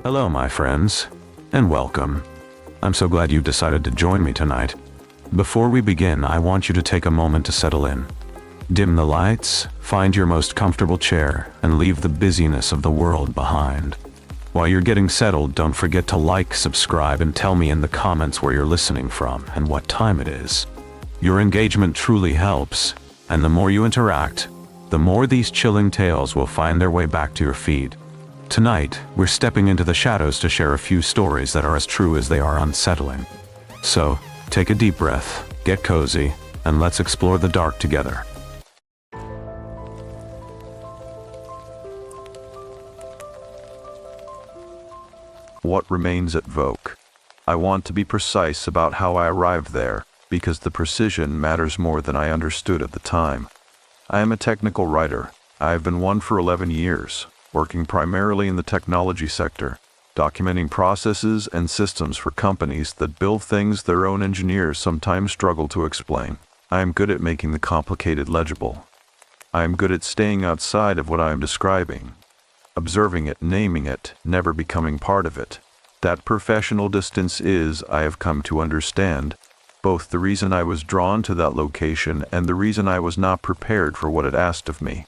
Hello, my friends, and welcome. I'm so glad you decided to join me tonight. Before we begin, I want you to take a moment to settle in. Dim the lights, find your most comfortable chair, and leave the busyness of the world behind. While you're getting settled, don't forget to like, subscribe, and tell me in the comments where you're listening from and what time it is. Your engagement truly helps, and the more you interact, the more these chilling tales will find their way back to your feed. Tonight, we're stepping into the shadows to share a few stories that are as true as they are unsettling. So, take a deep breath, get cozy, and let's explore the dark together. What remains at Vacc? I want to be precise about how I arrived there, because the precision matters more than I understood at the time. I am a technical writer. I have been one for 11 years. Working primarily in the technology sector, documenting processes and systems for companies that build things their own engineers sometimes struggle to explain. I am good at making the complicated legible. I am good at staying outside of what I am describing, observing it, naming it, never becoming part of it. That professional distance is, I have come to understand, both the reason I was drawn to that location and the reason I was not prepared for what it asked of me.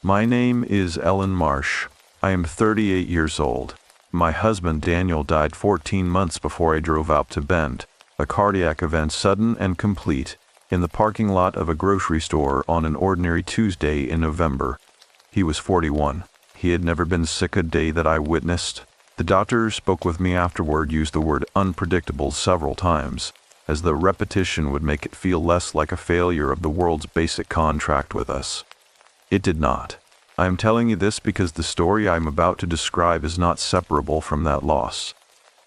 My name is Ellen Marsh. I am 38 years old. My husband Daniel died 14 months before I drove out to Bend, a cardiac event sudden and complete, in the parking lot of a grocery store on an ordinary Tuesday in November. He was 41. He had never been sick a day that I witnessed. The doctor spoke with me afterward, used the word unpredictable several times, as though repetition would make it feel less like a failure of the world's basic contract with us. It did not. I am telling you this because the story I am about to describe is not separable from that loss.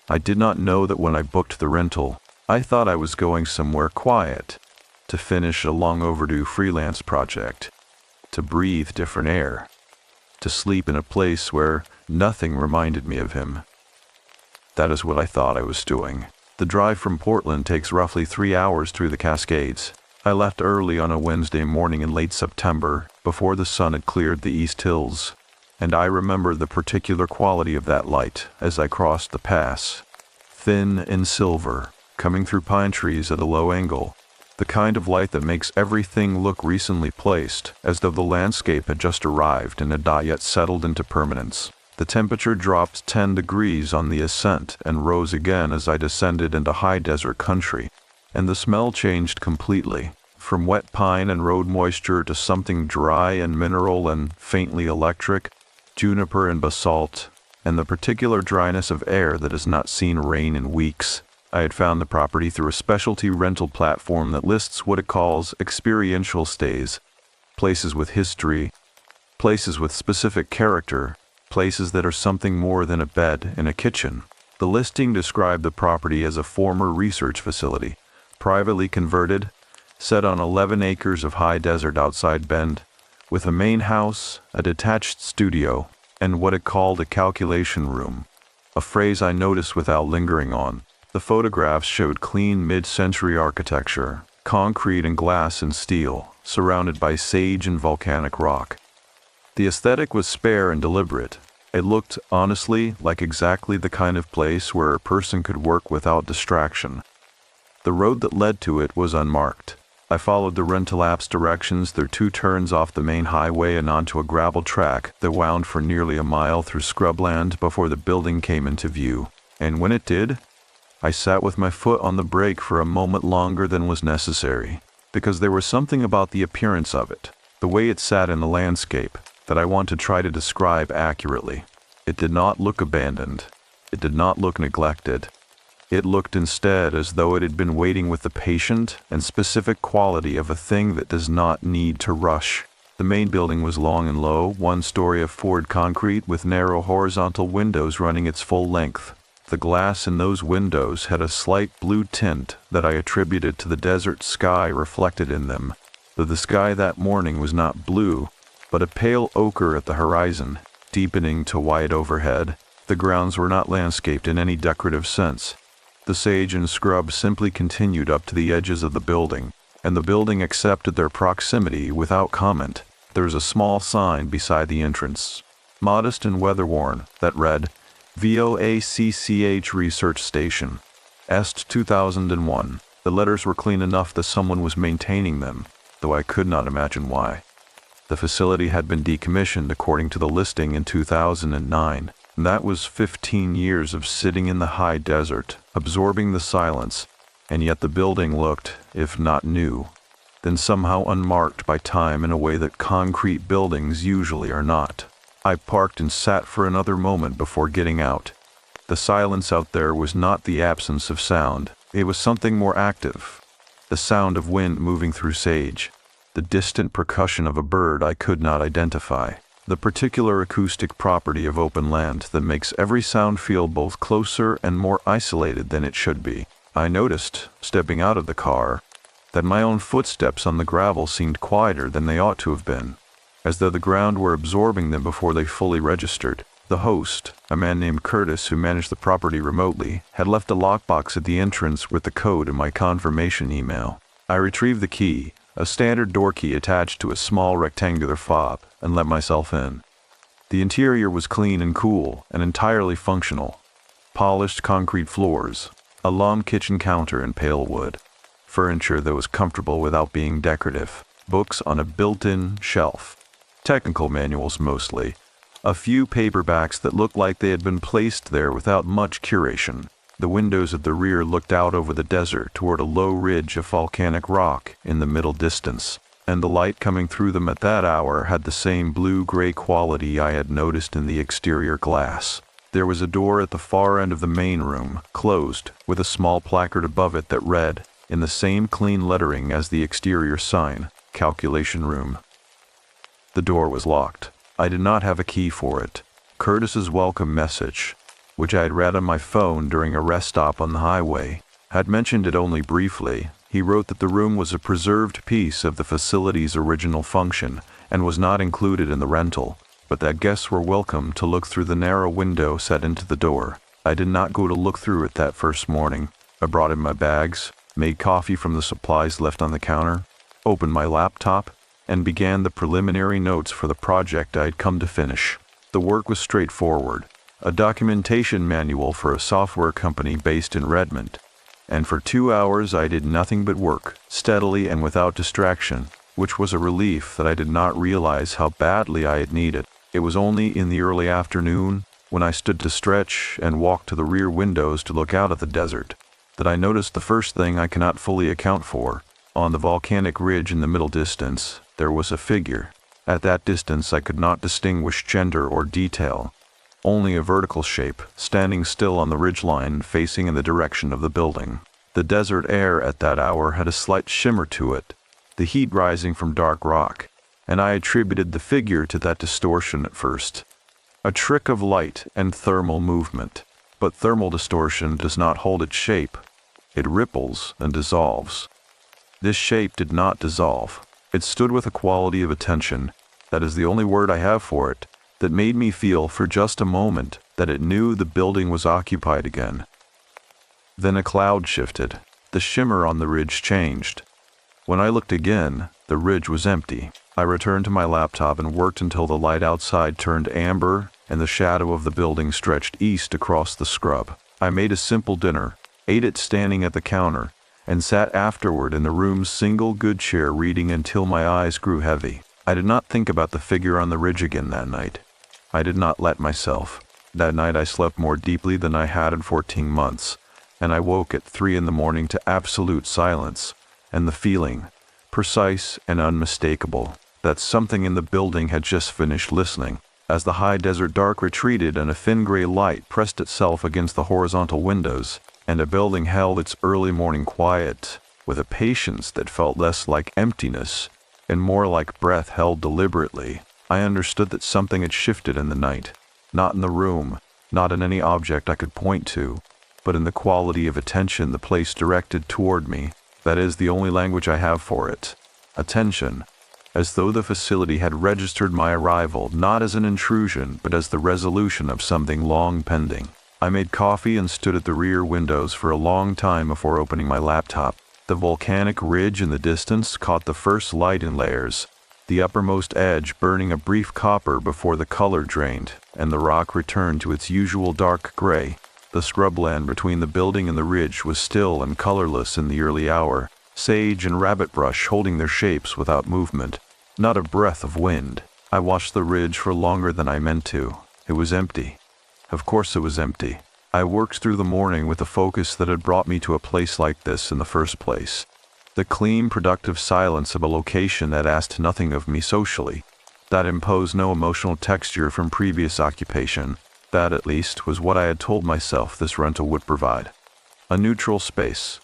I did not know that when I booked the rental. I thought I was going somewhere quiet, to finish a long overdue freelance project, to breathe different air, to sleep in a place where nothing reminded me of him. That is what I thought I was doing. The drive from Portland takes roughly 3 hours through the Cascades. I left early on a Wednesday morning in late September, before the sun had cleared the East Hills, and I remember the particular quality of that light as I crossed the pass. Thin and silver, coming through pine trees at a low angle, the kind of light that makes everything look recently placed, as though the landscape had just arrived and had not yet settled into permanence. The temperature dropped 10 degrees on the ascent and rose again as I descended into high desert country. And the smell changed completely, from wet pine and road moisture to something dry and mineral and faintly electric, juniper and basalt, and the particular dryness of air that has not seen rain in weeks. I had found the property through a specialty rental platform that lists what it calls experiential stays, places with history, places with specific character, places that are something more than a bed and a kitchen. The listing described the property as a former research facility, privately converted, set on 11 acres of high desert outside Bend, with a main house, a detached studio, and what it called a calculation room, a phrase I noticed without lingering on. The photographs showed clean mid-century architecture, concrete and glass and steel, surrounded by sage and volcanic rock. The aesthetic was spare and deliberate. It looked, honestly, like exactly the kind of place where a person could work without distraction. The road that led to it was unmarked. I followed the rental app's directions through 2 turns off the main highway and onto a gravel track that wound for nearly a mile through scrubland before the building came into view. And when it did, I sat with my foot on the brake for a moment longer than was necessary, because there was something about the appearance of it, the way it sat in the landscape, that I want to try to describe accurately. It did not look abandoned. It did not look neglected. It looked instead as though it had been waiting with the patient and specific quality of a thing that does not need to rush. The main building was long and low, 1 story of poured concrete with narrow horizontal windows running its full length. The glass in those windows had a slight blue tint that I attributed to the desert sky reflected in them, though the sky that morning was not blue, but a pale ochre at the horizon, deepening to white overhead. The grounds were not landscaped in any decorative sense. The sage and scrub simply continued up to the edges of the building, and the building accepted their proximity without comment. There's a small sign beside the entrance, modest and weather-worn, that read, VOACCH Research Station, Est 2001. The letters were clean enough that someone was maintaining them, though I could not imagine why. The facility had been decommissioned according to the listing in 2009. That was 15 years of sitting in the high desert, absorbing the silence, and yet the building looked, if not new, then somehow unmarked by time in a way that concrete buildings usually are not. I parked and sat for another moment before getting out. The silence out there was not the absence of sound, it was something more active. The sound of wind moving through sage, the distant percussion of a bird I could not identify. The particular acoustic property of open land that makes every sound feel both closer and more isolated than it should be. I noticed, stepping out of the car, that my own footsteps on the gravel seemed quieter than they ought to have been, as though the ground were absorbing them before they fully registered. The host, a man named Curtis who managed the property remotely, had left a lockbox at the entrance with the code in my confirmation email. I retrieved the key, a standard door key attached to a small rectangular fob, and let myself in. The interior was clean and cool, and entirely functional. Polished concrete floors, a long kitchen counter in pale wood, furniture that was comfortable without being decorative, books on a built-in shelf, technical manuals mostly, a few paperbacks that looked like they had been placed there without much curation. The windows at the rear looked out over the desert toward a low ridge of volcanic rock in the middle distance, and the light coming through them at that hour had the same blue-gray quality I had noticed in the exterior glass. There was a door at the far end of the main room, closed, with a small placard above it that read, in the same clean lettering as the exterior sign, Calculation Room. The door was locked. I did not have a key for it. Curtis's welcome message, which I had read on my phone during a rest stop on the highway, had mentioned it only briefly. He wrote that the room was a preserved piece of the facility's original function and was not included in the rental, but that guests were welcome to look through the narrow window set into the door. I did not go to look through it that first morning. I brought in my bags, made coffee from the supplies left on the counter, opened my laptop, and began the preliminary notes for the project I had come to finish. The work was straightforward. A documentation manual for a software company based in Redmond, and for 2 hours I did nothing but work, steadily and without distraction, which was a relief that I did not realize how badly I had needed. It was only in the early afternoon, when I stood to stretch and walked to the rear windows to look out at the desert, that I noticed the first thing I cannot fully account for. On the volcanic ridge in the middle distance, there was a figure. At that distance I could not distinguish gender or detail. Only a vertical shape, standing still on the ridgeline facing in the direction of the building. The desert air at that hour had a slight shimmer to it, the heat rising from dark rock, and I attributed the figure to that distortion at first. A trick of light and thermal movement. But thermal distortion does not hold its shape. It ripples and dissolves. This shape did not dissolve. It stood with a quality of attention, that is the only word I have for it, that made me feel for just a moment that it knew the building was occupied again. Then a cloud shifted. The shimmer on the ridge changed. When I looked again, the ridge was empty. I returned to my laptop and worked until the light outside turned amber and the shadow of the building stretched east across the scrub. I made a simple dinner, ate it standing at the counter, and sat afterward in the room's single good chair reading until my eyes grew heavy. I did not think about the figure on the ridge again that night. I did not let myself. That night I slept more deeply than I had in 14 months, and I woke at 3 a.m. to absolute silence, and the feeling, precise and unmistakable, that something in the building had just finished listening. As the high desert dark retreated and a thin gray light pressed itself against the horizontal windows, and a building held its early morning quiet with a patience that felt less like emptiness and more like breath held deliberately, I understood that something had shifted in the night, not in the room, not in any object I could point to, but in the quality of attention the place directed toward me. That is the only language I have for it. Attention, as though the facility had registered my arrival not as an intrusion but as the resolution of something long pending. I made coffee and stood at the rear windows for a long time before opening my laptop. The volcanic ridge in the distance caught the first light in layers, the uppermost edge burning a brief copper before the color drained, and the rock returned to its usual dark gray. The scrubland between the building and the ridge was still and colorless in the early hour, sage and rabbit brush holding their shapes without movement. Not a breath of wind. I watched the ridge for longer than I meant to. It was empty. Of course it was empty. I worked through the morning with the focus that had brought me to a place like this in the first place. The clean, productive silence of a location that asked nothing of me socially, that imposed no emotional texture from previous occupation. That, at least, was what I had told myself this rental would provide. A neutral space.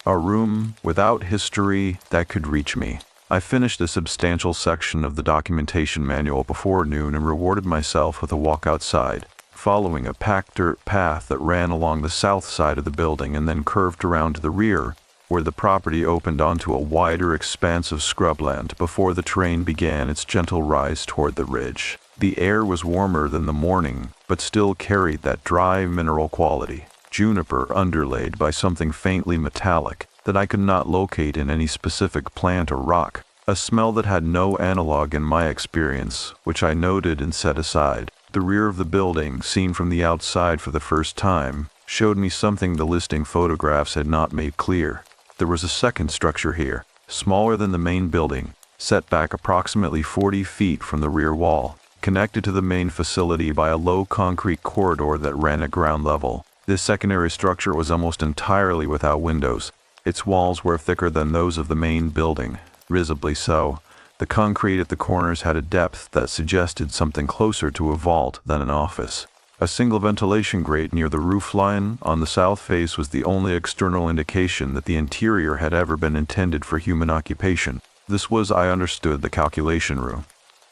A room without history that could reach me. I finished a substantial section of the documentation manual before noon and rewarded myself with a walk outside, following a packed dirt path that ran along the south side of the building and then curved around to the rear, where the property opened onto a wider expanse of scrubland before the train began its gentle rise toward the ridge. The air was warmer than the morning, but still carried that dry mineral quality, juniper underlaid by something faintly metallic that I could not locate in any specific plant or rock, a smell that had no analog in my experience, which I noted and set aside. The rear of the building, seen from the outside for the first time, showed me something the listing photographs had not made clear. There was a second structure here, smaller than the main building, set back approximately 40 feet from the rear wall, connected to the main facility by a low concrete corridor that ran at ground level. This secondary structure was almost entirely without windows. Its walls were thicker than those of the main building, visibly so. The concrete at the corners had a depth that suggested something closer to a vault than an office. A single ventilation grate near the roof line on the south face was the only external indication that the interior had ever been intended for human occupation. This was, I understood, the calculation room.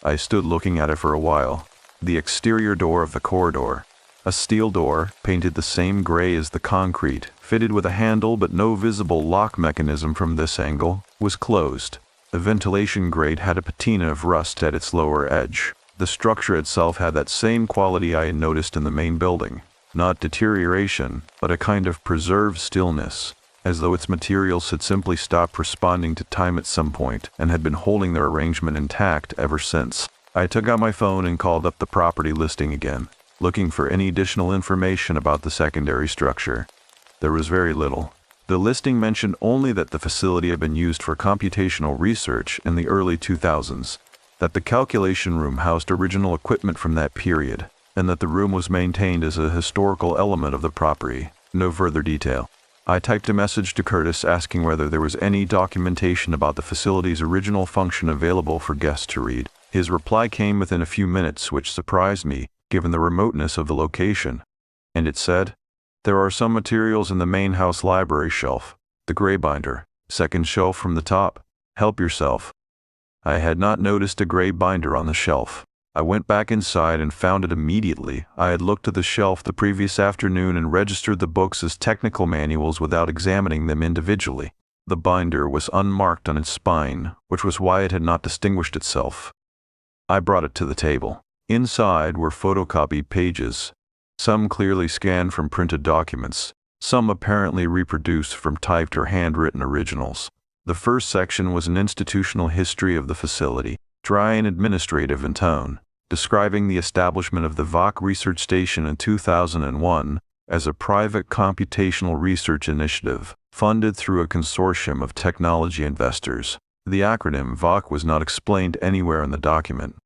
I stood looking at it for a while. The exterior door of the corridor, a steel door, painted the same gray as the concrete, fitted with a handle but no visible lock mechanism from this angle, was closed. The ventilation grate had a patina of rust at its lower edge. The structure itself had that same quality I had noticed in the main building. Not deterioration, but a kind of preserved stillness, as though its materials had simply stopped responding to time at some point and had been holding their arrangement intact ever since. I took out my phone and called up the property listing again, looking for any additional information about the secondary structure. There was very little. The listing mentioned only that the facility had been used for computational research in the early 2000s, that the calculation room housed original equipment from that period, and that the room was maintained as a historical element of the property. No further detail. I typed a message to Curtis asking whether there was any documentation about the facility's original function available for guests to read. His reply came within a few minutes, which surprised me, given the remoteness of the location. And it said, "There are some materials in the main house library shelf, the gray binder, second shelf from the top. Help yourself." I had not noticed a gray binder on the shelf. I went back inside and found it immediately. I had looked at the shelf the previous afternoon and registered the books as technical manuals without examining them individually. The binder was unmarked on its spine, which was why it had not distinguished itself. I brought it to the table. Inside were photocopied pages, some clearly scanned from printed documents, some apparently reproduced from typed or handwritten originals. The first section was an institutional history of the facility, dry and administrative in tone, describing the establishment of the Vacc research station in 2001 as a private computational research initiative funded through a consortium of technology investors. The acronym Vacc was not explained anywhere in the document.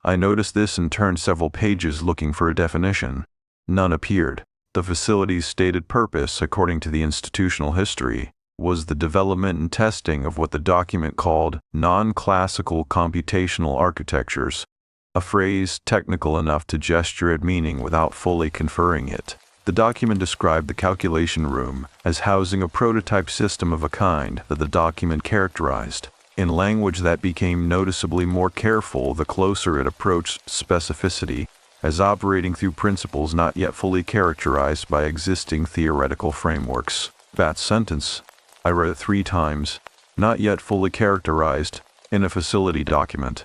I noticed this and turned several pages looking for a definition. None appeared. The facility's stated purpose, according to the institutional history, was the development and testing of what the document called non-classical computational architectures, a phrase technical enough to gesture at meaning without fully conferring it. The document described the calculation room as housing a prototype system of a kind that the document characterized, in language that became noticeably more careful the closer it approached specificity, as operating through principles not yet fully characterized by existing theoretical frameworks. That sentence, I read it 3 times, not yet fully characterized, in a facility document.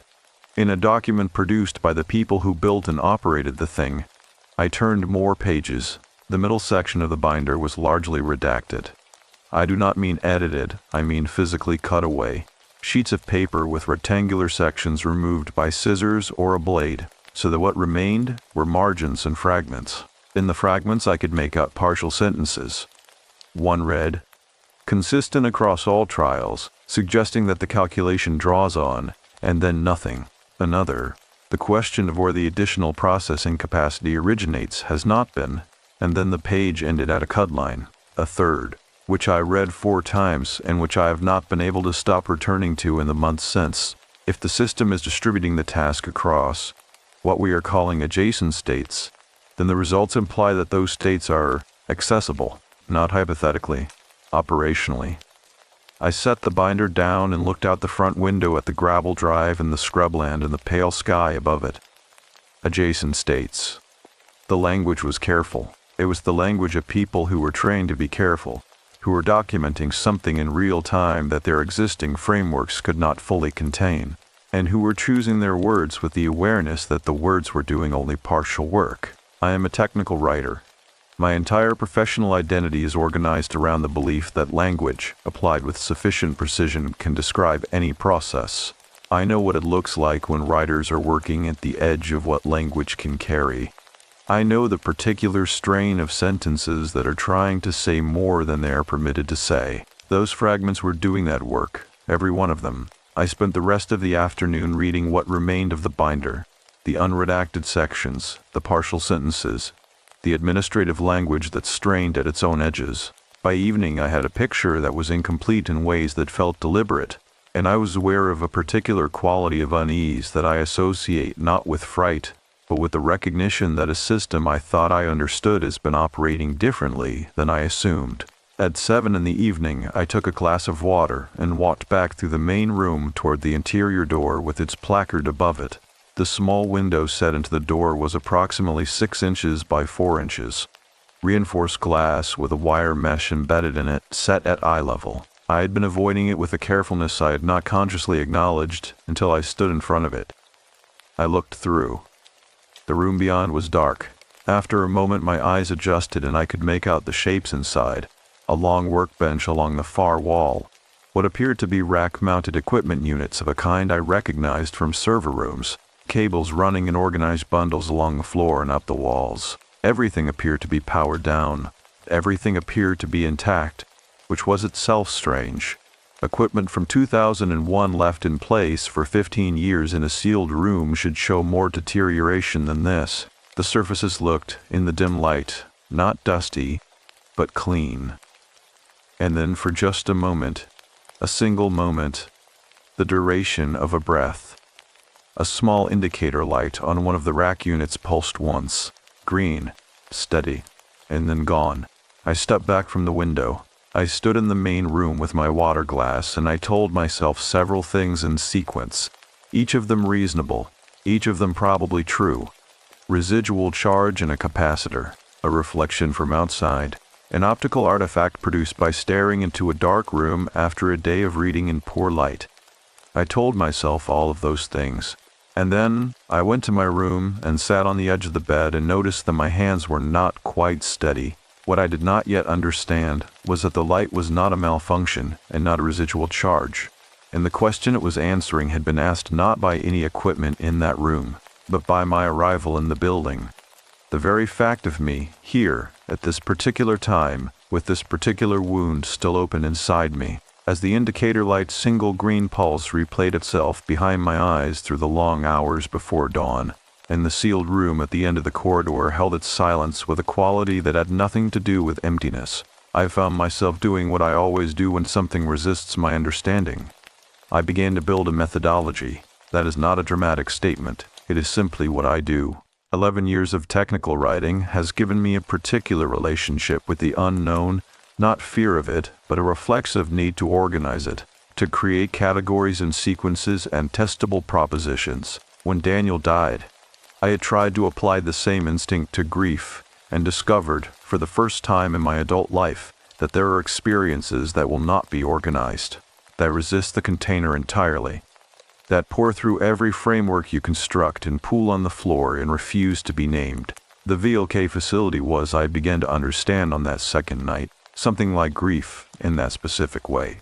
In a document produced by the people who built and operated the thing. I turned more pages, The middle section of the binder was largely redacted. I do not mean edited, I mean physically cut away. Sheets of paper with rectangular sections removed by scissors or a blade, so that what remained were margins and fragments. In the fragments I could make out partial sentences. One read, "Consistent across all trials, suggesting that the calculation draws on, and then nothing." Another, "The question of where the additional processing capacity originates has not been," and then the page ended at a cut line. A third, which I read 4 times and which I have not been able to stop returning to in the months since. If the system is distributing the task across what we are calling adjacent states, then the results imply that those states are accessible, not hypothetically, operationally. I set the binder down and looked out the front window at the gravel drive and the scrubland and the pale sky above it. Adjacent states. The language was careful. It was the language of people who were trained to be careful, who were documenting something in real time that their existing frameworks could not fully contain, and who were choosing their words with the awareness that the words were doing only partial work. I am a technical writer. My entire professional identity is organized around the belief that language, applied with sufficient precision, can describe any process. I know what it looks like when writers are working at the edge of what language can carry. I know the particular strain of sentences that are trying to say more than they are permitted to say. Those fragments were doing that work, every one of them. I spent the rest of the afternoon reading what remained of the binder, the unredacted sections, the partial sentences, the administrative language that strained at its own edges. By evening I had a picture that was incomplete in ways that felt deliberate, and I was aware of a particular quality of unease that I associate not with fright, but with the recognition that a system I thought I understood has been operating differently than I assumed. At 7 in the evening, I took a glass of water and walked back through the main room toward the interior door with its placard above it. The small window set into the door was approximately 6 inches by 4 inches. Reinforced glass with a wire mesh embedded in it, set at eye level. I had been avoiding it with a carefulness I had not consciously acknowledged until I stood in front of it. I looked through. The room beyond was dark. After a moment my eyes adjusted and I could make out the shapes inside. A long workbench along the far wall. What appeared to be rack-mounted equipment units of a kind I recognized from server rooms. Cables running in organized bundles along the floor and up the walls. Everything appeared to be powered down. Everything appeared to be intact, which was itself strange. Equipment from 2001 left in place for 15 years in a sealed room should show more deterioration than this. The surfaces looked, in the dim light, not dusty, but clean. And then for just a moment, a single moment, the duration of a breath. A small indicator light on one of the rack units pulsed once, green, steady, and then gone. I stepped back from the window. I stood in the main room with my water glass and I told myself several things in sequence, each of them reasonable, each of them probably true. Residual charge in a capacitor, a reflection from outside, an optical artifact produced by staring into a dark room after a day of reading in poor light. I told myself all of those things, and then I went to my room and sat on the edge of the bed and noticed that my hands were not quite steady. What I did not yet understand was that the light was not a malfunction and not a residual charge, and the question it was answering had been asked not by any equipment in that room, but by my arrival in the building. The very fact of me, here, at this particular time, with this particular wound still open inside me, as the indicator light's single green pulse replayed itself behind my eyes through the long hours before dawn, and the sealed room at the end of the corridor held its silence with a quality that had nothing to do with emptiness. I found myself doing what I always do when something resists my understanding. I began to build a methodology. That is not a dramatic statement. It is simply what I do. 11 years of technical writing has given me a particular relationship with the unknown, not fear of it, but a reflexive need to organize it, to create categories and sequences and testable propositions. When Daniel died, I had tried to apply the same instinct to grief and discovered, for the first time in my adult life, that there are experiences that will not be organized, that resist the container entirely, that pour through every framework you construct and pool on the floor and refuse to be named. The VLK facility was, I began to understand on that second night, something like grief in that specific way.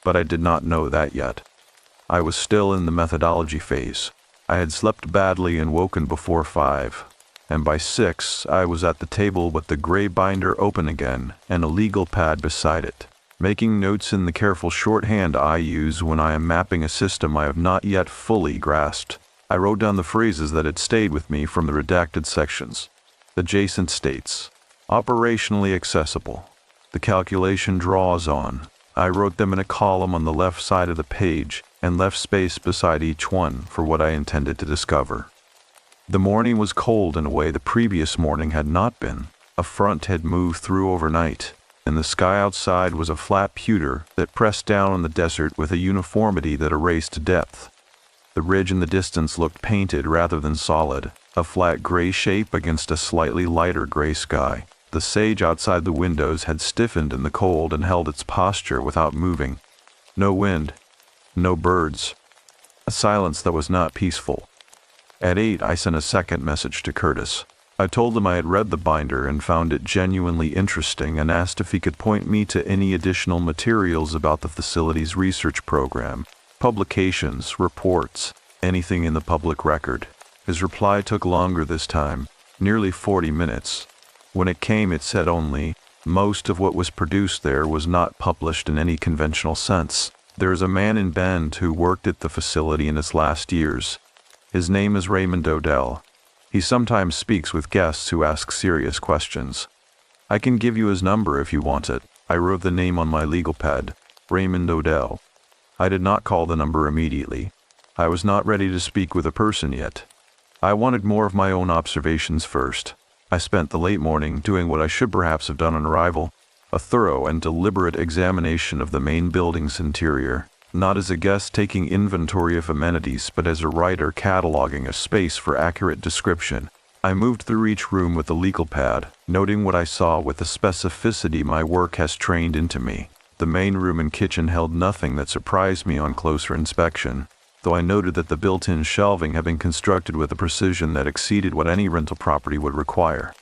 But I did not know that yet. I was still in the methodology phase. I had slept badly and woken before 5, and by 6 I was at the table with the gray binder open again and a legal pad beside it, making notes in the careful shorthand I use when I am mapping a system I have not yet fully grasped. I wrote down the phrases that had stayed with me from the redacted sections. Adjacent states. Operationally accessible. The calculation draws on. I wrote them in a column on the left side of the page and left space beside each one for what I intended to discover. The morning was cold in a way the previous morning had not been. A front had moved through overnight, and the sky outside was a flat pewter that pressed down on the desert with a uniformity that erased depth. The ridge in the distance looked painted rather than solid, a flat gray shape against a slightly lighter gray sky. The sage outside the windows had stiffened in the cold and held its posture without moving. No wind, no birds, a silence that was not peaceful. At 8, I sent a second message to Curtis. I told him I had read the binder and found it genuinely interesting and asked if he could point me to any additional materials about the facility's research program, publications, reports, anything in the public record. His reply took longer this time, nearly 40 minutes. When it came, it said only, most of what was produced there was not published in any conventional sense. There is a man in Bend who worked at the facility in his last years. His name is Raymond Odell. He sometimes speaks with guests who ask serious questions. I can give you his number if you want it. I wrote the name on my legal pad, Raymond Odell. I did not call the number immediately. I was not ready to speak with a person yet. I wanted more of my own observations first. I spent the late morning doing what I should perhaps have done on arrival, a thorough and deliberate examination of the main building's interior, not as a guest taking inventory of amenities, but as a writer cataloging a space for accurate description. I moved through each room with the legal pad, noting what I saw with the specificity my work has trained into me. The main room and kitchen held nothing that surprised me on closer inspection, though I noted that the built-in shelving had been constructed with a precision that exceeded what any rental property would require.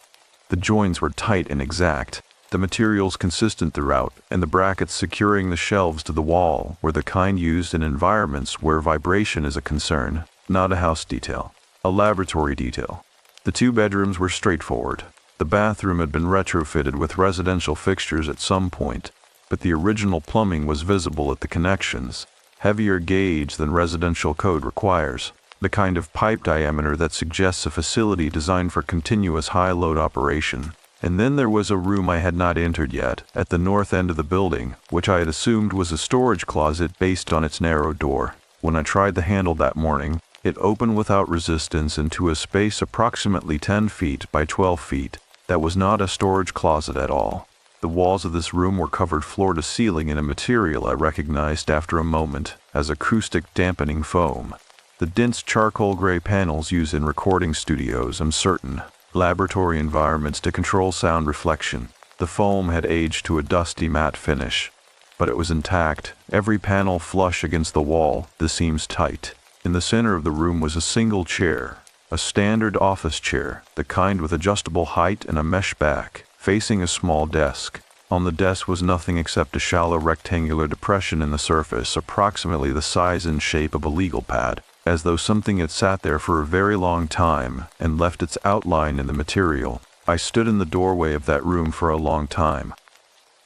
The joins were tight and exact, the materials consistent throughout, and the brackets securing the shelves to the wall were the kind used in environments where vibration is a concern, not a house detail, a laboratory detail. The 2 bedrooms were straightforward. The bathroom had been retrofitted with residential fixtures at some point, but the original plumbing was visible at the connections, heavier gauge than residential code requires, the kind of pipe diameter that suggests a facility designed for continuous high-load operation. And then there was a room I had not entered yet, at the north end of the building, which I had assumed was a storage closet based on its narrow door. When I tried the handle that morning, it opened without resistance into a space approximately 10 feet by 12 feet that was not a storage closet at all. The walls of this room were covered floor to ceiling in a material I recognized after a moment as acoustic dampening foam. The dense charcoal gray panels used in recording studios and certain laboratory environments to control sound reflection. The foam had aged to a dusty matte finish, but it was intact, every panel flush against the wall, the seams tight. In the center of the room was a single chair, a standard office chair, the kind with adjustable height and a mesh back, facing a small desk. On the desk was nothing except a shallow rectangular depression in the surface, approximately the size and shape of a legal pad, as though something had sat there for a very long time and left its outline in the material. I stood in the doorway of that room for a long time.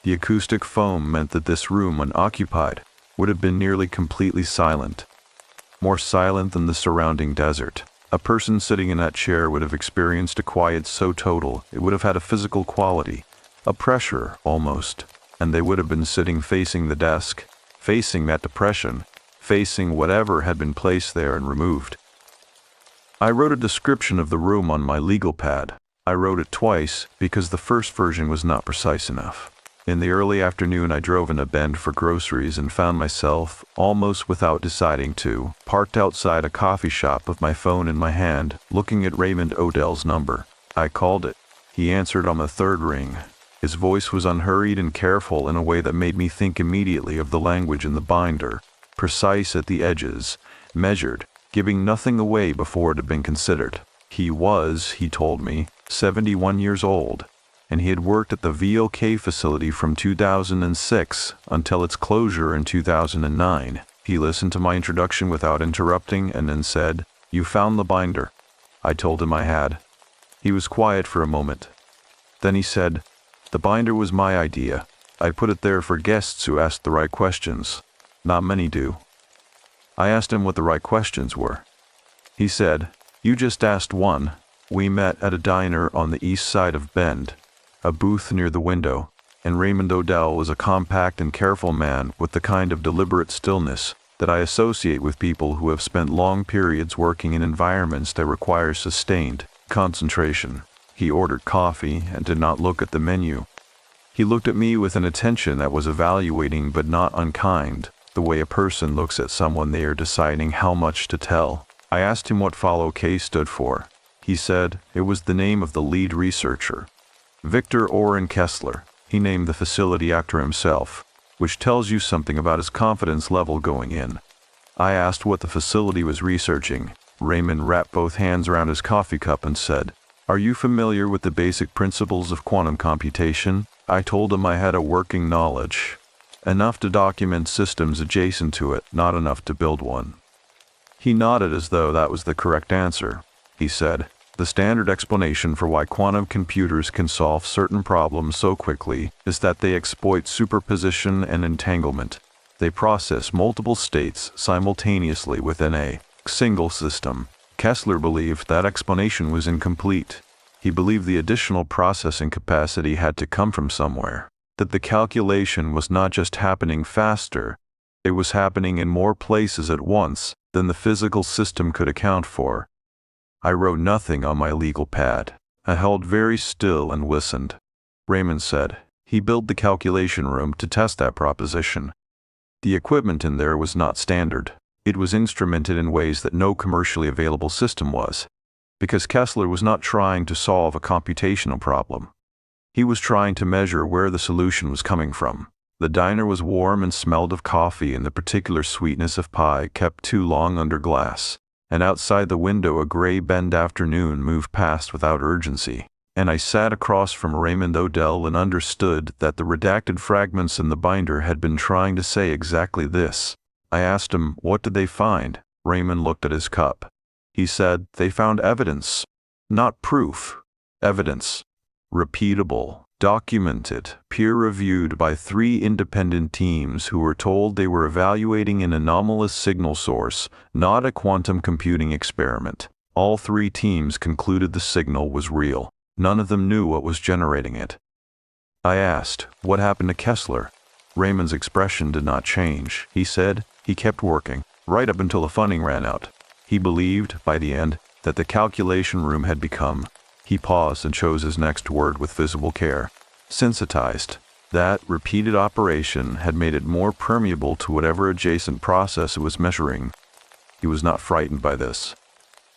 The acoustic foam meant that this room, unoccupied, would have been nearly completely silent, more silent than the surrounding desert. A person sitting in that chair would have experienced a quiet so total it would have had a physical quality, a pressure almost, and they would have been sitting facing the desk, facing that depression, facing whatever had been placed there and removed. I wrote a description of the room on my legal pad. I wrote it twice because the first version was not precise enough. In the early afternoon I drove into Bend for groceries and found myself, almost without deciding to, parked outside a coffee shop with my phone in my hand, looking at Raymond Odell's number. I called it. He answered on the 3rd ring. His voice was unhurried and careful in a way that made me think immediately of the language in the binder, precise at the edges, measured, giving nothing away before it had been considered. He was, he told me, 71 years old, and he had worked at the Vacc facility from 2006 until its closure in 2009. He listened to my introduction without interrupting and then said, "You found the binder." I told him I had. He was quiet for a moment. Then he said, "The binder was my idea. I put it there for guests who asked the right questions. Not many do." I asked him what the right questions were. He said, "You just asked one. We met at a diner on the east side of Bend, a booth near the window, and Raymond Odell was a compact and careful man with the kind of deliberate stillness that I associate with people who have spent long periods working in environments that require sustained concentration." He ordered coffee and did not look at the menu. He looked at me with an attention that was evaluating but not unkind, the way a person looks at someone they are deciding how much to tell. I asked him what Follow K stood for. He said it was the name of the lead researcher, Victor Orrin Kessler. He named the facility after himself, which tells you something about his confidence level going in. I asked what the facility was researching. Raymond wrapped both hands around his coffee cup and said, "Are you familiar with the basic principles of quantum computation?" I told him I had a working knowledge, enough to document systems adjacent to it, not enough to build one. He nodded as though that was the correct answer. He said, "The standard explanation for why quantum computers can solve certain problems so quickly is that they exploit superposition and entanglement. They process multiple states simultaneously within a single system." Kessler believed that explanation was incomplete. He believed the additional processing capacity had to come from somewhere, that the calculation was not just happening faster, it was happening in more places at once than the physical system could account for. I wrote nothing on my legal pad. I held very still and listened. Raymond said he built the calculation room to test that proposition. The equipment in there was not standard. It was instrumented in ways that no commercially available system was, because Kessler was not trying to solve a computational problem. He was trying to measure where the solution was coming from. The diner was warm and smelled of coffee, and the particular sweetness of pie kept too long under glass. And outside the window a gray Bend afternoon moved past without urgency, and I sat across from Raymond Odell and understood that the redacted fragments in the binder had been trying to say exactly this. I asked him, "What did they find?" Raymond looked at his cup. He said, "They found evidence. Not proof. Evidence. Repeatable, documented, peer-reviewed by 3 independent teams who were told they were evaluating an anomalous signal source, not a quantum computing experiment. All 3 teams concluded the signal was real. None of them knew what was generating it." I asked, "What happened to Kessler?" Raymond's expression did not change. He said he kept working, right up until the funding ran out. He believed, by the end, that the calculation room had become, he paused and chose his next word with visible care, sensitized. That repeated operation had made it more permeable to whatever adjacent process it was measuring. He was not frightened by this.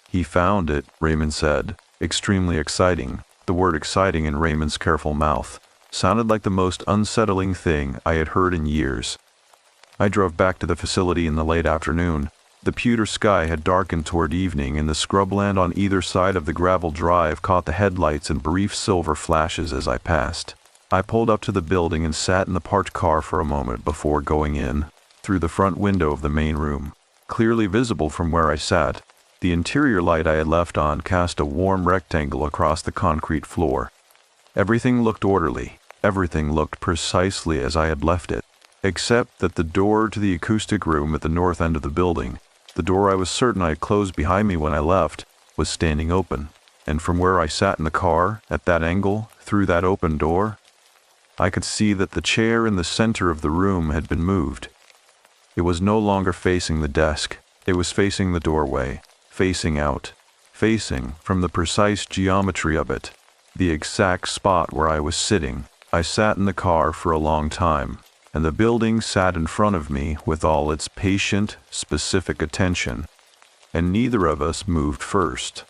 He found it, Raymond said, extremely exciting. The word exciting in Raymond's careful mouth sounded like the most unsettling thing I had heard in years. I drove back to the facility in the late afternoon. The pewter sky had darkened toward evening, and the scrubland on either side of the gravel drive caught the headlights in brief silver flashes as I passed. I pulled up to the building and sat in the parked car for a moment before going in, through the front window of the main room. Clearly visible from where I sat, the interior light I had left on cast a warm rectangle across the concrete floor. Everything looked orderly. Everything looked precisely as I had left it, except that the door to the acoustic room at the north end of the building, the door I was certain I had closed behind me when I left, was standing open. And from where I sat in the car, at that angle, through that open door, I could see that the chair in the center of the room had been moved. It was no longer facing the desk. It was facing the doorway, facing out, facing, from the precise geometry of it, the exact spot where I was sitting. I sat in the car for a long time, and the building sat in front of me with all its patient, specific attention, and neither of us moved first.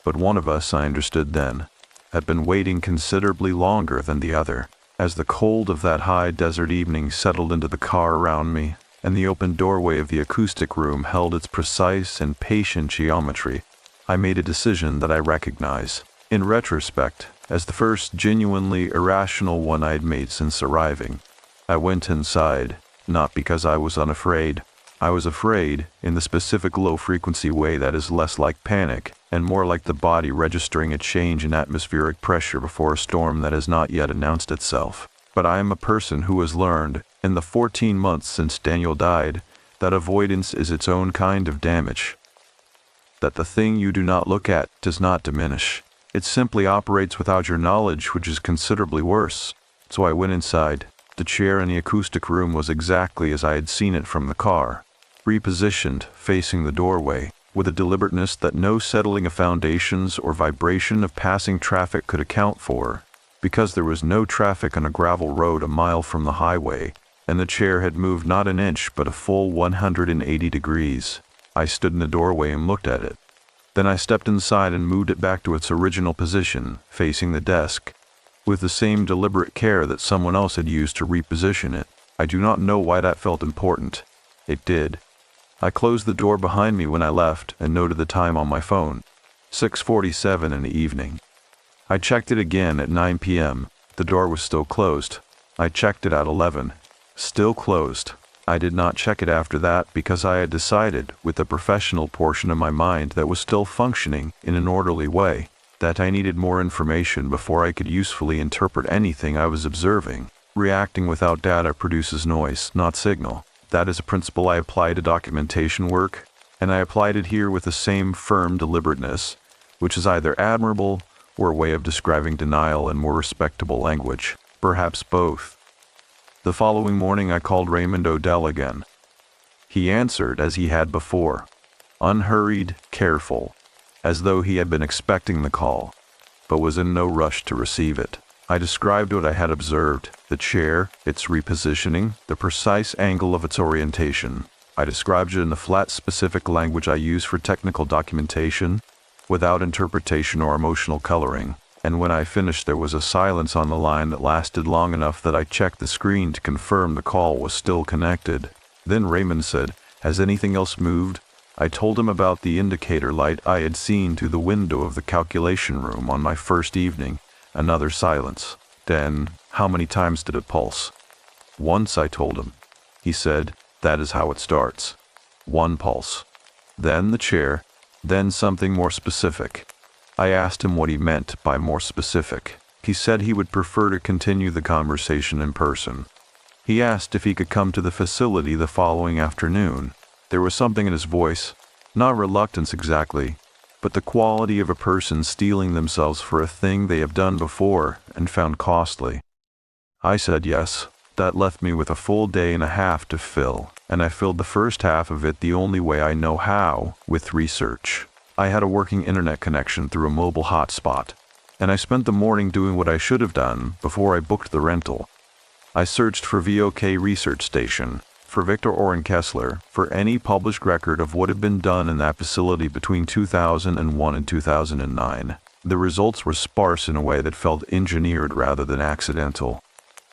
But one of us, I understood then, had been waiting considerably longer than the other. As the cold of that high desert evening settled into the car around me, and the open doorway of the acoustic room held its precise and patient geometry, I made a decision that I recognize. In retrospect, as the first genuinely irrational one I'd made since arriving. I went inside, not because I was unafraid. I was afraid in the specific low-frequency way that is less like panic and more like the body registering a change in atmospheric pressure before a storm that has not yet announced itself. But I am a person who has learned, in the 14 months since Daniel died, that avoidance is its own kind of damage. That the thing you do not look at does not diminish. It simply operates without your knowledge, which is considerably worse. So I went inside. The chair in the acoustic room was exactly as I had seen it from the car, repositioned, facing the doorway, with a deliberateness that no settling of foundations or vibration of passing traffic could account for, because there was no traffic on a gravel road a mile from the highway, and the chair had moved not an inch but a full 180 degrees. I stood in the doorway and looked at it. Then I stepped inside and moved it back to its original position, facing the desk, with the same deliberate care that someone else had used to reposition it. I do not know why that felt important. It did. I closed the door behind me when I left and noted the time on my phone. 6:47 in the evening. I checked it again at 9 p.m. The door was still closed. I checked it at 11. Still closed. I did not check it after that because I had decided, with the professional portion of my mind that was still functioning in an orderly way, that I needed more information before I could usefully interpret anything I was observing. Reacting without data produces noise, not signal. That is a principle I apply to documentation work, and I applied it here with the same firm deliberateness, which is either admirable or a way of describing denial in more respectable language, perhaps both. The following morning I called Raymond Odell again. He answered as he had before, unhurried, careful, as though he had been expecting the call, but was in no rush to receive it. I described what I had observed, the chair, its repositioning, the precise angle of its orientation. I described it in the flat specific language I use for technical documentation, without interpretation or emotional coloring, and when I finished there was a silence on the line that lasted long enough that I checked the screen to confirm the call was still connected. Then Raymond said, "Has anything else moved?" I told him about the indicator light I had seen through the window of the calculation room on my first evening. Another silence. Then, how many times did it pulse? Once, I told him. He said, that is how it starts. One pulse. Then the chair, then something more specific. I asked him what he meant by more specific. He said he would prefer to continue the conversation in person. He asked if he could come to the facility the following afternoon. There was something in his voice, not reluctance exactly, but the quality of a person steeling themselves for a thing they have done before and found costly. I said yes. That left me with a full day and a half to fill, and I filled the first half of it the only way I know how, with research. I had a working internet connection through a mobile hotspot, and I spent the morning doing what I should have done before I booked the rental. I searched for Vacc Research Station, for Victor Oren Kessler, for any published record of what had been done in that facility between 2001 and 2009. The results were sparse in a way that felt engineered rather than accidental.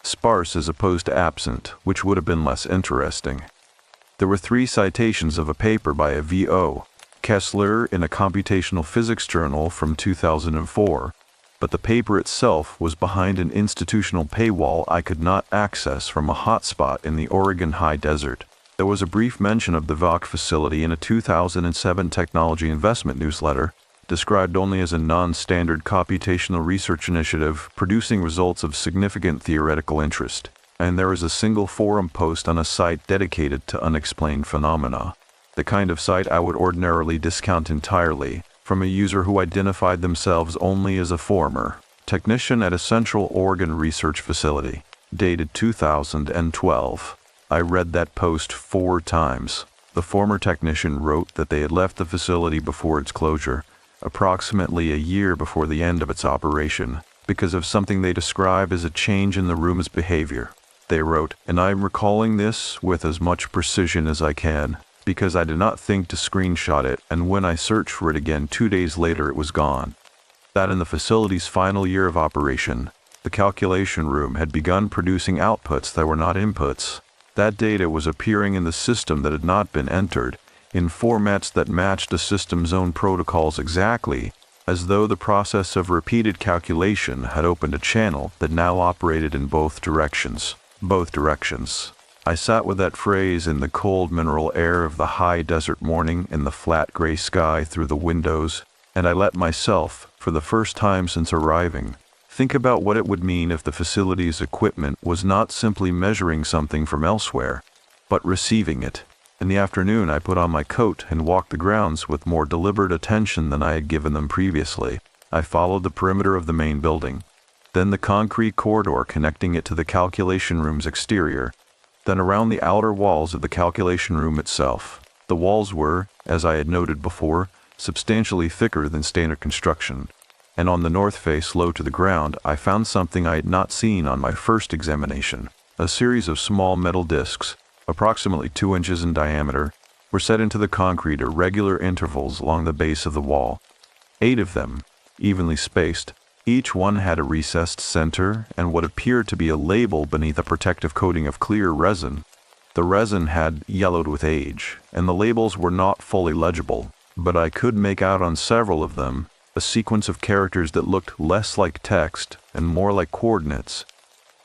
Sparse as opposed to absent, which would have been less interesting. There were 3 citations of a paper by a V.O. Kessler in a computational physics journal from 2004, but the paper itself was behind an institutional paywall I could not access from a hotspot in the Oregon high desert. There was a brief mention of the Vacc facility in a 2007 technology investment newsletter, described only as a non-standard computational research initiative producing results of significant theoretical interest, and there is a single forum post on a site dedicated to unexplained phenomena, the kind of site I would ordinarily discount entirely, from a user who identified themselves only as a former technician at a Central Oregon research facility, dated 2012. I read that post 4 times. The former technician wrote that they had left the facility before its closure, approximately a year before the end of its operation, because of something they described as a change in the room's behavior. They wrote, and I'm recalling this with as much precision as I can, because I did not think to screenshot it, and when I searched for it again 2 days later it was gone. That in the facility's final year of operation, the calculation room had begun producing outputs that were not inputs. That data was appearing in the system that had not been entered, in formats that matched the system's own protocols exactly, as though the process of repeated calculation had opened a channel that now operated in both directions. Both directions. I sat with that phrase in the cold mineral air of the high desert morning in the flat gray sky through the windows, and I let myself, for the first time since arriving, think about what it would mean if the facility's equipment was not simply measuring something from elsewhere, but receiving it. In the afternoon, I put on my coat and walked the grounds with more deliberate attention than I had given them previously. I followed the perimeter of the main building, then the concrete corridor connecting it to the calculation room's exterior, then around the outer walls of the calculation room itself. The walls were, as I had noted before, substantially thicker than standard construction, and on the north face, low to the ground, I found something I had not seen on my first examination. A series of small metal discs, approximately 2 inches in diameter, were set into the concrete at regular intervals along the base of the wall. 8 of them, evenly spaced. Each one had a recessed center and what appeared to be a label beneath a protective coating of clear resin. The resin had yellowed with age, and the labels were not fully legible, but I could make out on several of them a sequence of characters that looked less like text and more like coordinates,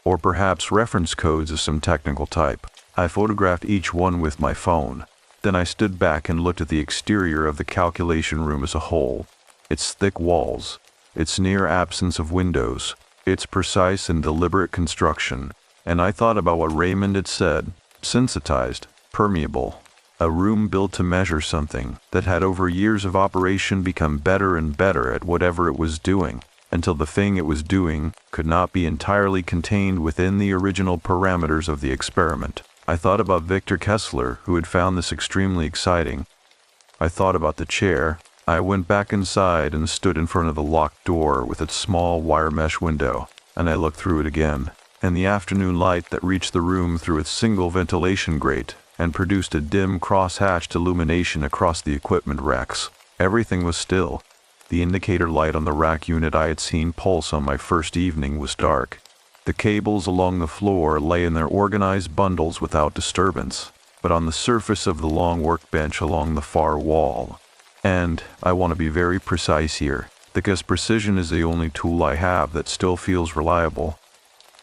or perhaps reference codes of some technical type. I photographed each one with my phone. Then I stood back and looked at the exterior of the calculation room as a whole. Its thick walls, its near absence of windows, its precise and deliberate construction, and I thought about what Raymond had said, sensitized, permeable. A room built to measure something that had over years of operation become better and better at whatever it was doing, until the thing it was doing could not be entirely contained within the original parameters of the experiment. I thought about Victor Kessler, who had found this extremely exciting. I thought about the chair. I went back inside and stood in front of the locked door with its small wire mesh window, and I looked through it again, and the afternoon light that reached the room through its single ventilation grate and produced a dim cross-hatched illumination across the equipment racks. Everything was still. The indicator light on the rack unit I had seen pulse on my first evening was dark. The cables along the floor lay in their organized bundles without disturbance, but on the surface of the long workbench along the far wall. And I want to be very precise here, because precision is the only tool I have that still feels reliable.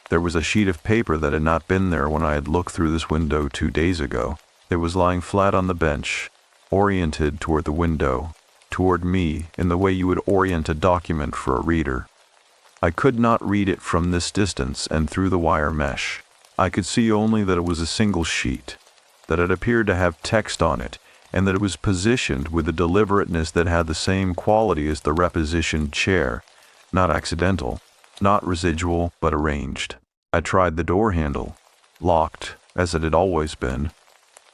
There was a sheet of paper that had not been there when I had looked through this window 2 days ago. It was lying flat on the bench, oriented toward the window, toward me in the way you would orient a document for a reader. I could not read it from this distance and through the wire mesh. I could see only that it was a single sheet, that it appeared to have text on it, and that it was positioned with a deliberateness that had the same quality as the repositioned chair, not accidental, not residual, but arranged. I tried the door handle, locked, as it had always been.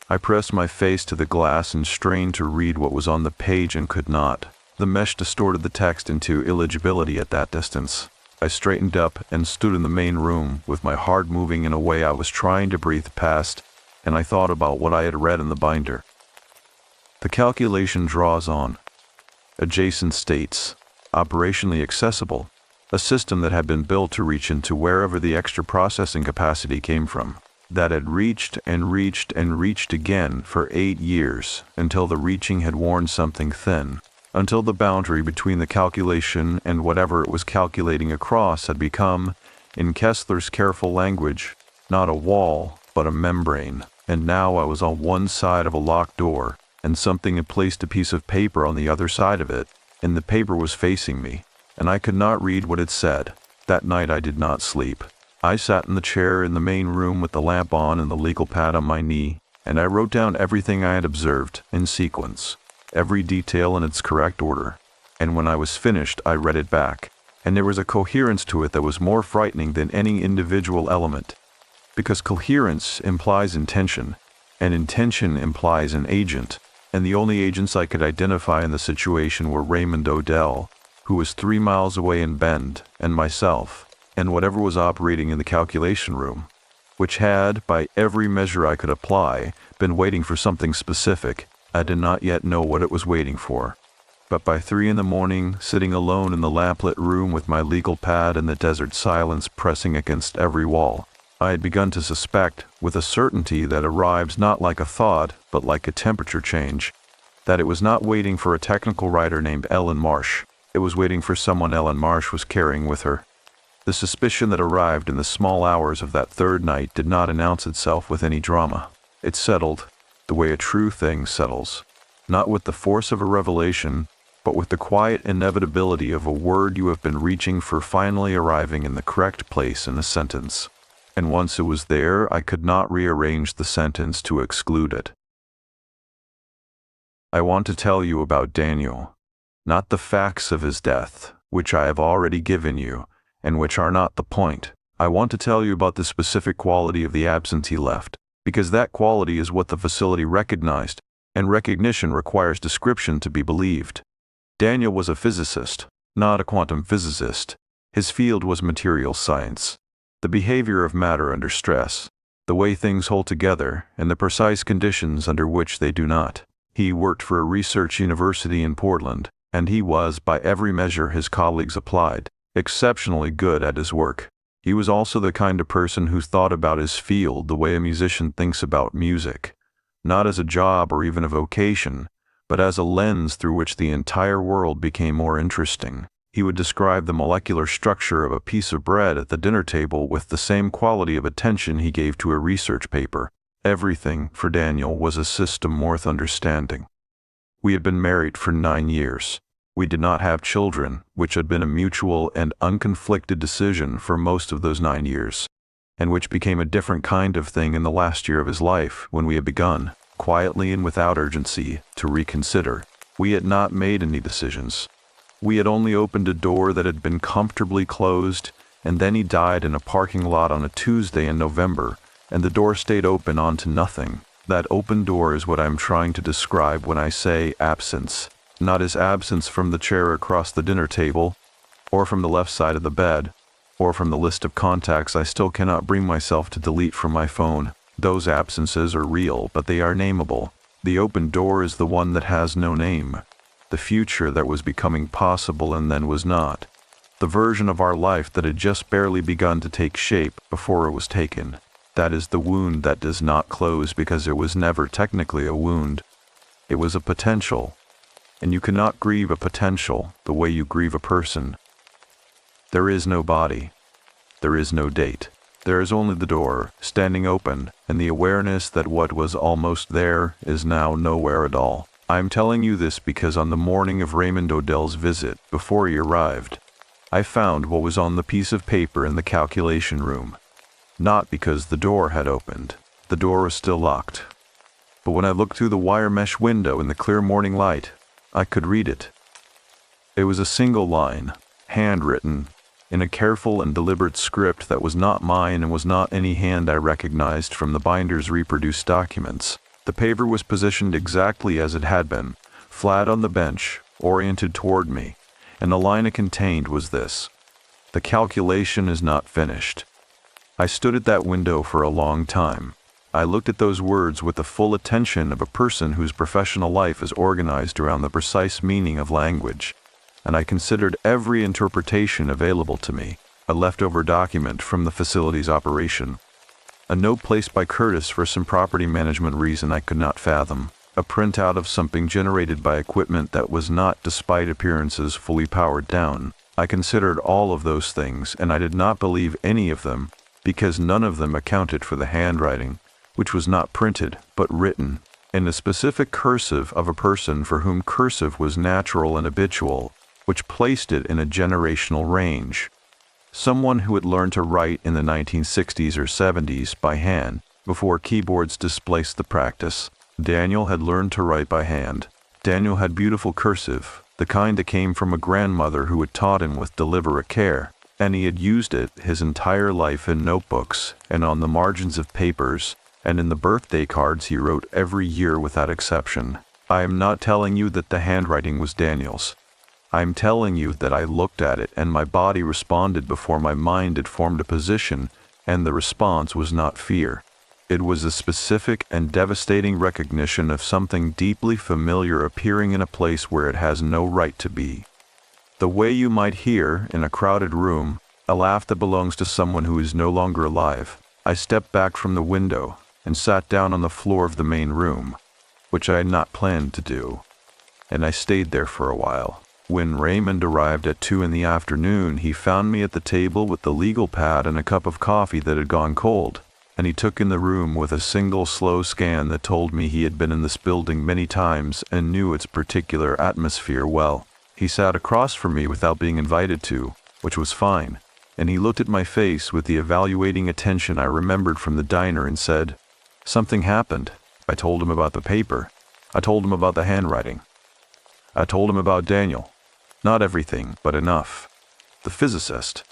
I pressed my face to the glass and strained to read what was on the page and could not. The mesh distorted the text into illegibility at that distance. I straightened up and stood in the main room with my heart moving in a way I was trying to breathe past, and I thought about what I had read in the binder. The calculation draws on. Adjacent states, operationally accessible, a system that had been built to reach into wherever the extra processing capacity came from, that had reached and reached and reached again for 8 years until the reaching had worn something thin, until the boundary between the calculation and whatever it was calculating across had become, in Kessler's careful language, not a wall, but a membrane. And now I was on one side of a locked door, and something had placed a piece of paper on the other side of it, and the paper was facing me, and I could not read what it said. That night I did not sleep. I sat in the chair in the main room with the lamp on and the legal pad on my knee, and I wrote down everything I had observed, in sequence, every detail in its correct order, and when I was finished I read it back, and there was a coherence to it that was more frightening than any individual element, because coherence implies intention, and intention implies an agent, and the only agents I could identify in the situation were Raymond Odell, who was 3 miles away in Bend, and myself, and whatever was operating in the calculation room, which had, by every measure I could apply, been waiting for something specific. I did not yet know what it was waiting for. But by 3 in the morning, sitting alone in the lamplit room with my legal pad and the desert silence pressing against every wall, I had begun to suspect, with a certainty that arrives not like a thought, but like a temperature change, that it was not waiting for a technical writer named Ellen Marsh, It was waiting for someone Ellen Marsh was carrying with her. The suspicion that arrived in the small hours of that third night did not announce itself with any drama. It settled, the way a true thing settles, not with the force of a revelation, but with the quiet inevitability of a word you have been reaching for finally arriving in the correct place in a sentence. And once it was there, I could not rearrange the sentence to exclude it. I want to tell you about Daniel, not the facts of his death, which I have already given you, and which are not the point. I want to tell you about the specific quality of the absence he left, because that quality is what the facility recognized, and recognition requires description to be believed. Daniel was a physicist, not a quantum physicist. His field was material science, the behavior of matter under stress, the way things hold together, and the precise conditions under which they do not. He worked for a research university in Portland, and he was, by every measure his colleagues applied, exceptionally good at his work. He was also the kind of person who thought about his field the way a musician thinks about music, not as a job or even a vocation, but as a lens through which the entire world became more interesting. He would describe the molecular structure of a piece of bread at the dinner table with the same quality of attention he gave to a research paper. Everything, for Daniel, was a system worth understanding. We had been married for 9 years. We did not have children, which had been a mutual and unconflicted decision for most of those 9 years, and which became a different kind of thing in the last year of his life when we had begun, quietly and without urgency, to reconsider. We had not made any decisions. We had only opened a door that had been comfortably closed, and then he died in a parking lot on a Tuesday in November, and the door stayed open onto nothing. That open door is what I'm trying to describe when I say absence. Not his absence from the chair across the dinner table, or from the left side of the bed, or from the list of contacts I still cannot bring myself to delete from my phone. Those absences are real, but they are nameable. The open door is the one that has no name. The future that was becoming possible and then was not. The version of our life that had just barely begun to take shape before it was taken. That is the wound that does not close because it was never technically a wound. It was a potential. And you cannot grieve a potential the way you grieve a person. There is no body. There is no date. There is only the door, standing open, and the awareness that what was almost there is now nowhere at all. I am telling you this because on the morning of Raymond Odell's visit, before he arrived, I found what was on the piece of paper in the calculation room. Not because the door had opened. The door was still locked. But when I looked through the wire mesh window in the clear morning light, I could read it. It was a single line, handwritten, in a careful and deliberate script that was not mine and was not any hand I recognized from the binder's reproduced documents. The paper was positioned exactly as it had been, flat on the bench, oriented toward me, and the line it contained was this: "The calculation is not finished." I stood at that window for a long time. I looked at those words with the full attention of a person whose professional life is organized around the precise meaning of language, and I considered every interpretation available to me, a leftover document from the facility's operation, a note placed by Curtis for some property management reason I could not fathom, a printout of something generated by equipment that was not, despite appearances, fully powered down. I considered all of those things, and I did not believe any of them, because none of them accounted for the handwriting, which was not printed, but written, in the specific cursive of a person for whom cursive was natural and habitual, which placed it in a generational range. Someone who had learned to write in the 1960s or 70s by hand, before keyboards displaced the practice. Daniel had learned to write by hand. Daniel had beautiful cursive, the kind that came from a grandmother who had taught him with deliberate care, and he had used it his entire life in notebooks and on the margins of papers, and in the birthday cards he wrote every year without exception. I am not telling you that the handwriting was Daniel's. I am telling you that I looked at it and my body responded before my mind had formed a position, and the response was not fear. It was a specific and devastating recognition of something deeply familiar appearing in a place where it has no right to be. The way you might hear, in a crowded room, a laugh that belongs to someone who is no longer alive. I stepped back from the window and sat down on the floor of the main room, which I had not planned to do, and I stayed there for a while, When Raymond arrived at 2 in the afternoon, he found me at the table with the legal pad and a cup of coffee that had gone cold, and he took in the room with a single slow scan that told me he had been in this building many times and knew its particular atmosphere well. He sat across from me without being invited to, which was fine, and he looked at my face with the evaluating attention I remembered from the diner and said, "Something happened." I told him about the paper. I told him about the handwriting. I told him about Daniel. Not everything, but enough. The physicist.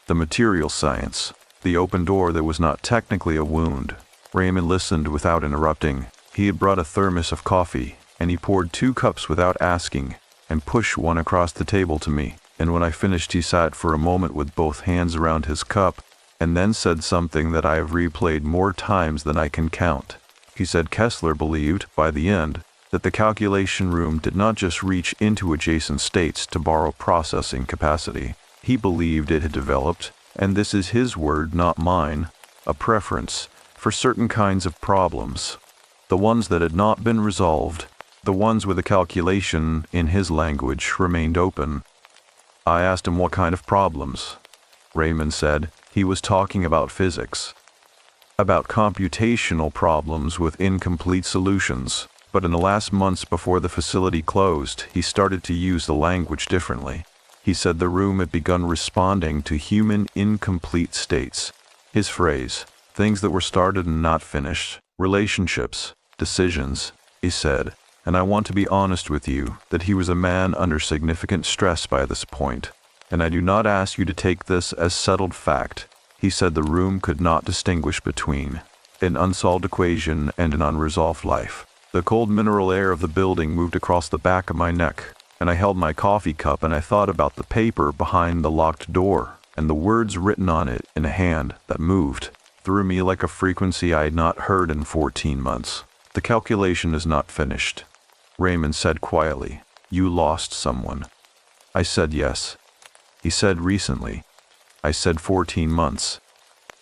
The material science. The open door that was not technically a wound. Raymond listened without interrupting. He had brought a thermos of coffee, and he poured 2 cups without asking, and pushed one across the table to me. And when I finished, he sat for a moment with both hands around his cup, and then said something that I have replayed more times than I can count. He said Kessler believed, by the end, that the calculation room did not just reach into adjacent states to borrow processing capacity. He believed it had developed, and this is his word, not mine, a preference for certain kinds of problems. The ones that had not been resolved, the ones where the calculation, in his language, remained open. I asked him what kind of problems. Raymond said he was talking about physics, about computational problems with incomplete solutions. But in the last months before the facility closed, he started to use the language differently. He said the room had begun responding to human incomplete states. His phrase, things that were started and not finished, relationships, decisions, he said, and I want to be honest with you, that he was a man under significant stress by this point, and I do not ask you to take this as settled fact. He said the room could not distinguish between an unsolved equation and an unresolved life. The cold mineral air of the building moved across the back of my neck, and I held my coffee cup and I thought about the paper behind the locked door, and the words written on it in a hand that moved through me like a frequency I had not heard in 14 months. The calculation is not finished. Raymond said quietly, "You lost someone." I said yes. He said recently. I said 14 months.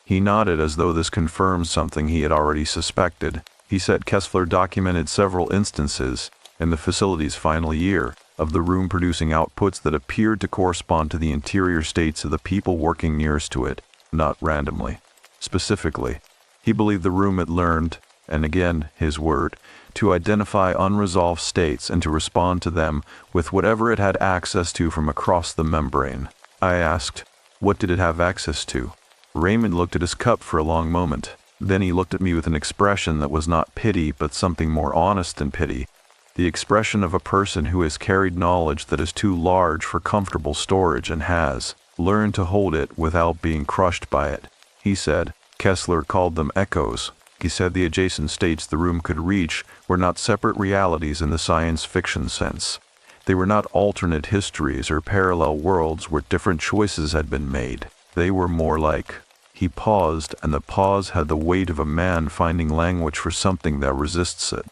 He nodded as though this confirmed something he had already suspected. He said Kessler documented several instances, in the facility's final year, of the room producing outputs that appeared to correspond to the interior states of the people working nearest to it, not randomly. Specifically, he believed the room had learned, and again his word, to identify unresolved states and to respond to them with whatever it had access to from across the membrane. I asked, what did it have access to? Raymond looked at his cup for a long moment. Then he looked at me with an expression that was not pity but something more honest than pity, the expression of a person who has carried knowledge that is too large for comfortable storage and has learned to hold it without being crushed by it. He said, Kessler called them echoes. He said the adjacent states the room could reach were not separate realities in the science fiction sense. They were not alternate histories or parallel worlds where different choices had been made. They were more like... He paused, and the pause had the weight of a man finding language for something that resists it.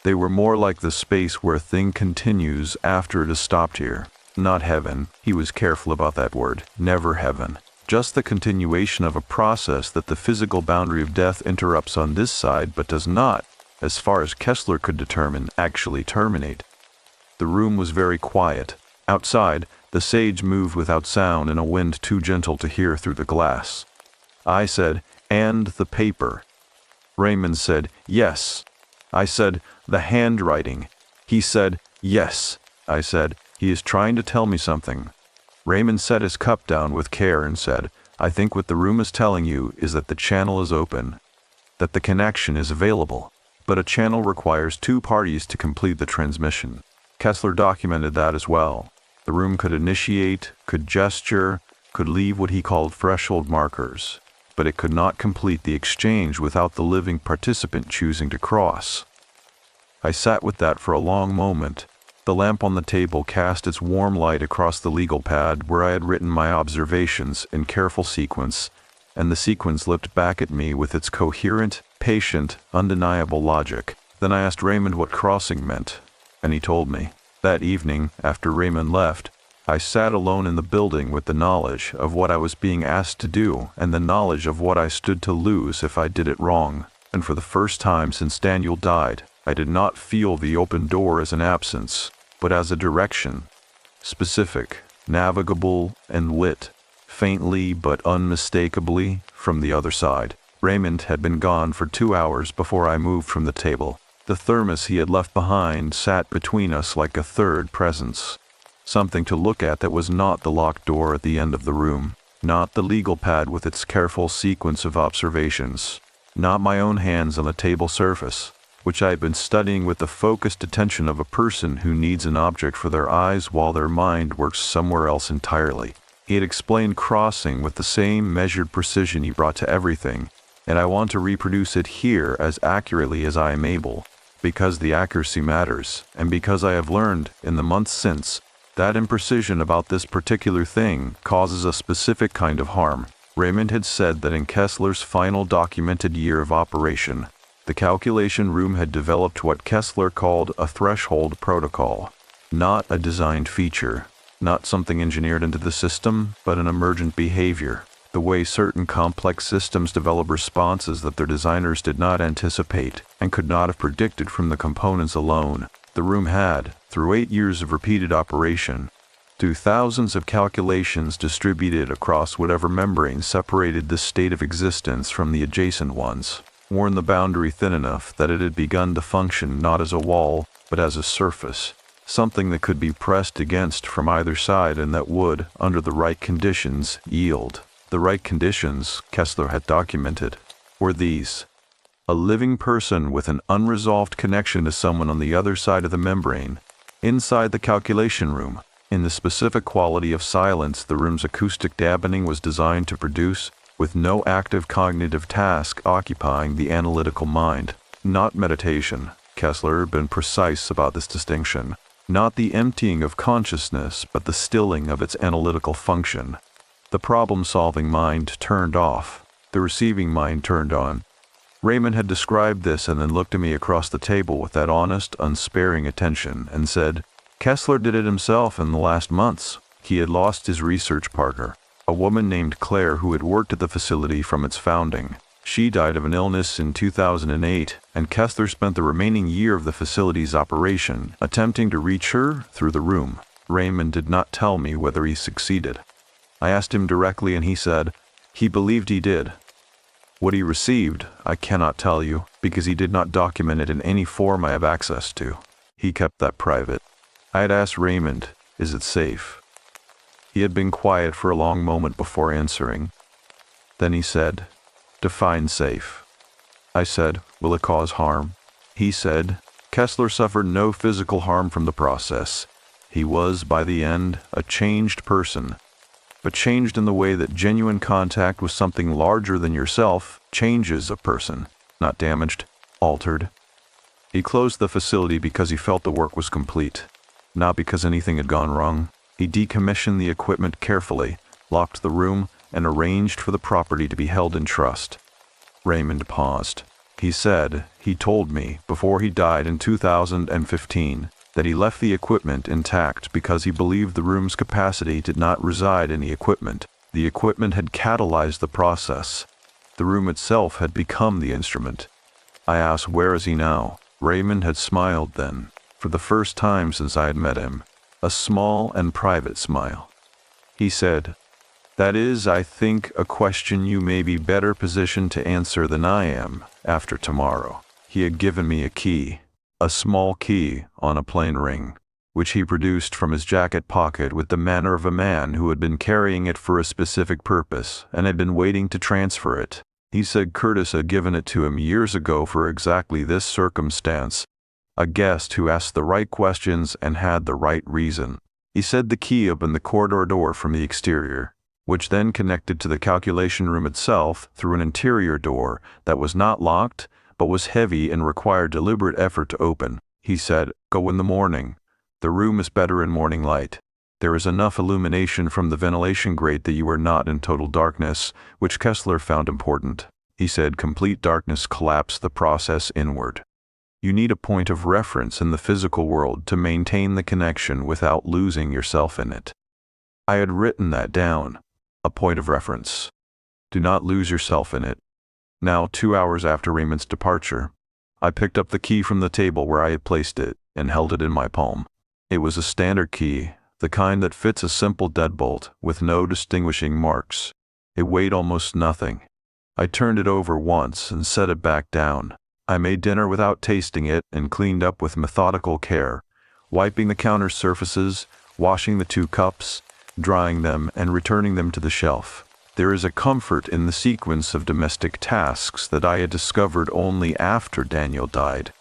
They were more like the space where a thing continues after it has stopped here. Not heaven, he was careful about that word, never heaven. Just the continuation of a process that the physical boundary of death interrupts on this side but does not, as far as Kessler could determine, actually terminate. The room was very quiet. Outside, the sage moved without sound in a wind too gentle to hear through the glass. I said, and the paper. Raymond said, yes. I said, the handwriting. He said, yes. I said, he is trying to tell me something. Raymond set his cup down with care and said, I think what the room is telling you is that the channel is open, that the connection is available, but a channel requires 2 parties to complete the transmission. Kessler documented that as well. The room could initiate, could gesture, could leave what he called threshold markers, but it could not complete the exchange without the living participant choosing to cross. I sat with that for a long moment. The lamp on the table cast its warm light across the legal pad where I had written my observations in careful sequence, and the sequence looked back at me with its coherent, patient, undeniable logic. Then I asked Raymond what crossing meant, and he told me. That evening, after Raymond left, I sat alone in the building with the knowledge of what I was being asked to do and the knowledge of what I stood to lose if I did it wrong. And for the first time since Daniel died, I did not feel the open door as an absence. but as a direction. Specific, navigable, and lit, faintly but unmistakably, from the other side. Raymond had been gone for 2 hours before I moved from the table. The thermos he had left behind sat between us like a third presence. Something to look at that was not the locked door at the end of the room, not the legal pad with its careful sequence of observations, not my own hands on the table surface, which I had been studying with the focused attention of a person who needs an object for their eyes while their mind works somewhere else entirely. He had explained crossing with the same measured precision he brought to everything, and I want to reproduce it here as accurately as I am able, because the accuracy matters, and because I have learned, in the months since, that imprecision about this particular thing causes a specific kind of harm. Raymond had said that in Kessler's final documented year of operation, the calculation room had developed what Kessler called a threshold protocol, not a designed feature, not something engineered into the system, but an emergent behavior, the way certain complex systems develop responses that their designers did not anticipate and could not have predicted from the components alone. The room had, through 8 years of repeated operation, through thousands of calculations distributed across whatever membrane separated this state of existence from the adjacent ones, worn the boundary thin enough that it had begun to function not as a wall, but as a surface, something that could be pressed against from either side and that would, under the right conditions, yield. The right conditions, Kessler had documented, were these: a living person with an unresolved connection to someone on the other side of the membrane, inside the calculation room, in the specific quality of silence the room's acoustic dampening was designed to produce, with no active cognitive task occupying the analytical mind. Not meditation, Kessler had been precise about this distinction. Not the emptying of consciousness, but the stilling of its analytical function. The problem-solving mind turned off, the receiving mind turned on. Raymond had described this and then looked at me across the table with that honest, unsparing attention and said, Kessler did it himself in the last months. He had lost his research partner, a woman named Claire who had worked at the facility from its founding. She died of an illness in 2008, and Kessler spent the remaining year of the facility's operation attempting to reach her through the room. Raymond did not tell me whether he succeeded. I asked him directly and he said, he believed he did. What he received, I cannot tell you, because he did not document it in any form I have access to. He kept that private. I had asked Raymond, is it safe? He had been quiet for a long moment before answering. Then he said, define safe. I said, will it cause harm? He said, Kessler suffered no physical harm from the process. He was, by the end, a changed person, but changed in the way that genuine contact with something larger than yourself changes a person, not damaged, altered. He closed the facility because he felt the work was complete, not because anything had gone wrong. He decommissioned the equipment carefully, locked the room, and arranged for the property to be held in trust. Raymond paused. He said, he told me, before he died in 2015, that he left the equipment intact because he believed the room's capacity did not reside in the equipment. The equipment had catalyzed the process. The room itself had become the instrument. I asked, where is he now? Raymond had smiled then, for the first time since I had met him, a small and private smile. He said, that is, I think, a question you may be better positioned to answer than I am after tomorrow. He had given me a key, a small key on a plain ring, which he produced from his jacket pocket with the manner of a man who had been carrying it for a specific purpose and had been waiting to transfer it. He said Curtis had given it to him years ago for exactly this circumstance, a guest who asked the right questions and had the right reason. He said the key opened the corridor door from the exterior, which then connected to the calculation room itself through an interior door that was not locked, but was heavy and required deliberate effort to open. He said, go in the morning. The room is better in morning light. There is enough illumination from the ventilation grate that you are not in total darkness, which Kessler found important. He said complete darkness collapsed the process inward. You need a point of reference in the physical world to maintain the connection without losing yourself in it. I had written that down. A point of reference. Do not lose yourself in it. Now, 2 hours after Raymond's departure, I picked up the key from the table where I had placed it and held it in my palm. It was a standard key, the kind that fits a simple deadbolt with no distinguishing marks. It weighed almost nothing. I turned it over once and set it back down. I made dinner without tasting it and cleaned up with methodical care, wiping the counter surfaces, washing the 2 cups, drying them, and returning them to the shelf. There is a comfort in the sequence of domestic tasks that I had discovered only after Daniel died.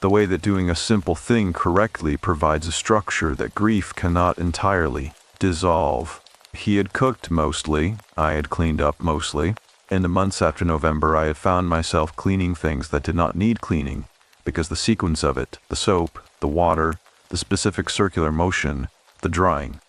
The way that doing a simple thing correctly provides a structure that grief cannot entirely dissolve. He had cooked mostly, I had cleaned up mostly. In the months after November, I had found myself cleaning things that did not need cleaning, because the sequence of it, the soap, the water, the specific circular motion, the drying,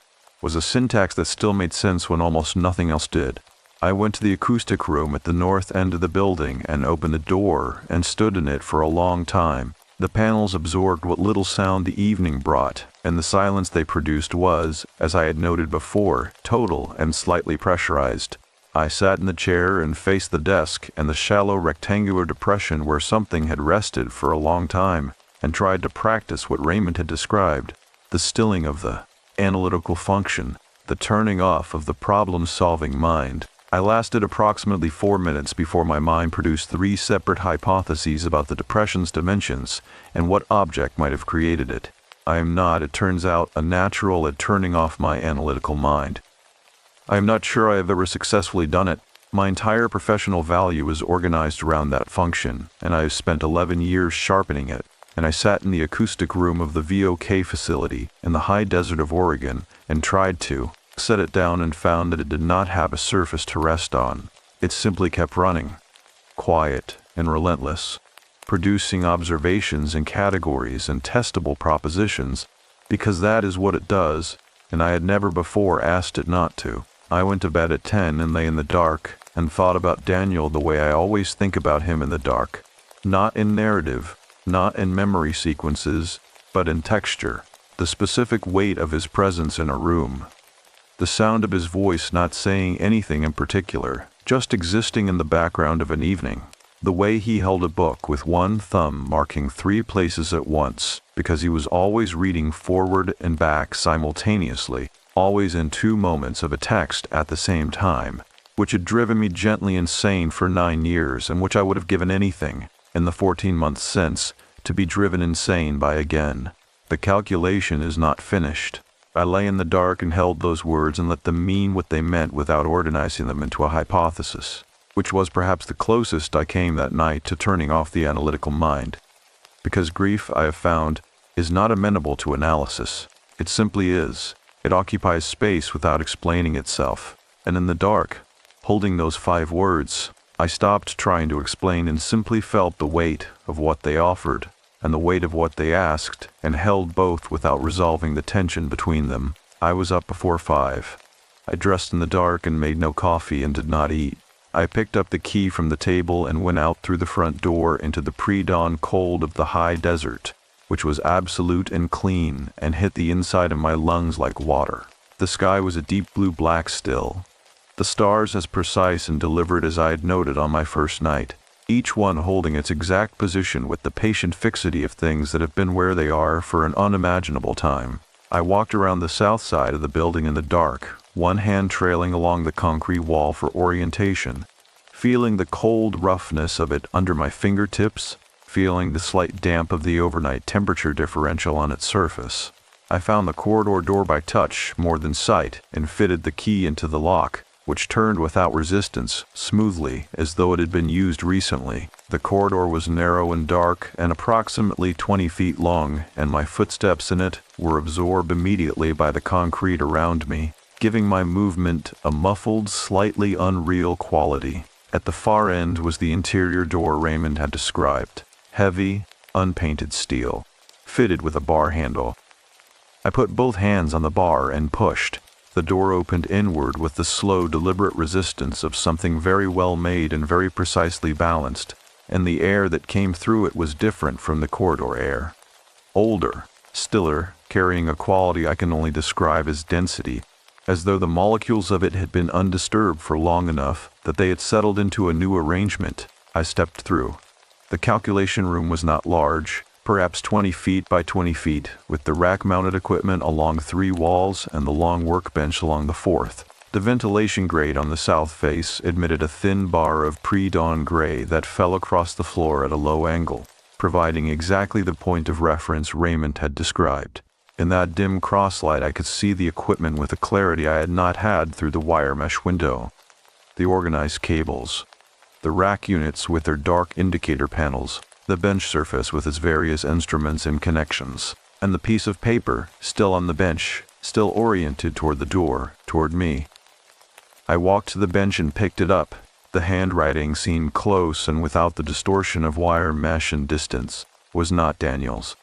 was a syntax that still made sense when almost nothing else did. I went to the acoustic room at the north end of the building and opened the door and stood in it for a long time. The panels absorbed what little sound the evening brought, and the silence they produced was, as I had noted before, total and slightly pressurized. I sat in the chair and faced the desk and the shallow rectangular depression where something had rested for a long time, and tried to practice what Raymond had described, the stilling of the analytical function, the turning off of the problem-solving mind. I lasted approximately 4 minutes before my mind produced 3 separate hypotheses about the depression's dimensions and what object might have created it. I am not, it turns out, a natural at turning off my analytical mind. I am not sure I have ever successfully done it. My entire professional value is organized around that function, and I have spent 11 years sharpening it. And I sat in the acoustic room of the Vacc facility in the high desert of Oregon and tried to set it down and found that it did not have a surface to rest on. It simply kept running, quiet and relentless, producing observations and categories and testable propositions, because that is what it does, and I had never before asked it not to. I went to bed at 10 and lay in the dark and thought about Daniel the way I always think about him in the dark, not in narrative, not in memory sequences, but in texture, the specific weight of his presence in a room, the sound of his voice not saying anything in particular, just existing in the background of an evening, the way he held a book with one thumb marking 3 places at once, because he was always reading forward and back simultaneously, always in 2 moments of a text at the same time, which had driven me gently insane for 9 years and which I would have given anything, in the 14 months since, to be driven insane by again. The calculation is not finished. I lay in the dark and held those words and let them mean what they meant without organizing them into a hypothesis, which was perhaps the closest I came that night to turning off the analytical mind. Because grief, I have found, is not amenable to analysis. It simply is. It occupies space without explaining itself. And in the dark, holding those 5 words, I stopped trying to explain and simply felt the weight of what they offered and the weight of what they asked, and held both without resolving the tension between them. I was up before 5. I dressed in the dark and made no coffee and did not eat. I picked up the key from the table and went out through the front door into the pre-dawn cold of the high desert, which was absolute and clean and hit the inside of my lungs like water. The sky was a deep blue-black still, the stars as precise and deliberate as I had noted on my first night, each one holding its exact position with the patient fixity of things that have been where they are for an unimaginable time. I walked around the south side of the building in the dark, one hand trailing along the concrete wall for orientation, feeling the cold roughness of it under my fingertips, feeling the slight damp of the overnight temperature differential on its surface. I found the corridor door by touch more than sight and fitted the key into the lock, which turned without resistance, smoothly, as though it had been used recently. The corridor was narrow and dark and approximately 20 feet long, and my footsteps in it were absorbed immediately by the concrete around me, giving my movement a muffled, slightly unreal quality. At the far end was the interior door Raymond had described, heavy, unpainted steel, fitted with a bar handle. I put both hands on the bar and pushed. The door opened inward with the slow, deliberate resistance of something very well made and very precisely balanced, and the air that came through it was different from the corridor air. Older, stiller, carrying a quality I can only describe as density, as though the molecules of it had been undisturbed for long enough that they had settled into a new arrangement. I stepped through. The calculation room was not large, perhaps 20 feet by 20 feet, with the rack-mounted equipment along 3 walls and the long workbench along the 4th. The ventilation grate on the south face admitted a thin bar of pre-dawn gray that fell across the floor at a low angle, providing exactly the point of reference Raymond had described. In that dim crosslight I could see the equipment with a clarity I had not had through the wire mesh window. The organized cables, the rack units with their dark indicator panels, the bench surface with its various instruments and connections, and the piece of paper, still on the bench, still oriented toward the door, toward me. I walked to the bench and picked it up. The handwriting, seen close and without the distortion of wire mesh and distance, was not Daniel's.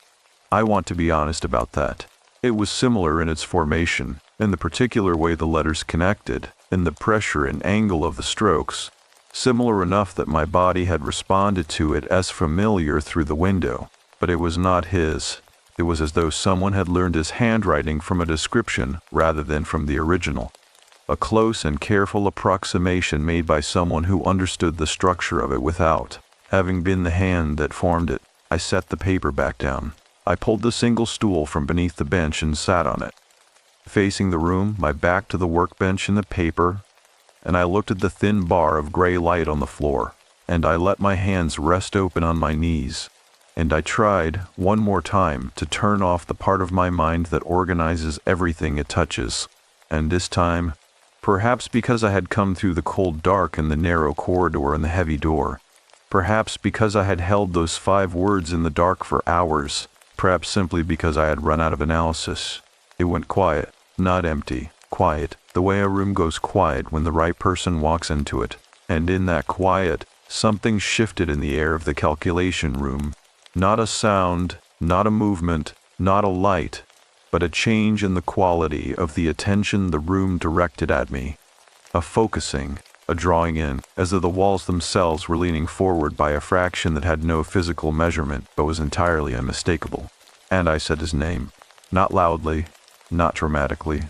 I want to be honest about that. It was similar in its formation, in the particular way the letters connected, in the pressure and angle of the strokes, similar enough that my body had responded to it as familiar through the window, but it was not his. It was as though someone had learned his handwriting from a description rather than from the original. A close and careful approximation made by someone who understood the structure of it without having been the hand that formed it. I set the paper back down. I pulled the single stool from beneath the bench and sat on it, facing the room, my back to the workbench and the paper, and I looked at the thin bar of gray light on the floor, and I let my hands rest open on my knees, and I tried, one more time, to turn off the part of my mind that organizes everything it touches, and this time, perhaps because I had come through the cold dark and the narrow corridor and the heavy door, perhaps because I had held those 5 words in the dark for hours, perhaps simply because I had run out of analysis, it went quiet, not empty, quiet, the way a room goes quiet when the right person walks into it, and in that quiet, something shifted in the air of the calculation room, not a sound, not a movement, not a light, but a change in the quality of the attention the room directed at me, a focusing, a drawing in, as though the walls themselves were leaning forward by a fraction that had no physical measurement but was entirely unmistakable. And I said his name, not loudly, not dramatically.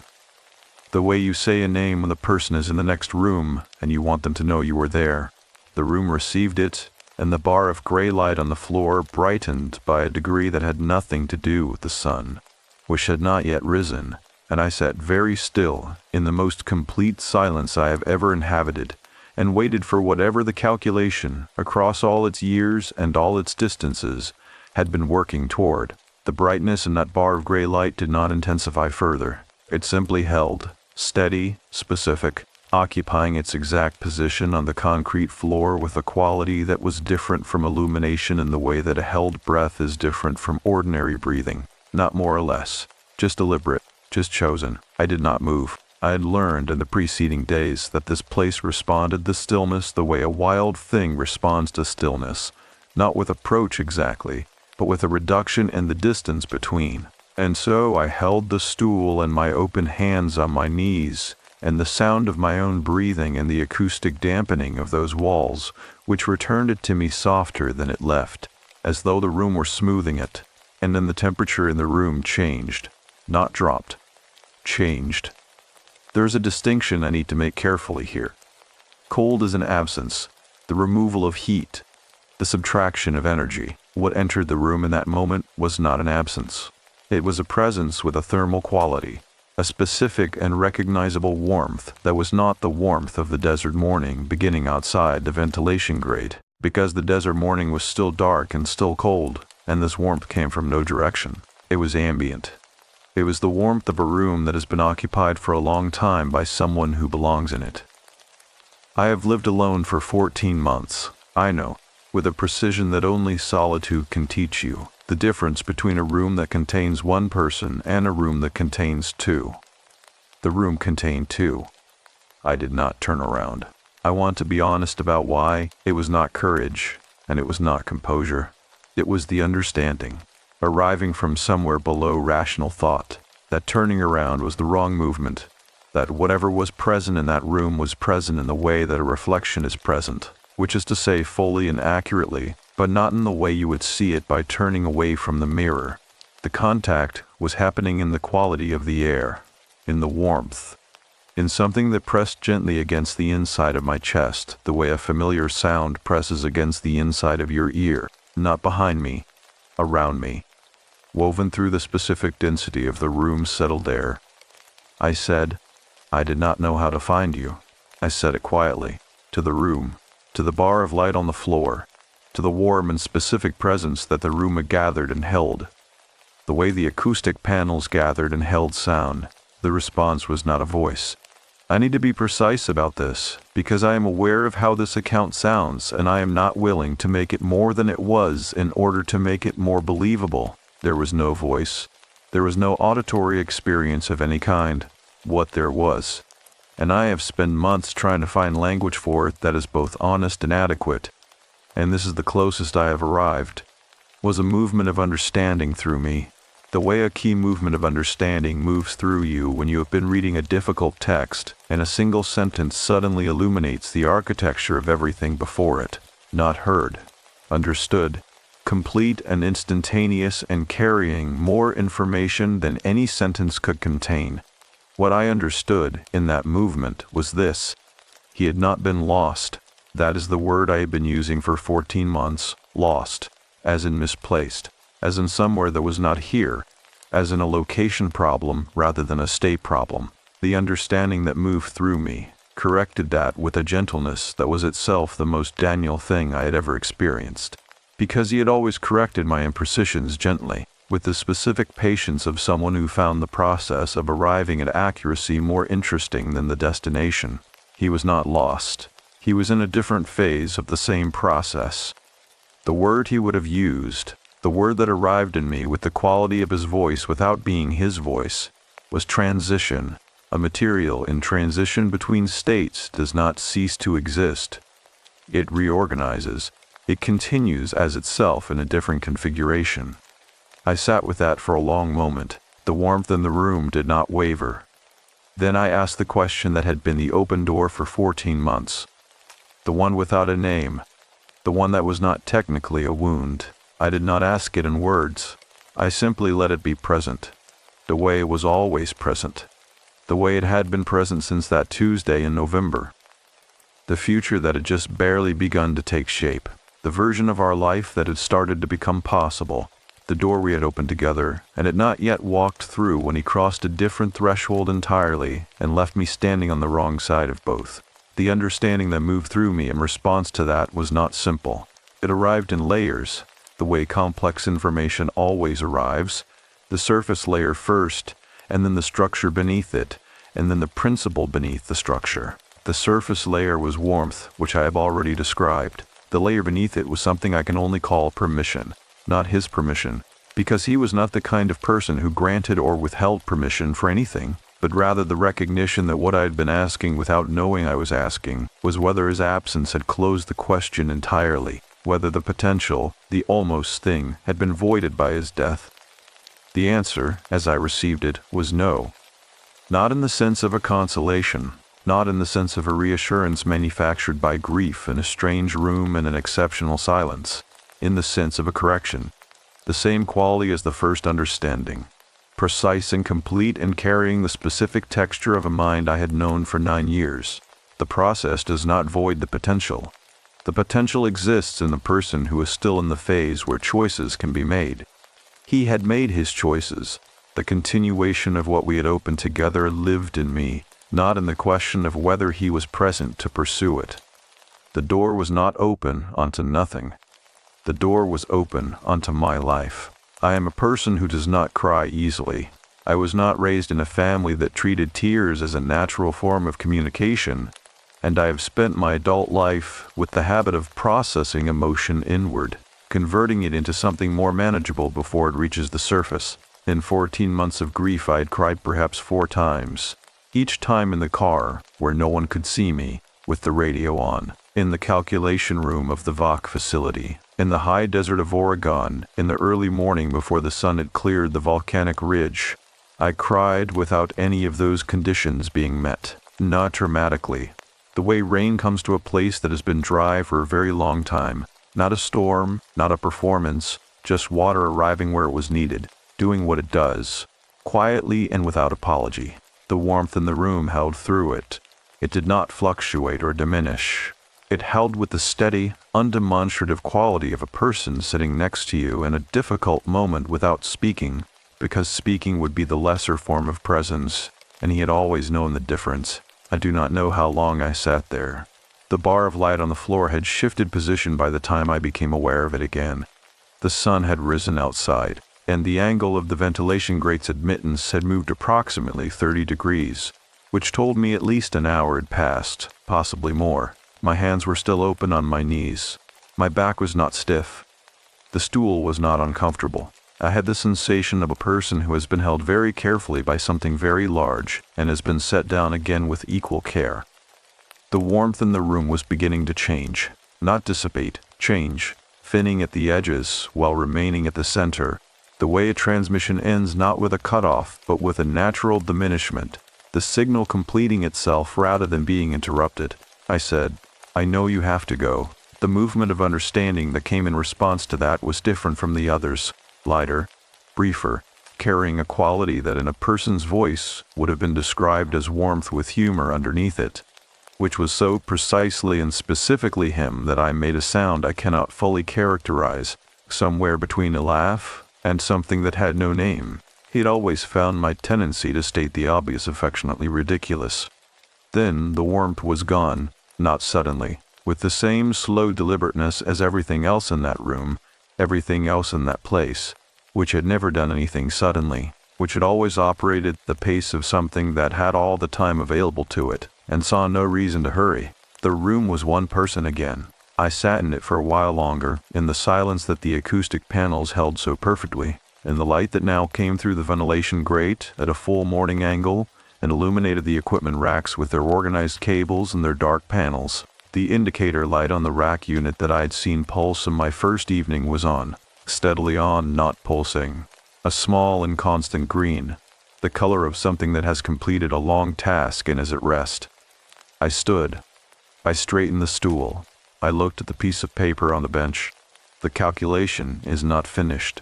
The way you say a name when the person is in the next room and you want them to know you were there. The room received it, and the bar of gray light on the floor brightened by a degree that had nothing to do with the sun, which had not yet risen, and I sat very still, in the most complete silence I have ever inhabited, and waited for whatever the calculation, across all its years and all its distances, had been working toward. The brightness in that bar of gray light did not intensify further. It simply held, steady, specific, occupying its exact position on the concrete floor with a quality that was different from illumination in the way that a held breath is different from ordinary breathing. Not more or less, just deliberate, just chosen. I did not move. I had learned in the preceding days that this place responded to stillness the way a wild thing responds to stillness, not with approach exactly, but with a reduction in the distance between. And so I held the stool and my open hands on my knees, and the sound of my own breathing and the acoustic dampening of those walls, which returned it to me softer than it left, as though the room were smoothing it, and then the temperature in the room changed, not dropped, changed. There is a distinction I need to make carefully here. Cold is an absence, the removal of heat, the subtraction of energy. What entered the room in that moment was not an absence. It was a presence with a thermal quality, a specific and recognizable warmth that was not the warmth of the desert morning beginning outside the ventilation grate, because the desert morning was still dark and still cold, and this warmth came from no direction. It was ambient. It was the warmth of a room that has been occupied for a long time by someone who belongs in it. I have lived alone for 14 months. I know, with a precision that only solitude can teach you, the difference between a room that contains one person and a room that contains 2. The room contained 2. I did not turn around. I want to be honest about why. It was not courage, and it was not composure. It was the understanding, arriving from somewhere below rational thought, that turning around was the wrong movement, that whatever was present in that room was present in the way that a reflection is present, which is to say fully and accurately, but not in the way you would see it by turning away from the mirror. The contact was happening in the quality of the air, in the warmth, in something that pressed gently against the inside of my chest, the way a familiar sound presses against the inside of your ear, not behind me, around me, woven through the specific density of the room's settled air. I said, "I did not know how to find you." I said it quietly, to the room, to the bar of light on the floor, to the warm and specific presence that the room had gathered and held. The way the acoustic panels gathered and held sound, the response was not a voice. I need to be precise about this, because I am aware of how this account sounds, and I am not willing to make it more than it was in order to make it more believable. There was no voice. There was no auditory experience of any kind. What there was, and I have spent months trying to find language for it that is both honest and adequate, and this is the closest I have arrived, was a movement of understanding through me. The way a key movement of understanding moves through you when you have been reading a difficult text and a single sentence suddenly illuminates the architecture of everything before it. Not heard, understood, complete and instantaneous, and carrying more information than any sentence could contain. What I understood in that movement was this: he had not been lost. That is the word I had been using for 14 months. Lost, as in misplaced, as in somewhere that was not here, as in a location problem rather than a state problem. The understanding that moved through me corrected that with a gentleness that was itself the most Daniel thing I had ever experienced, because he had always corrected my imprecisions gently, with the specific patience of someone who found the process of arriving at accuracy more interesting than the destination. He was not lost. He was in a different phase of the same process. The word he would have used, the word that arrived in me with the quality of his voice without being his voice, was transition. A material in transition between states does not cease to exist. It reorganizes. It continues as itself in a different configuration. I sat with that for a long moment. The warmth in the room did not waver. Then I asked the question that had been the open door for 14 months. The one without a name. The one that was not technically a wound. I did not ask it in words. I simply let it be present. The way it was always present. The way it had been present since that Tuesday in November. The future that had just barely begun to take shape. The version of our life that had started to become possible. The door we had opened together and had not yet walked through when he crossed a different threshold entirely and left me standing on the wrong side of both. The understanding that moved through me in response to that was not simple. It arrived in layers, the way complex information always arrives, the surface layer first, and then the structure beneath it, and then the principle beneath the structure. The surface layer was warmth, which I have already described. The layer beneath it was something I can only call permission. Not his permission, because he was not the kind of person who granted or withheld permission for anything, but rather the recognition that what I had been asking without knowing I was asking was whether his absence had closed the question entirely, whether the potential, the almost thing, had been voided by his death. The answer, as I received it, was no. Not in the sense of a consolation, not in the sense of a reassurance manufactured by grief in a strange room and an exceptional silence. In the sense of a correction, the same quality as the first understanding, precise and complete and carrying the specific texture of a mind I had known for 9 years. The process does not void the potential. The potential exists in the person who is still in the phase where choices can be made. He had made his choices. The continuation of what we had opened together lived in me, not in the question of whether he was present to pursue it. The door was not open onto nothing. The door was open onto my life. I am a person who does not cry easily. I was not raised in a family that treated tears as a natural form of communication, and I have spent my adult life with the habit of processing emotion inward, converting it into something more manageable before it reaches the surface. In 14 months of grief I had cried perhaps 4 times, each time in the car, where no one could see me, with the radio on, in the calculation room of the Vacc facility, in the high desert of Oregon, in the early morning before the sun had cleared the volcanic ridge. I cried without any of those conditions being met, not dramatically. The way rain comes to a place that has been dry for a very long time, not a storm, not a performance, just water arriving where it was needed, doing what it does, quietly and without apology. The warmth in the room held through it. It did not fluctuate or diminish. It held with the steady, undemonstrative quality of a person sitting next to you in a difficult moment without speaking, because speaking would be the lesser form of presence, and he had always known the difference. I do not know how long I sat there. The bar of light on the floor had shifted position by the time I became aware of it again. The sun had risen outside, and the angle of the ventilation grate's admittance had moved approximately 30 degrees, which told me at least an hour had passed, possibly more. My hands were still open on my knees. My back was not stiff. The stool was not uncomfortable. I had the sensation of a person who has been held very carefully by something very large and has been set down again with equal care. The warmth in the room was beginning to change, not dissipate, change, thinning at the edges while remaining at the center, the way a transmission ends not with a cutoff but with a natural diminishment, the signal completing itself rather than being interrupted. I said, "I know you have to go." The movement of understanding that came in response to that was different from the others, lighter, briefer, carrying a quality that in a person's voice would have been described as warmth with humor underneath it, which was so precisely and specifically him that I made a sound I cannot fully characterize, somewhere between a laugh and something that had no name. He had always found my tendency to state the obvious affectionately ridiculous. Then the warmth was gone, not suddenly, with the same slow deliberateness as everything else in that room, everything else in that place, which had never done anything suddenly, which had always operated at the pace of something that had all the time available to it, and saw no reason to hurry. The room was one person again. I sat in it for a while longer, in the silence that the acoustic panels held so perfectly, in the light that now came through the ventilation grate at a full morning angle, and illuminated the equipment racks with their organized cables and their dark panels. The indicator light on the rack unit that I had seen pulse in my first evening was on, steadily on, not pulsing. A small and constant green, the color of something that has completed a long task and is at rest. I stood. I straightened the stool. I looked at the piece of paper on the bench. The calculation is not finished.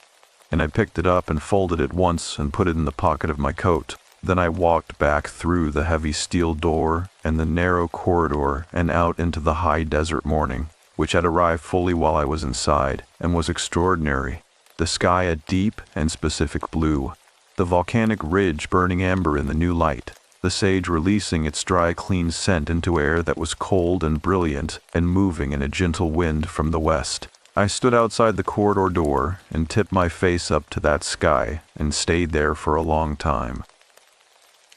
And I picked it up and folded it once and put it in the pocket of my coat. Then I walked back through the heavy steel door and the narrow corridor and out into the high desert morning, which had arrived fully while I was inside, and was extraordinary. The sky a deep and specific blue, the volcanic ridge burning amber in the new light, the sage releasing its dry, clean scent into air that was cold and brilliant and moving in a gentle wind from the west. I stood outside the corridor door and tipped my face up to that sky and stayed there for a long time.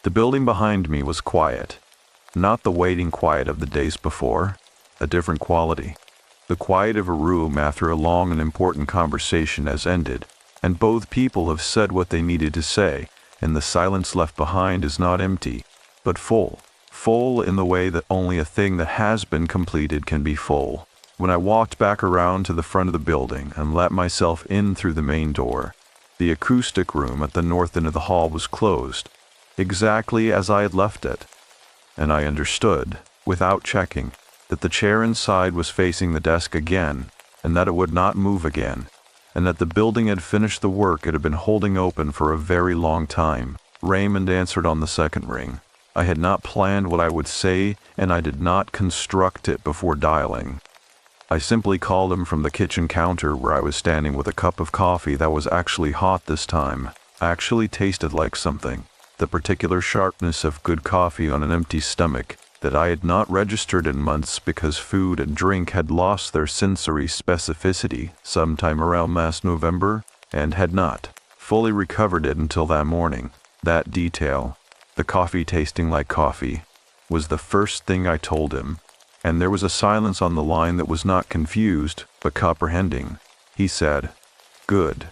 The building behind me was quiet, not the waiting quiet of the days before, a different quality. The quiet of a room after a long and important conversation has ended, and both people have said what they needed to say, and the silence left behind is not empty, but full. Full in the way that only a thing that has been completed can be full. When I walked back around to the front of the building and let myself in through the main door, the acoustic room at the north end of the hall was closed, exactly as I had left it, and I understood, without checking, that the chair inside was facing the desk again, and that it would not move again, and that the building had finished the work it had been holding open for a very long time. Raymond answered on the second ring. I had not planned what I would say, and I did not construct it before dialing. I simply called him from the kitchen counter where I was standing with a cup of coffee that was actually hot this time, actually tasted like something. The particular sharpness of good coffee on an empty stomach that I had not registered in months because food and drink had lost their sensory specificity sometime around last November and had not fully recovered it until that morning. That detail, the coffee tasting like coffee, was the first thing I told him, and there was a silence on the line that was not confused but comprehending. He said, "Good.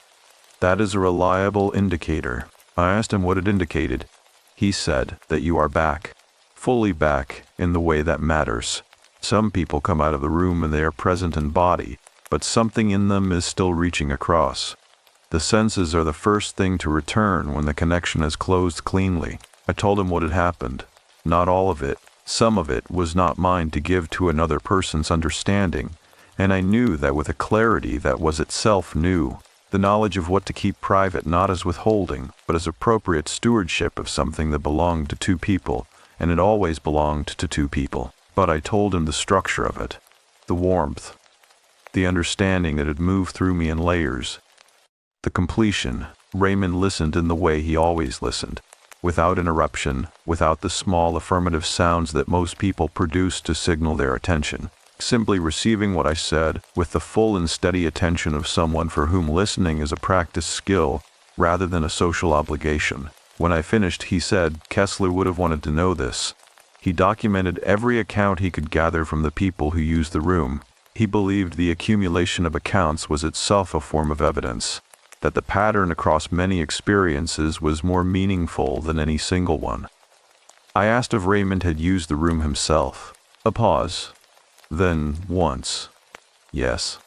That is a reliable indicator." I asked him what it indicated. He said that you are back, fully back in the way that matters. Some people come out of the room and they are present in body, but something in them is still reaching across. The senses are the first thing to return when the connection is closed cleanly. I told him what had happened. Not all of it. Some of it was not mine to give to another person's understanding, and I knew that with a clarity that was itself new. The knowledge of what to keep private not as withholding, but as appropriate stewardship of something that belonged to two people, and it always belonged to two people. But I told him the structure of it. the warmth, the understanding that had moved through me in layers. The completion. Raymond listened in the way he always listened, without interruption, without the small affirmative sounds that most people produce to signal their attention, simply receiving what I said with the full and steady attention of someone for whom listening is a practice skill rather than a social obligation. When I finished, he said, Kessler would have wanted to know this. He documented every account he could gather from the people who used the room. He believed the accumulation of accounts was itself a form of evidence, that the pattern across many experiences was more meaningful than any single one. I asked if Raymond had used the room himself. A pause. Then, once. Yes.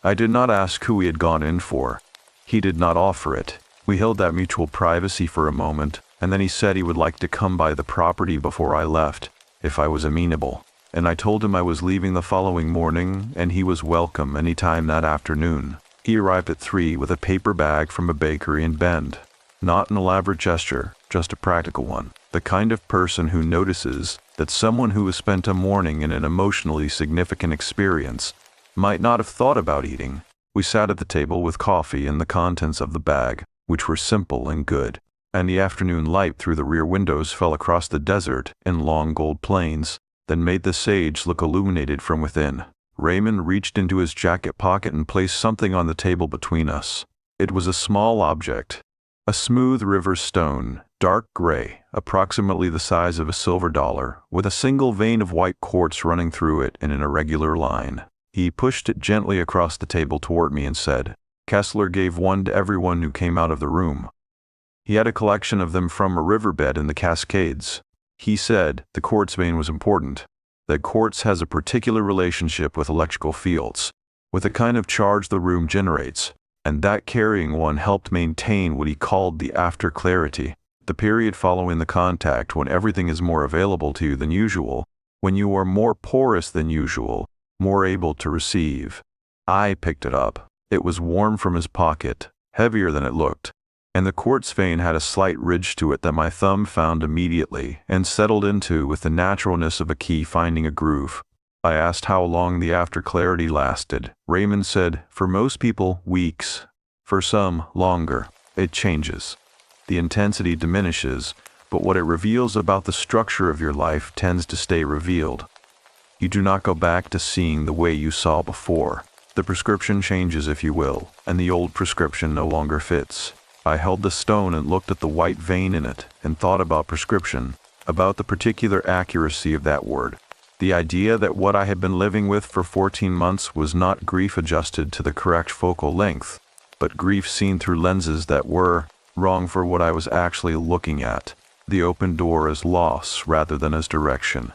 I did not ask who he had gone in for. He did not offer it. We held that mutual privacy for a moment, and then he said he would like to come by the property before I left, if I was amenable. And I told him I was leaving the following morning, and he was welcome any time that afternoon. He arrived at 3 with a paper bag from a bakery in Bend. Not an elaborate gesture, just a practical one. The kind of person who notices that someone who has spent a morning in an emotionally significant experience might not have thought about eating. We sat at the table with coffee and the contents of the bag, which were simple and good, and the afternoon light through the rear windows fell across the desert in long gold planes that made the sage look illuminated from within. Raymond reached into his jacket pocket and placed something on the table between us. It was a small object, a smooth river stone, dark gray, approximately the size of a silver dollar, with a single vein of white quartz running through it in an irregular line. He pushed it gently across the table toward me and said, Kessler gave one to everyone who came out of the room. He had a collection of them from a riverbed in the Cascades. He said the quartz vein was important, that quartz has a particular relationship with electrical fields, with the kind of charge the room generates, and that carrying one helped maintain what he called the after clarity, the period following the contact when everything is more available to you than usual, when you are more porous than usual, more able to receive. I picked it up. It was warm from his pocket, heavier than it looked, and the quartz vein had a slight ridge to it that my thumb found immediately and settled into with the naturalness of a key finding a groove. I asked how long the after clarity lasted. Raymond said, for most people, weeks. For some, longer. It changes. The intensity diminishes, but what it reveals about the structure of your life tends to stay revealed. You do not go back to seeing the way you saw before. The prescription changes, if you will, and the old prescription no longer fits. I held the stone and looked at the white vein in it and thought about prescription, about the particular accuracy of that word. The idea that what I had been living with for 14 months was not grief adjusted to the correct focal length, but grief seen through lenses that were wrong for what I was actually looking at. The open door as loss rather than as direction.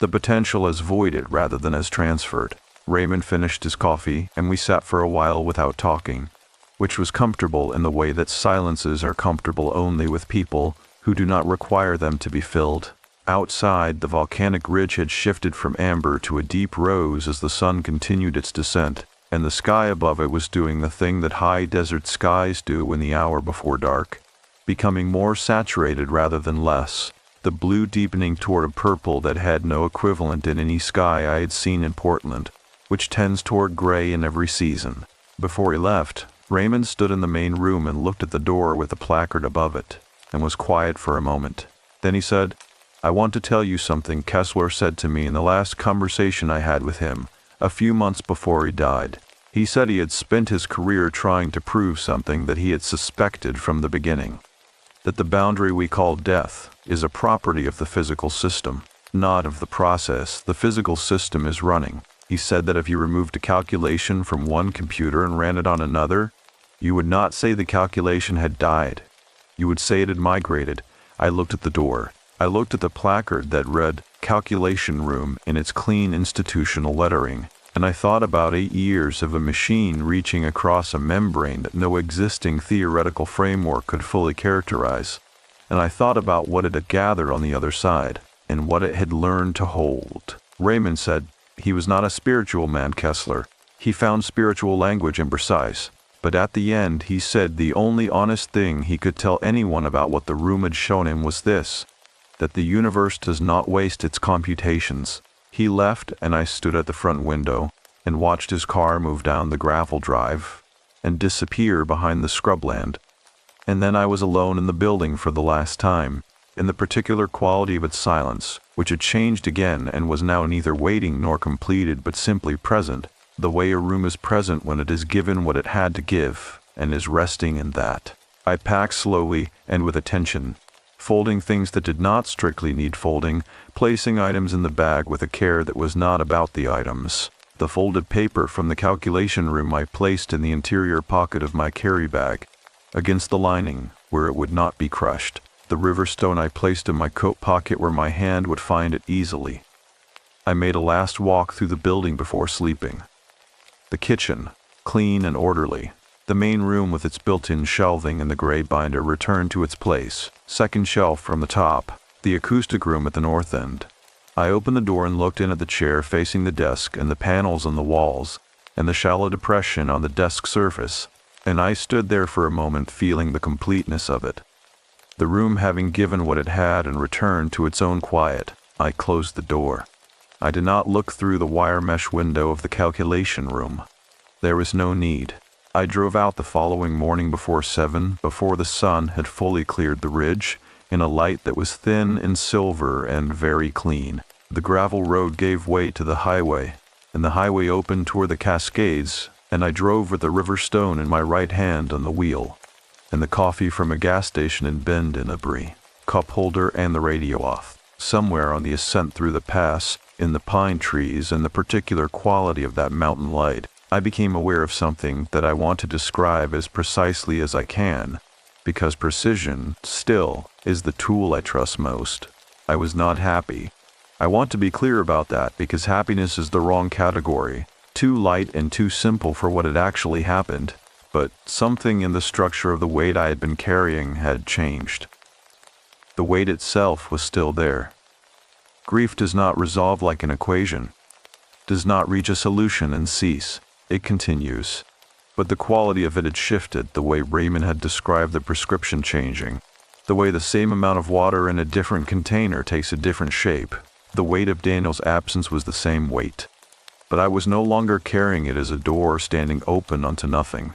The potential as voided rather than as transferred. Raymond finished his coffee, and we sat for a while without talking, which was comfortable in the way that silences are comfortable only with people who do not require them to be filled. Outside, the volcanic ridge had shifted from amber to a deep rose as the sun continued its descent, and the sky above it was doing the thing that high desert skies do in the hour before dark, becoming more saturated rather than less, the blue deepening toward a purple that had no equivalent in any sky I had seen in Portland, which tends toward gray in every season. Before he left, Raymond stood in the main room and looked at the door with the placard above it, and was quiet for a moment. Then he said, I want to tell you something Kessler said to me in the last conversation I had with him, a few months before he died. He said he had spent his career trying to prove something that he had suspected from the beginning, that the boundary we call death is a property of the physical system, not of the process the physical system is running. He said that if you removed a calculation from one computer and ran it on another, you would not say the calculation had died. You would say it had migrated. I looked at the door. I looked at the placard that read "Calculation Room" in its clean institutional lettering, and I thought about 8 years of a machine reaching across a membrane that no existing theoretical framework could fully characterize, and I thought about what it had gathered on the other side, and what it had learned to hold. Raymond said, he was not a spiritual man, Kessler. He found spiritual language imprecise, but at the end he said the only honest thing he could tell anyone about what the room had shown him was this, that the universe does not waste its computations. He left, and I stood at the front window and watched his car move down the gravel drive and disappear behind the scrubland. And then I was alone in the building for the last time, in the particular quality of its silence, which had changed again and was now neither waiting nor completed but simply present, the way a room is present when it is given what it had to give, and is resting in that. I packed slowly and with attention, folding things that did not strictly need folding, placing items in the bag with a care that was not about the items. The folded paper from the calculation room I placed in the interior pocket of my carry bag, against the lining, where it would not be crushed. The river stone I placed in my coat pocket where my hand would find it easily. I made a last walk through the building before sleeping. The kitchen, clean and orderly. The main room with its built-in shelving and the gray binder returned to its place, second shelf from the top. The acoustic room at the north end. I opened the door and looked in at the chair facing the desk and the panels on the walls, and the shallow depression on the desk surface, and I stood there for a moment feeling the completeness of it. The room having given what it had and returned to its own quiet, I closed the door. I did not look through the wire mesh window of the calculation room. There was no need. I drove out the following morning before 7, before the sun had fully cleared the ridge, in a light that was thin and silver and very clean. The gravel road gave way to the highway, and the highway opened toward the Cascades, and I drove with the river stone in my right hand on the wheel, and the coffee from a gas station in Bend in a Brie, cup holder and the radio off. Somewhere on the ascent through the pass, in the pine trees and the particular quality of that mountain light, I became aware of something that I want to describe as precisely as I can, because precision, still, is the tool I trust most. I was not happy. I want to be clear about that because happiness is the wrong category, too light and too simple for what had actually happened, but something in the structure of the weight I had been carrying had changed. The weight itself was still there. Grief does not resolve like an equation, does not reach a solution and cease. It continues. But the quality of it had shifted, the way Raymond had described the prescription changing, the way the same amount of water in a different container takes a different shape. The weight of Daniel's absence was the same weight, but I was no longer carrying it as a door standing open onto nothing.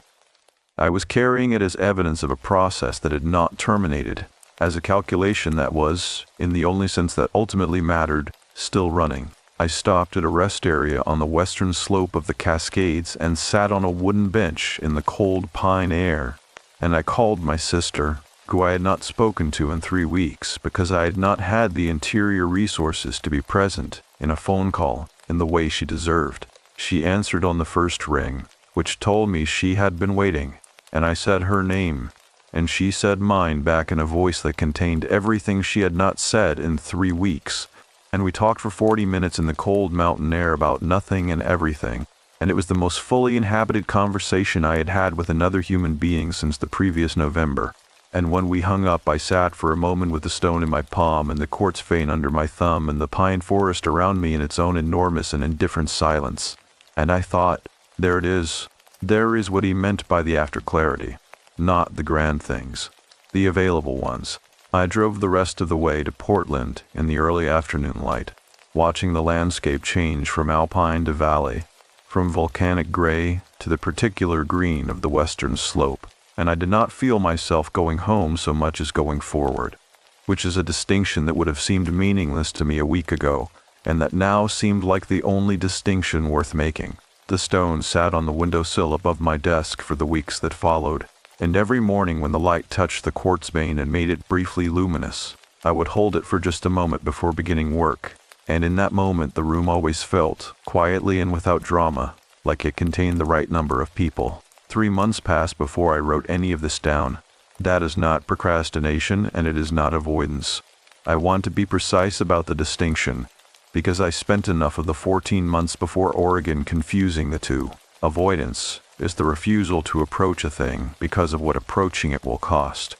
I was carrying it as evidence of a process that had not terminated, as a calculation that was, in the only sense that ultimately mattered, still running. I stopped at a rest area on the western slope of the Cascades and sat on a wooden bench in the cold pine air, and I called my sister, who I had not spoken to in 3 weeks because I had not had the interior resources to be present in a phone call in the way she deserved. She answered on the first ring, which told me she had been waiting, and I said her name, and she said mine back in a voice that contained everything she had not said in 3 weeks. And we talked for 40 minutes in the cold mountain air about nothing and everything, and it was the most fully inhabited conversation I had had with another human being since the previous November. And when we hung up, I sat for a moment with the stone in my palm and the quartz vein under my thumb and the pine forest around me in its own enormous and indifferent silence. And I thought, there it is. There is what he meant by the after clarity. Not the grand things. The available ones. I drove the rest of the way to Portland in the early afternoon light, watching the landscape change from alpine to valley, from volcanic gray to the particular green of the western slope, and I did not feel myself going home so much as going forward, which is a distinction that would have seemed meaningless to me a week ago, and that now seemed like the only distinction worth making. The stone sat on the windowsill above my desk for the weeks that followed, and every morning when the light touched the quartz vein and made it briefly luminous, I would hold it for just a moment before beginning work, and in that moment the room always felt, quietly and without drama, like it contained the right number of people. 3 months passed before I wrote any of this down. That is not procrastination, and it is not avoidance. I want to be precise about the distinction, because I spent enough of the 14 months before Oregon confusing the two. Avoidance is the refusal to approach a thing because of what approaching it will cost.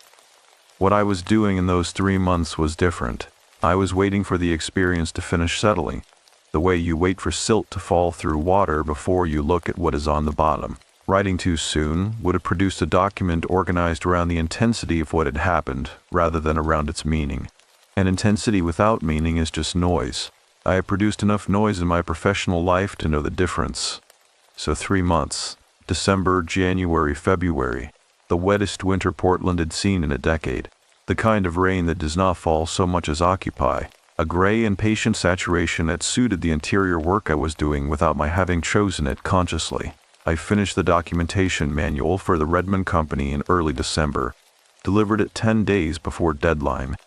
What I was doing in those 3 months was different. I was waiting for the experience to finish settling, the way you wait for silt to fall through water before you look at what is on the bottom. Writing too soon would have produced a document organized around the intensity of what had happened rather than around its meaning. And intensity without meaning is just noise. I had produced enough noise in my professional life to know the difference. So 3 months, December, January, February, the wettest winter Portland had seen in a decade. The kind of rain that does not fall so much as occupy. A gray and patient saturation that suited the interior work I was doing without my having chosen it consciously. I finished the documentation manual for the Redmond Company in early December, delivered it 10 days before deadline,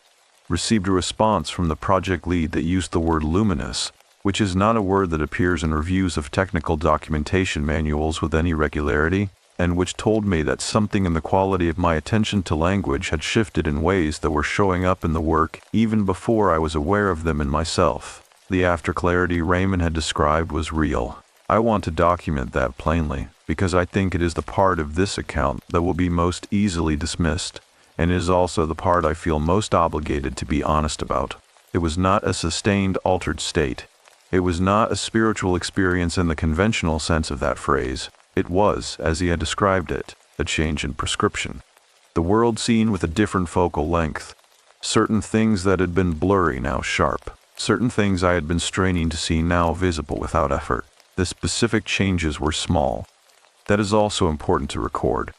received a response from the project lead that used the word luminous, which is not a word that appears in reviews of technical documentation manuals with any regularity, and which told me that something in the quality of my attention to language had shifted in ways that were showing up in the work even before I was aware of them in myself. The after-clarity Raymond had described was real. I want to document that plainly, because I think it is the part of this account that will be most easily dismissed, and is also the part I feel most obligated to be honest about. It was not a sustained altered state. It was not a spiritual experience in the conventional sense of that phrase. It was, as he had described it, a change in prescription. The world seen with a different focal length. Certain things that had been blurry now sharp. Certain things I had been straining to see now visible without effort. The specific changes were small. That is also important to record,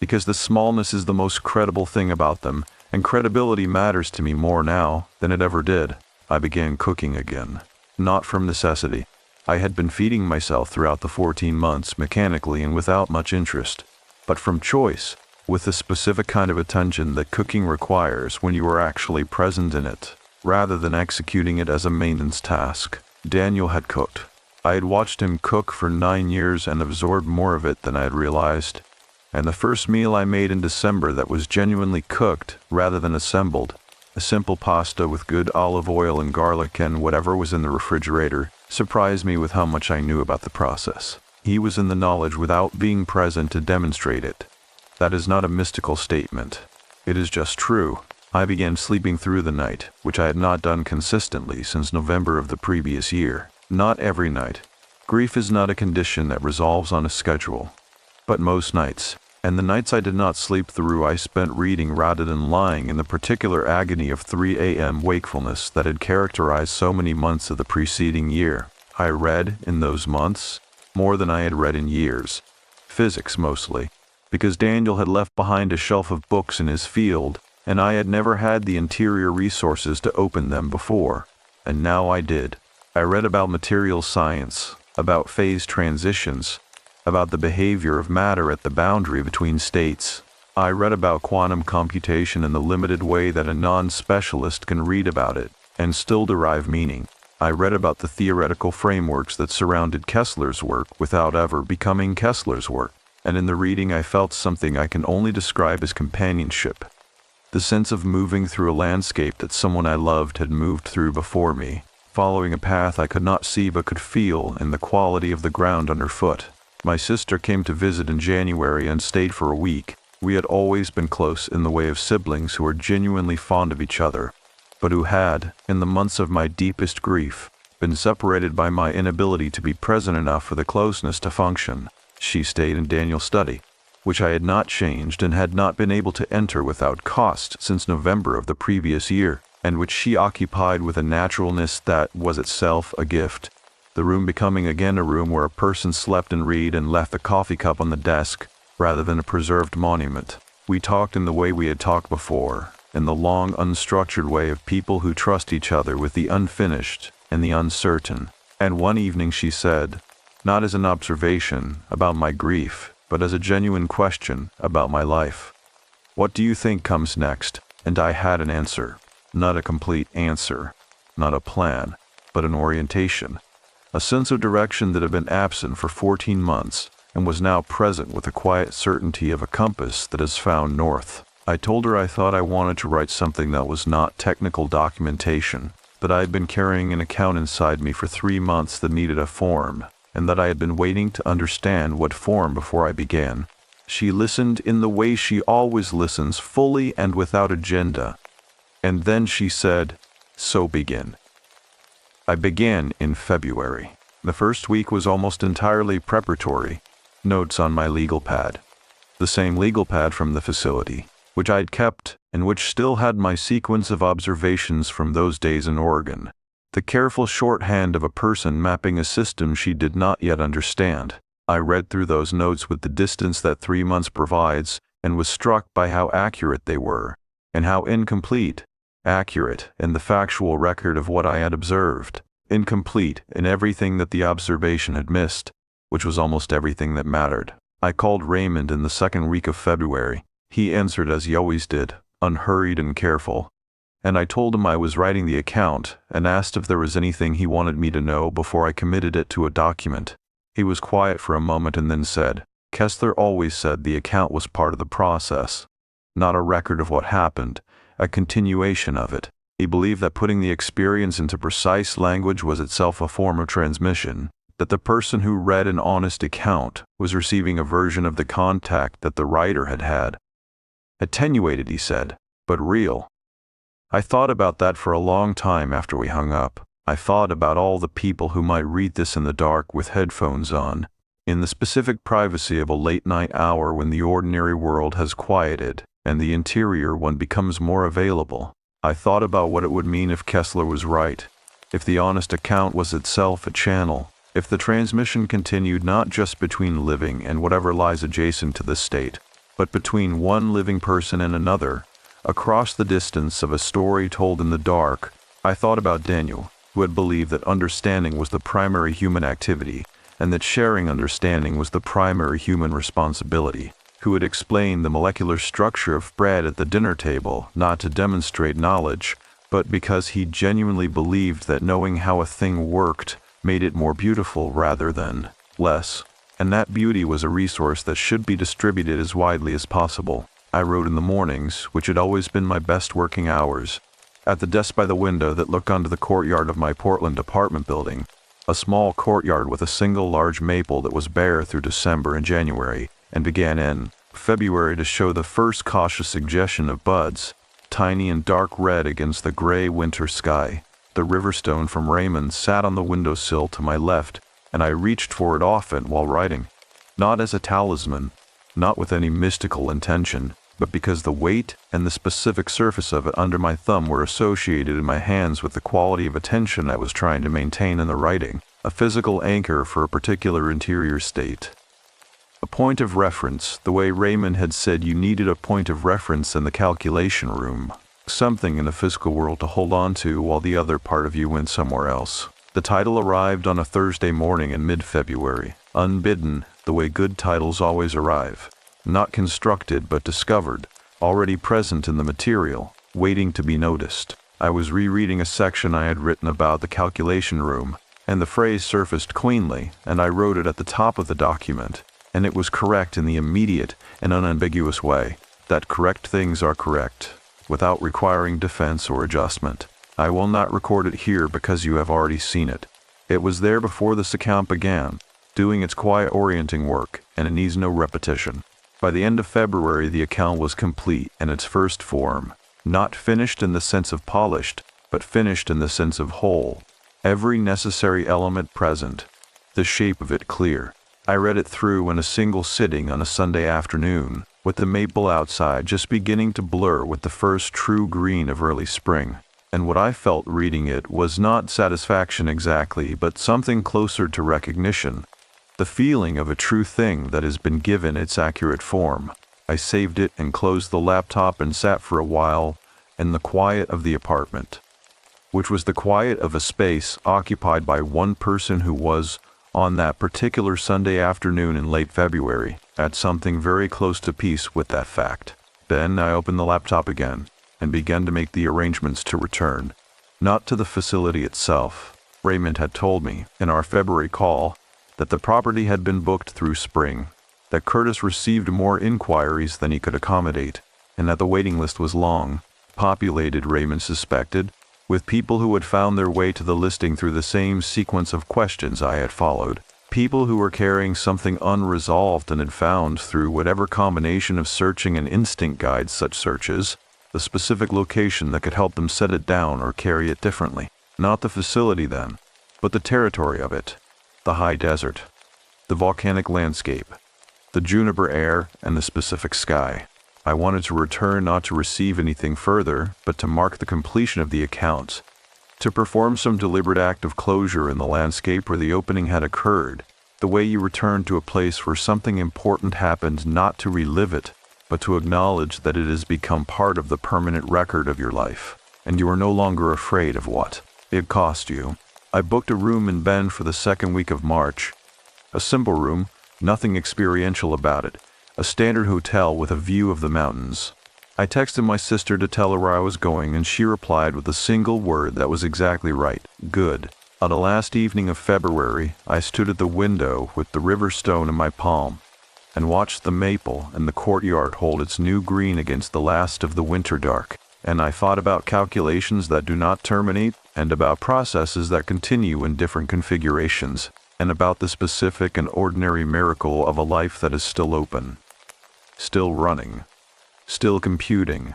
because the smallness is the most credible thing about them, and credibility matters to me more now than it ever did. I began cooking again. Not from necessity. I had been feeding myself throughout the 14 months mechanically and without much interest, but from choice, with the specific kind of attention that cooking requires when you are actually present in it, rather than executing it as a maintenance task. Daniel had cooked. I had watched him cook for 9 years and absorbed more of it than I had realized, and the first meal I made in December that was genuinely cooked rather than assembled, a simple pasta with good olive oil and garlic and whatever was in the refrigerator, surprised me with how much I knew about the process. He was in the knowledge without being present to demonstrate it. That is not a mystical statement. It is just true. I began sleeping through the night, which I had not done consistently since November of the previous year. Not every night. Grief is not a condition that resolves on a schedule. But most nights. And the nights I did not sleep through I spent reading rather than lying in the particular agony of 3 a.m. wakefulness that had characterized so many months of the preceding year. I read, in those months, more than I had read in years. Physics mostly, because Daniel had left behind a shelf of books in his field, and I had never had the interior resources to open them before. And now I did. I read about material science, about phase transitions, about the behavior of matter at the boundary between states. I read about quantum computation in the limited way that a non-specialist can read about it and still derive meaning. I read about the theoretical frameworks that surrounded Kessler's work without ever becoming Kessler's work, and in the reading I felt something I can only describe as companionship. The sense of moving through a landscape that someone I loved had moved through before me, following a path I could not see but could feel in the quality of the ground underfoot. My sister came to visit in January and stayed for a week. We had always been close in the way of siblings who were genuinely fond of each other, but who had, in the months of my deepest grief, been separated by my inability to be present enough for the closeness to function. She stayed in Daniel's study, which I had not changed and had not been able to enter without cost since November of the previous year, and which she occupied with a naturalness that was itself a gift. The room becoming again a room where a person slept and read and left the coffee cup on the desk, rather than a preserved monument. We talked in the way we had talked before, in the long, unstructured way of people who trust each other with the unfinished and the uncertain. And one evening she said, not as an observation about my grief, but as a genuine question about my life, "What do you think comes next?" And I had an answer. Not a complete answer, not a plan, but an orientation. A sense of direction that had been absent for 14 months and was now present with the quiet certainty of a compass that has found north. I told her I thought I wanted to write something that was not technical documentation, that I had been carrying an account inside me for 3 months that needed a form, and that I had been waiting to understand what form before I began. She listened in the way she always listens, fully and without agenda. And then she said, "So begin." I began in February. The first week was almost entirely preparatory. Notes on my legal pad. The same legal pad from the facility, which I had kept and which still had my sequence of observations from those days in Oregon. The careful shorthand of a person mapping a system she did not yet understand. I read through those notes with the distance that 3 months provides, and was struck by how accurate they were, and how incomplete. Accurate in the factual record of what I had observed, incomplete in everything that the observation had missed, which was almost everything that mattered. I called Raymond in the second week of February. He answered as he always did, unhurried and careful, and I told him I was writing the account and asked if there was anything he wanted me to know before I committed it to a document. He was quiet for a moment and then said, Kessler always said the account was part of the process, not a record of what happened, a continuation of it. He believed that putting the experience into precise language was itself a form of transmission, that the person who read an honest account was receiving a version of the contact that the writer had had. Attenuated, he said, but real. I thought about that for a long time after we hung up. I thought about all the people who might read this in the dark with headphones on, in the specific privacy of a late-night hour when the ordinary world has quieted and the interior one becomes more available. I thought about what it would mean if Kessler was right, if the honest account was itself a channel, if the transmission continued not just between living and whatever lies adjacent to the state, but between one living person and another, across the distance of a story told in the dark. I thought about Daniel, who had believed that understanding was the primary human activity, and that sharing understanding was the primary human responsibility, who had explained the molecular structure of bread at the dinner table not to demonstrate knowledge, but because he genuinely believed that knowing how a thing worked made it more beautiful rather than less, and that beauty was a resource that should be distributed as widely as possible. I wrote in the mornings, which had always been my best working hours, at the desk by the window that looked onto the courtyard of my Portland apartment building, a small courtyard with a single large maple that was bare through December and January, and began in February to show the first cautious suggestion of buds, tiny and dark red against the gray winter sky. The riverstone from Raymond sat on the windowsill to my left, and I reached for it often while writing, not as a talisman, not with any mystical intention, but because the weight and the specific surface of it under my thumb were associated in my hands with the quality of attention I was trying to maintain in the writing, a physical anchor for a particular interior state. A point of reference, the way Raymond had said you needed a point of reference in the calculation room, something in the physical world to hold on to while the other part of you went somewhere else. The title arrived on a Thursday morning in mid-February, unbidden, the way good titles always arrive, not constructed but discovered, already present in the material, waiting to be noticed. I was rereading a section I had written about the calculation room, and the phrase surfaced cleanly, and I wrote it at the top of the document, and it was correct in the immediate and unambiguous way that correct things are correct, without requiring defense or adjustment. I will not record it here because you have already seen it. It was there before this account began, doing its quiet orienting work, and it needs no repetition. By the end of February, the account was complete in its first form, not finished in the sense of polished, but finished in the sense of whole. Every necessary element present, the shape of it clear. I read it through in a single sitting on a Sunday afternoon, with the maple outside just beginning to blur with the first true green of early spring. And what I felt reading it was not satisfaction exactly, but something closer to recognition. The feeling of a true thing that has been given its accurate form. I saved it and closed the laptop and sat for a while in the quiet of the apartment, which was the quiet of a space occupied by one person who was, on that particular Sunday afternoon in late February, at something very close to peace with that fact. Then I opened the laptop again and began to make the arrangements to return, not to the facility itself. Raymond had told me, in our February call, that the property had been booked through spring, that Curtis received more inquiries than he could accommodate, and that the waiting list was long, populated, Raymond suspected, with people who had found their way to the listing through the same sequence of questions I had followed, people who were carrying something unresolved and had found, through whatever combination of searching and instinct guides such searches, the specific location that could help them set it down or carry it differently. Not the facility then, but the territory of it, the high desert, the volcanic landscape, the juniper air, and the specific sky. I wanted to return not to receive anything further, but to mark the completion of the accounts, to perform some deliberate act of closure in the landscape where the opening had occurred, the way you return to a place where something important happened, not to relive it, but to acknowledge that it has become part of the permanent record of your life, and you are no longer afraid of what it cost you. I booked a room in Bend for the second week of March. A simple room, nothing experiential about it, a standard hotel with a view of the mountains. I texted my sister to tell her where I was going, and she replied with a single word that was exactly right: good. On the last evening of February, I stood at the window with the river stone in my palm and watched the maple and the courtyard hold its new green against the last of the winter dark. And I thought about calculations that do not terminate, and about processes that continue in different configurations, and about the specific and ordinary miracle of a life that is still open, still running, still computing,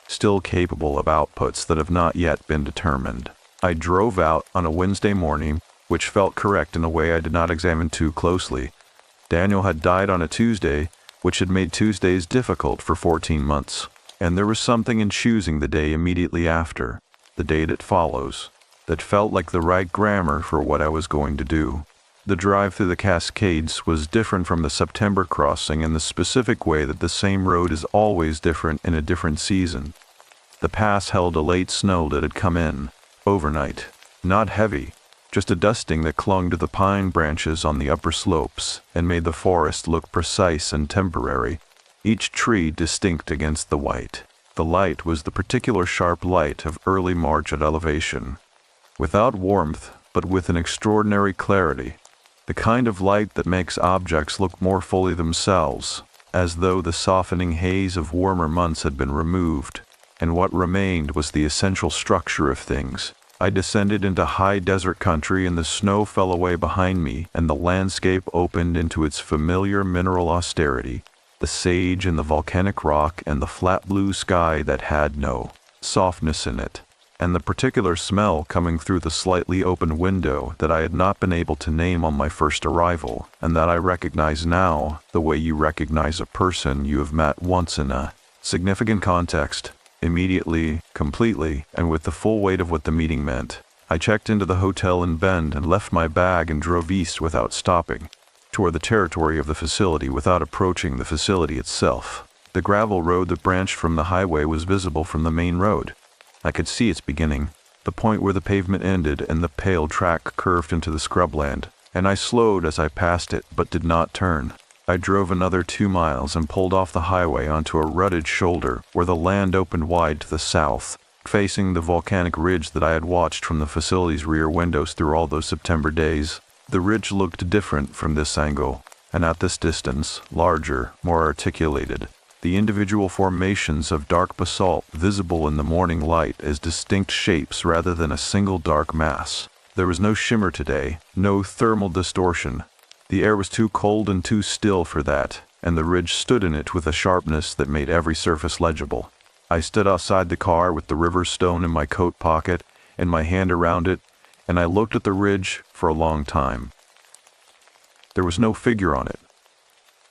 still capable of outputs that have not yet been determined. I drove out on a Wednesday morning, which felt correct in a way I did not examine too closely. Daniel had died on a Tuesday, which had made Tuesdays difficult for 14 months. And there was something in choosing the day immediately after, the day that follows, that felt like the right grammar for what I was going to do. The drive through the Cascades was different from the September crossing in the specific way that the same road is always different in a different season. The pass held a late snow that had come in, overnight, not heavy, just a dusting that clung to the pine branches on the upper slopes and made the forest look precise and temporary, each tree distinct against the white. The light was the particular sharp light of early March at elevation, without warmth but with an extraordinary clarity, the kind of light that makes objects look more fully themselves, as though the softening haze of warmer months had been removed, and what remained was the essential structure of things. I descended into high desert country, and the snow fell away behind me, and the landscape opened into its familiar mineral austerity, the sage and the volcanic rock and the flat blue sky that had no softness in it, and the particular smell coming through the slightly open window that I had not been able to name on my first arrival, and that I recognize now the way you recognize a person you have met once in a significant context, immediately, completely, and with the full weight of what the meeting meant. I checked into the hotel in Bend and left my bag and drove east without stopping, toward the territory of the facility without approaching the facility itself. The gravel road that branched from the highway was visible from the main road. I could see its beginning, the point where the pavement ended and the pale track curved into the scrubland, and I slowed as I passed it but did not turn. I drove another 2 miles and pulled off the highway onto a rutted shoulder where the land opened wide to the south, facing the volcanic ridge that I had watched from the facility's rear windows through all those September days. The ridge looked different from this angle, and at this distance, larger, more articulated, the individual formations of dark basalt visible in the morning light as distinct shapes rather than a single dark mass. There was no shimmer today, no thermal distortion. The air was too cold and too still for that, and the ridge stood in it with a sharpness that made every surface legible. I stood outside the car with the river stone in my coat pocket and my hand around it, and I looked at the ridge for a long time. There was no figure on it.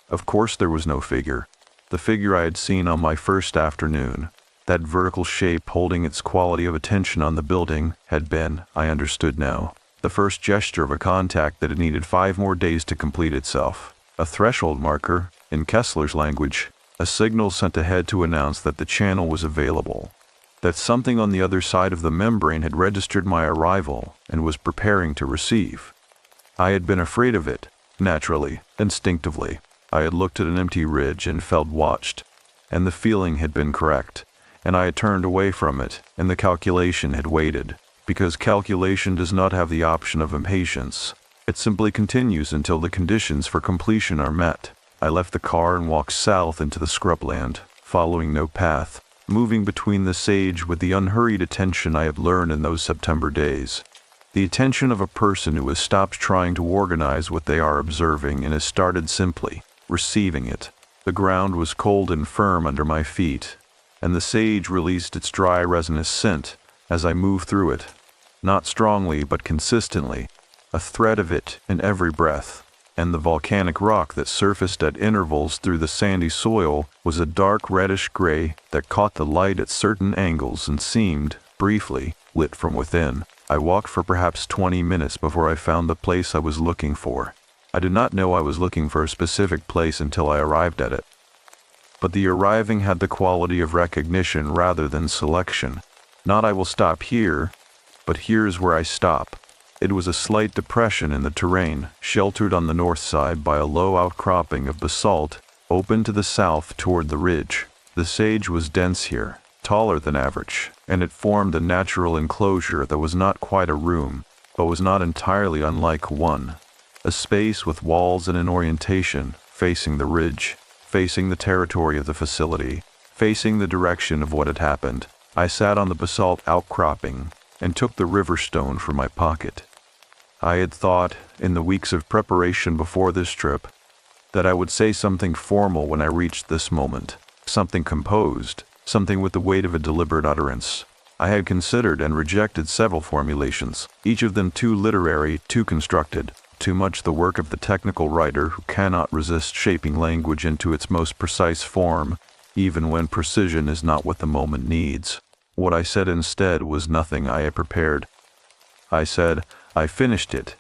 Of course there was no figure. The figure I had seen on my first afternoon, that vertical shape holding its quality of attention on the building, had been, I understood now, the first gesture of a contact that had needed 5 more days to complete itself. A threshold marker, in Kessler's language, a signal sent ahead to announce that the channel was available, that something on the other side of the membrane had registered my arrival and was preparing to receive. I had been afraid of it, naturally, instinctively. I had looked at an empty ridge and felt watched, and the feeling had been correct, and I had turned away from it, and the calculation had waited, because calculation does not have the option of impatience. It simply continues until the conditions for completion are met. I left the car and walked south into the scrubland, following no path, moving between the sage with the unhurried attention I had learned in those September days. The attention of a person who has stopped trying to organize what they are observing and has started simply receiving it. The ground was cold and firm under my feet, and the sage released its dry resinous scent as I moved through it, not strongly but consistently, a thread of it in every breath, and the volcanic rock that surfaced at intervals through the sandy soil was a dark reddish gray that caught the light at certain angles and seemed, briefly, lit from within. I walked for perhaps 20 minutes before I found the place I was looking for. I did not know I was looking for a specific place until I arrived at it. But the arriving had the quality of recognition rather than selection. Not I will stop here, but here's where I stop. It was a slight depression in the terrain, sheltered on the north side by a low outcropping of basalt, open to the south toward the ridge. The sage was dense here, taller than average, and it formed a natural enclosure that was not quite a room, but was not entirely unlike one. A space with walls and an orientation, facing the ridge, facing the territory of the facility, facing the direction of what had happened. I sat on the basalt outcropping and took the river stone from my pocket. I had thought, in the weeks of preparation before this trip, that I would say something formal when I reached this moment, something composed, something with the weight of a deliberate utterance. I had considered and rejected several formulations, each of them too literary, too constructed, too much the work of the technical writer who cannot resist shaping language into its most precise form, even when precision is not what the moment needs. What I said instead was nothing I had prepared. I said, I finished it.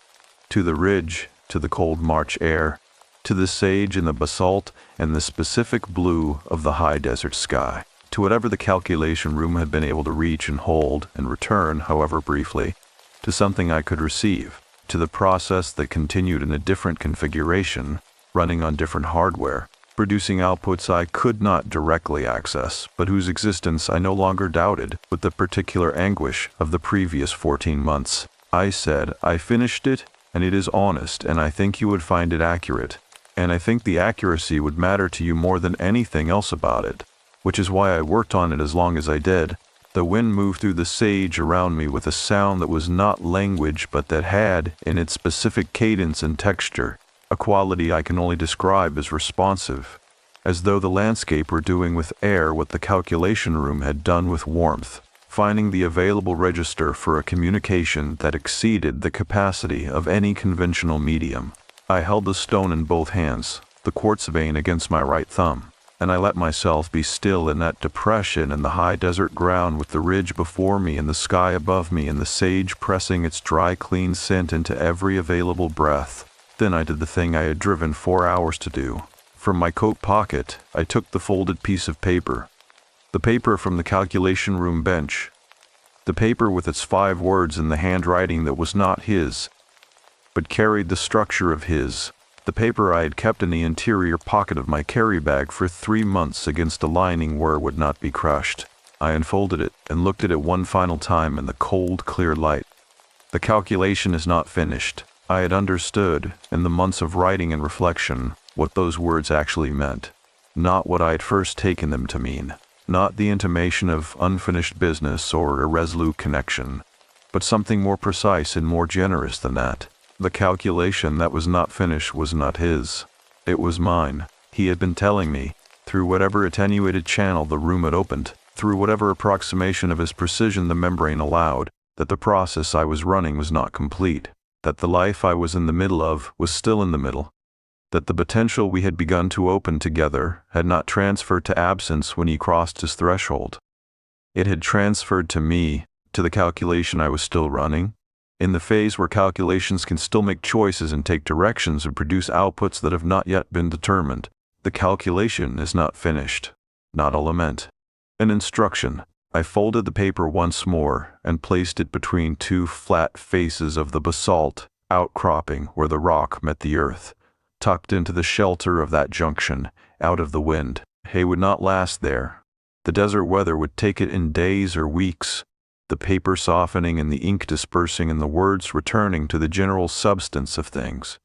To the ridge, to the cold March air, to the sage in the basalt and the specific blue of the high desert sky, to whatever the calculation room had been able to reach and hold and return, however briefly, to something I could receive, to the process that continued in a different configuration, running on different hardware, producing outputs I could not directly access, but whose existence I no longer doubted with the particular anguish of the previous 14 months. I said, I finished it, and it is honest, and I think you would find it accurate. And I think the accuracy would matter to you more than anything else about it, which is why I worked on it as long as I did. The wind moved through the sage around me with a sound that was not language, but that had, in its specific cadence and texture, a quality I can only describe as responsive, as though the landscape were doing with air what the calculation room had done with warmth, finding the available register for a communication that exceeded the capacity of any conventional medium. I held the stone in both hands, the quartz vein against my right thumb, and I let myself be still in that depression in the high desert ground with the ridge before me and the sky above me and the sage pressing its dry, clean scent into every available breath. Then I did the thing I had driven 4 hours to do. From my coat pocket, I took the folded piece of paper. The paper from the calculation room bench. The paper with its 5 words in the handwriting that was not his, but carried the structure of his. The paper I had kept in the interior pocket of my carry bag for 3 months against a lining where it would not be crushed. I unfolded it and looked at it one final time in the cold, clear light. The calculation is not finished. I had understood, in the months of writing and reflection, what those words actually meant. Not what I had first taken them to mean. Not the intimation of unfinished business or irresolute connection, but something more precise and more generous than that. The calculation that was not finished was not his. It was mine. He had been telling me, through whatever attenuated channel the room had opened, through whatever approximation of his precision the membrane allowed, that the process I was running was not complete, that the life I was in the middle of was still in the middle, that the potential we had begun to open together had not transferred to absence when he crossed his threshold. It had transferred to me, to the calculation I was still running, in the phase where calculations can still make choices and take directions and produce outputs that have not yet been determined. The calculation is not finished, not a lament. An instruction. I folded the paper once more and placed it between 2 flat faces of the basalt outcropping where the rock met the earth, tucked into the shelter of that junction, out of the wind. Hay would not last there. The desert weather would take it in days or weeks, the paper softening and the ink dispersing and the words returning to the general substance of things.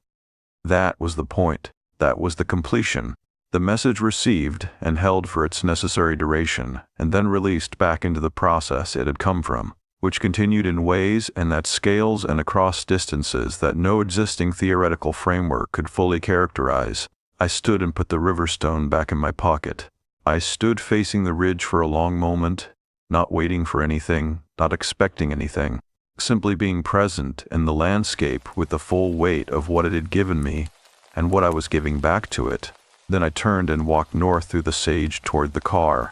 That was the point. That was the completion. The message received and held for its necessary duration, and then released back into the process it had come from, which continued in ways and at scales and across distances that no existing theoretical framework could fully characterize. I stood and put the river stone back in my pocket. I stood facing the ridge for a long moment, not waiting for anything, not expecting anything, simply being present in the landscape with the full weight of what it had given me and what I was giving back to it. Then I turned and walked north through the sage toward the car,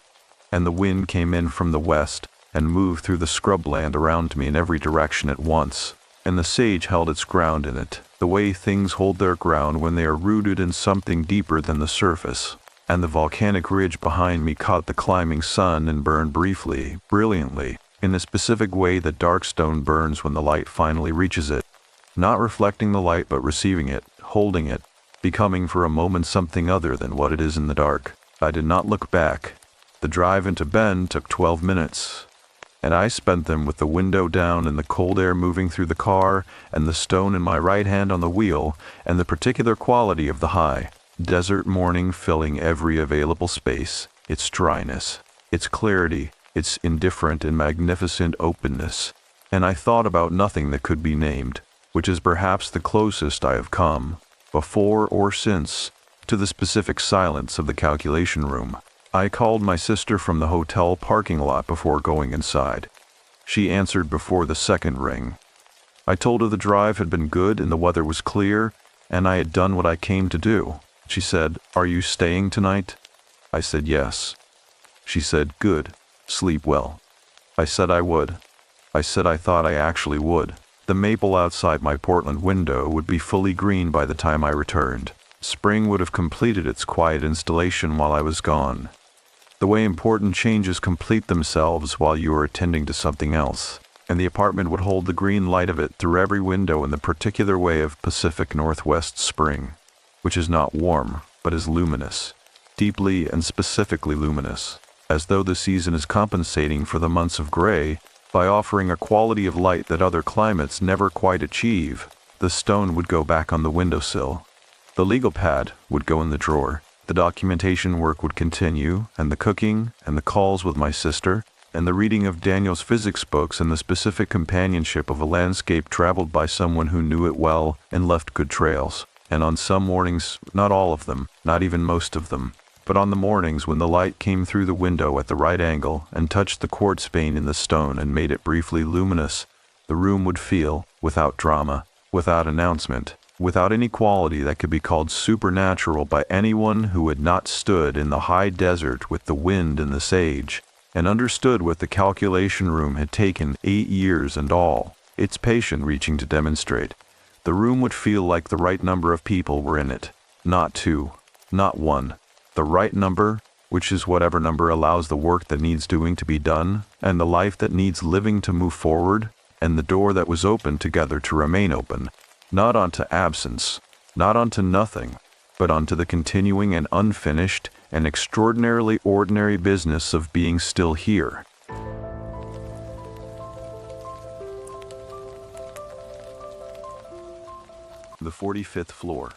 and the wind came in from the west and moved through the scrubland around me in every direction at once, and the sage held its ground in it, the way things hold their ground when they are rooted in something deeper than the surface. And the volcanic ridge behind me caught the climbing sun and burned briefly, brilliantly, in the specific way that dark stone burns when the light finally reaches it, not reflecting the light but receiving it, holding it, becoming for a moment something other than what it is in the dark. I did not look back. The drive into Bend took 12 minutes, and I spent them with the window down and the cold air moving through the car and the stone in my right hand on the wheel and the particular quality of the high desert morning filling every available space, its dryness, its clarity, its indifferent and magnificent openness, and I thought about nothing that could be named, which is perhaps the closest I have come, before or since, to the specific silence of the calculation room. I called my sister from the hotel parking lot before going inside. She answered before the second ring. I told her the drive had been good and the weather was clear, and I had done what I came to do. She said, "Are you staying tonight?" I said yes. She said, "Good. Sleep well." I said I would. I said I thought I actually would. The maple outside my Portland window would be fully green by the time I returned. Spring would have completed its quiet installation while I was gone. The way important changes complete themselves while you are attending to something else, and the apartment would hold the green light of it through every window in the particular way of Pacific Northwest spring, which is not warm, but is luminous, deeply and specifically luminous, as though the season is compensating for the months of gray by offering a quality of light that other climates never quite achieve. The stone would go back on the windowsill. The legal pad would go in the drawer. The documentation work would continue, and the cooking, and the calls with my sister, and the reading of Daniel's physics books and the specific companionship of a landscape traveled by someone who knew it well and left good trails. And on some mornings, not all of them, not even most of them, but on the mornings when the light came through the window at the right angle and touched the quartz vein in the stone and made it briefly luminous, the room would feel, without drama, without announcement, without any quality that could be called supernatural by anyone who had not stood in the high desert with the wind and the sage, and understood what the calculation room had taken 8 years and all, its patient reaching to demonstrate. The room would feel like the right number of people were in it. Not 2, not 1. The right number, which is whatever number allows the work that needs doing to be done, and the life that needs living to move forward, and the door that was open together to remain open, not onto absence, not onto nothing, but onto the continuing and unfinished and extraordinarily ordinary business of being still here. The 45th floor.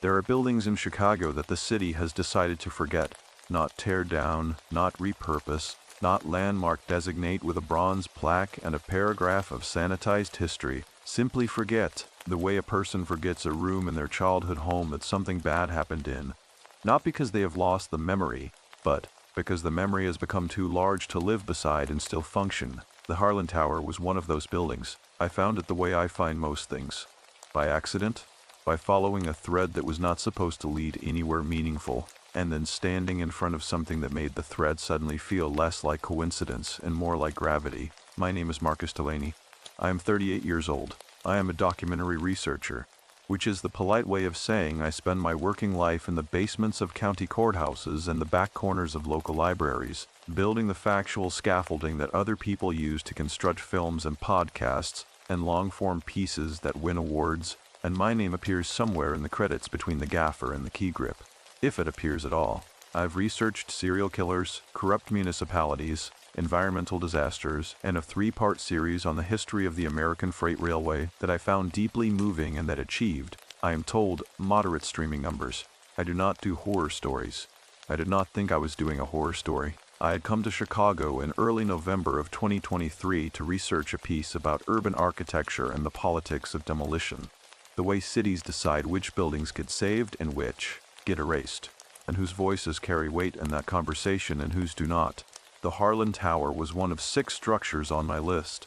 There are buildings in Chicago that the city has decided to forget, not tear down, not repurpose, not landmark designate with a bronze plaque and a paragraph of sanitized history. Simply forget, the way a person forgets a room in their childhood home that something bad happened in. Not because they have lost the memory, but because the memory has become too large to live beside and still function. The Harlan Tower was one of those buildings. I found it the way I find most things. By accident, by following a thread that was not supposed to lead anywhere meaningful, and then standing in front of something that made the thread suddenly feel less like coincidence and more like gravity. My name is Marcus Delaney. I am 38 years old. I am a documentary researcher, which is the polite way of saying I spend my working life in the basements of county courthouses and the back corners of local libraries, building the factual scaffolding that other people use to construct films and podcasts and long-form pieces that win awards, and my name appears somewhere in the credits between the gaffer and the key grip, if it appears at all. I've researched serial killers, corrupt municipalities, environmental disasters, and a 3-part series on the history of the American freight railway that I found deeply moving and that achieved, I am told, moderate streaming numbers. I do not do horror stories. I did not think I was doing a horror story. I had come to Chicago in early November of 2023 to research a piece about urban architecture and the politics of demolition, the way cities decide which buildings get saved and which get erased, and whose voices carry weight in that conversation and whose do not. The Harlan Tower was one of 6 structures on my list.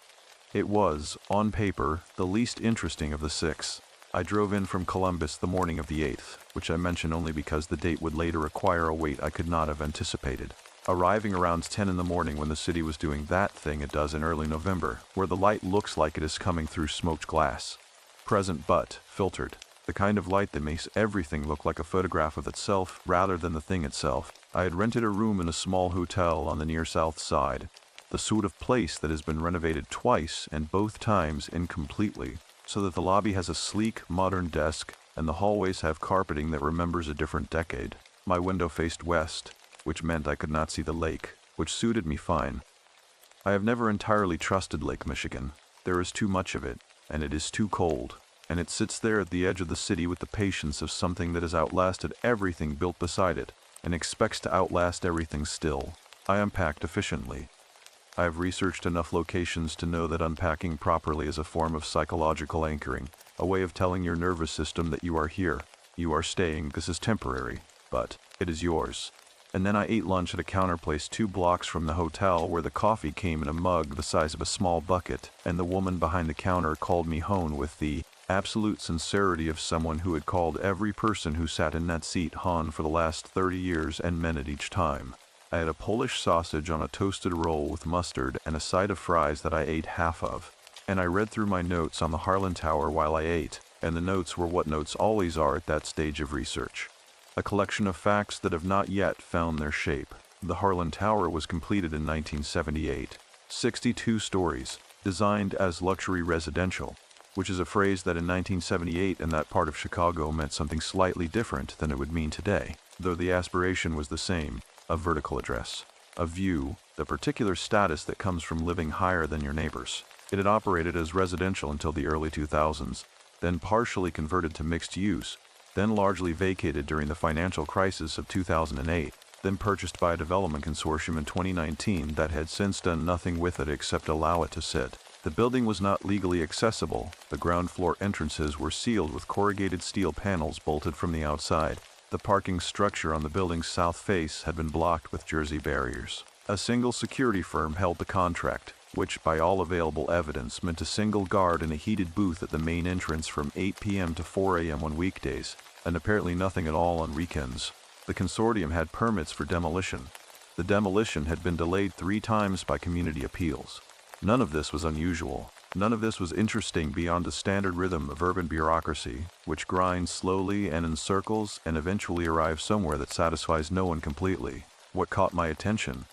It was, on paper, the least interesting of the 6. I drove in from Columbus the morning of the 8th, which I mention only because the date would later acquire a weight I could not have anticipated. arriving around 10 in the morning when the city was doing that thing it does in early November, where the light looks like it is coming through smoked glass. Present but filtered. The kind of light that makes everything look like a photograph of itself rather than the thing itself. I had rented a room in a small hotel on the near south side, the sort of place that has been renovated twice and both times incompletely, so that the lobby has a sleek, modern desk and the hallways have carpeting that remembers a different decade. My window faced west, which meant I could not see the lake, which suited me fine. I have never entirely trusted Lake Michigan. There is too much of it, and it is too cold, and it sits there at the edge of the city with the patience of something that has outlasted everything built beside it, and expects to outlast everything still. I unpacked efficiently. I have researched enough locations to know that unpacking properly is a form of psychological anchoring, a way of telling your nervous system that you are here, you are staying, this is temporary, but it is yours. And then I ate lunch at a counter place 2 blocks from the hotel where the coffee came in a mug the size of a small bucket, and the woman behind the counter called me hone with the absolute sincerity of someone who had called every person who sat in that seat hon for the last 30 years and meant it each time. I had a Polish sausage on a toasted roll with mustard and a side of fries that I ate half of. And I read through my notes on the Harlan Tower while I ate, and the notes were what notes always are at that stage of research. A collection of facts that have not yet found their shape. The Harlan Tower was completed in 1978. 62 stories, designed as luxury residential, which is a phrase that in 1978 in that part of Chicago meant something slightly different than it would mean today, though the aspiration was the same, a vertical address, a view, the particular status that comes from living higher than your neighbors. It had operated as residential until the early 2000s, then partially converted to mixed use, then largely vacated during the financial crisis of 2008, then purchased by a development consortium in 2019 that had since done nothing with it except allow it to sit. The building was not legally accessible. The ground floor entrances were sealed with corrugated steel panels bolted from the outside. The parking structure on the building's south face had been blocked with jersey barriers. A single security firm held the contract, which by all available evidence meant a single guard in a heated booth at the main entrance from 8 p.m. to 4 a.m. on weekdays, and apparently nothing at all on weekends. The consortium had permits for demolition. The demolition had been delayed 3 times by community appeals. None of this was unusual. None of this was interesting beyond the standard rhythm of urban bureaucracy, which grinds slowly and in circles and eventually arrives somewhere that satisfies no one completely. What caught my attention,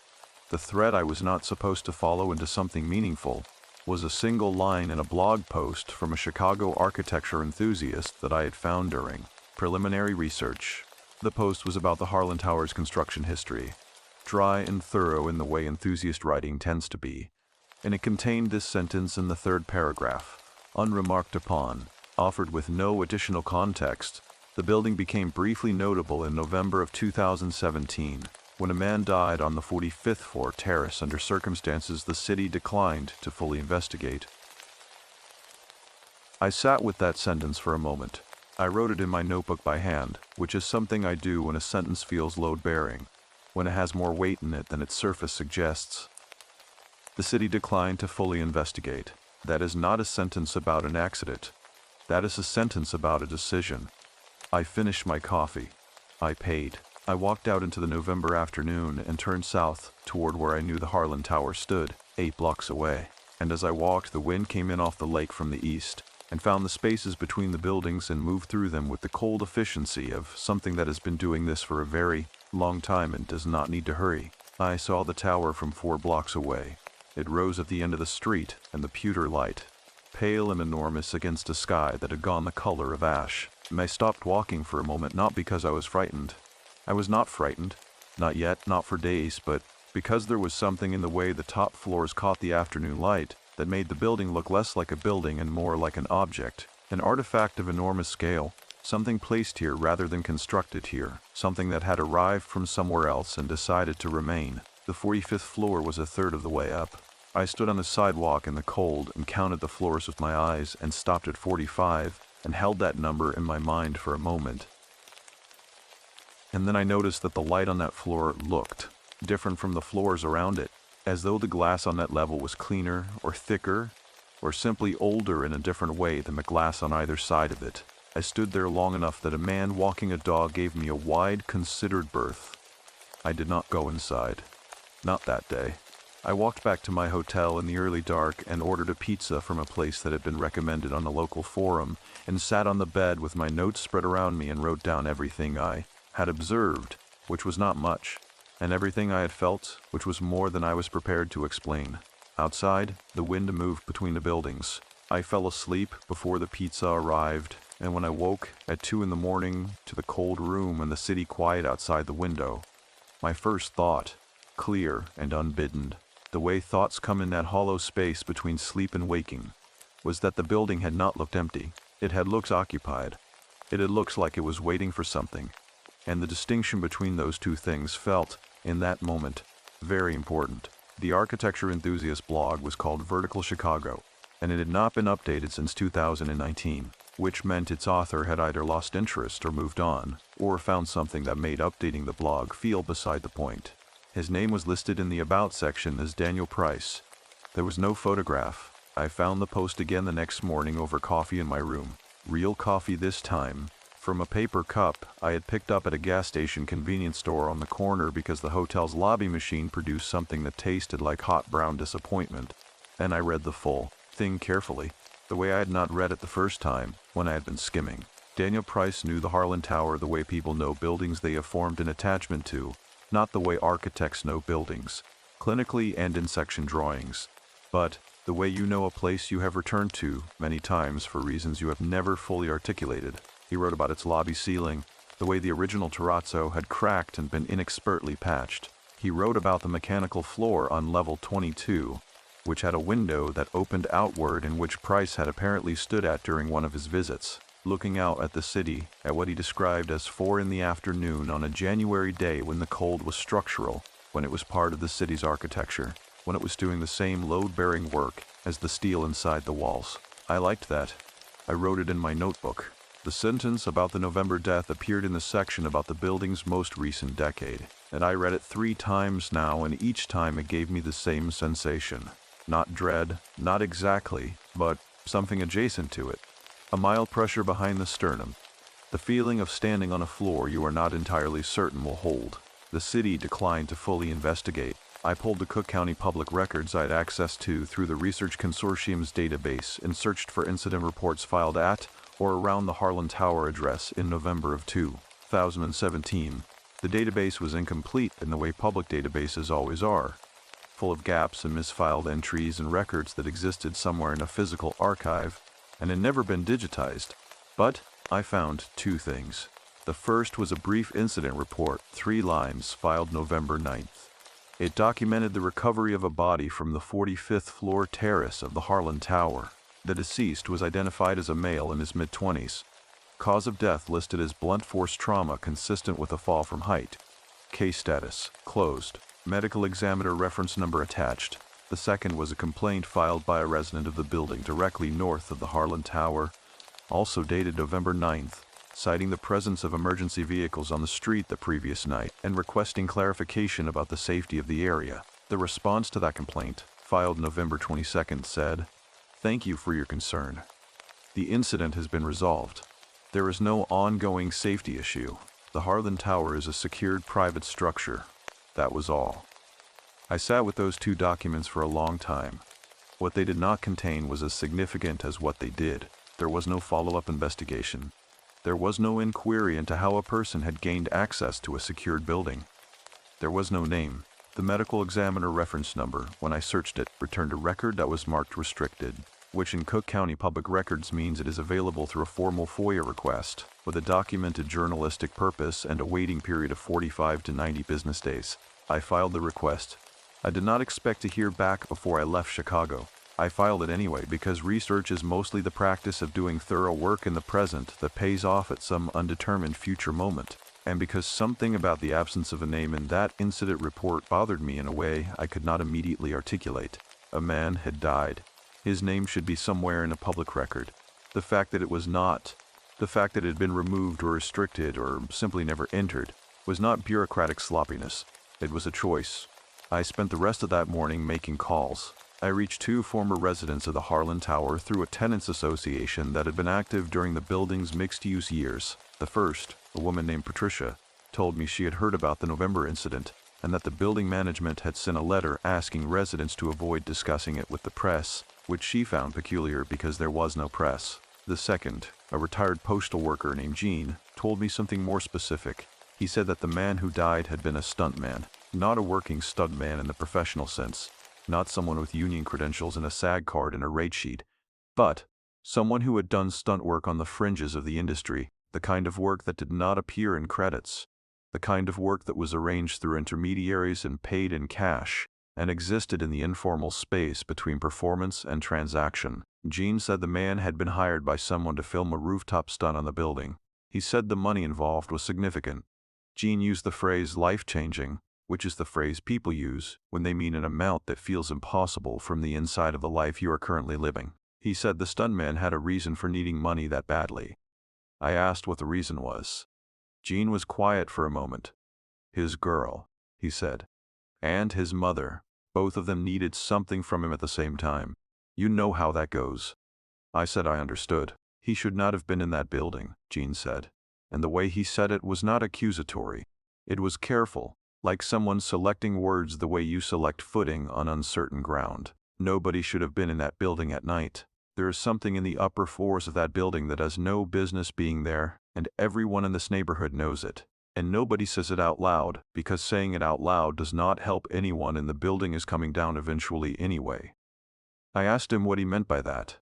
the thread I was not supposed to follow into something meaningful, was a single line in a blog post from a Chicago architecture enthusiast that I had found during preliminary research. The post was about the Harlan Tower's construction history, dry and thorough in the way enthusiast writing tends to be, and it contained this sentence in the 3rd paragraph, unremarked upon, offered with no additional context. The building became briefly notable in November of 2017, when a man died on the 45th floor terrace under circumstances the city declined to fully investigate. I sat with that sentence for a moment. I wrote it in my notebook by hand, which is something I do when a sentence feels load-bearing, when it has more weight in it than its surface suggests. The city declined to fully investigate. That is not a sentence about an accident. That is a sentence about a decision. I finished my coffee. I paid. I walked out into the November afternoon and turned south toward where I knew the Harlan Tower stood, 8 blocks away. And as I walked, the wind came in off the lake from the east, and found the spaces between the buildings and moved through them with the cold efficiency of something that has been doing this for a very long time and does not need to hurry. I saw the tower from 4 blocks away. It rose at the end of the street, and the pewter light, pale and enormous against a sky that had gone the color of ash. And I stopped walking for a moment, not because I was frightened. I was not frightened, not yet, not for days, but because there was something in the way the top floors caught the afternoon light that made the building look less like a building and more like an object, an artifact of enormous scale, something placed here rather than constructed here, something that had arrived from somewhere else and decided to remain. The 45th floor was a third of the way up. I stood on the sidewalk in the cold and counted the floors with my eyes and stopped at 45 and held that number in my mind for a moment. And then I noticed that the light on that floor looked different from the floors around it, as though the glass on that level was cleaner or thicker or simply older in a different way than the glass on either side of it. I stood there long enough that a man walking a dog gave me a wide, considered berth. I did not go inside. Not that day. I walked back to my hotel in the early dark and ordered a pizza from a place that had been recommended on a local forum, and sat on the bed with my notes spread around me and wrote down everything I had observed, which was not much, and everything I had felt, which was more than I was prepared to explain. Outside, the wind moved between the buildings. I fell asleep before the pizza arrived, and when I woke at 2 in the morning to the cold room and the city quiet outside the window, my first thought, clear and unbidden, the way thoughts come in that hollow space between sleep and waking, was that the building had not looked empty. It had looked occupied. It had looked like it was waiting for something. And the distinction between those two things felt, in that moment, very important. The architecture enthusiast blog was called Vertical Chicago, and it had not been updated since 2019, which meant its author had either lost interest or moved on, or found something that made updating the blog feel beside the point. His name was listed in the About section as Daniel Price. There was no photograph. I found the post again the next morning over coffee in my room. Real coffee this time, from a paper cup I had picked up at a gas station convenience store on the corner because the hotel's lobby machine produced something that tasted like hot brown disappointment, and I read the full thing carefully, the way I had not read it the first time, when I had been skimming. Daniel Price knew the Harlan Tower the way people know buildings they have formed an attachment to, not the way architects know buildings, clinically and in section drawings, but the way you know a place you have returned to many times for reasons you have never fully articulated. He wrote about its lobby ceiling, the way the original terrazzo had cracked and been inexpertly patched. He wrote about the mechanical floor on level 22, which had a window that opened outward and which Price had apparently stood at during one of his visits, looking out at the city at what he described as 4 in the afternoon on a January day when the cold was structural, when it was part of the city's architecture, when it was doing the same load-bearing work as the steel inside the walls. I liked that. I wrote it in my notebook. The sentence about the November death appeared in the section about the building's most recent decade, and I read it 3 times now, and each time it gave me the same sensation. Not dread, not exactly, but something adjacent to it. A mild pressure behind the sternum. The feeling of standing on a floor you are not entirely certain will hold. The city declined to fully investigate. I pulled the Cook County public records I had access to through the Research Consortium's database and searched for incident reports filed at or around the Harlan Tower address in November of 2017. The database was incomplete in the way public databases always are, full of gaps and misfiled entries and records that existed somewhere in a physical archive and had never been digitized. But I found 2 things. The first was a brief incident report, 3 lines, filed November 9th. It documented the recovery of a body from the 45th floor terrace of the Harlan Tower. The deceased was identified as a male in his mid-20s. Cause of death listed as blunt force trauma consistent with a fall from height. Case status, closed. Medical examiner reference number attached. The second was a complaint filed by a resident of the building directly north of the Harlan Tower, also dated November 9th, citing the presence of emergency vehicles on the street the previous night and requesting clarification about the safety of the area. The response to that complaint, filed November 22nd, said, "Thank you for your concern. The incident has been resolved. There is no ongoing safety issue. The Harlan Tower is a secured private structure." That was all. I sat with those 2 documents for a long time. What they did not contain was as significant as what they did. There was no follow-up investigation. There was no inquiry into how a person had gained access to a secured building. There was no name. The medical examiner reference number, when I searched it, returned a record that was marked restricted, which in Cook County Public Records means it is available through a formal FOIA request, with a documented journalistic purpose and a waiting period of 45 to 90 business days. I filed the request. I did not expect to hear back before I left Chicago. I filed it anyway because research is mostly the practice of doing thorough work in the present that pays off at some undetermined future moment, and because something about the absence of a name in that incident report bothered me in a way I could not immediately articulate. A man had died. His name should be somewhere in a public record. The fact that it was not, the fact that it had been removed or restricted or simply never entered, was not bureaucratic sloppiness. It was a choice. I spent the rest of that morning making calls. I reached 2 former residents of the Harlan Tower through a tenants association that had been active during the building's mixed-use years. The first, a woman named Patricia, told me she had heard about the November incident and that the building management had sent a letter asking residents to avoid discussing it with the press, which she found peculiar because there was no press. The second, a retired postal worker named Gene, told me something more specific. He said that the man who died had been a stuntman, not a working stuntman in the professional sense, not someone with union credentials and a SAG card and a rate sheet, but someone who had done stunt work on the fringes of the industry, the kind of work that did not appear in credits, the kind of work that was arranged through intermediaries and paid in cash, and existed in the informal space between performance and transaction. Gene said the man had been hired by someone to film a rooftop stunt on the building. He said the money involved was significant. Gene used the phrase life-changing, which is the phrase people use when they mean an amount that feels impossible from the inside of the life you are currently living. He said the stuntman had a reason for needing money that badly. I asked what the reason was. Gene was quiet for a moment. His girl, he said, and his mother, both of them needed something from him at the same time. You know how that goes. I said I understood. He should not have been in that building, Gene said. And the way he said it was not accusatory. It was careful, like someone selecting words the way you select footing on uncertain ground. Nobody should have been in that building at night. There is something in the upper floors of that building that has no business being there, and everyone in this neighborhood knows it. And nobody says it out loud, because saying it out loud does not help anyone, and the building is coming down eventually anyway. I asked him what he meant by that.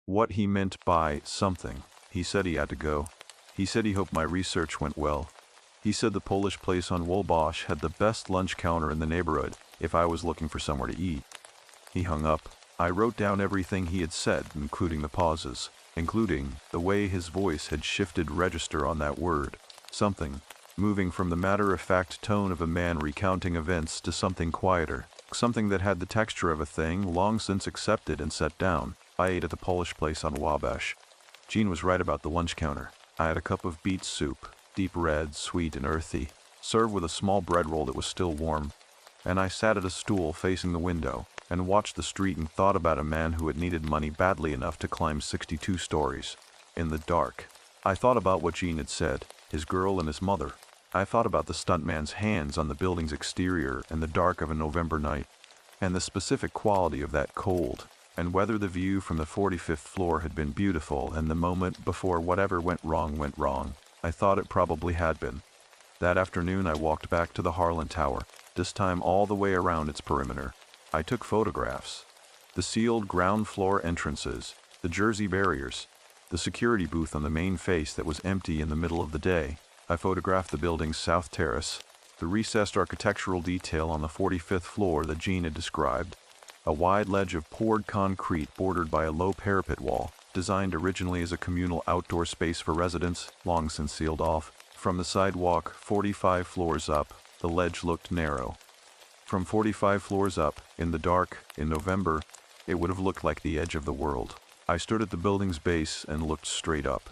What he meant by something. He said he had to go. He said he hoped my research went well. He said the Polish place on Wolbosch had the best lunch counter in the neighborhood if I was looking for somewhere to eat. He hung up. I wrote down everything he had said, including the pauses, including the way his voice had shifted register on that word. Something, moving from the matter-of-fact tone of a man recounting events to something quieter, something that had the texture of a thing long since accepted and set down. I ate at the Polish place on Wabash. Gene was right about the lunch counter. I had a cup of beet soup, deep red, sweet and earthy, served with a small bread roll that was still warm, and I sat at a stool facing the window and watched the street and thought about a man who had needed money badly enough to climb 62 stories. In the dark, I thought about what Gene had said, his girl and his mother. I thought about the stuntman's hands on the building's exterior in the dark of a November night, and the specific quality of that cold, and whether the view from the 45th floor had been beautiful and the moment before whatever went wrong. I thought it probably had been. That afternoon I walked back to the Harlan Tower, this time all the way around its perimeter. I took photographs. The sealed ground floor entrances, the Jersey barriers, the security booth on the main face that was empty in the middle of the day. I photographed the building's south terrace, the recessed architectural detail on the 45th floor that Gene had described, a wide ledge of poured concrete bordered by a low parapet wall, designed originally as a communal outdoor space for residents, long since sealed off. From the sidewalk 45 floors up, the ledge looked narrow. From 45 floors up, in the dark, in November, it would have looked like the edge of the world. I stood at the building's base and looked straight up,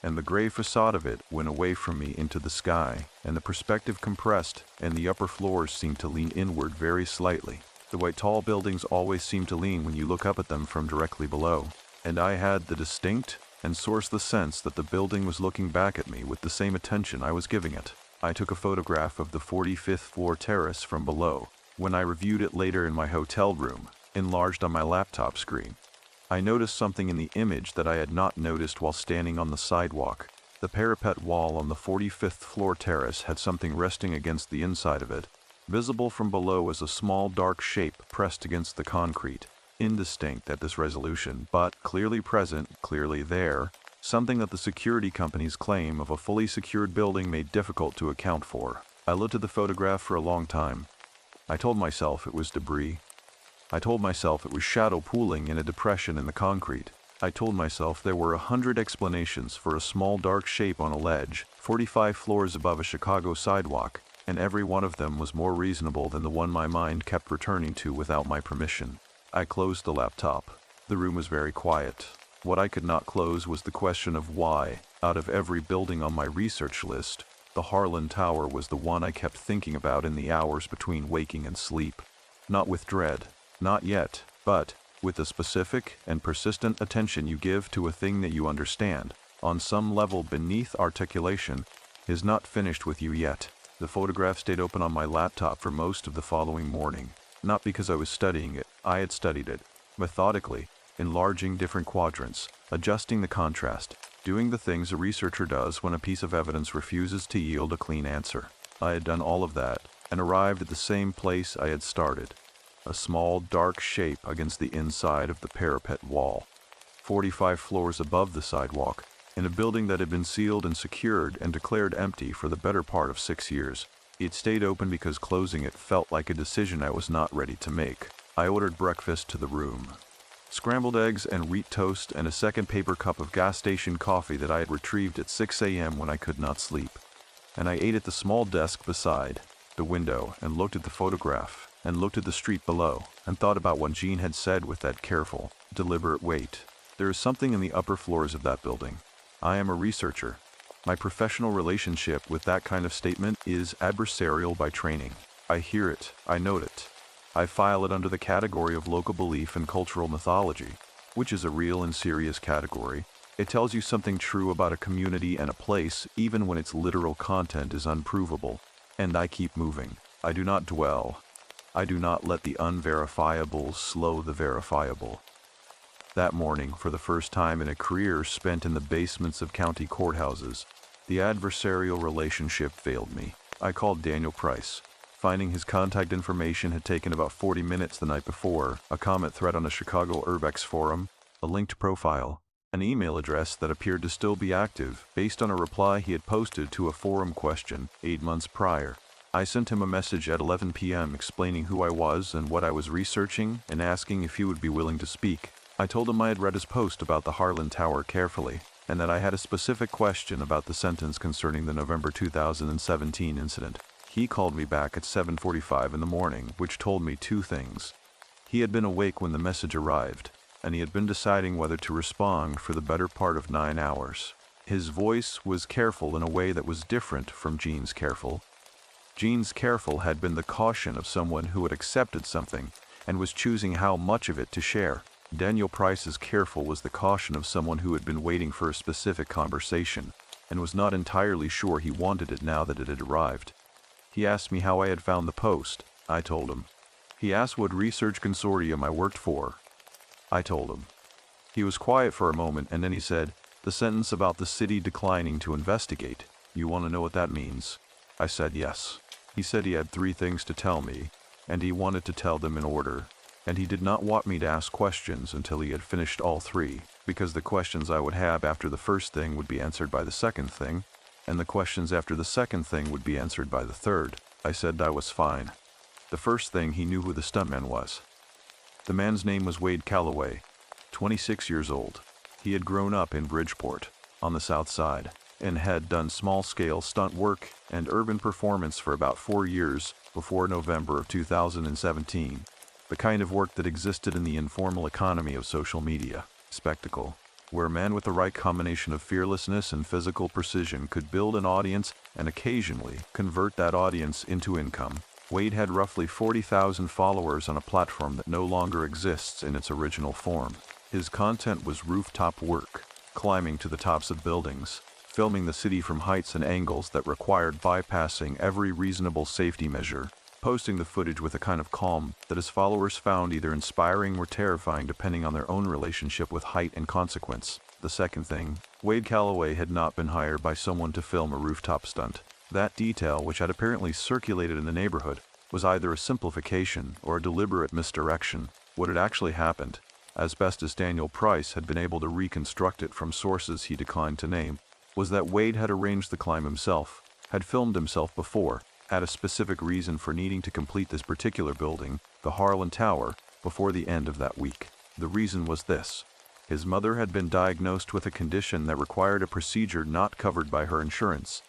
and the gray facade of it went away from me into the sky, and the perspective compressed, and the upper floors seemed to lean inward very slightly, the way tall buildings always seem to lean when you look up at them from directly below. And I had the distinct and sourceless sense that the building was looking back at me with the same attention I was giving it. I took a photograph of the 45th floor terrace from below. When I reviewed it later in my hotel room, enlarged on my laptop screen, I noticed something in the image that I had not noticed while standing on the sidewalk. The parapet wall on the 45th floor terrace had something resting against the inside of it, visible from below as a small dark shape pressed against the concrete, indistinct at this resolution, but clearly present, clearly there, something that the security company's claim of a fully secured building made difficult to account for. I looked at the photograph for a long time. I told myself it was debris. I told myself it was shadow pooling in a depression in the concrete. I told myself there were 100 explanations for a small dark shape on a ledge, 45 floors above a Chicago sidewalk, and every one of them was more reasonable than the one my mind kept returning to without my permission. I closed the laptop. The room was very quiet. What I could not close was the question of why, out of every building on my research list, the Harlan Tower was the one I kept thinking about in the hours between waking and sleep. Not with dread, not yet, but with the specific and persistent attention you give to a thing that you understand, on some level beneath articulation, is not finished with you yet. The photograph stayed open on my laptop for most of the following morning. Not because I was studying it, I had studied it, methodically, enlarging different quadrants, adjusting the contrast, doing the things a researcher does when a piece of evidence refuses to yield a clean answer. I had done all of that, and arrived at the same place I had started. A small, dark shape against the inside of the parapet wall, 45 floors above the sidewalk, in a building that had been sealed and secured and declared empty for the better part of 6 years. It stayed open because closing it felt like a decision I was not ready to make. I ordered breakfast to the room. Scrambled eggs and wheat toast and a second paper cup of gas station coffee that I had retrieved at 6 a.m. when I could not sleep. And I ate at the small desk beside the window and looked at the photograph and looked at the street below and thought about what Jean had said with that careful, deliberate weight. There is something in the upper floors of that building. I am a researcher. My professional relationship with that kind of statement is adversarial by training. I hear it, I note it. I file it under the category of local belief and cultural mythology, which is a real and serious category. It tells you something true about a community and a place, even when its literal content is unprovable. And I keep moving. I do not dwell. I do not let the unverifiable slow the verifiable. That morning, for the first time in a career spent in the basements of county courthouses, the adversarial relationship failed me. I called Daniel Price. Finding his contact information had taken about 40 minutes the night before, a comment thread on a Chicago Urbex forum, a linked profile, an email address that appeared to still be active based on a reply he had posted to a forum question 8 months prior. I sent him a message at 11 p.m. explaining who I was and what I was researching and asking if he would be willing to speak. I told him I had read his post about the Harlan Tower carefully, and that I had a specific question about the sentence concerning the November 2017 incident. He called me back at 7:45 in the morning, which told me two things. He had been awake when the message arrived, and he had been deciding whether to respond for the better part of 9 hours. His voice was careful in a way that was different from Jean's careful. Jean's careful had been the caution of someone who had accepted something and was choosing how much of it to share. Daniel Price's careful was the caution of someone who had been waiting for a specific conversation and was not entirely sure he wanted it now that it had arrived. He asked me how I had found the post. I told him. He asked what research consortium I worked for. I told him. He was quiet for a moment and then he said, "The sentence about the city declining to investigate. You want to know what that means?" I said yes. He said he had 3 things to tell me, and he wanted to tell them in order. And he did not want me to ask questions until he had finished all 3, because the questions I would have after the first thing would be answered by the second thing, and the questions after the second thing would be answered by the third. I said I was fine. The first thing, he knew who the stuntman was. The man's name was Wade Calloway, 26 years old. He had grown up in Bridgeport, on the south side, and had done small-scale stunt work and urban performance for about 4 years before November of 2017. The kind of work that existed in the informal economy of social media, spectacle, where a man with the right combination of fearlessness and physical precision could build an audience and occasionally convert that audience into income. Wade had roughly 40,000 followers on a platform that no longer exists in its original form. His content was rooftop work, climbing to the tops of buildings, filming the city from heights and angles that required bypassing every reasonable safety measure, posting the footage with a kind of calm that his followers found either inspiring or terrifying depending on their own relationship with height and consequence. The second thing, Wade Calloway had not been hired by someone to film a rooftop stunt. That detail, which had apparently circulated in the neighborhood, was either a simplification or a deliberate misdirection. What had actually happened, as best as Daniel Price had been able to reconstruct it from sources he declined to name, was that Wade had arranged the climb himself, had filmed himself before, had a specific reason for needing to complete this particular building, the Harlan Tower, before the end of that week. The reason was this. His mother had been diagnosed with a condition that required a procedure not covered by her insurance.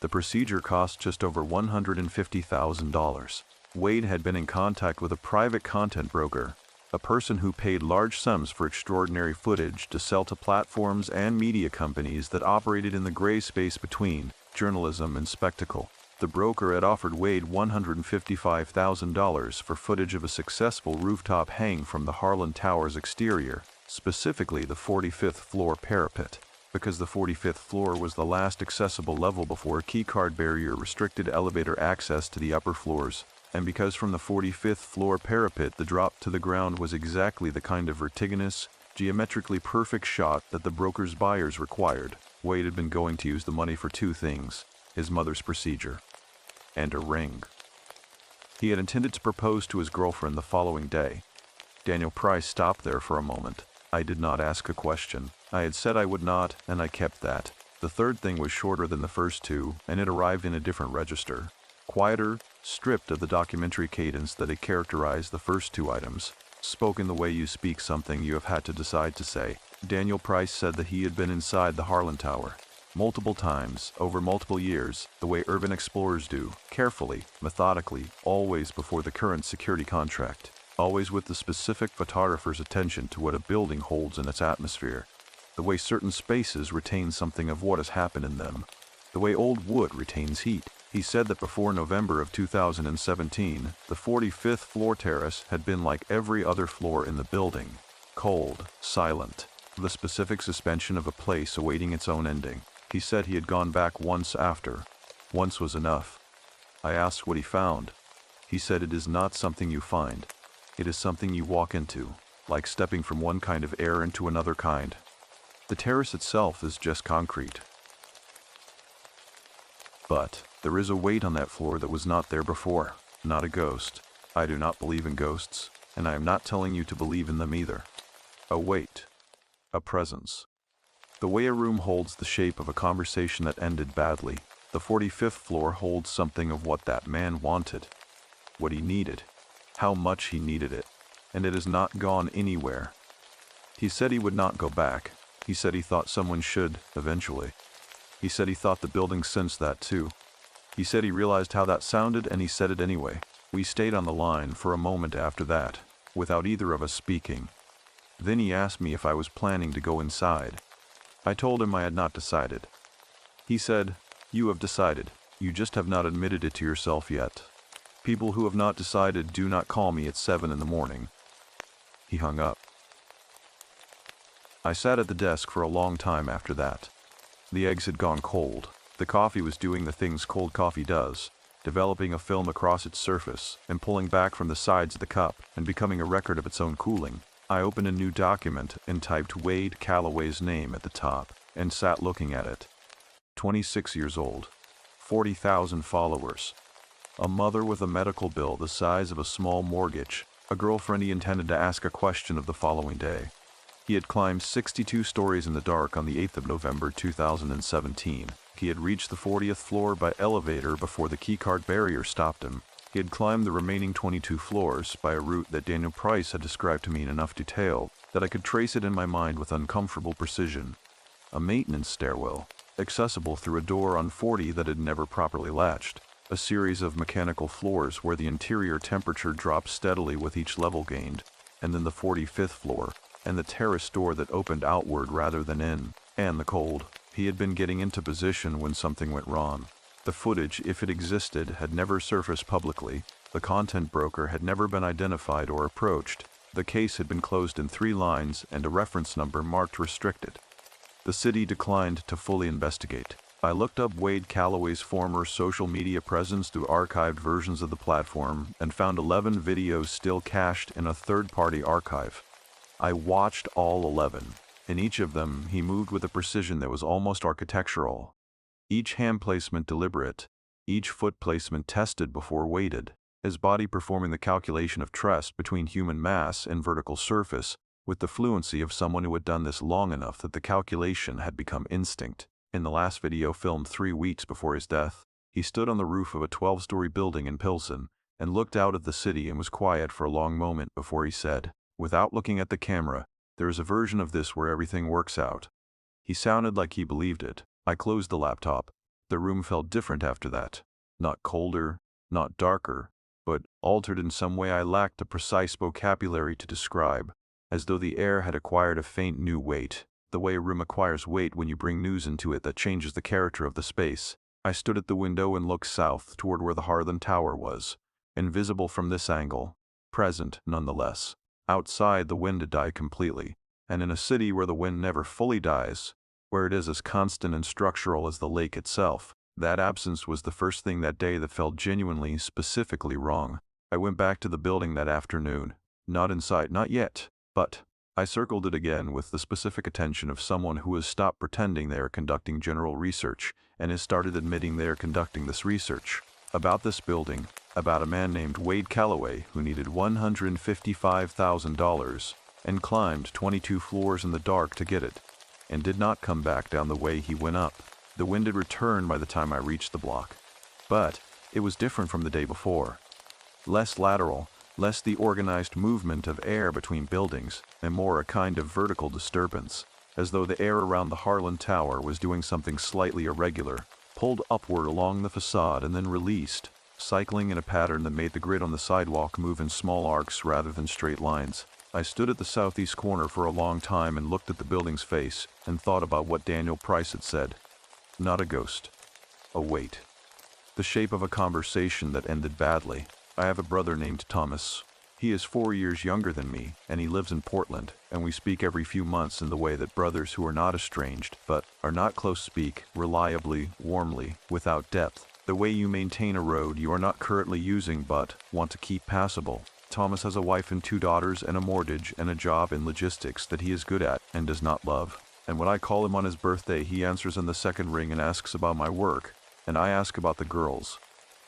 The procedure cost just over $150,000. Wade had been in contact with a private content broker, a person who paid large sums for extraordinary footage to sell to platforms and media companies that operated in the gray space between journalism and spectacle. The broker had offered Wade $155,000 for footage of a successful rooftop hang from the Harlan Tower's exterior, specifically the 45th floor parapet. because the 45th floor was the last accessible level before a keycard barrier restricted elevator access to the upper floors, and because from the 45th floor parapet the drop to the ground was exactly the kind of vertiginous, geometrically perfect shot that the broker's buyers required. Wade had been going to use the money for two things: his mother's procedure and a ring. He had intended to propose to his girlfriend the following day. Daniel Price stopped there for a moment. I did not ask a question. I had said I would not, and I kept that. The third thing was shorter than the first two, and it arrived in a different register. Quieter, stripped of the documentary cadence that had characterized the first two items. Spoken the way you speak something you have had to decide to say. Daniel Price said that he had been inside the Harlan Tower multiple times, over multiple years, the way urban explorers do, carefully, methodically, always before the current security contract, always with the specific photographer's attention to what a building holds in its atmosphere, the way certain spaces retain something of what has happened in them, the way old wood retains heat. He said that before November of 2017, the 45th floor terrace had been like every other floor in the building, cold, silent, the specific suspension of a place awaiting its own ending. He said he had gone back once after. Once was enough. I asked what he found. He said it is not something you find. It is something you walk into, like stepping from one kind of air into another kind. The terrace itself is just concrete. But there is a weight on that floor that was not there before. Not a ghost. I do not believe in ghosts, and I am not telling you to believe in them either. A weight. A presence. The way a room holds the shape of a conversation that ended badly, the 45th floor holds something of what that man wanted, what he needed, how much he needed it, and it has not gone anywhere. He said he would not go back. He said he thought someone should, eventually. He said he thought the building sensed that too. He said he realized how that sounded, and he said it anyway. We stayed on the line for a moment after that, without either of us speaking. Then he asked me if I was planning to go inside. I told him I had not decided. He said, "You have decided. You just have not admitted it to yourself yet. People who have not decided do not call me at 7 in the morning." He hung up. I sat at the desk for a long time after that. The eggs had gone cold. The coffee was doing the things cold coffee does, developing a film across its surface and pulling back from the sides of the cup and becoming a record of its own cooling. I opened a new document and typed Wade Calloway's name at the top and sat looking at it. 26 years old, 40,000 followers, a mother with a medical bill the size of a small mortgage, a girlfriend he intended to ask a question of the following day. He had climbed 62 stories in the dark on the 8th of November 2017. He had reached the 40th floor by elevator before the keycard barrier stopped him. He had climbed the remaining 22 floors by a route that Daniel Price had described to me in enough detail that I could trace it in my mind with uncomfortable precision. A maintenance stairwell, accessible through a door on 40 that had never properly latched. A series of mechanical floors where the interior temperature dropped steadily with each level gained, and then the 45th floor, and the terrace door that opened outward rather than in, and the cold. He had been getting into position when something went wrong. The footage, if it existed, had never surfaced publicly. The content broker had never been identified or approached. The case had been closed in 3 lines and a reference number marked restricted. The city declined to fully investigate. I looked up Wade Calloway's former social media presence through archived versions of the platform and found 11 videos still cached in a third-party archive. I watched all 11. In each of them, he moved with a precision that was almost architectural. Each hand placement deliberate, each foot placement tested before weighted, his body performing the calculation of trust between human mass and vertical surface with the fluency of someone who had done this long enough that the calculation had become instinct. In the last video filmed 3 weeks before his death, he stood on the roof of a 12-story building in Pilsen and looked out at the city and was quiet for a long moment before he said, without looking at the camera, "There is a version of this where everything works out." He sounded like he believed it. I closed the laptop. The room felt different after that. Not colder, not darker, but altered in some way I lacked a precise vocabulary to describe, as though the air had acquired a faint new weight, the way a room acquires weight when you bring news into it that changes the character of the space. I stood at the window and looked south toward where the Harlan Tower was, invisible from this angle, present nonetheless. Outside, the wind had died completely, and in a city where the wind never fully dies, where it is as constant and structural as the lake itself. That absence was the first thing that day that felt genuinely, specifically wrong. I went back to the building that afternoon. Not inside, not yet, but I circled it again with the specific attention of someone who has stopped pretending they are conducting general research and has started admitting they are conducting this research. About this building, about a man named Wade Calloway who needed $155,000 and climbed 22 floors in the dark to get it, and did not come back down the way he went up. The wind had returned by the time I reached the block, but it was different from the day before. Less lateral, less the organized movement of air between buildings, and more a kind of vertical disturbance, as though the air around the Harlan Tower was doing something slightly irregular, pulled upward along the facade and then released, cycling in a pattern that made the grid on the sidewalk move in small arcs rather than straight lines. I stood at the southeast corner for a long time and looked at the building's face and thought about what Daniel Price had said. Not a ghost. A wait. The shape of a conversation that ended badly. I have a brother named Thomas. He is 4 years younger than me, and he lives in Portland, and we speak every few months in the way that brothers who are not estranged, but are not close speak, reliably, warmly, without depth. The way you maintain a road you are not currently using but want to keep passable. Thomas has a wife and 2 daughters and a mortgage and a job in logistics that he is good at and does not love. And when I call him on his birthday, he answers in the second ring and asks about my work, and I ask about the girls.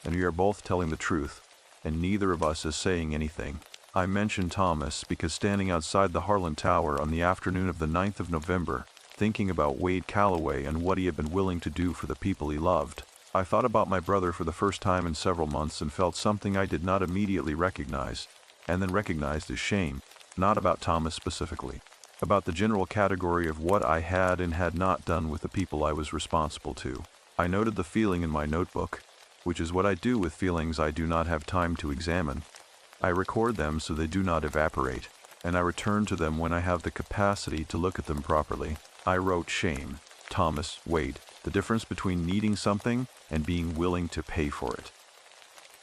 And we are both telling the truth, and neither of us is saying anything. I mention Thomas because standing outside the Harlan Tower on the afternoon of the 9th of November, thinking about Wade Calloway and what he had been willing to do for the people he loved, I thought about my brother for the first time in several months and felt something I did not immediately recognize, and then recognized as shame, not about Thomas specifically. About the general category of what I had and had not done with the people I was responsible to. I noted the feeling in my notebook, which is what I do with feelings I do not have time to examine. I record them so they do not evaporate, and I return to them when I have the capacity to look at them properly. I wrote shame, Thomas, Wade, the difference between needing something and being willing to pay for it.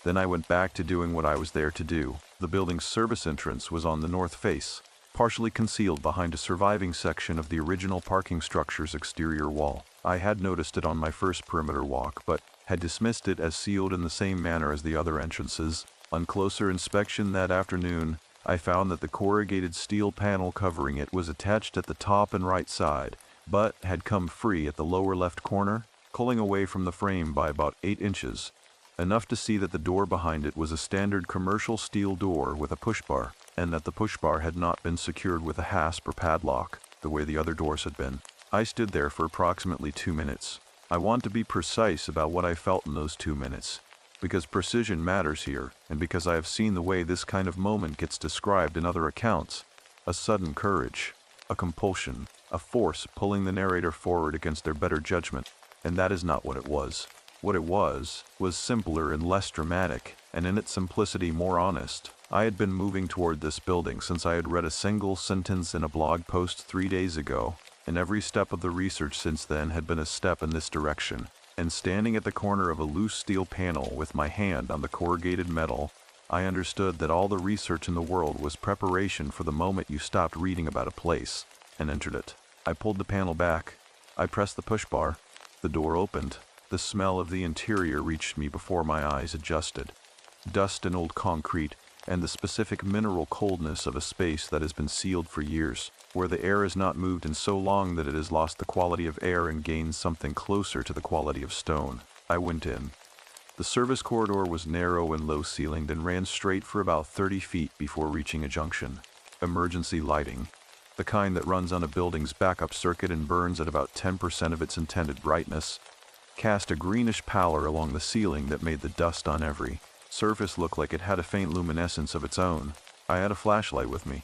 Then I went back to doing what I was there to do. The building's service entrance was on the north face, partially concealed behind a surviving section of the original parking structure's exterior wall. I had noticed it on my first perimeter walk, but had dismissed it as sealed in the same manner as the other entrances. On closer inspection that afternoon, I found that the corrugated steel panel covering it was attached at the top and right side, but had come free at the lower left corner, pulling away from the frame by about 8 inches, enough to see that the door behind it was a standard commercial steel door with a push bar, and that the push bar had not been secured with a hasp or padlock, the way the other doors had been. I stood there for approximately 2 minutes. I want to be precise about what I felt in those 2 minutes, because precision matters here, and because I have seen the way this kind of moment gets described in other accounts. A sudden courage, a compulsion, a force pulling the narrator forward against their better judgment, and that is not what it was. What it was simpler and less dramatic, and in its simplicity more honest. I had been moving toward this building since I had read a single sentence in a blog post 3 days ago, and every step of the research since then had been a step in this direction. And standing at the corner of a loose steel panel with my hand on the corrugated metal, I understood that all the research in the world was preparation for the moment you stopped reading about a place and entered it. I pulled the panel back. I pressed the push bar. The door opened. The smell of the interior reached me before my eyes adjusted. Dust and old concrete, and the specific mineral coldness of a space that has been sealed for years, where the air has not moved in so long that it has lost the quality of air and gained something closer to the quality of stone. I went in. The service corridor was narrow and low-ceilinged and ran straight for about 30 feet before reaching a junction. Emergency lighting, the kind that runs on a building's backup circuit and burns at about 10% of its intended brightness, cast a greenish pallor along the ceiling that made the dust on every surface look like it had a faint luminescence of its own. I had a flashlight with me,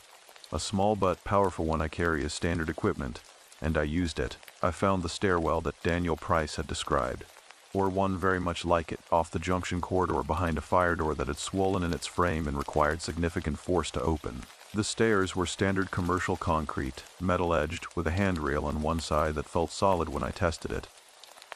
a small but powerful one I carry as standard equipment, and I used it. I found the stairwell that Daniel Price had described, or one very much like it, off the junction corridor behind a fire door that had swollen in its frame and required significant force to open. The stairs were standard commercial concrete, metal-edged, with a handrail on one side that felt solid when I tested it.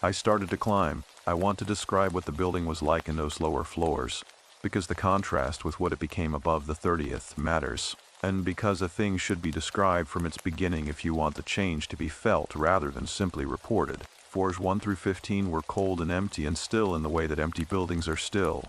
I started to climb. I want to describe what the building was like in those lower floors, because the contrast with what it became above the 30th matters. And because a thing should be described from its beginning if you want the change to be felt rather than simply reported. Floors 1 through 15 were cold and empty and still in the way that empty buildings are still.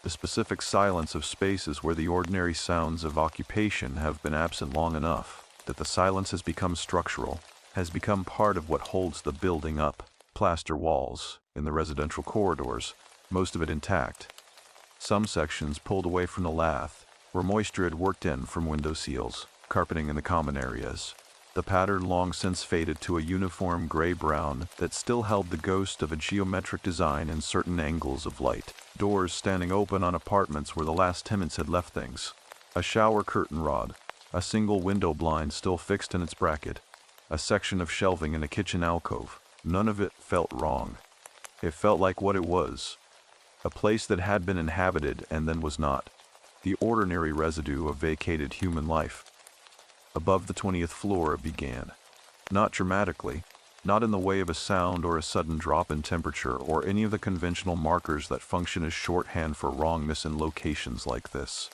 The specific silence of spaces where the ordinary sounds of occupation have been absent long enough that the silence has become structural, has become part of what holds the building up. Plaster walls in the residential corridors, most of it intact. Some sections pulled away from the lath, where moisture had worked in from window seals, carpeting in the common areas. The pattern long since faded to a uniform gray-brown that still held the ghost of a geometric design in certain angles of light. Doors standing open on apartments where the last tenants had left things. A shower curtain rod, a single window blind still fixed in its bracket, a section of shelving in a kitchen alcove. None of it felt wrong. It felt like what it was. A place that had been inhabited and then was not. The ordinary residue of vacated human life. Above the 20th floor it began. Not dramatically, not in the way of a sound or a sudden drop in temperature or any of the conventional markers that function as shorthand for wrongness in locations like this.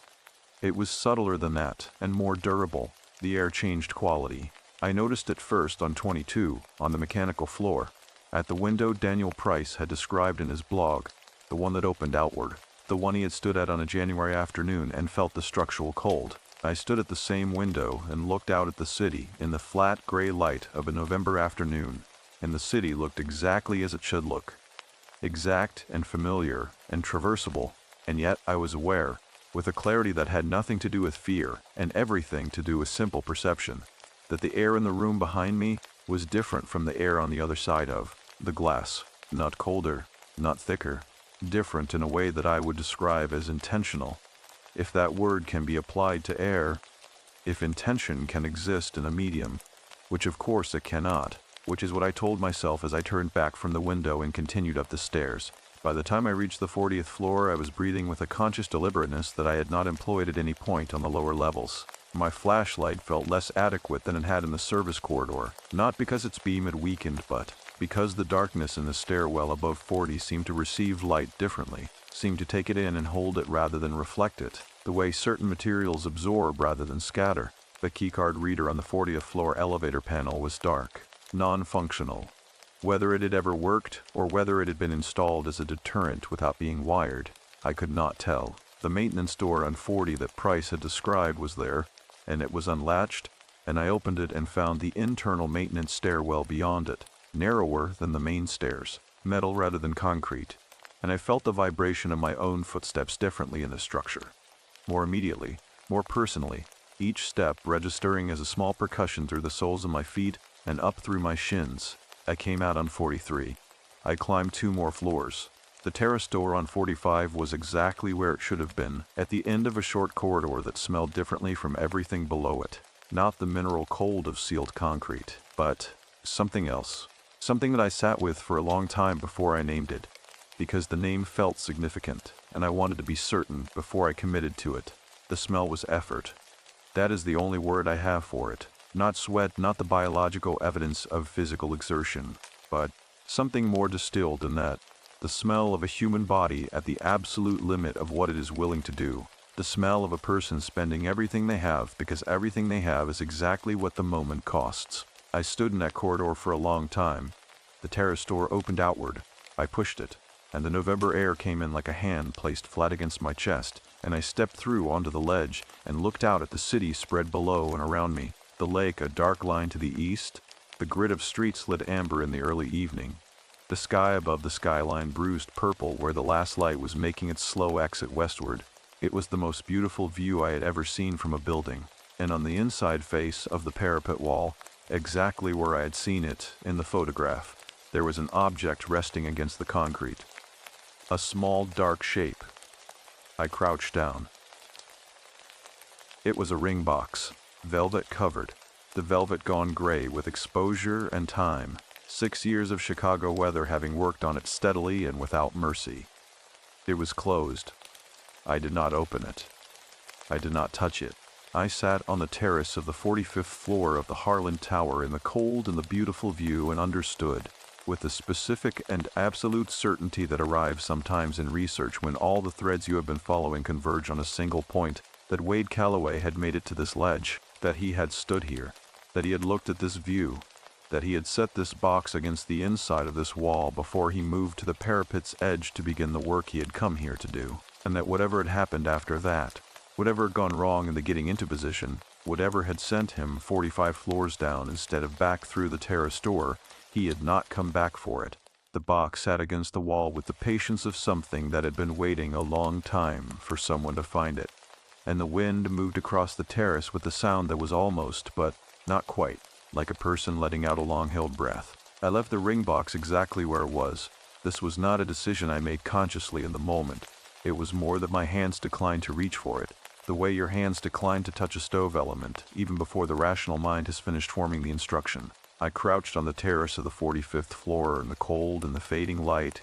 It was subtler than that, and more durable. The air changed quality. I noticed it first on 22, on the mechanical floor, at the window Daniel Price had described in his blog, the one that opened outward, the one he had stood at on a January afternoon and felt the structural cold. I stood at the same window and looked out at the city in the flat gray light of a November afternoon, and the city looked exactly as it should look. Exact and familiar and traversable, and yet I was aware, with a clarity that had nothing to do with fear and everything to do with simple perception, that the air in the room behind me was different from the air on the other side of the glass, not colder, not thicker, different in a way that I would describe as intentional, if that word can be applied to air, if intention can exist in a medium, which of course it cannot, which is what I told myself as I turned back from the window and continued up the stairs. By the time I reached the 40th floor, I was breathing with a conscious deliberateness that I had not employed at any point on the lower levels. My flashlight felt less adequate than it had in the service corridor, not because its beam had weakened, but because the darkness in the stairwell above 40 seemed to receive light differently, seemed to take it in and hold it rather than reflect it, the way certain materials absorb rather than scatter. The keycard reader on the 40th floor elevator panel was dark, non-functional. Whether it had ever worked, or whether it had been installed as a deterrent without being wired, I could not tell. The maintenance door on 40 that Price had described was there, and it was unlatched, and I opened it and found the internal maintenance stairwell beyond it, narrower than the main stairs, metal rather than concrete, and I felt the vibration of my own footsteps differently in the structure. More immediately, more personally, each step registering as a small percussion through the soles of my feet and up through my shins. I came out on 43. I climbed 2 more floors. The terrace door on 45 was exactly where it should have been, at the end of a short corridor that smelled differently from everything below it. Not the mineral cold of sealed concrete, but something else. Something that I sat with for a long time before I named it, because the name felt significant, and I wanted to be certain before I committed to it. The smell was effort. That is the only word I have for it. Not sweat, not the biological evidence of physical exertion, but something more distilled than that. The smell of a human body at the absolute limit of what it is willing to do. The smell of a person spending everything they have because everything they have is exactly what the moment costs. I stood in that corridor for a long time. The terrace door opened outward. I pushed it, and the November air came in like a hand placed flat against my chest, and I stepped through onto the ledge and looked out at the city spread below and around me. The lake a dark line to the east, the grid of streets lit amber in the early evening. The sky above the skyline bruised purple where the last light was making its slow exit westward. It was the most beautiful view I had ever seen from a building, and on the inside face of the parapet wall, exactly where I had seen it in the photograph, there was an object resting against the concrete. A small dark shape. I crouched down. It was a ring box, velvet covered, the velvet gone gray with exposure and time. 6 years of Chicago weather having worked on it steadily and without mercy. It was closed. I did not open it. I did not touch it. I sat on the terrace of the 45th floor of the Harlan Tower in the cold and the beautiful view and understood, with the specific and absolute certainty that arrives sometimes in research when all the threads you have been following converge on a single point, that Wade Calloway had made it to this ledge, that he had stood here, that he had looked at this view, that he had set this box against the inside of this wall before he moved to the parapet's edge to begin the work he had come here to do, and that whatever had happened after that, whatever had gone wrong in the getting into position, whatever had sent him 45 floors down instead of back through the terrace door, he had not come back for it. The box sat against the wall with the patience of something that had been waiting a long time for someone to find it. And the wind moved across the terrace with a sound that was almost, but not quite, like a person letting out a long-held breath. I left the ring box exactly where it was. This was not a decision I made consciously in the moment. It was more that my hands declined to reach for it, the way your hands decline to touch a stove element, even before the rational mind has finished forming the instruction. I crouched on the terrace of the 45th floor in the cold and the fading light,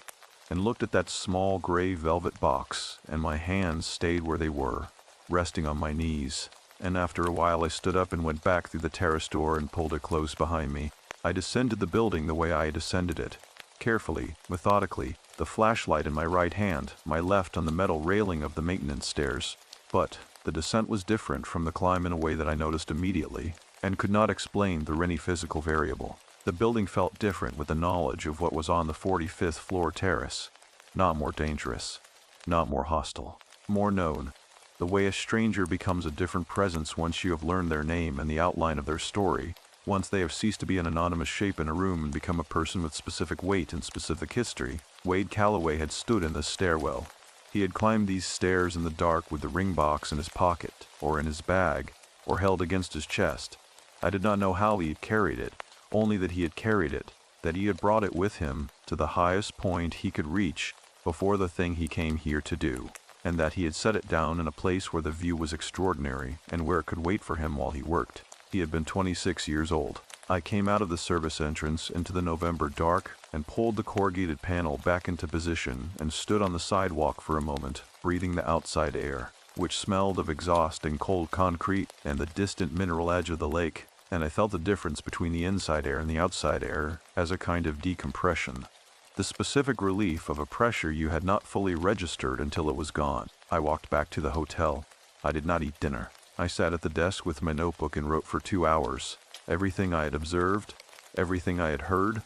and looked at that small gray velvet box, and my hands stayed where they were, resting on my knees. And after a while I stood up and went back through the terrace door and pulled it close behind me. I descended the building the way I had ascended it, carefully, methodically, the flashlight in my right hand, my left on the metal railing of the maintenance stairs. But the descent was different from the climb in a way that I noticed immediately, and could not explain through any physical variable. The building felt different with the knowledge of what was on the 45th floor terrace. Not more dangerous, not more hostile, more known. The way a stranger becomes a different presence once you have learned their name and the outline of their story, once they have ceased to be an anonymous shape in a room and become a person with specific weight and specific history. Wade Calloway had stood in this stairwell. He had climbed these stairs in the dark with the ring box in his pocket, or in his bag, or held against his chest. I did not know how he had carried it, only that he had carried it, that he had brought it with him to the highest point he could reach before the thing he came here to do, and that he had set it down in a place where the view was extraordinary and where it could wait for him while he worked. He had been 26 years old. I came out of the service entrance into the November dark and pulled the corrugated panel back into position and stood on the sidewalk for a moment, breathing the outside air, which smelled of exhaust and cold concrete and the distant mineral edge of the lake, and I felt the difference between the inside air and the outside air as a kind of decompression. The specific relief of a pressure you had not fully registered until it was gone. I walked back to the hotel. I did not eat dinner. I sat at the desk with my notebook and wrote for 2 hours. Everything I had observed, everything I had heard,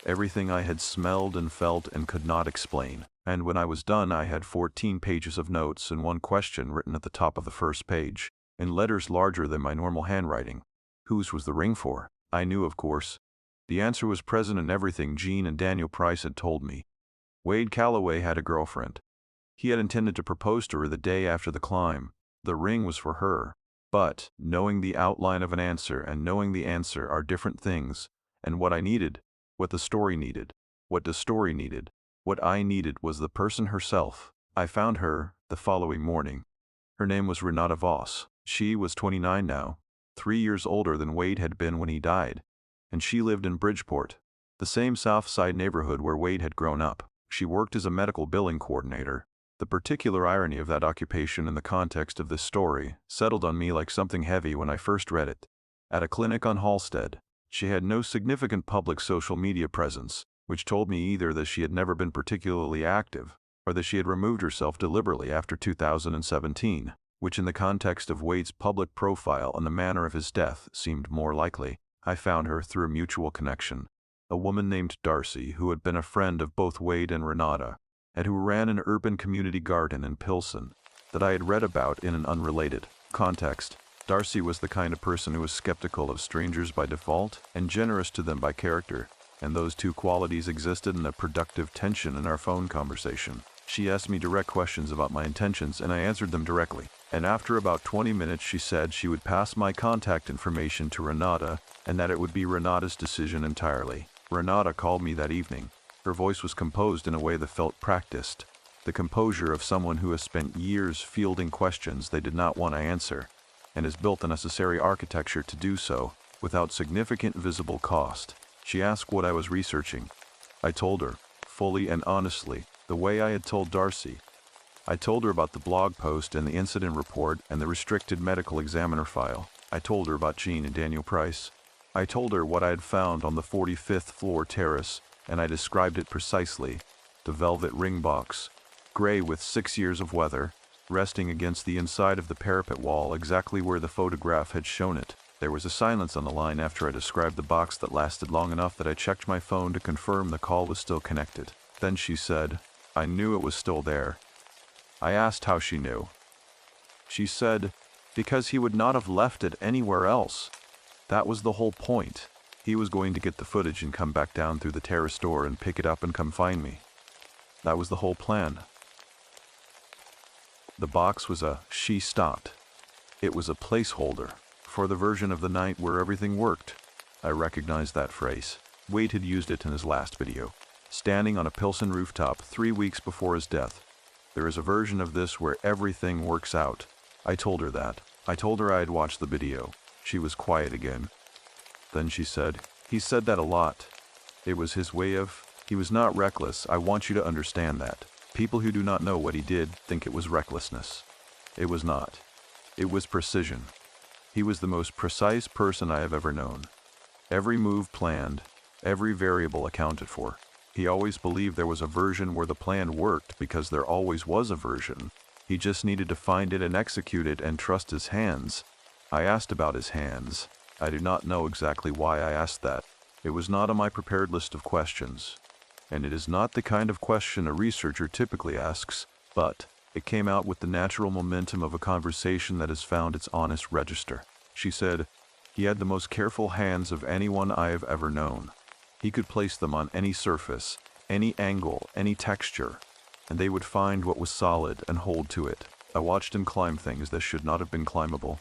everything I had smelled and felt and could not explain. And when I was done, I had 14 pages of notes and one question written at the top of the first page, in letters larger than my normal handwriting. Whose was the ring for? I knew, of course. The answer was present in everything Jean and Daniel Price had told me. Wade Calloway had a girlfriend. He had intended to propose to her the day after the climb. The ring was for her. But knowing the outline of an answer and knowing the answer are different things, and what I needed, what the story needed, what the story needed, what I needed was the person herself. I found her the following morning. Her name was Renata Voss. She was 29 now, 3 years older than Wade had been when he died, and she lived in Bridgeport, the same South Side neighborhood where Wade had grown up. She worked as a medical billing coordinator. The particular irony of that occupation in the context of this story settled on me like something heavy when I first read it. At a clinic on Halsted, she had no significant public social media presence, which told me either that she had never been particularly active, or that she had removed herself deliberately after 2017, which in the context of Wade's public profile and the manner of his death seemed more likely. I found her through a mutual connection, a woman named Darcy who had been a friend of both Wade and Renata, and who ran an urban community garden in Pilsen that I had read about in an unrelated context. Darcy was the kind of person who was skeptical of strangers by default and generous to them by character, and those two qualities existed in a productive tension in our phone conversation. She asked me direct questions about my intentions, and I answered them directly. And after about 20 minutes she said she would pass my contact information to Renata, and that it would be Renata's decision entirely. Renata called me that evening. Her voice was composed in a way that felt practiced, the composure of someone who has spent years fielding questions they did not want to answer, and has built the necessary architecture to do so without significant visible cost. She asked what I was researching. I told her, fully and honestly, the way I had told Darcy. I told her about the blog post and the incident report and the restricted medical examiner file. I told her about Jean and Daniel Price. I told her what I had found on the 45th floor terrace, and I described it precisely. The velvet ring box, gray with 6 years of weather, resting against the inside of the parapet wall exactly where the photograph had shown it. There was a silence on the line after I described the box that lasted long enough that I checked my phone to confirm the call was still connected. Then she said, "I knew it was still there." I asked how she knew. She said, "Because he would not have left it anywhere else. That was the whole point. He was going to get the footage and come back down through the terrace door and pick it up and come find me. That was the whole plan." The box was she stopped. It was a placeholder for the version of the night where everything worked. I recognized that phrase. Wade had used it in his last video, standing on a Pilsen rooftop 3 weeks before his death. There is a version of this where everything works out. I told her that. I told her I had watched the video. She was quiet again. Then she said, "He said that a lot. It was his way of... He was not reckless. I want you to understand that. People who do not know what he did think it was recklessness. It was not. It was precision. He was the most precise person I have ever known. Every move planned, every variable accounted for. He always believed there was a version where the plan worked because there always was a version. He just needed to find it and execute it and trust his hands." I asked about his hands. I do not know exactly why I asked that. It was not on my prepared list of questions. And it is not the kind of question a researcher typically asks, but it came out with the natural momentum of a conversation that has found its honest register. She said, "He had the most careful hands of anyone I have ever known. He could place them on any surface, any angle, any texture, and they would find what was solid and hold to it. I watched him climb things that should not have been climbable.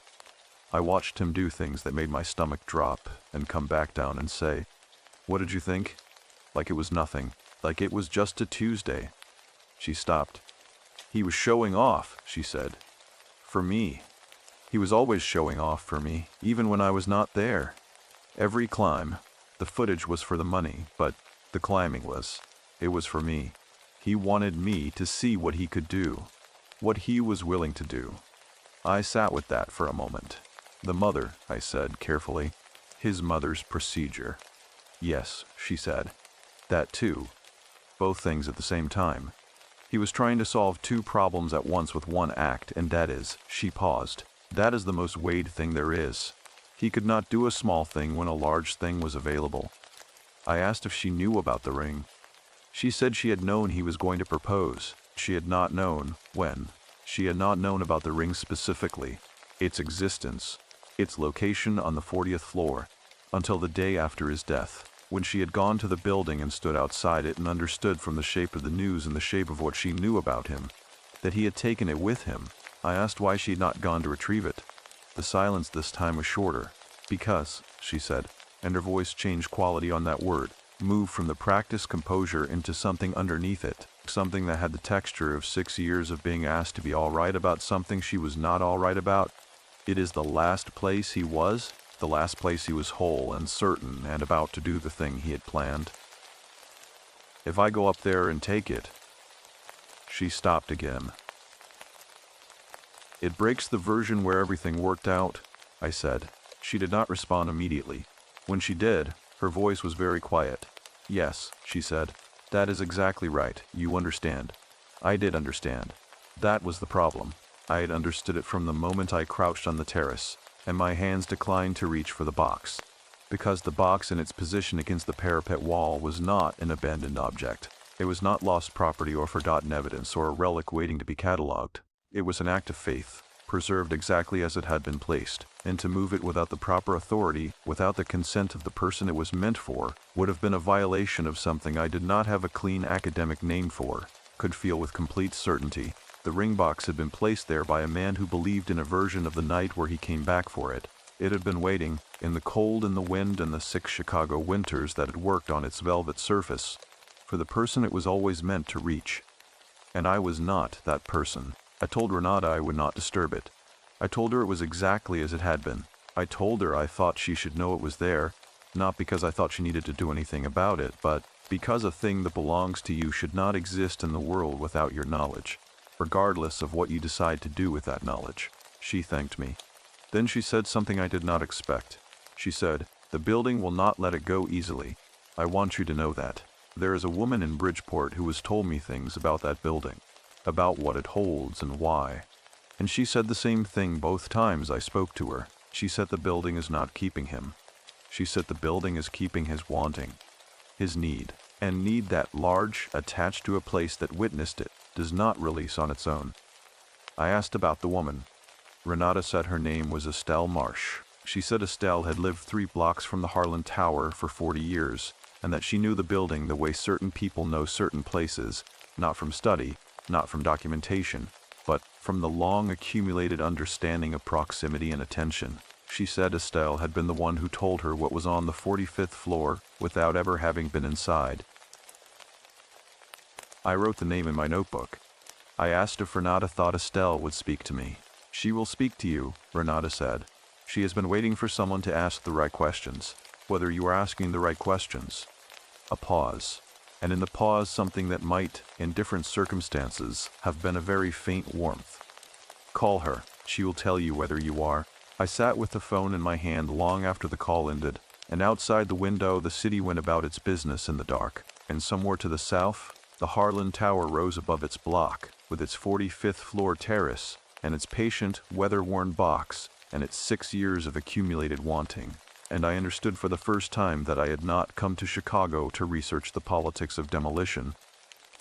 I watched him do things that made my stomach drop and come back down and say, 'What did you think?' Like it was nothing, like it was just a Tuesday." She stopped. "He was showing off," she said. "For me. He was always showing off for me, even when I was not there. Every climb, the footage was for the money, but the climbing was. It was for me. He wanted me to see what he could do, what he was willing to do." I sat with that for a moment. "The mother," I said carefully. "His mother's procedure." "Yes," she said. "That too. Both things at the same time. He was trying to solve two problems at once with one act, and that is," she paused, "that is the most Wade thing there is. He could not do a small thing when a large thing was available." I asked if she knew about the ring. She said she had known he was going to propose. She had not known when. She had not known about the ring specifically, its existence, its location on the 40th floor, until the day after his death, when she had gone to the building and stood outside it and understood from the shape of the news and the shape of what she knew about him, that he had taken it with him. I asked why she had not gone to retrieve it. The silence this time was shorter. "Because," she said, and her voice changed quality on that word, moved from the practiced composure into something underneath it, something that had the texture of 6 years of being asked to be all right about something she was not all right about. "It is the last place he was, the last place he was whole and certain and about to do the thing he had planned. If I go up there and take it..." She stopped again. "It breaks the version where everything worked out," I said. She did not respond immediately. When she did, her voice was very quiet. "Yes," she said. "That is exactly right. You understand." I did understand. That was the problem. I had understood it from the moment I crouched on the terrace, and my hands declined to reach for the box. Because the box in its position against the parapet wall was not an abandoned object. It was not lost property or forgotten evidence or a relic waiting to be catalogued. It was an act of faith, preserved exactly as it had been placed, and to move it without the proper authority, without the consent of the person it was meant for, would have been a violation of something I did not have a clean academic name for, could feel with complete certainty. The ring box had been placed there by a man who believed in a version of the night where he came back for it. It had been waiting, in the cold and the wind and the 6 Chicago winters that had worked on its velvet surface, for the person it was always meant to reach. And I was not that person. I told Renata I would not disturb it. I told her it was exactly as it had been. I told her I thought she should know it was there, not because I thought she needed to do anything about it, but because a thing that belongs to you should not exist in the world without your knowledge, regardless of what you decide to do with that knowledge. She thanked me. Then she said something I did not expect. She said, "The building will not let it go easily. I want you to know that. There is a woman in Bridgeport who has told me things about that building, about what it holds and why. And she said the same thing both times I spoke to her. She said the building is not keeping him. She said the building is keeping his wanting, his need, and need that large, attached to a place that witnessed it, does not release on its own. I asked about the woman. Renata said her name was Estelle Marsh. She said Estelle had lived 3 blocks from the Harlan Tower for 40 years, and that she knew the building the way certain people know certain places, not from study, not from documentation, but from the long accumulated understanding of proximity and attention. She said Estelle had been the one who told her what was on the 45th floor without ever having been inside. I wrote the name in my notebook. I asked if Renata thought Estelle would speak to me. She will speak to you, Renata said. She has been waiting for someone to ask the right questions. Whether you are asking the right questions. A pause. And in the pause something that might, in different circumstances, have been a very faint warmth. Call her. She will tell you whether you are. I sat with the phone in my hand long after the call ended, and outside the window the city went about its business in the dark, and somewhere to the south, the Harlan Tower rose above its block, with its 45th floor terrace, and its patient, weather-worn box, and its 6 years of accumulated wanting. And I understood for the first time that I had not come to Chicago to research the politics of demolition,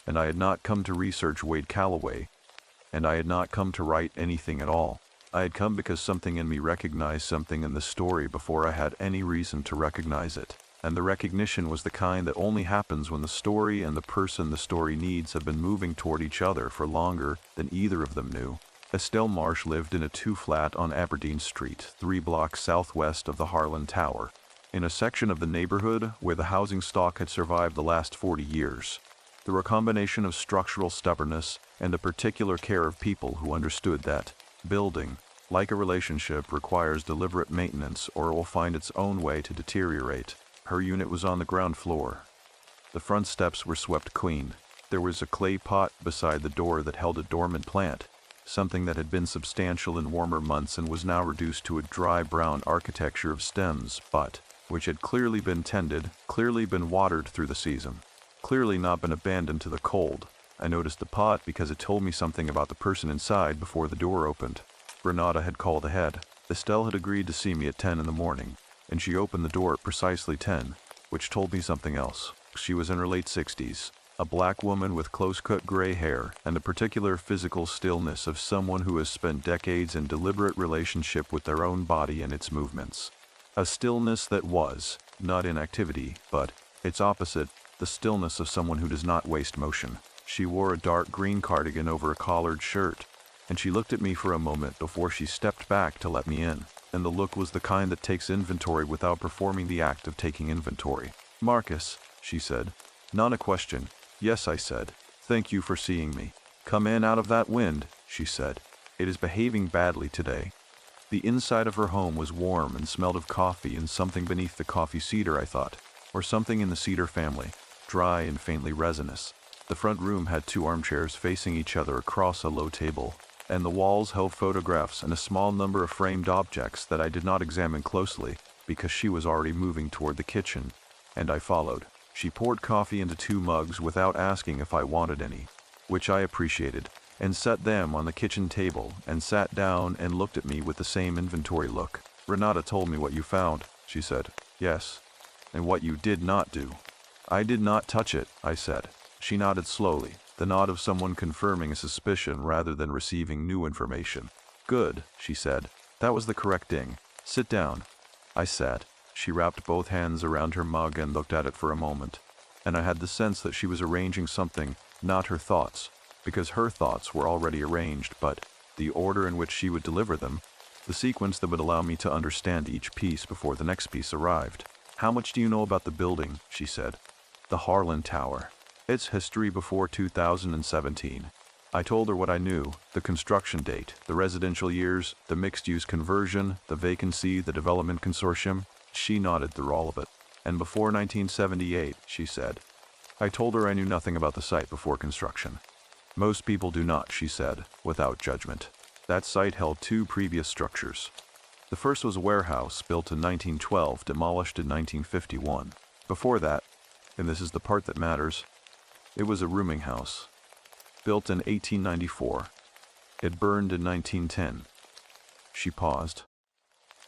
and I had not come to research Wade Calloway, and I had not come to write anything at all. I had come because something in me recognized something in the story before I had any reason to recognize it, and the recognition was the kind that only happens when the story and the person the story needs have been moving toward each other for longer than either of them knew. Estelle Marsh lived in a 2-flat on Aberdeen Street, 3 blocks southwest of the Harlan Tower, in a section of the neighborhood where the housing stock had survived the last 40 years. Through a combination of structural stubbornness and a particular care of people who understood that building, like a relationship, requires deliberate maintenance or it will find its own way to deteriorate. Her unit was on the ground floor. The front steps were swept clean. There was a clay pot beside the door that held a dormant plant, something that had been substantial in warmer months and was now reduced to a dry brown architecture of stems, but which had clearly been tended, clearly been watered through the season, clearly not been abandoned to the cold. I noticed the pot because it told me something about the person inside before the door opened. Renata had called ahead. Estelle had agreed to see me at 10 in the morning, and she opened the door at precisely 10, which told me something else. She was in her late 60s. A black woman with close-cut gray hair and the particular physical stillness of someone who has spent decades in deliberate relationship with their own body and its movements. A stillness that was, not inactivity, but, its opposite, the stillness of someone who does not waste motion. She wore a dark green cardigan over a collared shirt, and she looked at me for a moment before she stepped back to let me in, and the look was the kind that takes inventory without performing the act of taking inventory. "Marcus," she said. Not a question. "Yes," I said. "Thank you for seeing me." "Come in out of that wind," she said. "It is behaving badly today." The inside of her home was warm and smelled of coffee and something beneath the coffee cedar, I thought, or something in the cedar family, dry and faintly resinous. The front room had 2 armchairs facing each other across a low table, and the walls held photographs and a small number of framed objects that I did not examine closely because she was already moving toward the kitchen, and I followed. She poured coffee into 2 mugs without asking if I wanted any, which I appreciated, and set them on the kitchen table and sat down and looked at me with the same inventory look. "Renata told me what you found," she said. "Yes. And what you did not do." "I did not touch it," I said. She nodded slowly, the nod of someone confirming a suspicion rather than receiving new information. "Good," she said. "That was the correct ding. Sit down." I sat. She wrapped both hands around her mug and looked at it for a moment, and I had the sense that she was arranging something, not her thoughts, because her thoughts were already arranged, but the order in which she would deliver them, the sequence that would allow me to understand each piece before the next piece arrived. "How much do you know about the building?" she said. "The Harlan Tower. Its history before 2017. I told her what I knew, the construction date, the residential years, the mixed-use conversion, the vacancy, the development consortium. She nodded through all of it. "And before 1978, she said. I told her I knew nothing about the site before construction. "Most people do not," she said, without judgment. "That site held 2 previous structures. The first was a warehouse built in 1912, demolished in 1951. Before that, and this is the part that matters, it was a rooming house, built in 1894. It burned in 1910. She paused.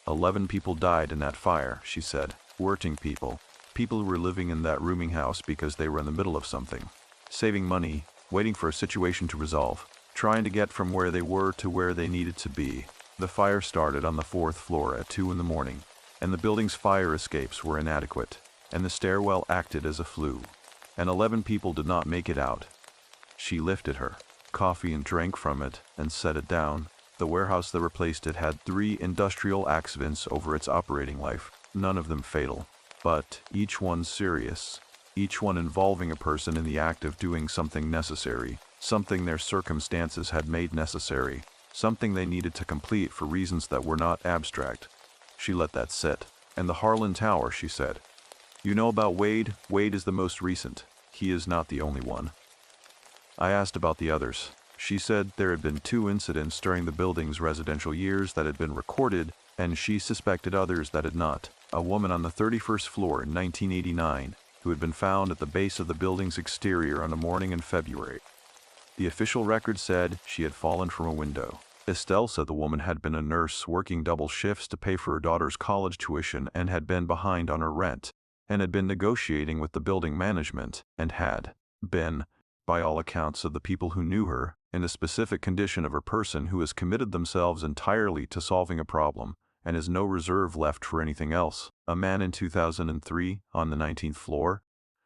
11 people died in that fire, she said. Working people. People who were living in that rooming house because they were in the middle of something. Saving money, waiting for a situation to resolve, trying to get from where they were to where they needed to be. The fire started on the 4th floor at 2 in the morning, and the building's fire escapes were inadequate, and the stairwell acted as a flue, and 11 people did not make it out. She lifted her coffee and drank from it and set it down. The warehouse that replaced it had 3 industrial accidents over its operating life, none of them fatal, but each one serious, each one involving a person in the act of doing something necessary, something their circumstances had made necessary, something they needed to complete for reasons that were not abstract. She let that sit. And the Harlan Tower, she said. You know about Wade? Wade is the most recent. He is not the only one. I asked about the others. She said there had been 2 incidents during the building's residential years that had been recorded, and she suspected others that had not. A woman on the 31st floor in 1989, who had been found at the base of the building's exterior on a morning in February. The official record said she had fallen from a window. Estelle said the woman had been a nurse working double shifts to pay for her daughter's college tuition and had been behind on her rent, and had been negotiating with the building management, and had been, by all accounts of the people who knew her, in a specific condition of a person who has committed themselves entirely to solving a problem, and has no reserve left for anything else. A man in 2003, on the 19th floor,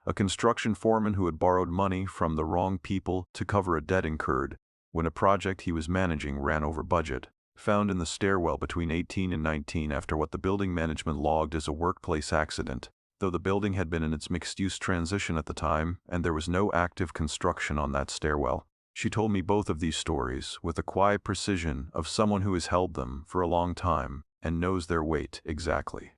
a construction foreman who had borrowed money from the wrong people to cover a debt incurred when a project he was managing ran over budget, found in the stairwell between 18 and 19 after what the building management logged as a workplace accident, though the building had been in its mixed-use transition at the time and there was no active construction on that stairwell. She told me both of these stories with the quiet precision of someone who has held them for a long time and knows their weight exactly.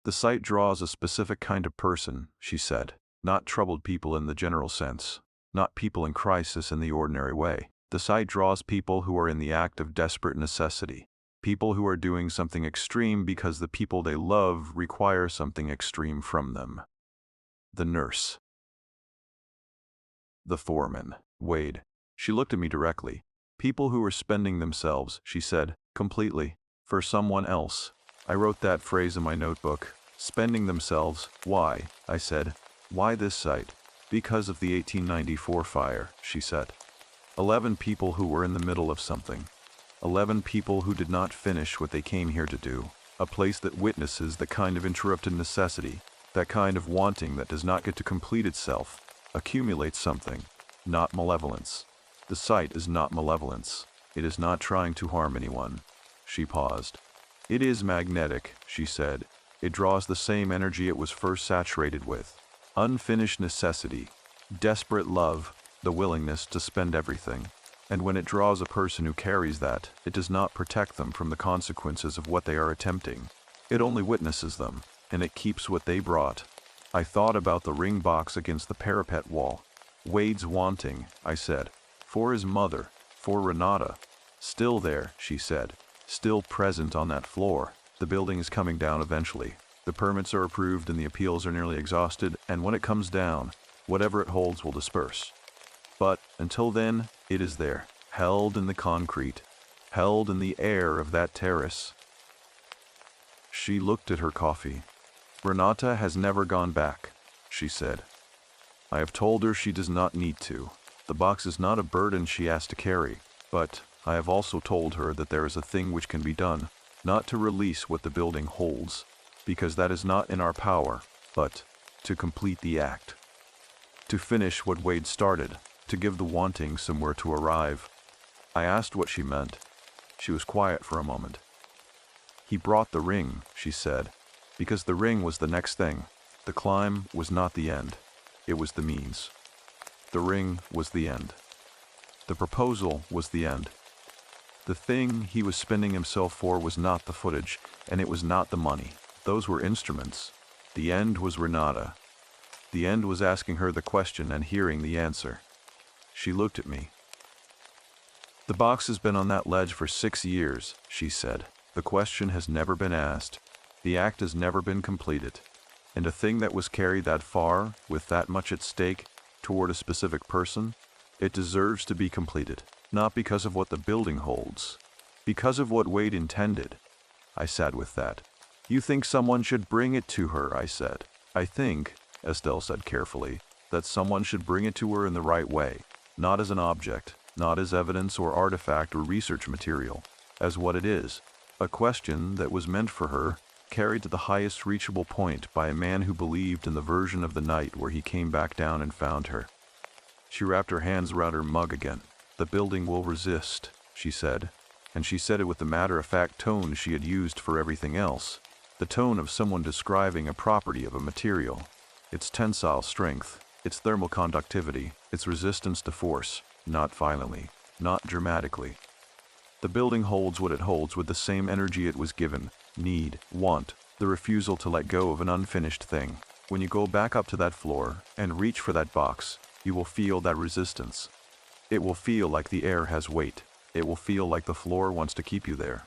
The site draws a specific kind of person, she said, not troubled people in the general sense, not people in crisis in the ordinary way. The site draws people who are in the act of desperate necessity, people who are doing something extreme because the people they love require something extreme from them. The nurse. The foreman. Wade. She looked at me directly. People who were spending themselves, she said, completely, for someone else. I wrote that phrase in my notebook. Spending themselves. Why? I said. Why this site? Because of the 1894 fire, she said. 11 people who were in the middle of something. 11 people who did not finish what they came here to do. A place that witnesses the kind of interrupted necessity, that kind of wanting that does not get to complete itself, accumulates something, not malevolence. The site is not malevolence. It is not trying to harm anyone. She paused. It is magnetic, she said. It draws the same energy it was first saturated with. Unfinished necessity, desperate love, the willingness to spend everything. And when it draws a person who carries that, it does not protect them from the consequences of what they are attempting. It only witnesses them, and it keeps what they brought. I thought about the ring box against the parapet wall. Wade's wanting, I said, for his mother, for Renata. Still there, she said, still present on that floor. The building is coming down eventually. The permits are approved and the appeals are nearly exhausted, and when it comes down, whatever it holds will disperse. But until then, it is there, held in the concrete, held in the air of that terrace. She looked at her coffee. Renata has never gone back, she said. I have told her she does not need to. The box is not a burden she has to carry, but I have also told her that there is a thing which can be done, not to release what the building holds, because that is not in our power, but to complete the act. To finish what Wade started, to give the wanting somewhere to arrive. I asked what she meant. She was quiet for a moment. He brought the ring, she said, because the ring was the next thing. The climb was not the end. It was the means. The ring was the end. The proposal was the end. The thing he was spending himself for was not the footage, and it was not the money. Those were instruments. The end was Renata. The end was asking her the question and hearing the answer. She looked at me. The box has been on that ledge for 6 years, she said. The question has never been asked. The act has never been completed. And a thing that was carried that far, with that much at stake, toward a specific person, it deserves to be completed. Not because of what the building holds. Because of what Wade intended. I sat with that. You think someone should bring it to her, I said. I think, Estelle said carefully, that someone should bring it to her in the right way. Not as an object, not as evidence or artifact or research material. As what it is. A question that was meant for her, carried to the highest reachable point by a man who believed in the version of the night where he came back down and found her. She wrapped her hands around her mug again. The building will resist, she said, and she said it with the matter-of-fact tone she had used for everything else, the tone of someone describing a property of a material, its tensile strength, its thermal conductivity, its resistance to force, not violently, not dramatically. The building holds what it holds with the same energy it was given, need, want, the refusal to let go of an unfinished thing. When you go back up to that floor and reach for that box, you will feel that resistance. It will feel like the air has weight. It will feel like the floor wants to keep you there.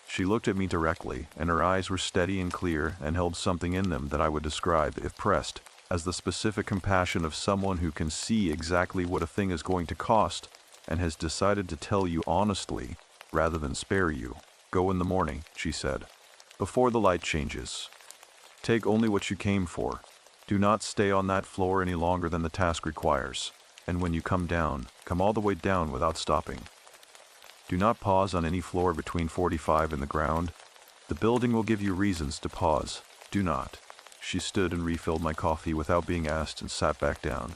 She looked at me directly, and her eyes were steady and clear and held something in them that I would describe, if pressed, as the specific compassion of someone who can see exactly what a thing is going to cost and has decided to tell you honestly rather than spare you. Go in the morning, she said, before the light changes. Take only what you came for. Do not stay on that floor any longer than the task requires. And when you come down, come all the way down without stopping. Do not pause on any floor between 45 and the ground. The building will give you reasons to pause. Do not. She stood and refilled my coffee without being asked and sat back down.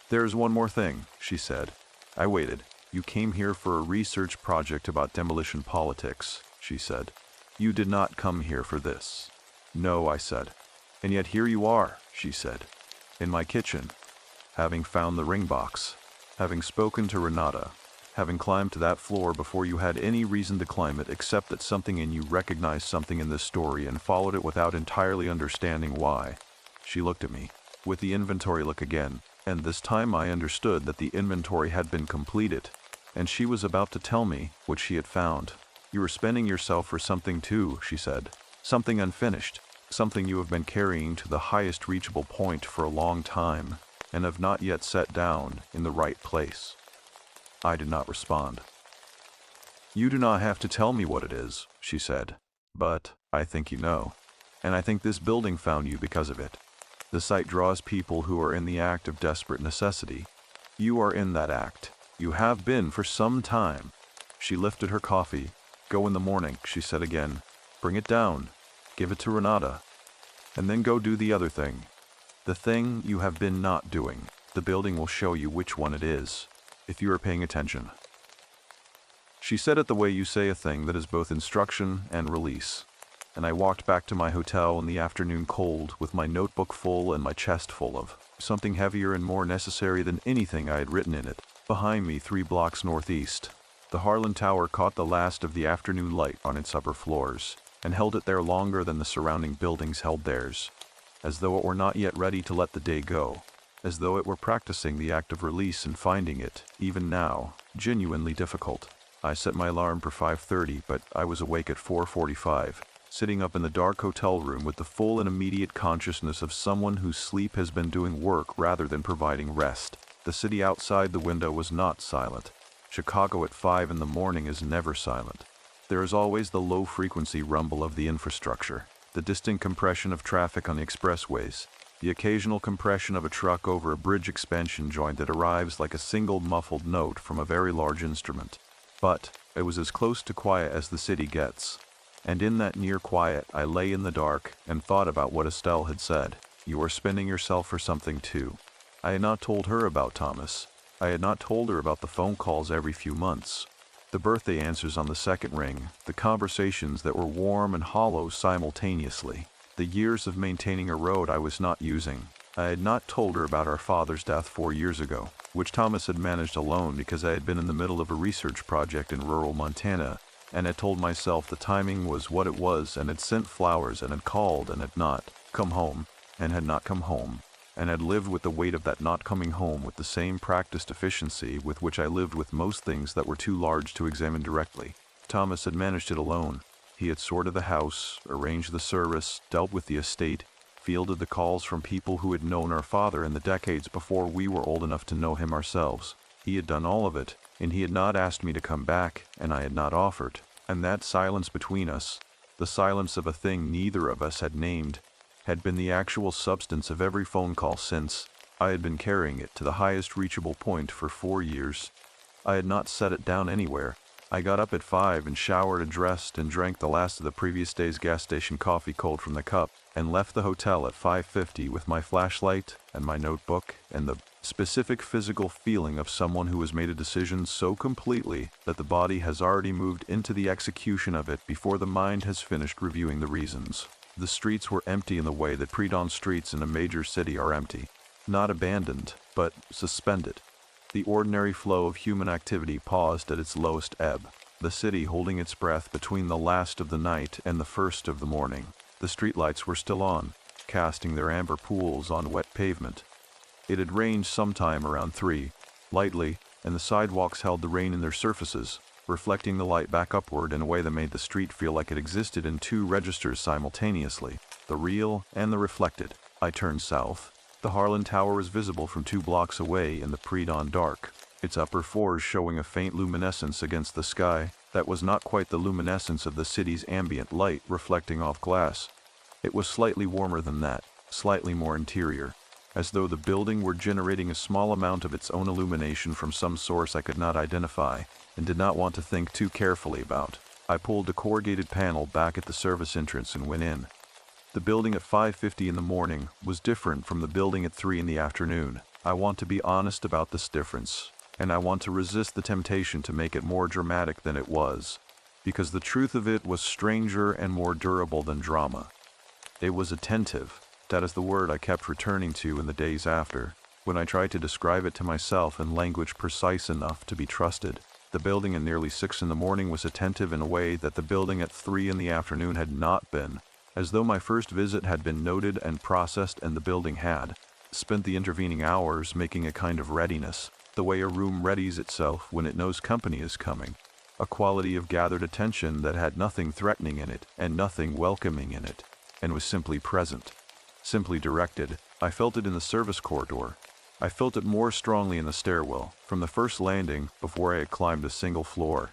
There is one more thing, she said. I waited. You came here for a research project about demolition politics, she said. You did not come here for this. No, I said. And yet here you are, she said. In my kitchen. Having found the ring box. Having spoken to Renata. Having climbed to that floor before you had any reason to climb it except that something in you recognized something in this story and followed it without entirely understanding why. She looked at me, with the inventory look again, and this time I understood that the inventory had been completed, and she was about to tell me what she had found. You were spending yourself for something too, she said. Something unfinished, something you have been carrying to the highest reachable point for a long time, and have not yet set down in the right place. I did not respond. You do not have to tell me what it is, she said, but I think you know, and I think this building found you because of it. The site draws people who are in the act of desperate necessity. You are in that act. You have been for some time. She lifted her coffee. Go in the morning, she said again. Bring it down. Give it to Renata. And then go do the other thing. The thing you have been not doing. The building will show you which one it is, if you are paying attention. She said it the way you say a thing that is both instruction and release. And I walked back to my hotel in the afternoon cold with my notebook full and my chest full of something heavier and more necessary than anything I had written in it. Behind me, 3 blocks northeast, the Harlan Tower caught the last of the afternoon light on its upper floors, and held it there longer than the surrounding buildings held theirs, as though it were not yet ready to let the day go, as though it were practicing the act of release and finding it, even now, genuinely difficult. I set my alarm for 5:30, but I was awake at 4:45, sitting up in the dark hotel room with the full and immediate consciousness of someone whose sleep has been doing work rather than providing rest. The city outside the window was not silent. Chicago at 5 in the morning is never silent. There is always the low-frequency rumble of the infrastructure, the distant compression of traffic on the expressways, the occasional compression of a truck over a bridge expansion joint that arrives like a single muffled note from a very large instrument. But it was as close to quiet as the city gets. And in that near quiet, I lay in the dark and thought about what Estelle had said. You are spending yourself for something too. I had not told her about Thomas. I had not told her about the phone calls every few months, the birthday answers on the second ring, the conversations that were warm and hollow simultaneously, the years of maintaining a road I was not using. I had not told her about our father's death 4 years ago, which Thomas had managed alone because I had been in the middle of a research project in rural Montana, and had told myself the timing was what it was, and had sent flowers and had called and had not come home, and had not come home, and had lived with the weight of that not coming home with the same practiced efficiency with which I lived with most things that were too large to examine directly. Thomas had managed it alone. He had sorted the house, arranged the service, dealt with the estate, fielded the calls from people who had known our father in the decades before we were old enough to know him ourselves. He had done all of it, and he had not asked me to come back, and I had not offered. And that silence between us, the silence of a thing neither of us had named, had been the actual substance of every phone call since. I had been carrying it to the highest reachable point for 4 years. I had not set it down anywhere. I got up at 5 and showered and dressed and drank the last of the previous day's gas station coffee cold from the cup, and left the hotel at 5:50 with my flashlight and my notebook and the specific physical feeling of someone who has made a decision so completely that the body has already moved into the execution of it before the mind has finished reviewing the reasons. The streets were empty in the way that pre-dawn streets in a major city are empty. Not abandoned, but suspended. The ordinary flow of human activity paused at its lowest ebb, the city holding its breath between the last of the night and the first of the morning. The streetlights were still on, casting their amber pools on wet pavement. It had rained sometime around 3, lightly, and the sidewalks held the rain in their surfaces, reflecting the light back upward in a way that made the street feel like it existed in 2 registers simultaneously, the real and the reflected. I turned south. The Harlan Tower was visible from 2 blocks away in the pre-dawn dark, its upper floors showing a faint luminescence against the sky that was not quite the luminescence of the city's ambient light reflecting off glass. It was slightly warmer than that, slightly more interior, as though the building were generating a small amount of its own illumination from some source I could not identify and did not want to think too carefully about. I pulled a corrugated panel back at the service entrance and went in. The building at 5:50 in the morning was different from the building at 3 in the afternoon. I want to be honest about this difference, and I want to resist the temptation to make it more dramatic than it was, because the truth of it was stranger and more durable than drama. It was attentive. That is the word I kept returning to in the days after, when I tried to describe it to myself in language precise enough to be trusted. The building at nearly 6 in the morning was attentive in a way that the building at 3 in the afternoon had not been, as though my first visit had been noted and processed and the building had spent the intervening hours making a kind of readiness, the way a room readies itself when it knows company is coming, a quality of gathered attention that had nothing threatening in it and nothing welcoming in it, and was simply present, simply directed. I felt it in the service corridor. I felt it more strongly in the stairwell, from the first landing before I had climbed a single floor.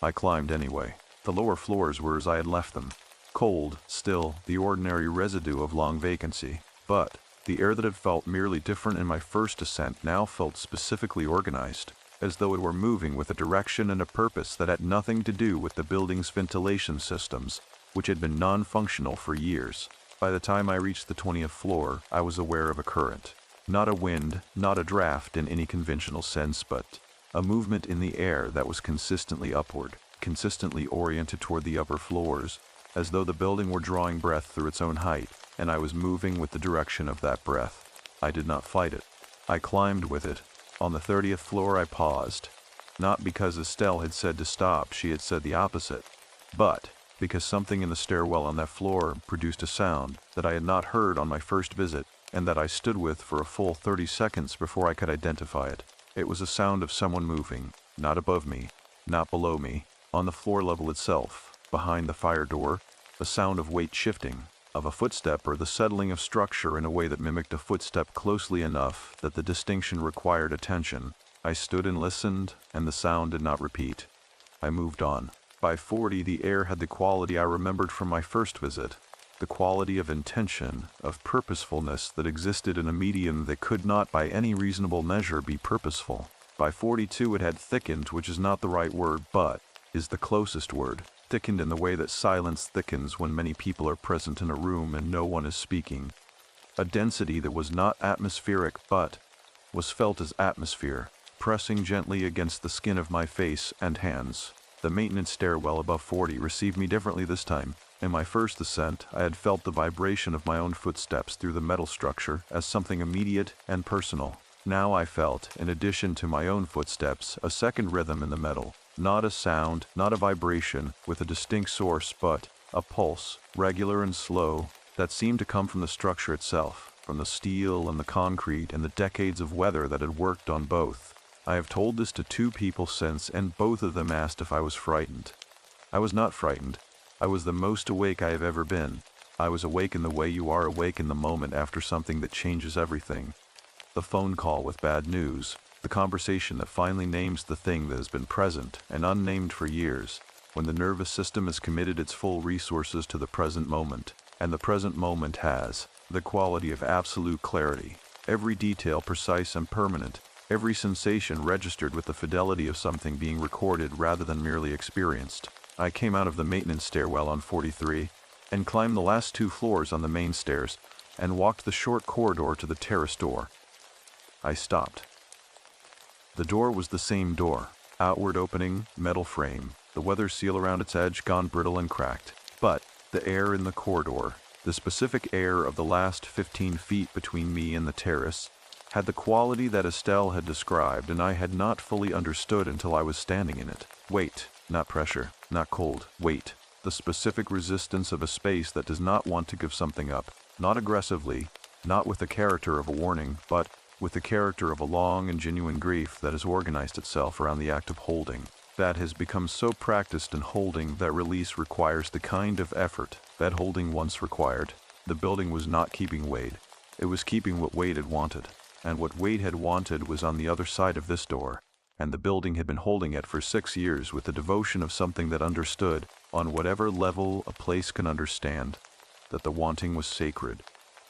I climbed anyway. The lower floors were as I had left them. Cold, still, the ordinary residue of long vacancy. But the air that had felt merely different in my first ascent now felt specifically organized, as though it were moving with a direction and a purpose that had nothing to do with the building's ventilation systems, which had been non-functional for years. By the time I reached the 20th floor, I was aware of a current. Not a wind, not a draft in any conventional sense, but a movement in the air that was consistently upward, consistently oriented toward the upper floors, as though the building were drawing breath through its own height, and I was moving with the direction of that breath. I did not fight it. I climbed with it. On the 30th floor I paused. Not because Estelle had said to stop, she had said the opposite, but because something in the stairwell on that floor produced a sound that I had not heard on my first visit, and that I stood with for a full 30 seconds before I could identify it. It was a sound of someone moving, not above me, not below me, on the floor level itself. Behind the fire door, a sound of weight shifting, of a footstep or the settling of structure in a way that mimicked a footstep closely enough that the distinction required attention. I stood and listened, and the sound did not repeat. I moved on. By 40, the air had the quality I remembered from my first visit, the quality of intention, of purposefulness that existed in a medium that could not by any reasonable measure be purposeful. By 42, it had thickened, which is not the right word, but is the closest word. Thickened in the way that silence thickens when many people are present in a room and no one is speaking. A density that was not atmospheric but was felt as atmosphere, pressing gently against the skin of my face and hands. The maintenance stairwell above 40 received me differently this time. In my first ascent, I had felt the vibration of my own footsteps through the metal structure as something immediate and personal. Now I felt, in addition to my own footsteps, a second rhythm in the metal. Not a sound, not a vibration with a distinct source, but a pulse, regular and slow, that seemed to come from the structure itself, from the steel and the concrete and the decades of weather that had worked on both. I have told this to 2 people since, and both of them asked if I was frightened. I was not frightened. I was the most awake I have ever been. I was awake in the way you are awake in the moment after something that changes everything. The phone call with bad news. The conversation that finally names the thing that has been present and unnamed for years, when the nervous system has committed its full resources to the present moment, and the present moment has the quality of absolute clarity, every detail precise and permanent, every sensation registered with the fidelity of something being recorded rather than merely experienced. I came out of the maintenance stairwell on 43 and climbed the last 2 floors on the main stairs and walked the short corridor to the terrace door. I stopped. The door was the same door, outward opening, metal frame, the weather seal around its edge gone brittle and cracked. But the air in the corridor, the specific air of the last 15 feet between me and the terrace, had the quality that Estelle had described and I had not fully understood until I was standing in it. Weight, not pressure, not cold, weight. The specific resistance of a space that does not want to give something up, not aggressively, not with the character of a warning, but with the character of a long and genuine grief that has organized itself around the act of holding, that has become so practiced in holding that release requires the kind of effort that holding once required. The building was not keeping Wade. It was keeping what Wade had wanted, and what Wade had wanted was on the other side of this door, and the building had been holding it for 6 years with the devotion of something that understood, on whatever level a place can understand, that the wanting was sacred,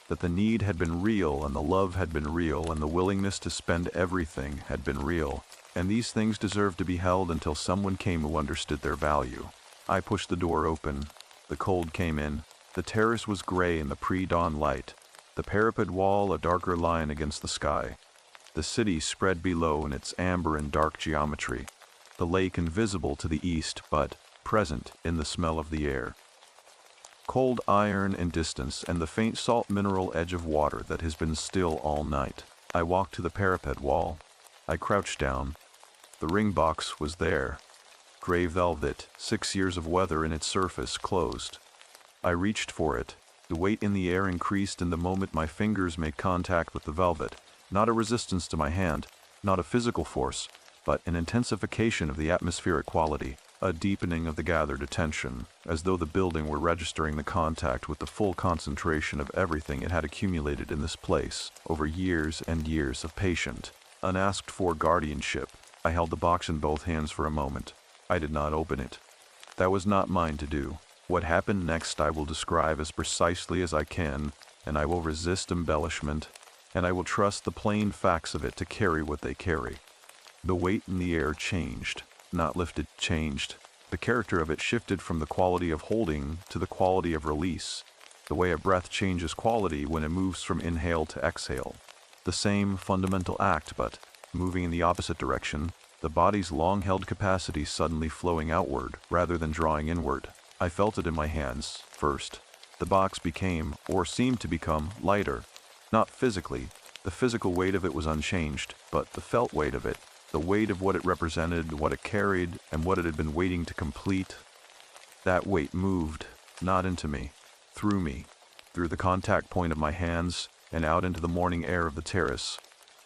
that the need had been real and the love had been real and the willingness to spend everything had been real, and these things deserved to be held until someone came who understood their value. I pushed the door open. The cold came in. The terrace was gray in the pre-dawn light, the parapet wall a darker line against the sky. The city spread below in its amber and dark geometry, the lake invisible to the east but present in the smell of the air. Cold iron and distance and the faint salt mineral edge of water that has been still all night. I walked to the parapet wall. I crouched down. The ring box was there. Gray velvet, 6 years of weather in its surface, closed. I reached for it. The weight in the air increased in the moment my fingers made contact with the velvet. Not a resistance to my hand, not a physical force, but an intensification of the atmospheric quality, a deepening of the gathered attention, as though the building were registering the contact with the full concentration of everything it had accumulated in this place over years and years of patient, unasked-for guardianship. I held the box in both hands for a moment. I did not open it. That was not mine to do. What happened next I will describe as precisely as I can, and I will resist embellishment, and I will trust the plain facts of it to carry what they carry. The weight in the air changed, not lifted, changed. The character of it shifted from the quality of holding to the quality of release, the way a breath changes quality when it moves from inhale to exhale. The same fundamental act, but moving in the opposite direction, the body's long-held capacity suddenly flowing outward rather than drawing inward. I felt it in my hands, first. The box became, or seemed to become, lighter. Not physically. The physical weight of it was unchanged, but the felt weight of it, the weight of what it represented, what it carried, and what it had been waiting to complete, that weight moved, not into me, through the contact point of my hands, and out into the morning air of the terrace,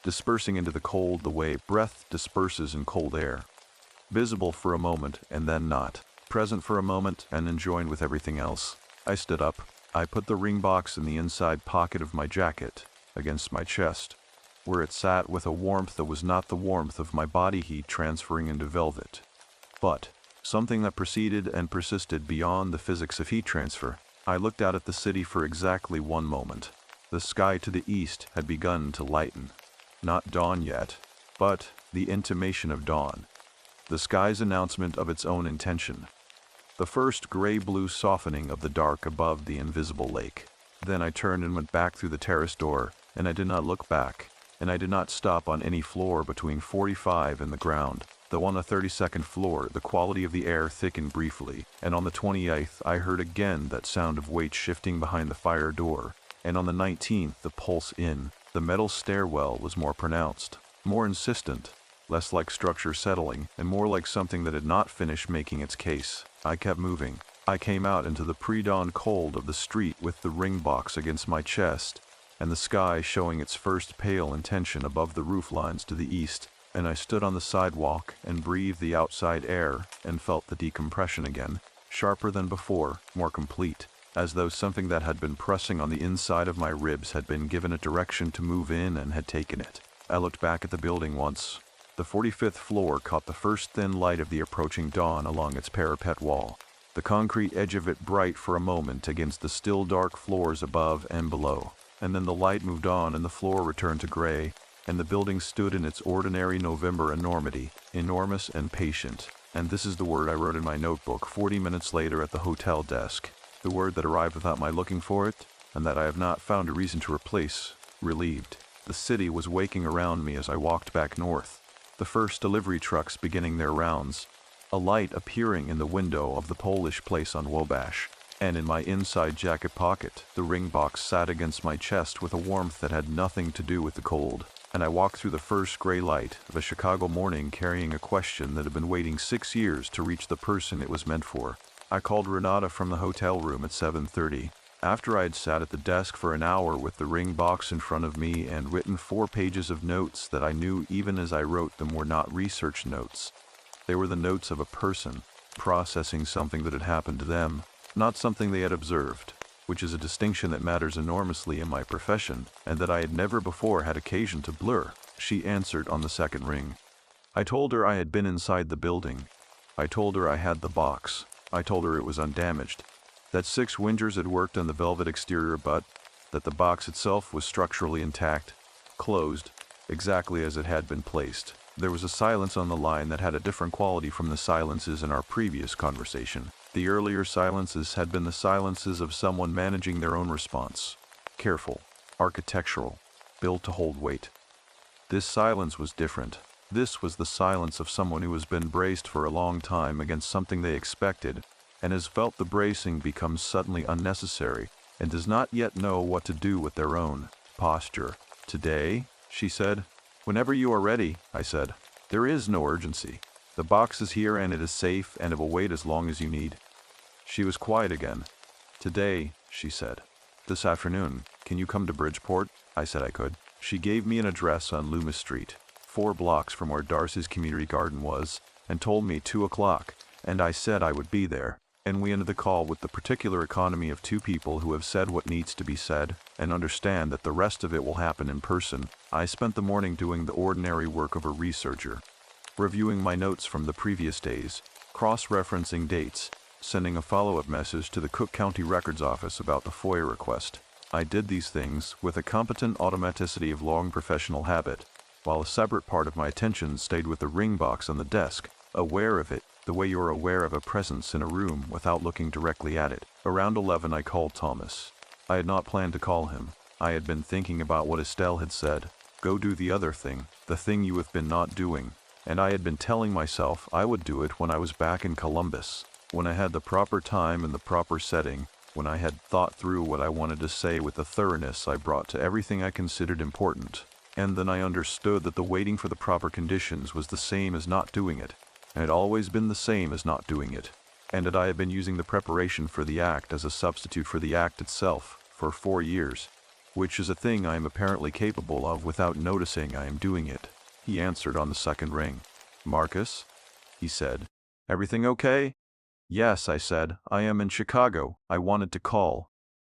dispersing into the cold the way breath disperses in cold air. Visible for a moment, and then not. Present for a moment, and enjoined with everything else. I stood up. I put the ring box in the inside pocket of my jacket, against my chest, where it sat with a warmth that was not the warmth of my body heat transferring into velvet, but something that proceeded and persisted beyond the physics of heat transfer. I looked out at the city for exactly 1 moment. The sky to the east had begun to lighten. Not dawn yet, but the intimation of dawn. The sky's announcement of its own intention. The first gray-blue softening of the dark above the invisible lake. Then I turned and went back through the terrace door, and I did not look back, and I did not stop on any floor between 45 and the ground, though on the 32nd floor the quality of the air thickened briefly, and on the 28th I heard again that sound of weight shifting behind the fire door, and on the 19th the pulse in the metal stairwell was more pronounced, more insistent, less like structure settling, and more like something that had not finished making its case. I kept moving. I came out into the pre-dawn cold of the street with the ring box against my chest, and the sky showing its first pale intention above the roof lines to the east, and I stood on the sidewalk and breathed the outside air and felt the decompression again, sharper than before, more complete, as though something that had been pressing on the inside of my ribs had been given a direction to move in and had taken it. I looked back at the building once. The 45th floor caught the first thin light of the approaching dawn along its parapet wall, the concrete edge of it bright for a moment against the still dark floors above and below. And then the light moved on and the floor returned to gray, and the building stood in its ordinary November enormity, enormous and patient. And this is the word I wrote in my notebook 40 minutes later at the hotel desk. The word that arrived without my looking for it, and that I have not found a reason to replace: relieved. The city was waking around me as I walked back north. The first delivery trucks beginning their rounds, a light appearing in the window of the Polish place on Wabash, and in my inside jacket pocket, the ring box sat against my chest with a warmth that had nothing to do with the cold. And I walked through the first gray light of a Chicago morning carrying a question that had been waiting 6 years to reach the person it was meant for. I called Renata from the hotel room at 7:30. After I had sat at the desk for an hour with the ring box in front of me and written 4 pages of notes that I knew even as I wrote them were not research notes. They were the notes of a person, processing something that had happened to them, not something they had observed, which is a distinction that matters enormously in my profession, and that I had never before had occasion to blur. She answered on the second ring. I told her I had been inside the building. I told her I had the box. I told her it was undamaged, that 6 wingers had worked on the velvet exterior, but that the box itself was structurally intact, closed, exactly as it had been placed. There was a silence on the line that had a different quality from the silences in our previous conversation. The earlier silences had been the silences of someone managing their own response. Careful, architectural, built to hold weight. This silence was different. This was the silence of someone who has been braced for a long time against something they expected, and has felt the bracing become suddenly unnecessary, and does not yet know what to do with their own posture. Today, she said. Whenever you are ready, I said. There is no urgency. The box is here and it is safe and it will wait as long as you need. She was quiet again. Today, she said. This afternoon, can you come to Bridgeport? I said I could. She gave me an address on Loomis Street, 4 blocks from where Darcy's community garden was, and told me 2 o'clock, and I said I would be there. And we ended the call with the particular economy of 2 people who have said what needs to be said, and understand that the rest of it will happen in person. I spent the morning doing the ordinary work of a researcher, reviewing my notes from the previous days, cross-referencing dates, sending a follow-up message to the Cook County Records Office about the FOIA request. I did these things with a competent automaticity of long professional habit, while a separate part of my attention stayed with the ring box on the desk, aware of it, the way you're aware of a presence in a room without looking directly at it. Around 11 I called Thomas. I had not planned to call him. I had been thinking about what Estelle had said. Go do the other thing, the thing you have been not doing. And I had been telling myself I would do it when I was back in Columbus, when I had the proper time and the proper setting, when I had thought through what I wanted to say with the thoroughness I brought to everything I considered important. And then I understood that the waiting for the proper conditions was the same as not doing it. And had always been the same as not doing it, and that I had been using the preparation for the act as a substitute for the act itself for 4 years, which is a thing I am apparently capable of without noticing I am doing it. He answered on the second ring. Marcus? He said. Everything okay? Yes, I said. I am in Chicago. I wanted to call.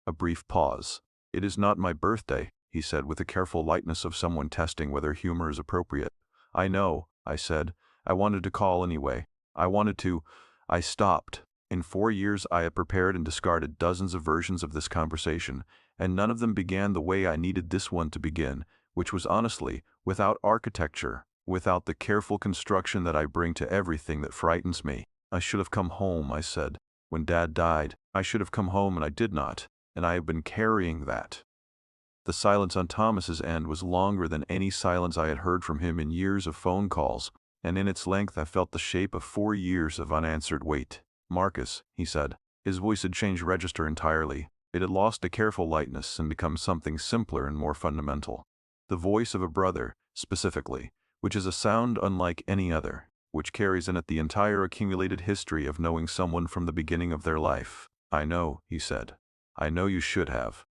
A brief pause. It is not my birthday, he said with the careful lightness of someone testing whether humor is appropriate. I know, I said. I wanted to call anyway. I stopped. In 4 years I had prepared and discarded dozens of versions of this conversation, and none of them began the way I needed this one to begin, which was honestly, without architecture, without the careful construction that I bring to everything that frightens me. I should have come home, I said. When Dad died, I should have come home and I did not, and I have been carrying that. The silence on Thomas's end was longer than any silence I had heard from him in years of phone calls, and in its length I felt the shape of 4 years of unanswered wait. Marcus, he said. His voice had changed register entirely. It had lost a careful lightness and become something simpler and more fundamental. The voice of a brother, specifically, which is a sound unlike any other, which carries in it the entire accumulated history of knowing someone from the beginning of their life. I know, he said. I know you should have.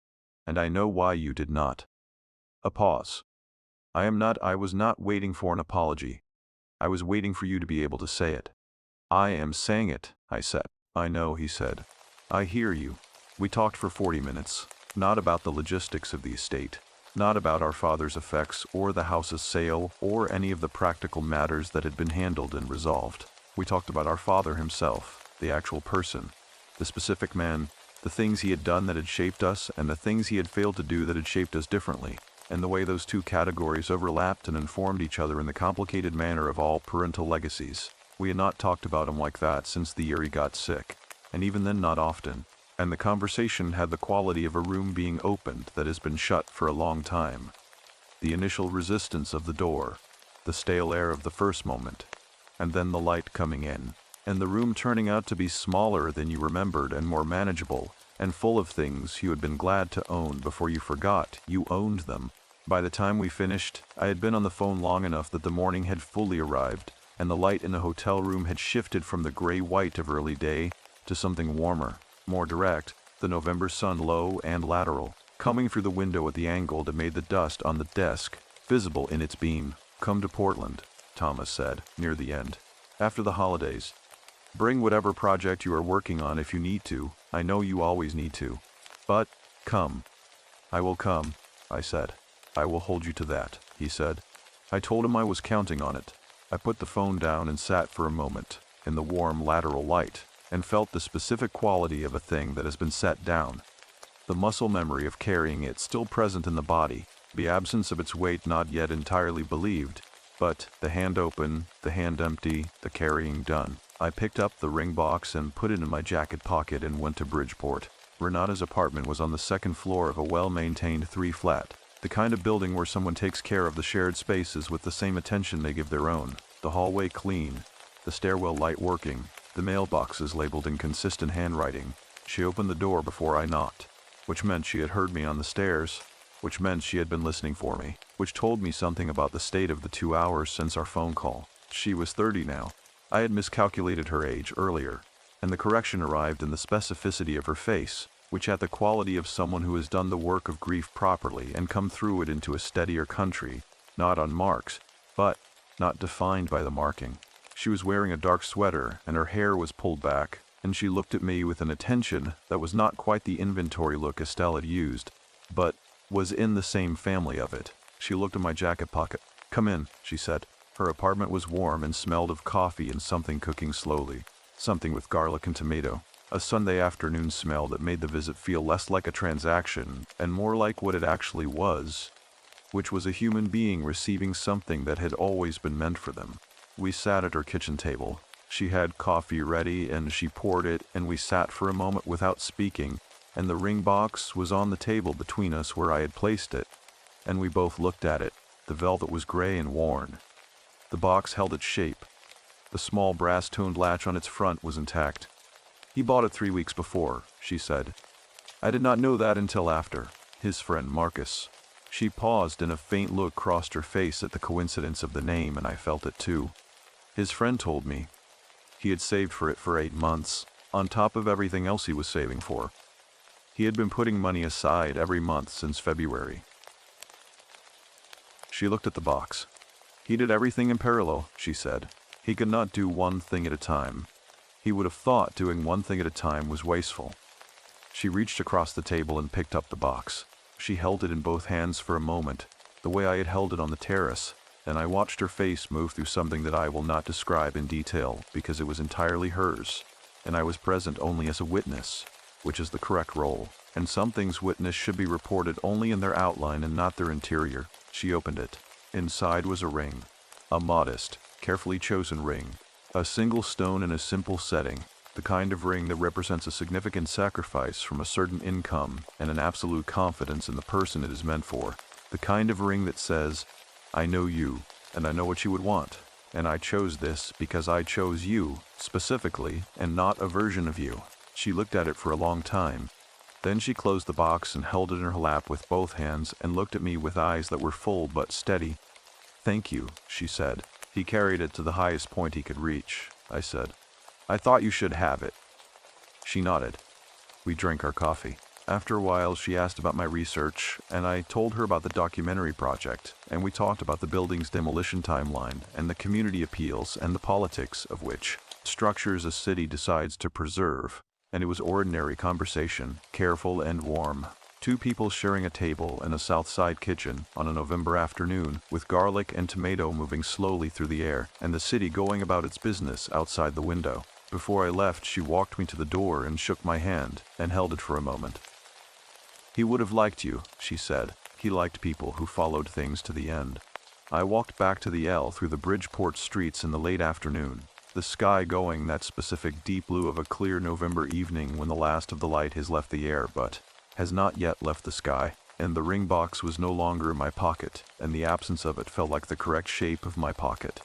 And I know why you did not. A pause. I was not waiting for an apology. I was waiting for you to be able to say it. I am saying it, I said. I know, he said. I hear you. We talked for 40 minutes, not about the logistics of the estate, Not about our father's effects or the house's sale or any of the practical matters that had been handled and resolved. We talked about our father himself, the actual person, the specific man, the things he had done that had shaped us and the things he had failed to do that had shaped us differently, and the way those two categories overlapped and informed each other in the complicated manner of all parental legacies. We had not talked about him like that since the year he got sick, and even then not often. And the conversation had the quality of a room being opened that has been shut for a long time. The initial resistance of the door, the stale air of the first moment, and then the light coming in, and the room turning out to be smaller than you remembered and more manageable, and full of things you had been glad to own before you forgot you owned them. By the time we finished, I had been on the phone long enough that the morning had fully arrived, and the light in the hotel room had shifted from the gray-white of early day to something warmer, more direct, the November sun low and lateral, coming through the window at the angle that made the dust on the desk visible in its beam. "Come to Portland," Thomas said, near the end. "After the holidays. Bring whatever project you are working on if you need to. I know you always need to. But, come." "I will come," I said. "I will hold you to that," he said. I told him I was counting on it. I put the phone down and sat for a moment, in the warm lateral light, and felt the specific quality of a thing that has been set down. The muscle memory of carrying it still present in the body, the absence of its weight not yet entirely believed, but the hand open, the hand empty, the carrying done. I picked up the ring box and put it in my jacket pocket and went to Bridgeport. Renata's apartment was on the second floor of a well-maintained 3-flat, the kind of building where someone takes care of the shared spaces with the same attention they give their own. The hallway clean, the stairwell light working, the mailboxes labeled in consistent handwriting. She opened the door before I knocked, which meant she had heard me on the stairs, which meant she had been listening for me, which told me something about the state of the 2 hours since our phone call. She was 30 now. I had miscalculated her age earlier, and the correction arrived in the specificity of her face, which had the quality of someone who has done the work of grief properly and come through it into a steadier country, not unmarked, but not defined by the marking. She was wearing a dark sweater, and her hair was pulled back, and she looked at me with an attention that was not quite the inventory look Estelle had used, but was in the same family of it. She looked in my jacket pocket. "Come in," she said. Her apartment was warm and smelled of coffee and something cooking slowly, something with garlic and tomato, a Sunday afternoon smell that made the visit feel less like a transaction and more like what it actually was, which was a human being receiving something that had always been meant for them. We sat at her kitchen table. She had coffee ready and she poured it, and we sat for a moment without speaking, and the ring box was on the table between us where I had placed it, and we both looked at it. The velvet was gray and worn. The box held its shape. The small brass-toned latch on its front was intact. "He bought it 3 weeks before," she said. "I did not know that until after. His friend Marcus." She paused and a faint look crossed her face at the coincidence of the name, and I felt it too. "His friend told me. He had saved for it for 8 months, on top of everything else he was saving for. He had been putting money aside every month since February." She looked at the box. "He did everything in parallel," she said. "He could not do one thing at a time. He would have thought doing one thing at a time was wasteful." She reached across the table and picked up the box. She held it in both hands for a moment, the way I had held it on the terrace, and I watched her face move through something that I will not describe in detail because it was entirely hers, and I was present only as a witness, which is the correct role, and some things witnessed should be reported only in their outline and not their interior. She opened it. Inside was a ring, a modest, carefully chosen ring, a single stone in a simple setting, the kind of ring that represents a significant sacrifice from a certain income and an absolute confidence in the person it is meant for, the kind of ring that says, "I know you, and I know what you would want, and I chose this because I chose you, specifically, and not a version of you." She looked at it for a long time. Then she closed the box and held it in her lap with both hands and looked at me with eyes that were full but steady. "Thank you," she said. "He carried it to the highest point he could reach," I said. "I thought you should have it." She nodded. We drank our coffee. After a while, she asked about my research, and I told her about the documentary project, and we talked about the building's demolition timeline and the community appeals and the politics of which structures a city decides to preserve, and it was ordinary conversation, careful and warm. Two people sharing a table in a South Side kitchen on a November afternoon, with garlic and tomato moving slowly through the air, and the city going about its business outside the window. Before I left, she walked me to the door and shook my hand, and held it for a moment. "He would have liked you," she said. "He liked people who followed things to the end." I walked back to the L through the Bridgeport streets in the late afternoon, the sky going that specific deep blue of a clear November evening when the last of the light has left the air but has not yet left the sky, and the ring box was no longer in my pocket, and the absence of it felt like the correct shape of my pocket.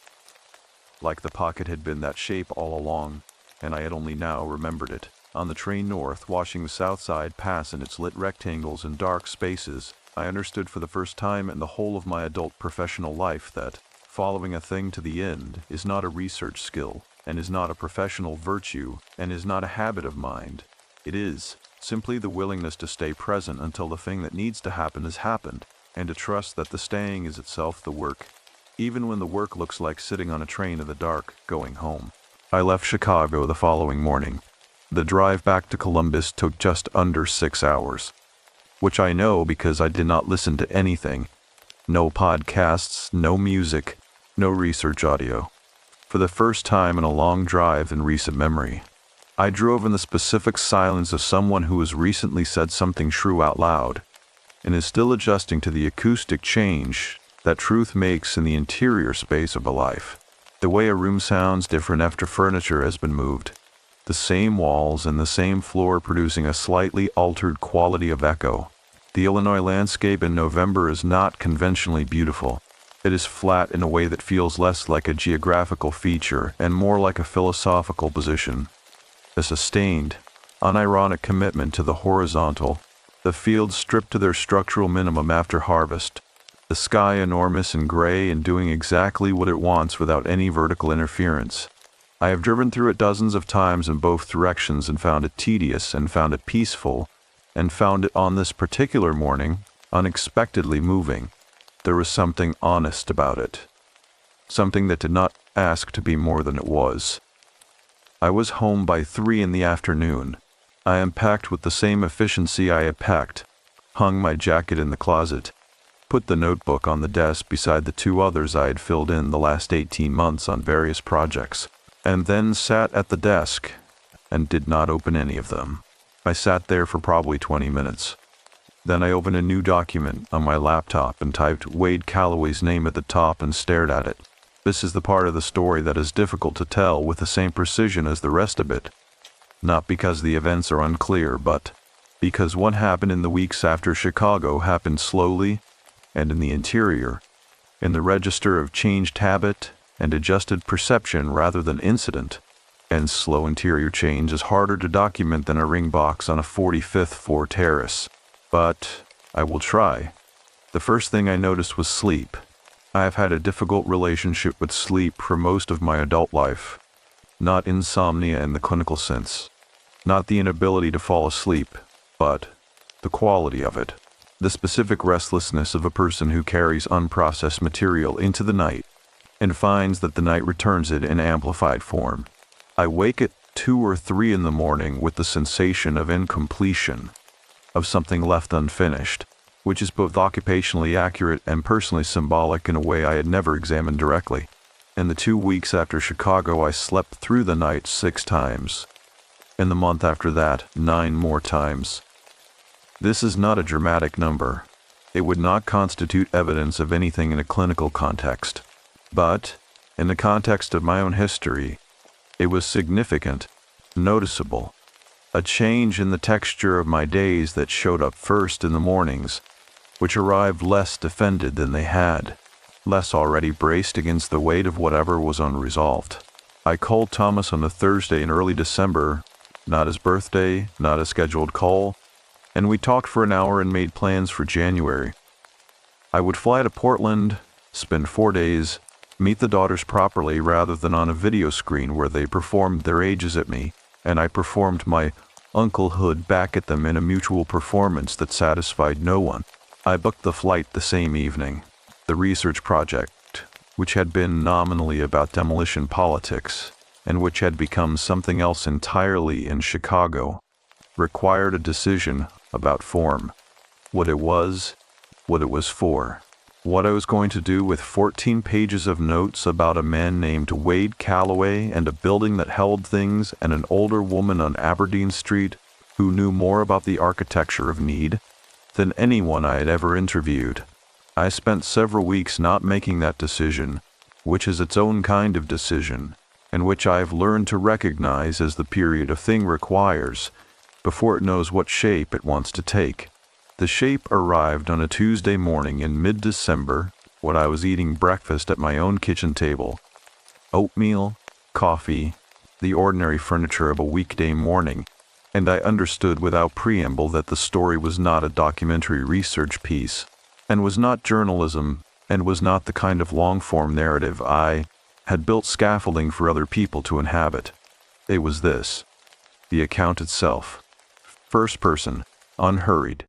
Like the pocket had been that shape all along, and I had only now remembered it. On the train north, watching the South Side pass in its lit rectangles and dark spaces, I understood for the first time in the whole of my adult professional life that following a thing to the end is not a research skill, and is not a professional virtue, and is not a habit of mind. It is simply the willingness to stay present until the thing that needs to happen has happened, and to trust that the staying is itself the work, even when the work looks like sitting on a train in the dark, going home. I left Chicago the following morning. The drive back to Columbus took just under 6 hours, which I know because I did not listen to anything. No podcasts, no music, no research audio. For the first time in a long drive in recent memory, I drove in the specific silence of someone who has recently said something true out loud, and is still adjusting to the acoustic change that truth makes in the interior space of a life. The way a room sounds different after furniture has been moved. The same walls and the same floor producing a slightly altered quality of echo. The Illinois landscape in November is not conventionally beautiful. It is flat in a way that feels less like a geographical feature and more like a philosophical position. A sustained, unironic commitment to the horizontal, the fields stripped to their structural minimum after harvest, the sky enormous and gray and doing exactly what it wants without any vertical interference. I have driven through it dozens of times in both directions and found it tedious and found it peaceful, and found it on this particular morning unexpectedly moving. There was something honest about it, something that did not ask to be more than it was. I was home by 3 in the afternoon. I unpacked with the same efficiency I had packed, hung my jacket in the closet, put the notebook on the desk beside the 2 others I had filled in the last 18 months on various projects, and then sat at the desk and did not open any of them. I sat there for probably 20 minutes. Then I opened a new document on my laptop and typed Wade Calloway's name at the top and stared at it. This is the part of the story that is difficult to tell with the same precision as the rest of it. Not because the events are unclear, but because what happened in the weeks after Chicago happened slowly and in the interior, in the register of changed habit and adjusted perception rather than incident. And slow interior change is harder to document than a ring box on a 45th floor terrace. But I will try. The first thing I noticed was sleep. I have had a difficult relationship with sleep for most of my adult life. Not insomnia in the clinical sense. Not the inability to fall asleep, but the quality of it. The specific restlessness of a person who carries unprocessed material into the night and finds that the night returns it in amplified form. I wake at 2 or 3 in the morning with the sensation of incompletion, of something left unfinished, which is both occupationally accurate and personally symbolic in a way I had never examined directly. In the 2 weeks after Chicago, I slept through the night 6 times. In the month after that, 9 more times. This is not a dramatic number. It would not constitute evidence of anything in a clinical context. But, in the context of my own history, it was significant, noticeable. A change in the texture of my days that showed up first in the mornings, which arrived less defended than they had, less already braced against the weight of whatever was unresolved. I called Thomas on a Thursday in early December, not his birthday, not a scheduled call, and we talked for an hour and made plans for January. I would fly to Portland, spend 4 days, meet the daughters properly rather than on a video screen where they performed their ages at me, and I performed my unclehood back at them in a mutual performance that satisfied no one. I booked the flight the same evening. The research project, which had been nominally about demolition politics, and which had become something else entirely in Chicago, required a decision about form. what it was, what it was for, what I was going to do with 14 pages of notes about a man named Wade Calloway and a building that held things and an older woman on Aberdeen Street who knew more about the architecture of need than anyone I had ever interviewed. I spent several weeks not making that decision, which is its own kind of decision, and which I have learned to recognize as the period a thing requires before it knows what shape it wants to take. The shape arrived on a Tuesday morning in mid-December when I was eating breakfast at my own kitchen table. Oatmeal, coffee, the ordinary furniture of a weekday morning, and I understood without preamble that the story was not a documentary research piece, and was not journalism, and was not the kind of long-form narrative I had built scaffolding for other people to inhabit. It was this: the account itself. First person, unhurried,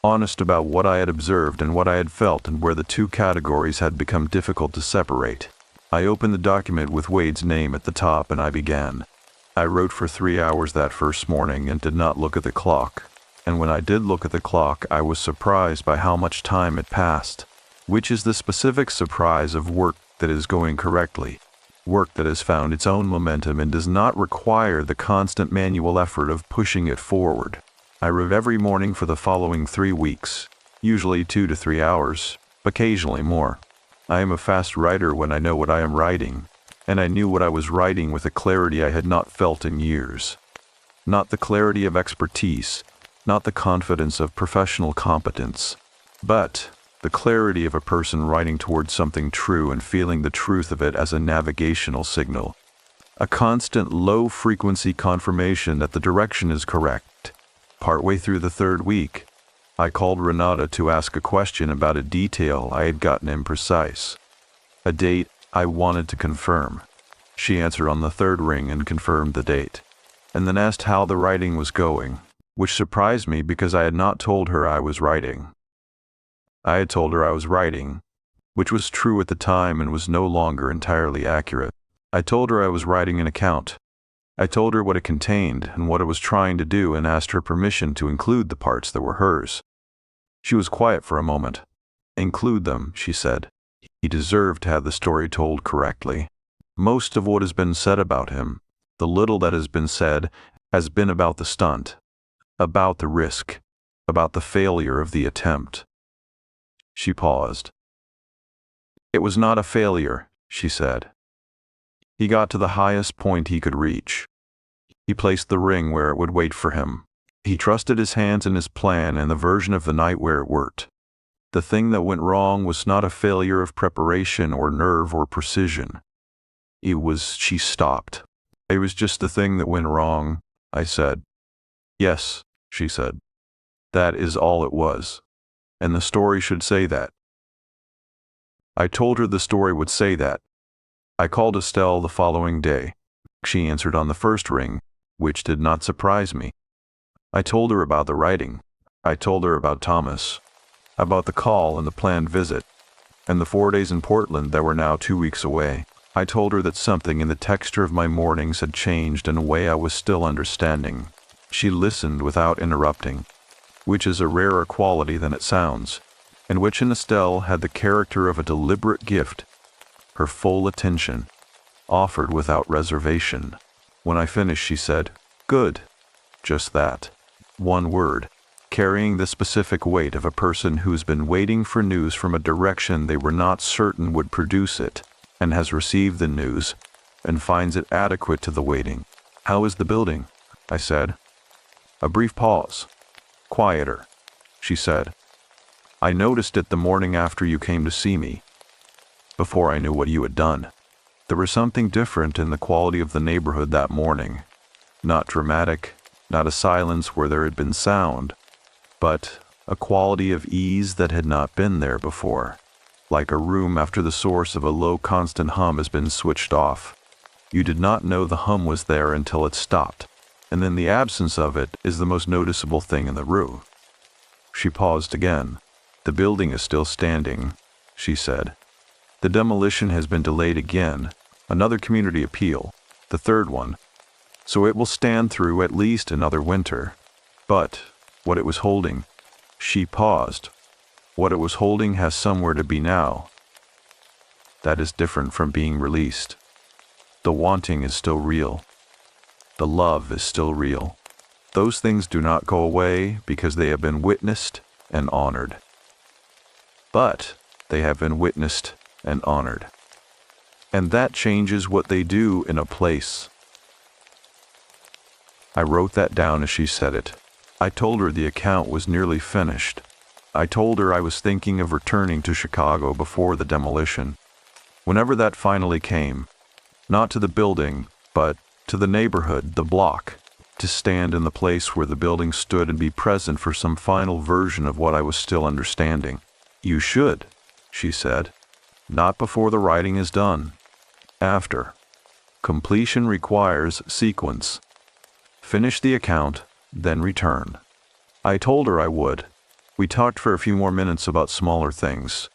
honest about what I had observed and what I had felt, and where the two categories had become difficult to separate. I opened the document with Wade's name at the top and I began. I wrote for 3 hours that first morning and did not look at the clock. And when I did look at the clock, I was surprised by how much time had passed, which is the specific surprise of work that is going correctly, work that has found its own momentum and does not require the constant manual effort of pushing it forward. I wrote every morning for the following 3 weeks, usually 2 to 3 hours, occasionally more. I am a fast writer when I know what I am writing, and I knew what I was writing with a clarity I had not felt in years. Not the clarity of expertise, not the confidence of professional competence, but the clarity of a person writing towards something true and feeling the truth of it as a navigational signal. A constant low-frequency confirmation that the direction is correct. Partway through the 3rd week, I called Renata to ask a question about a detail I had gotten imprecise, a date I wanted to confirm. She answered on the 3rd ring and confirmed the date, and then asked how the writing was going, which surprised me because I had not told her I was writing. I had told her I was writing, which was true at the time and was no longer entirely accurate. I told her I was writing an account. I told her what it contained and what it was trying to do and asked her permission to include the parts that were hers. She was quiet for a moment. "Include them," she said. He deserved to have the story told correctly. Most of what has been said about him, the little that has been said, has been about the stunt, about the risk, about the failure of the attempt. She paused. "It was not a failure," she said. He got to the highest point he could reach. He placed the ring where it would wait for him. He trusted his hands and his plan and the version of the night where it worked. The thing that went wrong was not a failure of preparation or nerve or precision. It was, she stopped. "It was just the thing that went wrong," I said. "Yes," she said. "That is all it was. And the story should say that." I told her the story would say that. I called Estelle the following day. She answered on the 1st ring, which did not surprise me. I told her about the writing. I told her about Thomas, about the call and the planned visit, and the 4 days in Portland that were now 2 weeks away. I told her that something in the texture of my mornings had changed in a way I was still understanding. She listened without interrupting, which is a rarer quality than it sounds, and which in Estelle had the character of a deliberate gift. Her full attention, offered without reservation. When I finished, she said, "Good." Just that. One word, carrying the specific weight of a person who's been waiting for news from a direction they were not certain would produce it, and has received the news, and finds it adequate to the waiting. "How is the building?" I said. A brief pause. "Quieter," she said. "I noticed it the morning after you came to see me, before I knew what you had done. There was something different in the quality of the neighborhood that morning. Not dramatic, not a silence where there had been sound, but a quality of ease that had not been there before, like a room after the source of a low constant hum has been switched off. You did not know the hum was there until it stopped, and then the absence of it is the most noticeable thing in the room." She paused again. "The building is still standing," she said. "The demolition has been delayed again, another community appeal, the 3rd one, so it will stand through at least another winter. But what it was holding, She paused. What it was holding has somewhere to be now. That is different from being released. The wanting is still real. The love is still real. Those things do not go away because they have been witnessed and honored. But they have been witnessed and honored. And that changes what they do in a place. I wrote that down as she said it. I told her the account was nearly finished. I told her I was thinking of returning to Chicago before the demolition. Whenever that finally came, not to the building, but to the neighborhood, the block, to stand in the place where the building stood and be present for some final version of what I was still understanding. You should, she said. Not before the writing is done. After. Completion requires sequence. Finish the account, then return. I told her I would. We talked for a few more minutes about smaller things.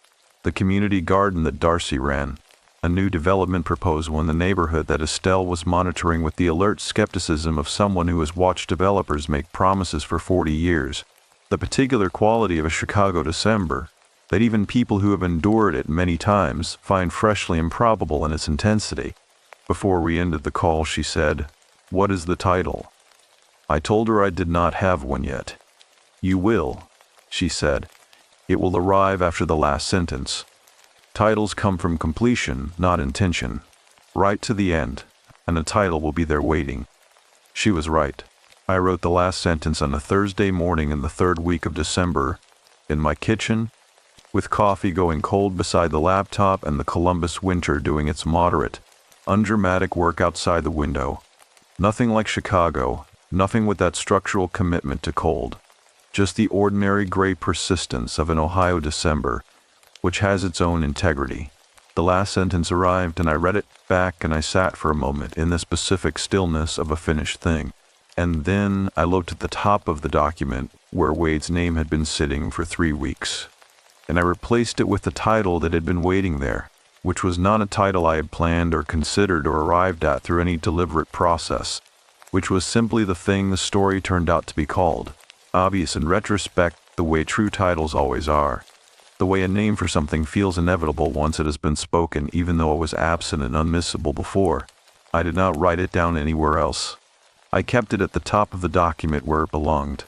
The community garden that Darcy ran. A new development proposal in the neighborhood that Estelle was monitoring with the alert skepticism of someone who has watched developers make promises for 40 years. The particular quality of a Chicago December, that even people who have endured it many times find freshly improbable in its intensity. Before we ended the call, she said, "What is the title?" I told her I did not have one yet. "You will," she said. "It will arrive after the last sentence. Titles come from completion, not intention. Right to the end, and a title will be there waiting." She was right. I wrote the last sentence on a Thursday morning in the third week of December, in my kitchen, with coffee going cold beside the laptop and the Columbus winter doing its moderate, undramatic work outside the window. Nothing like Chicago, nothing with that structural commitment to cold. Just the ordinary gray persistence of an Ohio December, which has its own integrity. The last sentence arrived and I read it back and I sat for a moment in the specific stillness of a finished thing. And then I looked at the top of the document where Wade's name had been sitting for 3 weeks. And I replaced it with the title that had been waiting there, which was not a title I had planned or considered or arrived at through any deliberate process, which was simply the thing the story turned out to be called, obvious in retrospect the way true titles always are. The way a name for something feels inevitable once it has been spoken, even though it was absent and unmissable before. I did not write it down anywhere else. I kept it at the top of the document where it belonged.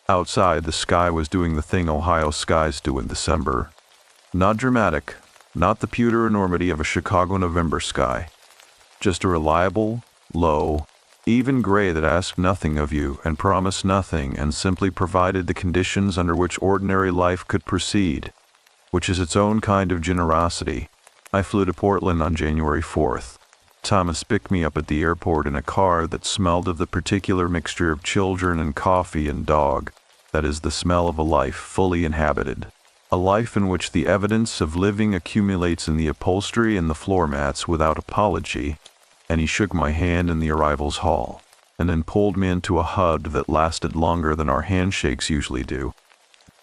Outside, the sky was doing the thing Ohio skies do in December. Not dramatic, not the pewter enormity of a Chicago November sky. Just a reliable, low, even gray that asked nothing of you and promised nothing and simply provided the conditions under which ordinary life could proceed, which is its own kind of generosity. I flew to Portland on January 4th. Thomas picked me up at the airport in a car that smelled of the particular mixture of children and coffee and dog, that is the smell of a life fully inhabited. A life in which the evidence of living accumulates in the upholstery and the floor mats without apology, and he shook my hand in the arrivals hall, and then pulled me into a hug that lasted longer than our handshakes usually do,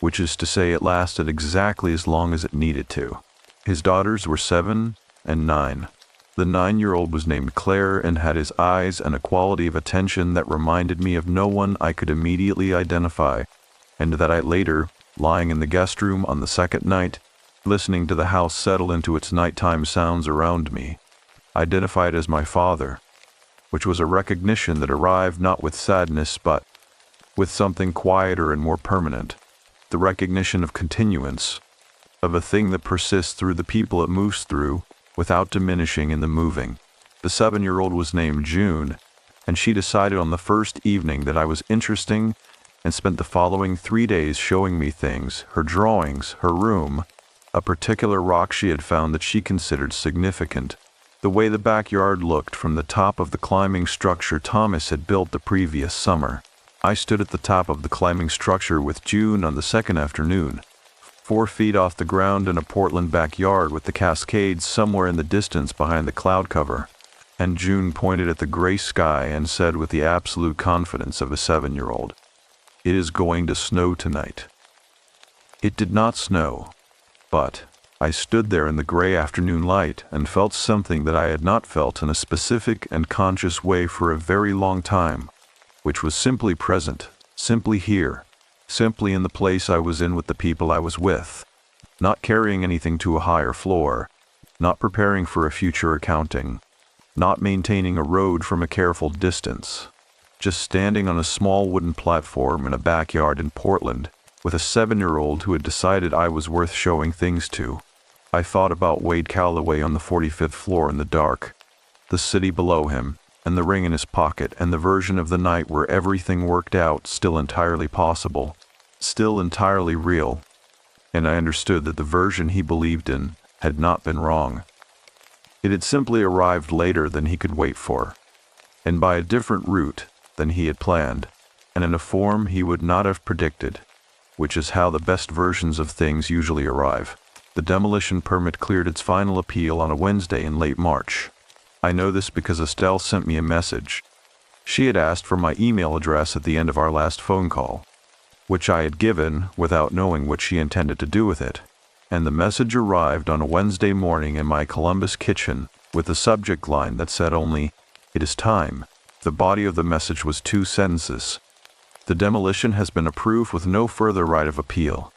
which is to say it lasted exactly as long as it needed to. His daughters were 7 and 9. The 9-year-old was named Claire and had his eyes and a quality of attention that reminded me of no one I could immediately identify, and that I later, lying in the guest room on the second night, listening to the house settle into its nighttime sounds around me, identified as my father, which was a recognition that arrived not with sadness but with something quieter and more permanent, the recognition of continuance, of a thing that persists through the people it moves through, without diminishing in the moving. The 7-year-old was named June, and she decided on the first evening that I was interesting and spent the following 3 days showing me things, her drawings, her room, a particular rock she had found that she considered significant, the way the backyard looked from the top of the climbing structure Thomas had built the previous summer. I stood at the top of the climbing structure with June on the second afternoon, 4 feet off the ground in a Portland backyard with the Cascades somewhere in the distance behind the cloud cover, and June pointed at the gray sky and said with the absolute confidence of a 7-year-old, "It is going to snow tonight." It did not snow, but I stood there in the gray afternoon light and felt something that I had not felt in a specific and conscious way for a very long time, which was simply present, simply here, simply in the place I was in with the people I was with, not carrying anything to a higher floor, not preparing for a future accounting, not maintaining a road from a careful distance, just standing on a small wooden platform in a backyard in Portland with a 7-year-old who had decided I was worth showing things to. I thought about Wade Calloway on the 45th floor in the dark, the city below him, and the ring in his pocket, and the version of the night where everything worked out, still entirely possible, still entirely real, and I understood that the version he believed in had not been wrong. It had simply arrived later than he could wait for, and by a different route than he had planned, and in a form he would not have predicted, which is how the best versions of things usually arrive. The demolition permit cleared its final appeal on a Wednesday in late March. I know this because Estelle sent me a message. She had asked for my email address at the end of our last phone call, which I had given without knowing what she intended to do with it, and the message arrived on a Wednesday morning in my Columbus kitchen with a subject line that said only, "It is time." The body of the message was 2 sentences. The demolition has been approved with no further right of appeal.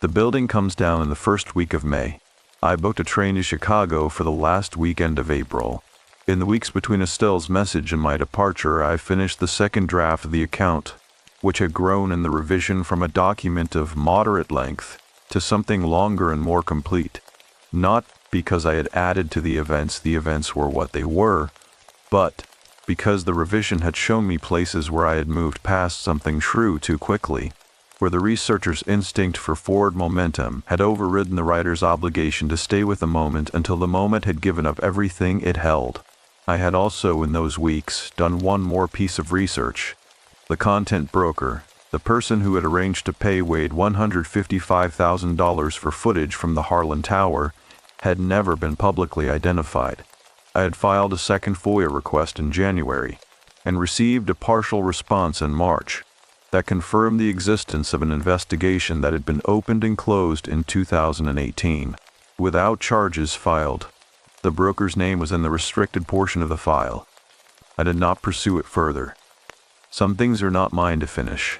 The building comes down in the first week of May. I booked a train to Chicago for the last weekend of April. In the weeks between Estelle's message and my departure, I finished the second draft of the account, which had grown in the revision from a document of moderate length to something longer and more complete. Not because I had added to the events were what they were, but because the revision had shown me places where I had moved past something true too quickly, where the researcher's instinct for forward momentum had overridden the writer's obligation to stay with the moment until the moment had given up everything it held. I had also, in those weeks, done one more piece of research. The content broker, the person who had arranged to pay Wade $155,000 for footage from the Harlan Tower, had never been publicly identified. I had filed a second FOIA request in January and received a partial response in March that confirmed the existence of an investigation that had been opened and closed in 2018, without charges filed. The broker's name was in the restricted portion of the file. I did not pursue it further. Some things are not mine to finish.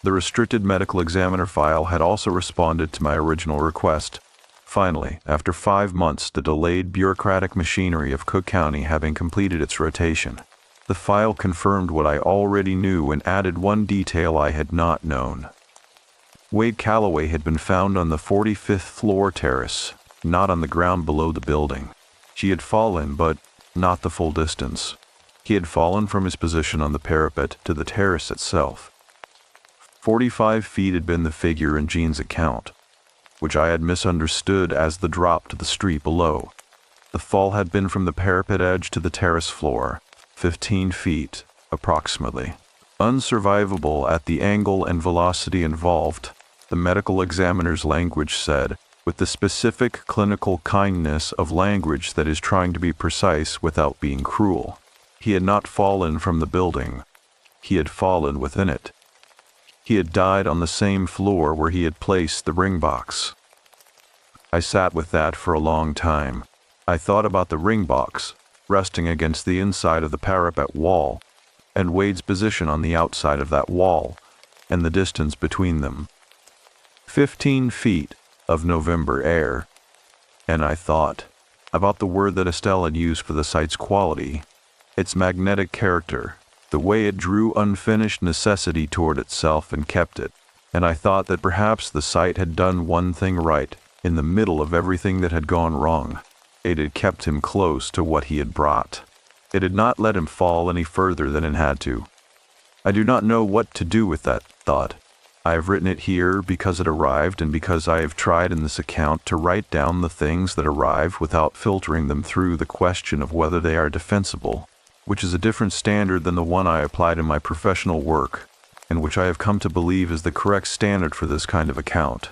The restricted medical examiner file had also responded to my original request. Finally, after 5 months, the delayed bureaucratic machinery of Cook County having completed its rotation, the file confirmed what I already knew and added one detail I had not known. Wade Calloway had been found on the 45th floor terrace, not on the ground below the building. He had fallen, but not the full distance. He had fallen from his position on the parapet to the terrace itself. 45 feet had been the figure in Jean's account, which I had misunderstood as the drop to the street below. The fall had been from the parapet edge to the terrace floor, 15 feet, approximately. Unsurvivable at the angle and velocity involved, the medical examiner's language said, with the specific clinical kindness of language that is trying to be precise without being cruel. He had not fallen from the building. He had fallen within it. He had died on the same floor where he had placed the ring box. I sat with that for a long time. I thought about the ring box, resting against the inside of the parapet wall, and Wade's position on the outside of that wall, and the distance between them. 15 feet of November air. And I thought about the word that Estelle had used for the site's quality, its magnetic character, the way it drew unfinished necessity toward itself and kept it. And I thought that perhaps the site had done one thing right in the middle of everything that had gone wrong. It had kept him close to what he had brought. It had not let him fall any further than it had to. I do not know what to do with that thought. I have written it here because it arrived and because I have tried in this account to write down the things that arrive without filtering them through the question of whether they are defensible, which is a different standard than the one I applied in my professional work, and which I have come to believe is the correct standard for this kind of account.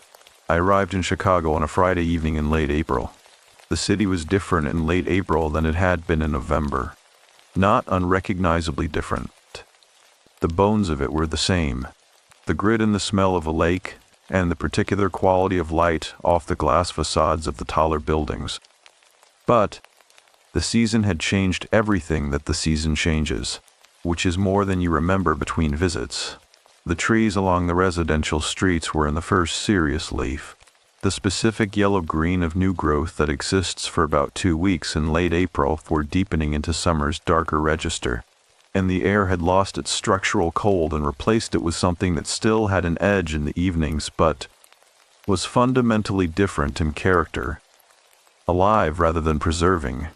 I arrived in Chicago on a Friday evening in late April. The city was different in late April than it had been in November. Not unrecognizably different. The bones of it were the same. The grit and the smell of a lake, and the particular quality of light off the glass facades of the taller buildings. But the season had changed everything that the season changes, which is more than you remember between visits. The trees along the residential streets were in the first serious leaf. The specific yellow-green of new growth that exists for about 2 weeks in late April were deepening into summer's darker register, and the air had lost its structural cold and replaced it with something that still had an edge in the evenings but was fundamentally different in character. Alive rather than preserving.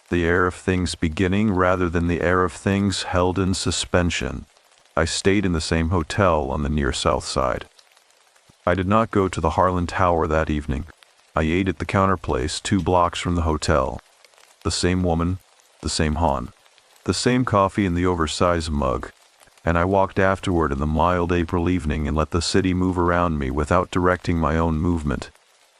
The air of things beginning rather than the air of things held in suspension. I stayed in the same hotel on the near south side. I did not go to the Harlan Tower that evening. I ate at the counter place 2 blocks from the hotel. The same woman, the same Han, the same coffee in the oversized mug, and I walked afterward in the mild April evening and let the city move around me without directing my own movement,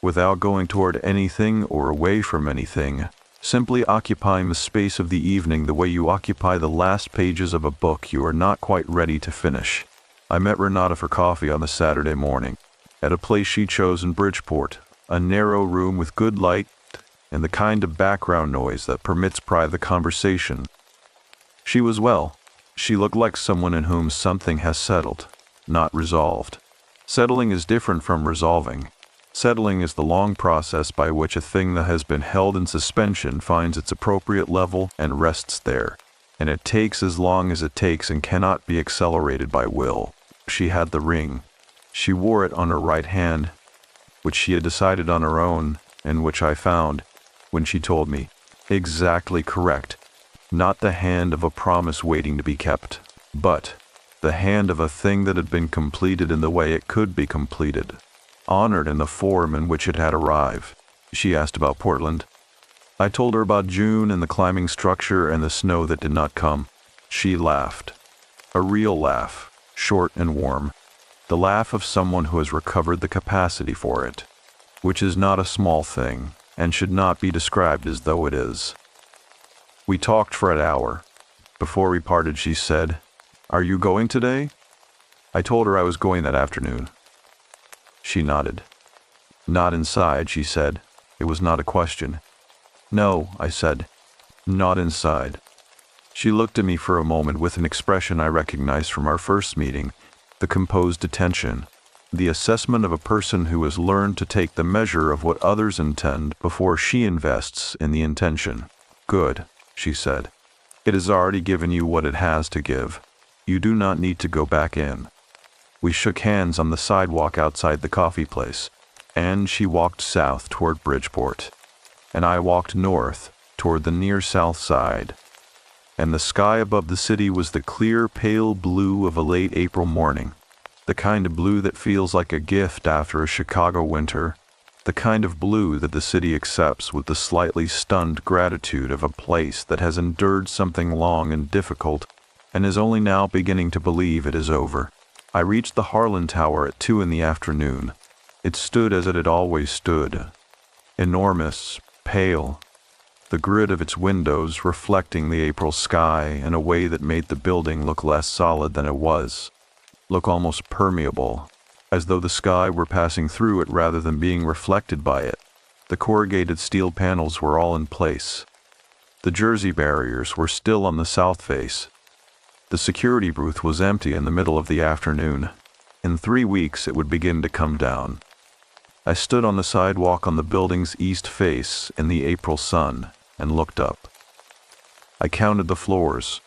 without going toward anything or away from anything, simply occupying the space of the evening the way you occupy the last pages of a book you are not quite ready to finish. I met Renata for coffee on the Saturday morning, at a place she chose in Bridgeport, a narrow room with good light and the kind of background noise that permits private conversation. She was well. She looked like someone in whom something has settled, not resolved. Settling is different from resolving. Settling is the long process by which a thing that has been held in suspension finds its appropriate level and rests there, and it takes as long as it takes and cannot be accelerated by will. She had the ring. She wore it on her right hand, which she had decided on her own, and which I found, when she told me, exactly correct. Not the hand of a promise waiting to be kept, but the hand of a thing that had been completed in the way it could be completed, honored in the form in which it had arrived. She asked about Portland. I told her about June and the climbing structure and the snow that did not come. She laughed. A real laugh, short and warm. The laugh of someone who has recovered the capacity for it, which is not a small thing and should not be described as though it is. We talked for an hour. Before we parted, she said, "Are you going today?" I told her I was going that afternoon. She nodded. "Not inside," she said. It was not a question. "No," I said. "Not inside." She looked at me for a moment with an expression I recognized from our first meeting, the composed attention, the assessment of a person who has learned to take the measure of what others intend before she invests in the intention. "Good," she said. "It has already given you what it has to give. You do not need to go back in." We shook hands on the sidewalk outside the coffee place, and she walked south toward Bridgeport, and I walked north toward the near south side. And the sky above the city was the clear, pale blue of a late April morning, the kind of blue that feels like a gift after a Chicago winter, the kind of blue that the city accepts with the slightly stunned gratitude of a place that has endured something long and difficult and is only now beginning to believe it is over. I reached the Harlan Tower at 2 in the afternoon. It stood as it had always stood, enormous, pale, the grid of its windows reflecting the April sky in a way that made the building look less solid than it was, look almost permeable, as though the sky were passing through it rather than being reflected by it. The corrugated steel panels were all in place. The Jersey barriers were still on the south face. The security booth was empty in the middle of the afternoon. In 3 weeks it would begin to come down. I stood on the sidewalk on the building's east face in the April sun and looked up. I counted the floors.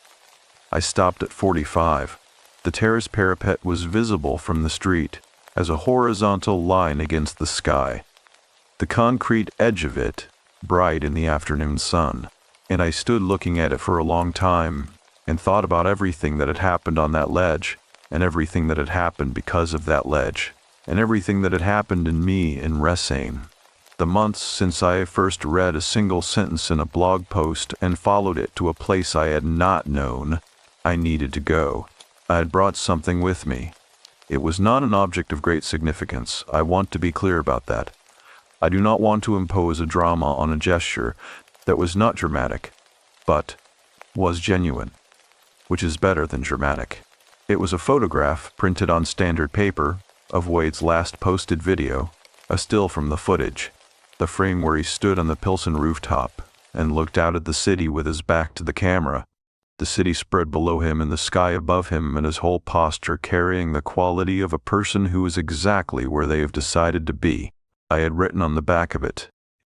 I stopped at 45. The terrace parapet was visible from the street as a horizontal line against the sky, the concrete edge of it bright in the afternoon sun, and I stood looking at it for a long time and thought about everything that had happened on that ledge, and everything that had happened because of that ledge, and everything that had happened in me in Resane. The months since I first read a single sentence in a blog post and followed it to a place I had not known I needed to go. I had brought something with me. It was not an object of great significance. I want to be clear about that. I do not want to impose a drama on a gesture that was not dramatic, but was genuine, which is better than dramatic. It was a photograph printed on standard paper of Wade's last posted video, a still from the footage, the frame where he stood on the Pilsen rooftop and looked out at the city with his back to the camera, The city spread below him and the sky above him, and his whole posture carrying the quality of a person who is exactly where they have decided to be. I had written on the back of it,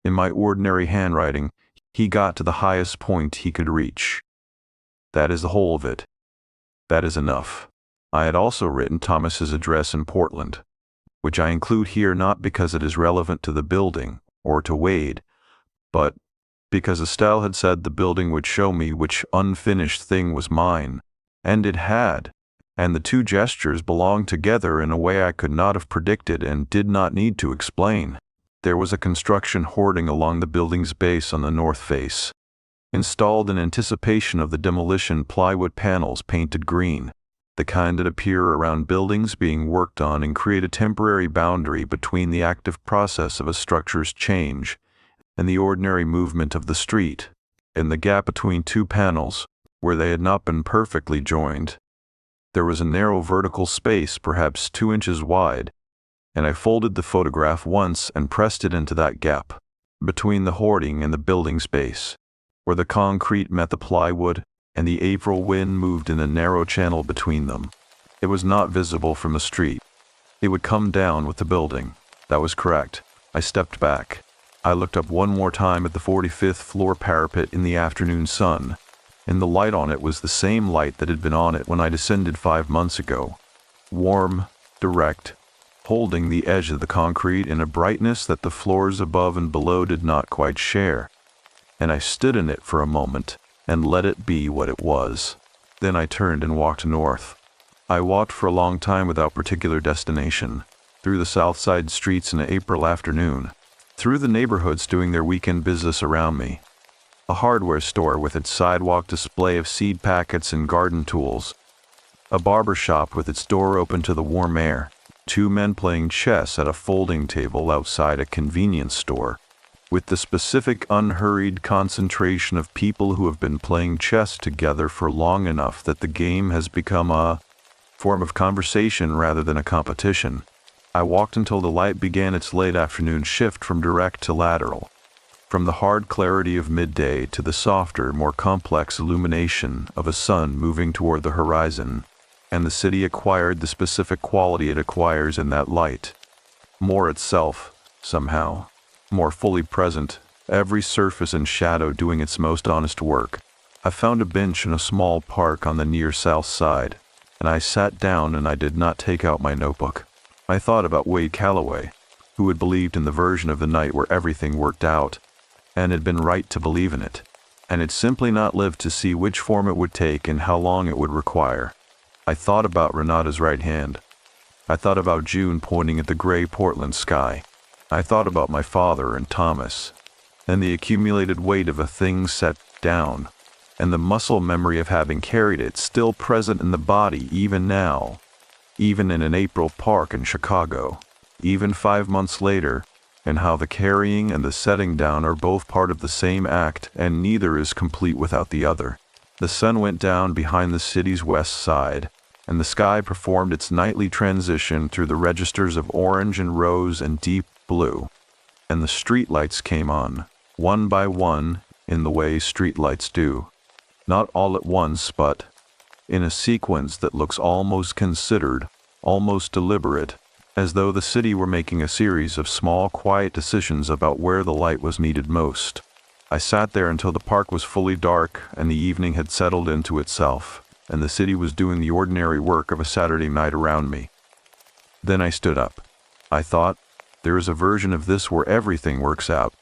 in my ordinary handwriting, he got to the highest point he could reach. That is the whole of it. That is enough. I had also written Thomas's address in Portland, which I include here not because it is relevant to the building or to Wade, but because Estelle had said the building would show me which unfinished thing was mine, and it had, and the two gestures belonged together in a way I could not have predicted and did not need to explain. There was a construction hoarding along the building's base on the north face, installed in anticipation of the demolition, plywood panels painted green, the kind that appear around buildings being worked on and create a temporary boundary between the active process of a structure's change and the ordinary movement of the street. In the gap between two panels, where they had not been perfectly joined, there was a narrow vertical space perhaps 2 inches wide, and I folded the photograph once and pressed it into that gap, between the hoarding and the building's base, where the concrete met the plywood and the April wind moved in a narrow channel between them. It was not visible from the street. It would come down with the building. That was correct. I stepped back. I looked up one more time at the 45th floor parapet in the afternoon sun, and the light on it was the same light that had been on it when I descended 5 months ago. Warm, direct, holding the edge of the concrete in a brightness that the floors above and below did not quite share. And I stood in it for a moment and let it be what it was. Then I turned and walked north. I walked for a long time without particular destination, through the south side streets in an April afternoon, through the neighborhoods doing their weekend business around me. A hardware store with its sidewalk display of seed packets and garden tools. A barber shop with its door open to the warm air. 2 men playing chess at a folding table outside a convenience store, with the specific unhurried concentration of people who have been playing chess together for long enough that the game has become a form of conversation rather than a competition. I walked until the light began its late afternoon shift from direct to lateral, from the hard clarity of midday to the softer, more complex illumination of a sun moving toward the horizon, and the city acquired the specific quality it acquires in that light. More itself, somehow, more fully present, every surface and shadow doing its most honest work. I found a bench in a small park on the near south side, and I sat down and I did not take out my notebook. I thought about Wade Calloway, who had believed in the version of the night where everything worked out, and had been right to believe in it, and had simply not lived to see which form it would take and how long it would require. I thought about Renata's right hand. I thought about June pointing at the gray Portland sky. I thought about my father and Thomas, and the accumulated weight of a thing set down, and the muscle memory of having carried it still present in the body even now, even in an April park in Chicago, even 5 months later, and how the carrying and the setting down are both part of the same act and neither is complete without the other. The sun went down behind the city's west side, and the sky performed its nightly transition through the registers of orange and rose and deep blue, and the streetlights came on, one by one, in the way streetlights do, not all at once, but in a sequence that looks almost considered, almost deliberate, as though the city were making a series of small, quiet decisions about where the light was needed most. I sat there until the park was fully dark and the evening had settled into itself, and the city was doing the ordinary work of a Saturday night around me. Then I stood up. I thought, there is a version of this where everything works out,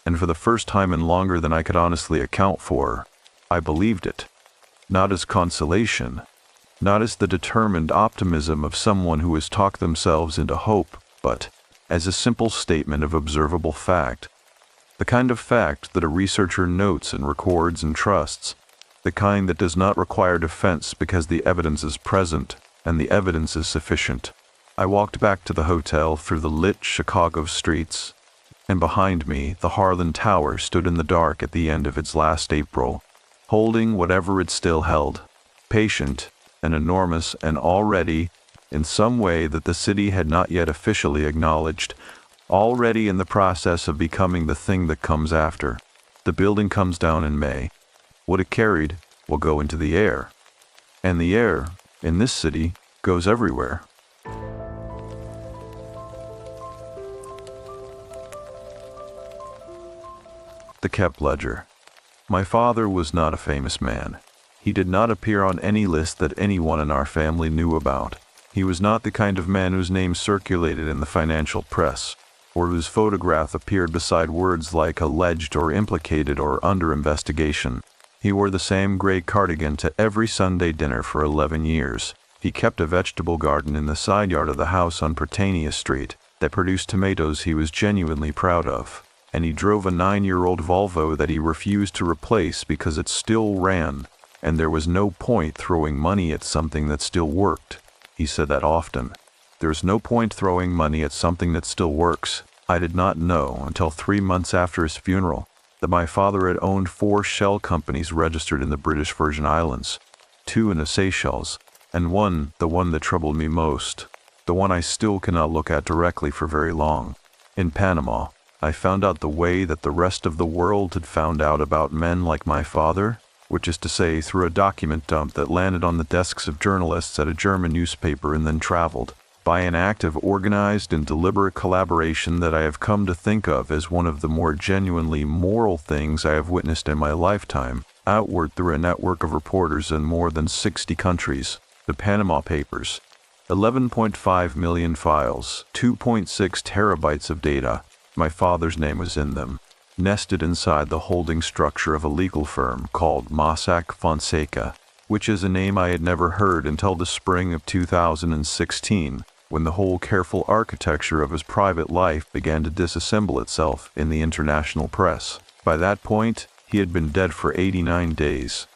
and for the first time in longer than I could honestly account for, I believed it. Not as consolation, not as the determined optimism of someone who has talked themselves into hope, but as a simple statement of observable fact. The kind of fact that a researcher notes and records and trusts, the kind that does not require defense because the evidence is present and the evidence is sufficient. I walked back to the hotel through the lit Chicago streets, and behind me the Harlan Tower stood in the dark at the end of its last April, holding whatever it still held, patient and enormous and already, in some way that the city had not yet officially acknowledged, already in the process of becoming the thing that comes after. The building comes down in May. What it carried, will go into the air. And the air, in this city, goes everywhere. The kept ledger. My father was not a famous man. He did not appear on any list that anyone in our family knew about. He was not the kind of man whose name circulated in the financial press, or whose photograph appeared beside words like alleged or implicated or under investigation. He wore the same gray cardigan to every Sunday dinner for 11 years. He kept a vegetable garden in the side yard of the house on Prytania Street that produced tomatoes he was genuinely proud of. And he drove a 9-year-old Volvo that he refused to replace because it still ran, and there was no point throwing money at something that still worked. He said that often. There's no point throwing money at something that still works. I did not know until 3 months after his funeral that my father had owned 4 shell companies registered in the British Virgin Islands, 2 in the Seychelles, and one, the one that troubled me most, the one I still cannot look at directly for very long, in Panama. I found out the way that the rest of the world had found out about men like my father, which is to say through a document dump that landed on the desks of journalists at a German newspaper and then traveled, by an act of organized and deliberate collaboration that I have come to think of as one of the more genuinely moral things I have witnessed in my lifetime, outward through a network of reporters in more than 60 countries. The Panama Papers. 11.5 million files, 2.6 terabytes of data. My father's name was in them, nested inside the holding structure of a legal firm called Mossack Fonseca, which is a name I had never heard until the spring of 2016, when the whole careful architecture of his private life began to disassemble itself in the international press. By that point, he had been dead for 89 days.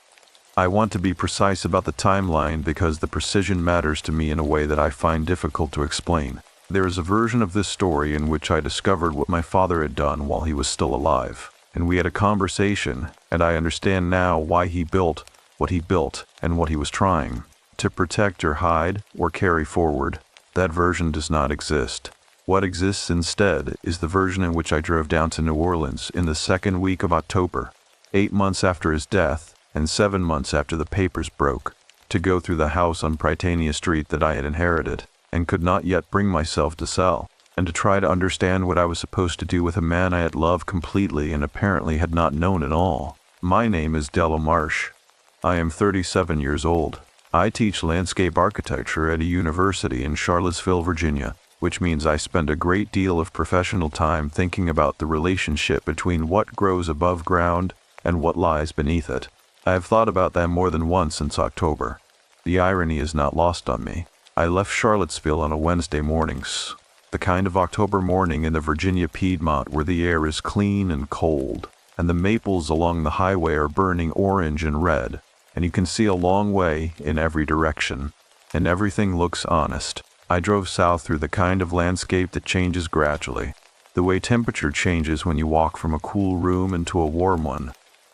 I want to be precise about the timeline because the precision matters to me in a way that I find difficult to explain. There is a version of this story in which I discovered what my father had done while he was still alive, and we had a conversation, and I understand now why he built what he built and what he was trying to protect or hide or carry forward. That version does not exist. What exists instead is the version in which I drove down to New Orleans in the second week of October, 8 months after his death and 7 months after the papers broke, to go through the house on Prytania Street that I had inherited and could not yet bring myself to sell, and to try to understand what I was supposed to do with a man I had loved completely and apparently had not known at all. My name is Della Marsh. I am 37 years old. I teach landscape architecture at a university in Charlottesville, Virginia, which means I spend a great deal of professional time thinking about the relationship between what grows above ground and what lies beneath it. I have thought about that more than once since October. The irony is not lost on me. I left Charlottesville on a Wednesday mornings, the kind of October morning in the Virginia Piedmont where the air is clean and cold, and the maples along the highway are burning orange and red, and you can see a long way in every direction, and everything looks honest. I drove south through the kind of landscape that changes gradually, the way temperature changes when you walk from a cool room into a warm one.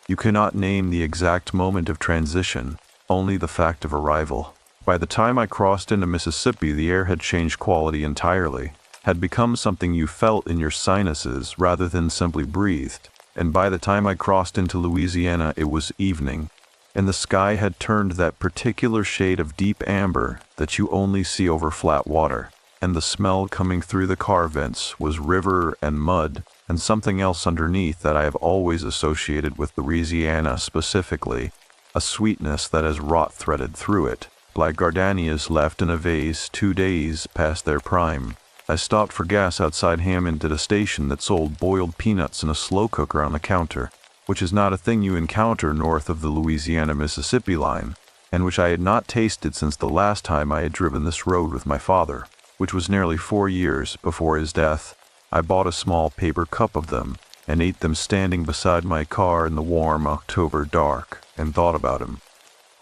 You cannot name the exact moment of transition, only the fact of arrival. By the time I crossed into Mississippi, the air had changed quality entirely, had become something you felt in your sinuses rather than simply breathed, and by the time I crossed into Louisiana, it was evening, and the sky had turned that particular shade of deep amber that you only see over flat water, and the smell coming through the car vents was river and mud and something else underneath that I have always associated with Louisiana specifically, a sweetness that has rot threaded through it, like gardenias left in a vase 2 days past their prime. I stopped for gas outside Hammond at a station that sold boiled peanuts in a slow cooker on the counter, which is not a thing you encounter north of the Louisiana-Mississippi line, and which I had not tasted since the last time I had driven this road with my father, which was nearly 4 years before his death. I bought a small paper cup of them and ate them standing beside my car in the warm October dark and thought about him.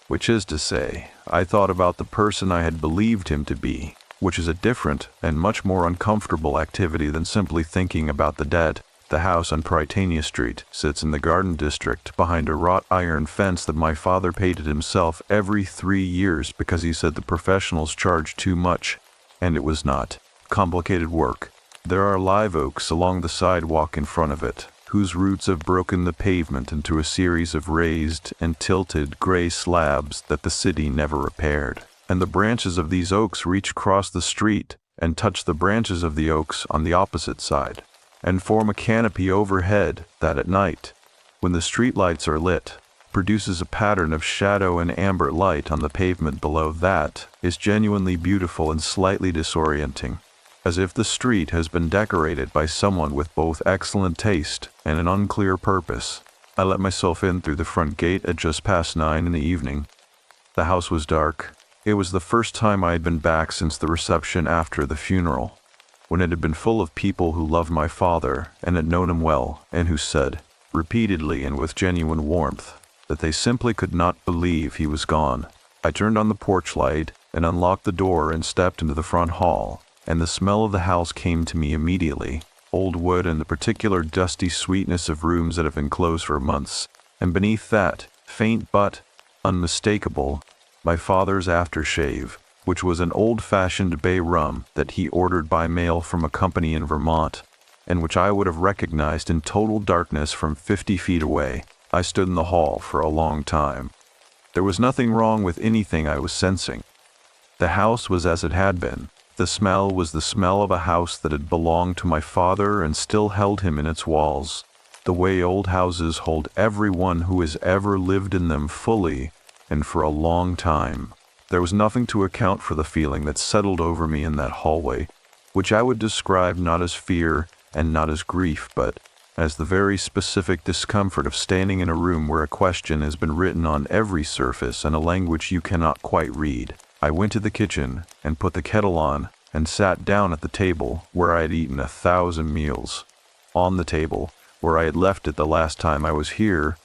Which is to say, I thought about the person I had believed him to be, which is a different and much more uncomfortable activity than simply thinking about the dead. The house on Prytania Street sits in the Garden District behind a wrought iron fence that my father painted himself every 3 years because he said the professionals charged too much, and it was not complicated work. There are live oaks along the sidewalk in front of it, whose roots have broken the pavement into a series of raised and tilted gray slabs that the city never repaired. And the branches of these oaks reach across the street and touch the branches of the oaks on the opposite side, and form a canopy overhead that at night, when the street lights are lit, produces a pattern of shadow and amber light on the pavement below that is genuinely beautiful and slightly disorienting, as if the street has been decorated by someone with both excellent taste and an unclear purpose. I let myself in through the front gate at just past 9 in the evening. The house was dark. It was the first time I had been back since the reception after the funeral, when it had been full of people who loved my father and had known him well, and who said, repeatedly and with genuine warmth, that they simply could not believe he was gone. I turned on the porch light and unlocked the door and stepped into the front hall, and the smell of the house came to me immediately. Old wood and the particular dusty sweetness of rooms that have been closed for months, and beneath that, faint but unmistakable, my father's aftershave, which was an old-fashioned bay rum that he ordered by mail from a company in Vermont, and which I would have recognized in total darkness from 50 feet away. I stood in the hall for a long time. There was nothing wrong with anything I was sensing. The house was as it had been. The smell was the smell of a house that had belonged to my father and still held him in its walls, the way old houses hold everyone who has ever lived in them fully and for a long time. There was nothing to account for the feeling that settled over me in that hallway, which I would describe not as fear and not as grief, but as the very specific discomfort of standing in a room where a question has been written on every surface in a language you cannot quite read. I went to the kitchen and put the kettle on and sat down at the table where I had eaten 1,000 meals. On the table, where I had left it the last time I was here,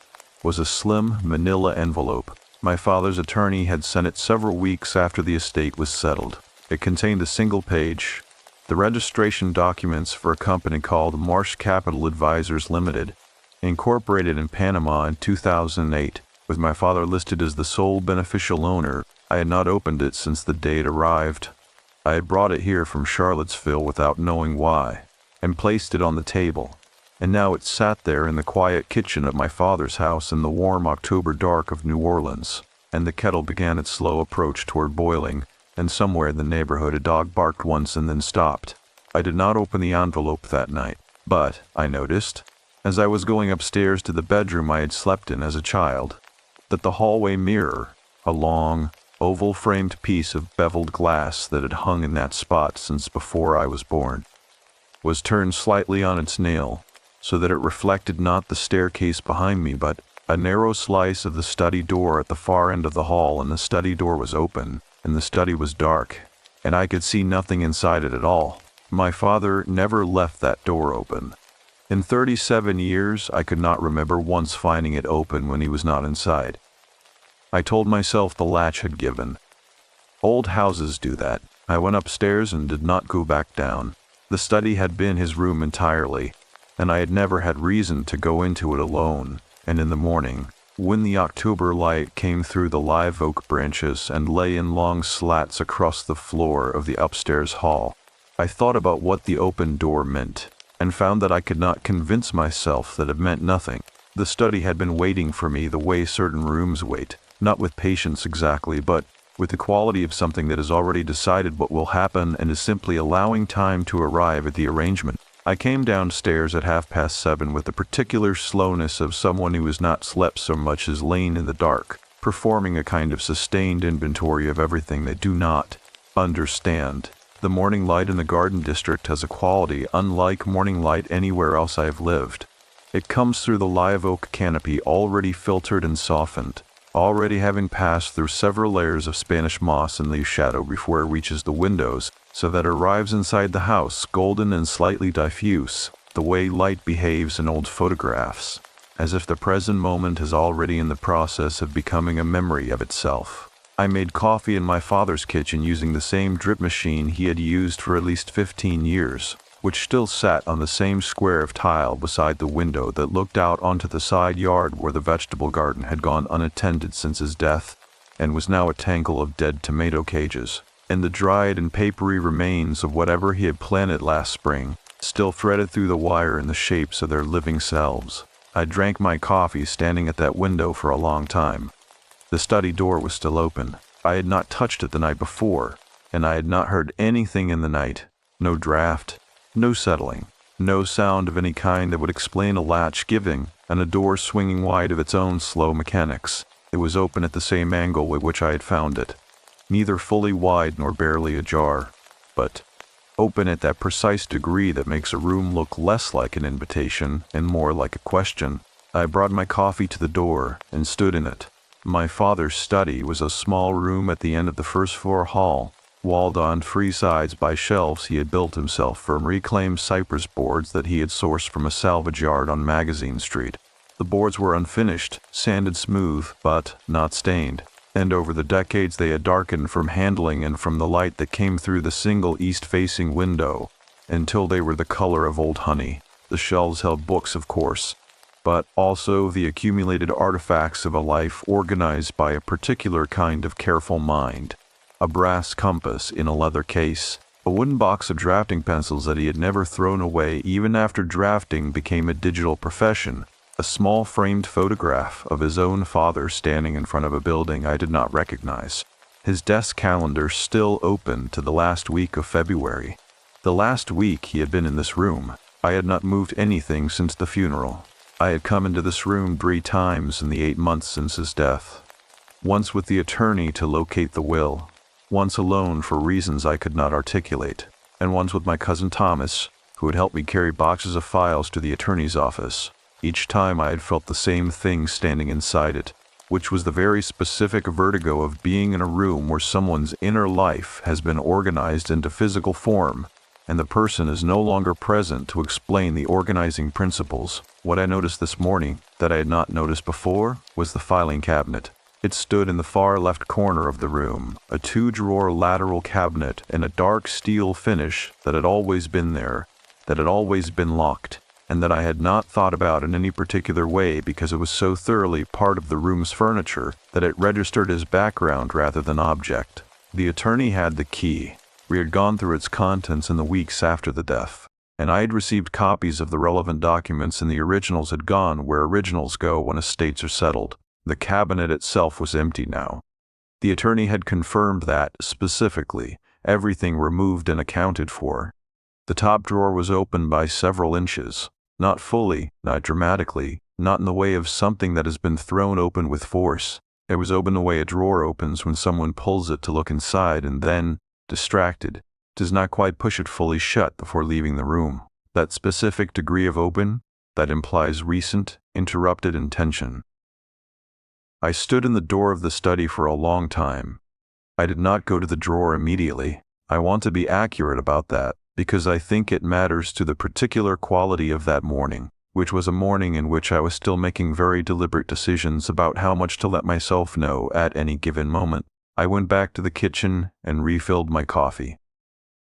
was a slim manila envelope. My father's attorney had sent it several weeks after the estate was settled. It contained a single page, the registration documents for a company called Marsh Capital Advisors Limited, incorporated in Panama in 2008, with my father listed as the sole beneficial owner. I had not opened it since the day it arrived. I had brought it here from Charlottesville without knowing why, and placed it on the table, and now it sat there in the quiet kitchen of my father's house in the warm October dark of New Orleans, and the kettle began its slow approach toward boiling, and somewhere in the neighborhood a dog barked once and then stopped. I did not open the envelope that night, but I noticed, as I was going upstairs to the bedroom I had slept in as a child, that the hallway mirror, a long, oval-framed piece of beveled glass that had hung in that spot since before I was born, was turned slightly on its nail, so that it reflected not the staircase behind me but a narrow slice of the study door at the far end of the hall, and the study door was open, and the study was dark, and I could see nothing inside it at all. My father never left that door open. In 37 years, I could not remember once finding it open when he was not inside. I told myself the latch had given. Old houses do that. I went upstairs and did not go back down. The study had been his room entirely, and I had never had reason to go into it alone. And in the morning, when the October light came through the live oak branches and lay in long slats across the floor of the upstairs hall, I thought about what the open door meant, and found that I could not convince myself that it meant nothing. The study had been waiting for me the way certain rooms wait, not with patience exactly, but with the quality of something that has already decided what will happen and is simply allowing time to arrive at the arrangement. I came downstairs at 7:30 with the particular slowness of someone who has not slept so much as lain in the dark, performing a kind of sustained inventory of everything they do not understand. The morning light in the garden district has a quality unlike morning light anywhere else I have lived. It comes through the live oak canopy already filtered and softened, already having passed through several layers of Spanish moss and leaf shadow before it reaches the windows, so that it arrives inside the house, golden and slightly diffuse, the way light behaves in old photographs, as if the present moment is already in the process of becoming a memory of itself. I made coffee in my father's kitchen using the same drip machine he had used for at least 15 years, which still sat on the same square of tile beside the window that looked out onto the side yard where the vegetable garden had gone unattended since his death, and was now a tangle of dead tomato cages, and the dried and papery remains of whatever he had planted last spring. still threaded through the wire in the shapes of their living selves. I drank my coffee standing at that window for a long time. The study door was still open. I had not touched it the night before, and I had not heard anything in the night. No draft, no settling, no sound of any kind that would explain a latch giving and a door swinging wide of its own slow mechanics. It was open at the same angle at which I had found it, neither fully wide nor barely ajar, but open at that precise degree that makes a room look less like an invitation and more like a question. I brought my coffee to the door and stood in it. My father's study was a small room at the end of the first floor hall, walled on three sides by shelves he had built himself from reclaimed cypress boards that he had sourced from a salvage yard on Magazine Street. The boards were unfinished, sanded smooth, but not stained, and over the decades they had darkened from handling and from the light that came through the single east-facing window, until they were the color of old honey. The shelves held books, of course, but also the accumulated artifacts of a life organized by a particular kind of careful mind. A brass compass in a leather case, a wooden box of drafting pencils that he had never thrown away even after drafting became a digital profession, a small framed photograph of his own father standing in front of a building I did not recognize, his desk calendar still open to the last week of February. The last week he had been in this room. I had not moved anything since the funeral. I had come into this room 3 times in the 8 months since his death. Once with the attorney to locate the will, once alone for reasons I could not articulate, and once with my cousin Thomas, who had helped me carry boxes of files to the attorney's office. Each time I had felt the same thing standing inside it, which was the very specific vertigo of being in a room where someone's inner life has been organized into physical form, and the person is no longer present to explain the organizing principles. What I noticed this morning, that I had not noticed before, was the filing cabinet. It stood in the far left corner of the room, a 2-drawer lateral cabinet in a dark steel finish that had always been there, that had always been locked, and that I had not thought about in any particular way because it was so thoroughly part of the room's furniture that it registered as background rather than object. The attorney had the key. We had gone through its contents in the weeks after the death, and I had received copies of the relevant documents, and the originals had gone where originals go when estates are settled. The cabinet itself was empty now. The attorney had confirmed that, specifically, everything removed and accounted for. The top drawer was open by several inches, not fully, not dramatically, not in the way of something that has been thrown open with force. It was open the way a drawer opens when someone pulls it to look inside and then, distracted, does not quite push it fully shut before leaving the room. That specific degree of open, that implies recent, interrupted intention. I stood in the door of the study for a long time. I did not go to the drawer immediately. I want to be accurate about that, because I think it matters to the particular quality of that morning, which was a morning in which I was still making very deliberate decisions about how much to let myself know at any given moment. I went back to the kitchen and refilled my coffee.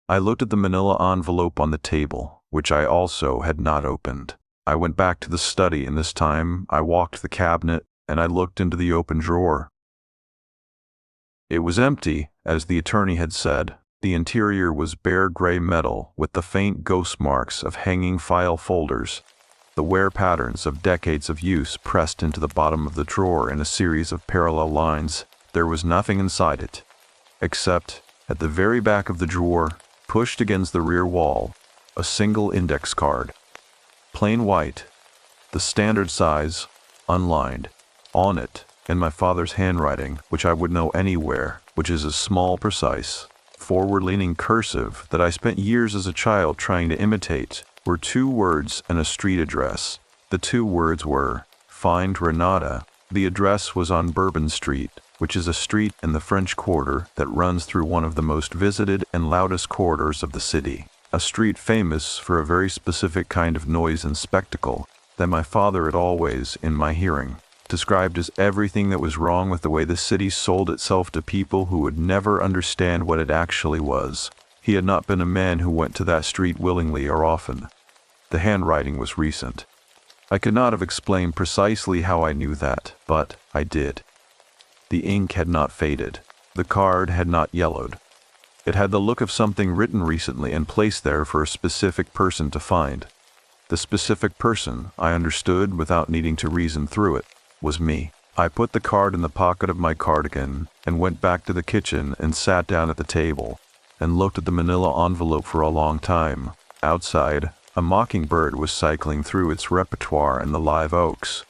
I looked at the manila envelope on the table, which I also had not opened. I went back to the study, and this time I walked the cabinet and I looked into the open drawer. It was empty, as the attorney had said. The interior was bare gray metal with the faint ghost marks of hanging file folders, the wear patterns of decades of use pressed into the bottom of the drawer in a series of parallel lines. There was nothing inside it, except, at the very back of the drawer, pushed against the rear wall, a single index card. Plain white, the standard size, unlined. On it, in my father's handwriting, which I would know anywhere, which is a small, precise, forward-leaning cursive that I spent years as a child trying to imitate, were 2 words and a street address. The 2 words were, "Find Renata." The address was on Bourbon Street, which is a street in the French Quarter that runs through one of the most visited and loudest corridors of the city, a street famous for a very specific kind of noise and spectacle that my father had always, in my hearing, described as everything that was wrong with the way the city sold itself to people who would never understand what it actually was. He had not been a man who went to that street willingly or often. The handwriting was recent. I could not have explained precisely how I knew that, but I did. The ink had not faded. The card had not yellowed. It had the look of something written recently and placed there for a specific person to find. The specific person, I understood without needing to reason through it, was me. I put the card in the pocket of my cardigan and went back to the kitchen and sat down at the table and looked at the manila envelope for a long time. Outside, a mockingbird was cycling through its repertoire in the live oaks,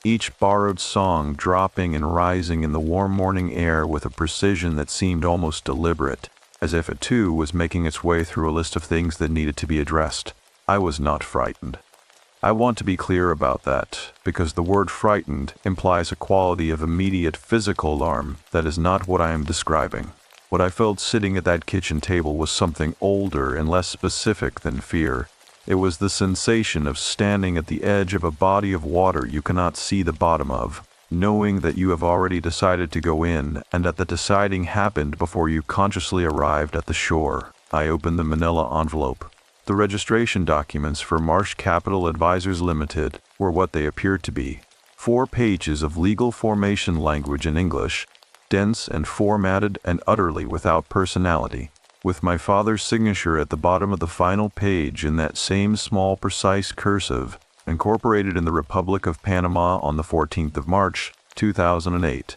each borrowed song dropping and rising in the warm morning air with a precision that seemed almost deliberate, as if it too was making its way through a list of things that needed to be addressed. I was not frightened. I want to be clear about that, because the word frightened implies a quality of immediate physical alarm that is not what I am describing. What I felt sitting at that kitchen table was something older and less specific than fear. It was the sensation of standing at the edge of a body of water you cannot see the bottom of, knowing that you have already decided to go in and that the deciding happened before you consciously arrived at the shore. I opened the manila envelope. The registration documents for Marsh Capital Advisors Limited were what they appeared to be. 4 pages of legal formation language in English, dense and formatted and utterly without personality, with my father's signature at the bottom of the final page in that same small precise cursive, incorporated in the Republic of Panama on the 14th of March, 2008.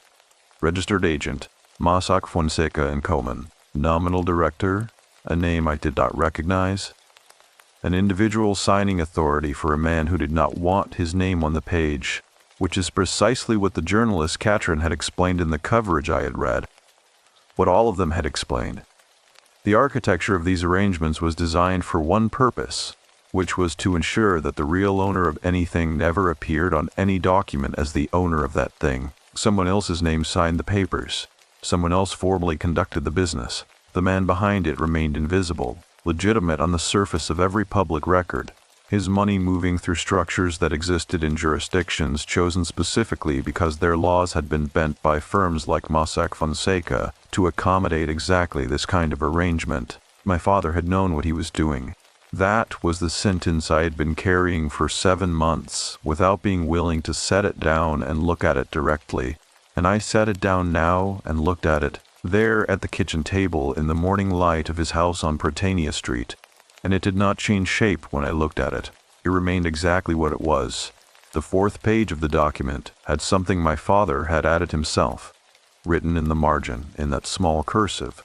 Registered agent, Mossack Fonseca and Coleman. Nominal director, a name I did not recognize. An individual signing authority for a man who did not want his name on the page, which is precisely what the journalist Katrin had explained in the coverage I had read. What all of them had explained. The architecture of these arrangements was designed for one purpose, which was to ensure that the real owner of anything never appeared on any document as the owner of that thing. Someone else's name signed the papers. Someone else formally conducted the business. The man behind it remained invisible, legitimate on the surface of every public record, his money moving through structures that existed in jurisdictions chosen specifically because their laws had been bent by firms like Mossack Fonseca to accommodate exactly this kind of arrangement. My father had known what he was doing. That was the sentence I had been carrying for 7 months without being willing to set it down and look at it directly, and I set it down now and looked at it, there at the kitchen table in the morning light of his house on Prytania Street, and it did not change shape when I looked at it. It remained exactly what it was. The 4th page of the document had something my father had added himself, written in the margin in that small cursive,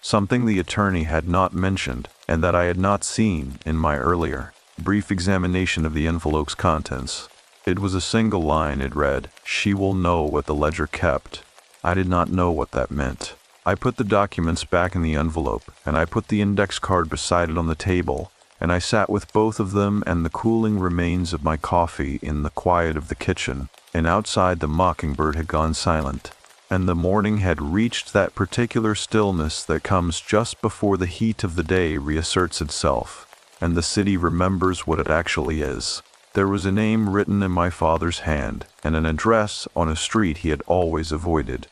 something the attorney had not mentioned and that I had not seen in my earlier, brief examination of the envelope's contents. It was a single line. It read, "She will know what the ledger kept." I did not know what that meant. I put the documents back in the envelope, and I put the index card beside it on the table, and I sat with both of them and the cooling remains of my coffee in the quiet of the kitchen, and outside the mockingbird had gone silent, and the morning had reached that particular stillness that comes just before the heat of the day reasserts itself, and the city remembers what it actually is. There was a name written in my father's hand, and an address on a street he had always avoided,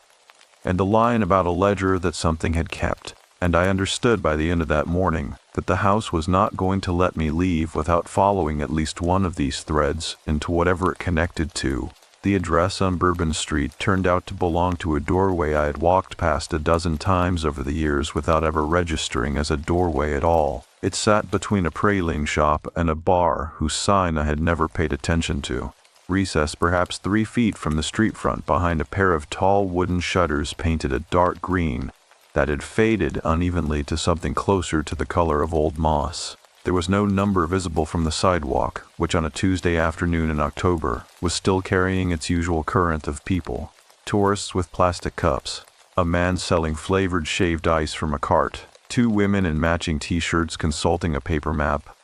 and a line about a ledger that something had kept, and I understood by the end of that morning that the house was not going to let me leave without following at least one of these threads into whatever it connected to. The address on Bourbon Street turned out to belong to a doorway I had walked past a dozen times over the years without ever registering as a doorway at all. It sat between a praline shop and a bar whose sign I had never paid attention to, recessed perhaps 3 feet from the street front behind a pair of tall wooden shutters painted a dark green that had faded unevenly to something closer to the color of old moss. There was no number visible from the sidewalk, which on a Tuesday afternoon in October was still carrying its usual current of people. Tourists with plastic cups, a man selling flavored shaved ice from a cart, 2 women in matching t-shirts consulting a paper map.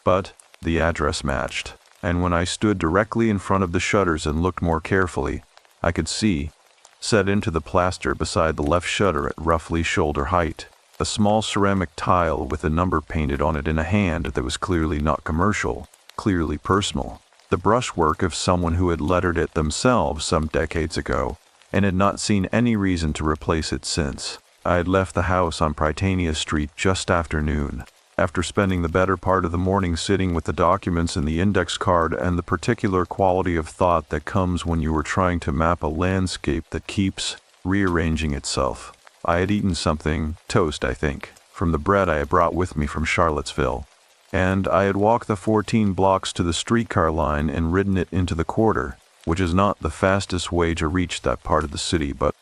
But the address matched, and when I stood directly in front of the shutters and looked more carefully, I could see, set into the plaster beside the left shutter at roughly shoulder height, a small ceramic tile with a number painted on it in a hand that was clearly not commercial, clearly personal, the brushwork of someone who had lettered it themselves some decades ago, and had not seen any reason to replace it since. I had left the house on Prytania Street just after noon, after spending the better part of the morning sitting with the documents in the index card and the particular quality of thought that comes when you are trying to map a landscape that keeps rearranging itself. I had eaten something, toast I think, from the bread I had brought with me from Charlottesville, and I had walked the 14 blocks to the streetcar line and ridden it into the quarter, which is not the fastest way to reach that part of the city, but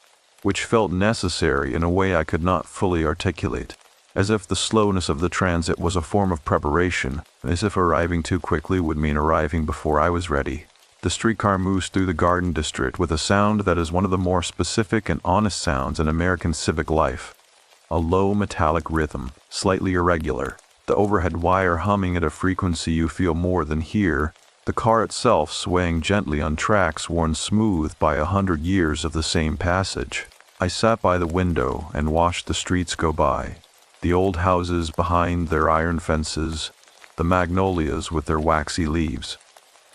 which felt necessary in a way I could not fully articulate, as if the slowness of the transit was a form of preparation, as if arriving too quickly would mean arriving before I was ready. The streetcar moves through the Garden District with a sound that is one of the more specific and honest sounds in American civic life. A low metallic rhythm, slightly irregular, the overhead wire humming at a frequency you feel more than hear, the car itself swaying gently on tracks worn smooth by 100 years of the same passage. I sat by the window and watched the streets go by, the old houses behind their iron fences, the magnolias with their waxy leaves.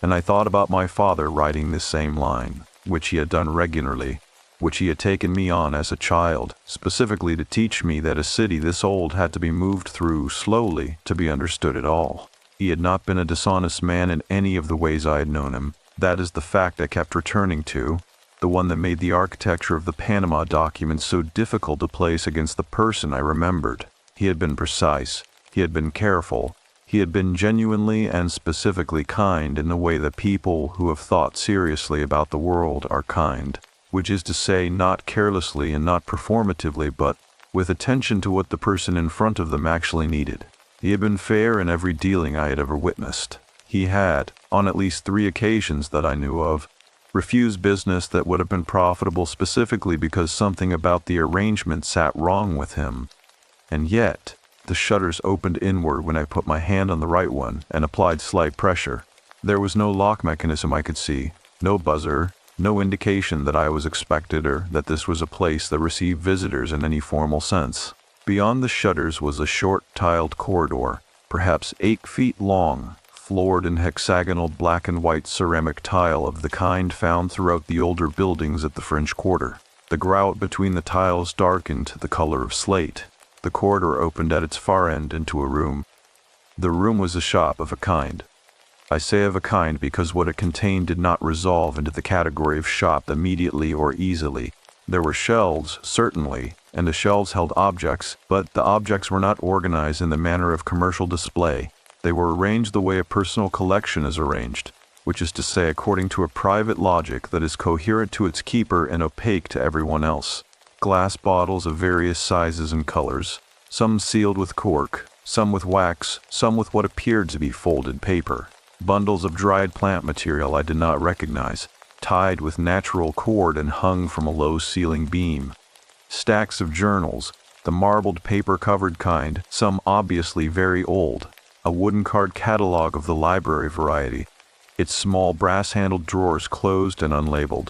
And I thought about my father riding this same line, which he had done regularly, which he had taken me on as a child, specifically to teach me that a city this old had to be moved through slowly to be understood at all. He had not been a dishonest man in any of the ways I had known him. That is the fact I kept returning to, the one that made the architecture of the Panama documents so difficult to place against the person I remembered. He had been precise, he had been careful, he had been genuinely and specifically kind in the way that people who have thought seriously about the world are kind, which is to say not carelessly and not performatively, but with attention to what the person in front of them actually needed. He had been fair in every dealing I had ever witnessed. He had, on at least 3 occasions that I knew of, refused business that would have been profitable specifically because something about the arrangement sat wrong with him. And yet, the shutters opened inward when I put my hand on the right one and applied slight pressure. There was no lock mechanism I could see, no buzzer, no indication that I was expected or that this was a place that received visitors in any formal sense. Beyond the shutters was a short tiled corridor, perhaps 8 feet long, floored in hexagonal black and white ceramic tile of the kind found throughout the older buildings at the French Quarter. The grout between the tiles darkened to the color of slate. The corridor opened at its far end into a room. The room was a shop of a kind. I say of a kind because what it contained did not resolve into the category of shop immediately or easily. There were shelves, certainly, and the shelves held objects, but the objects were not organized in the manner of commercial display. They were arranged the way a personal collection is arranged, which is to say according to a private logic that is coherent to its keeper and opaque to everyone else. Glass bottles of various sizes and colors, some sealed with cork, some with wax, some with what appeared to be folded paper. Bundles of dried plant material I did not recognize, tied with natural cord and hung from a low ceiling beam. Stacks of journals, the marbled paper-covered kind, some obviously very old. A wooden card catalog of the library variety, its small brass-handled drawers closed and unlabeled.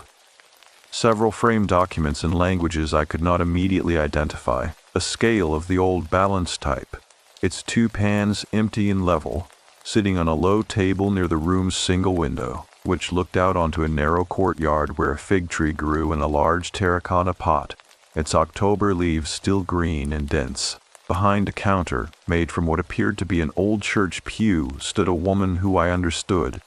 Several framed documents in languages I could not immediately identify, a scale of the old balance type, its 2 pans empty and level, sitting on a low table near the room's single window, which looked out onto a narrow courtyard where a fig tree grew in a large terracotta pot, its October leaves still green and dense. Behind a counter, made from what appeared to be an old church pew, stood a woman who I understood,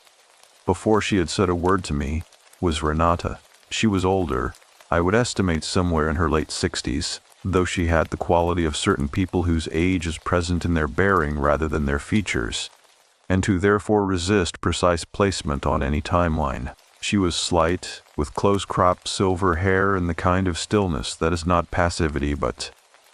before she had said a word to me, was Renata. She was older, I would estimate somewhere in her late 60s, though she had the quality of certain people whose age is present in their bearing rather than their features, and who therefore resist precise placement on any timeline. She was slight, with close-cropped silver hair and the kind of stillness that is not passivity but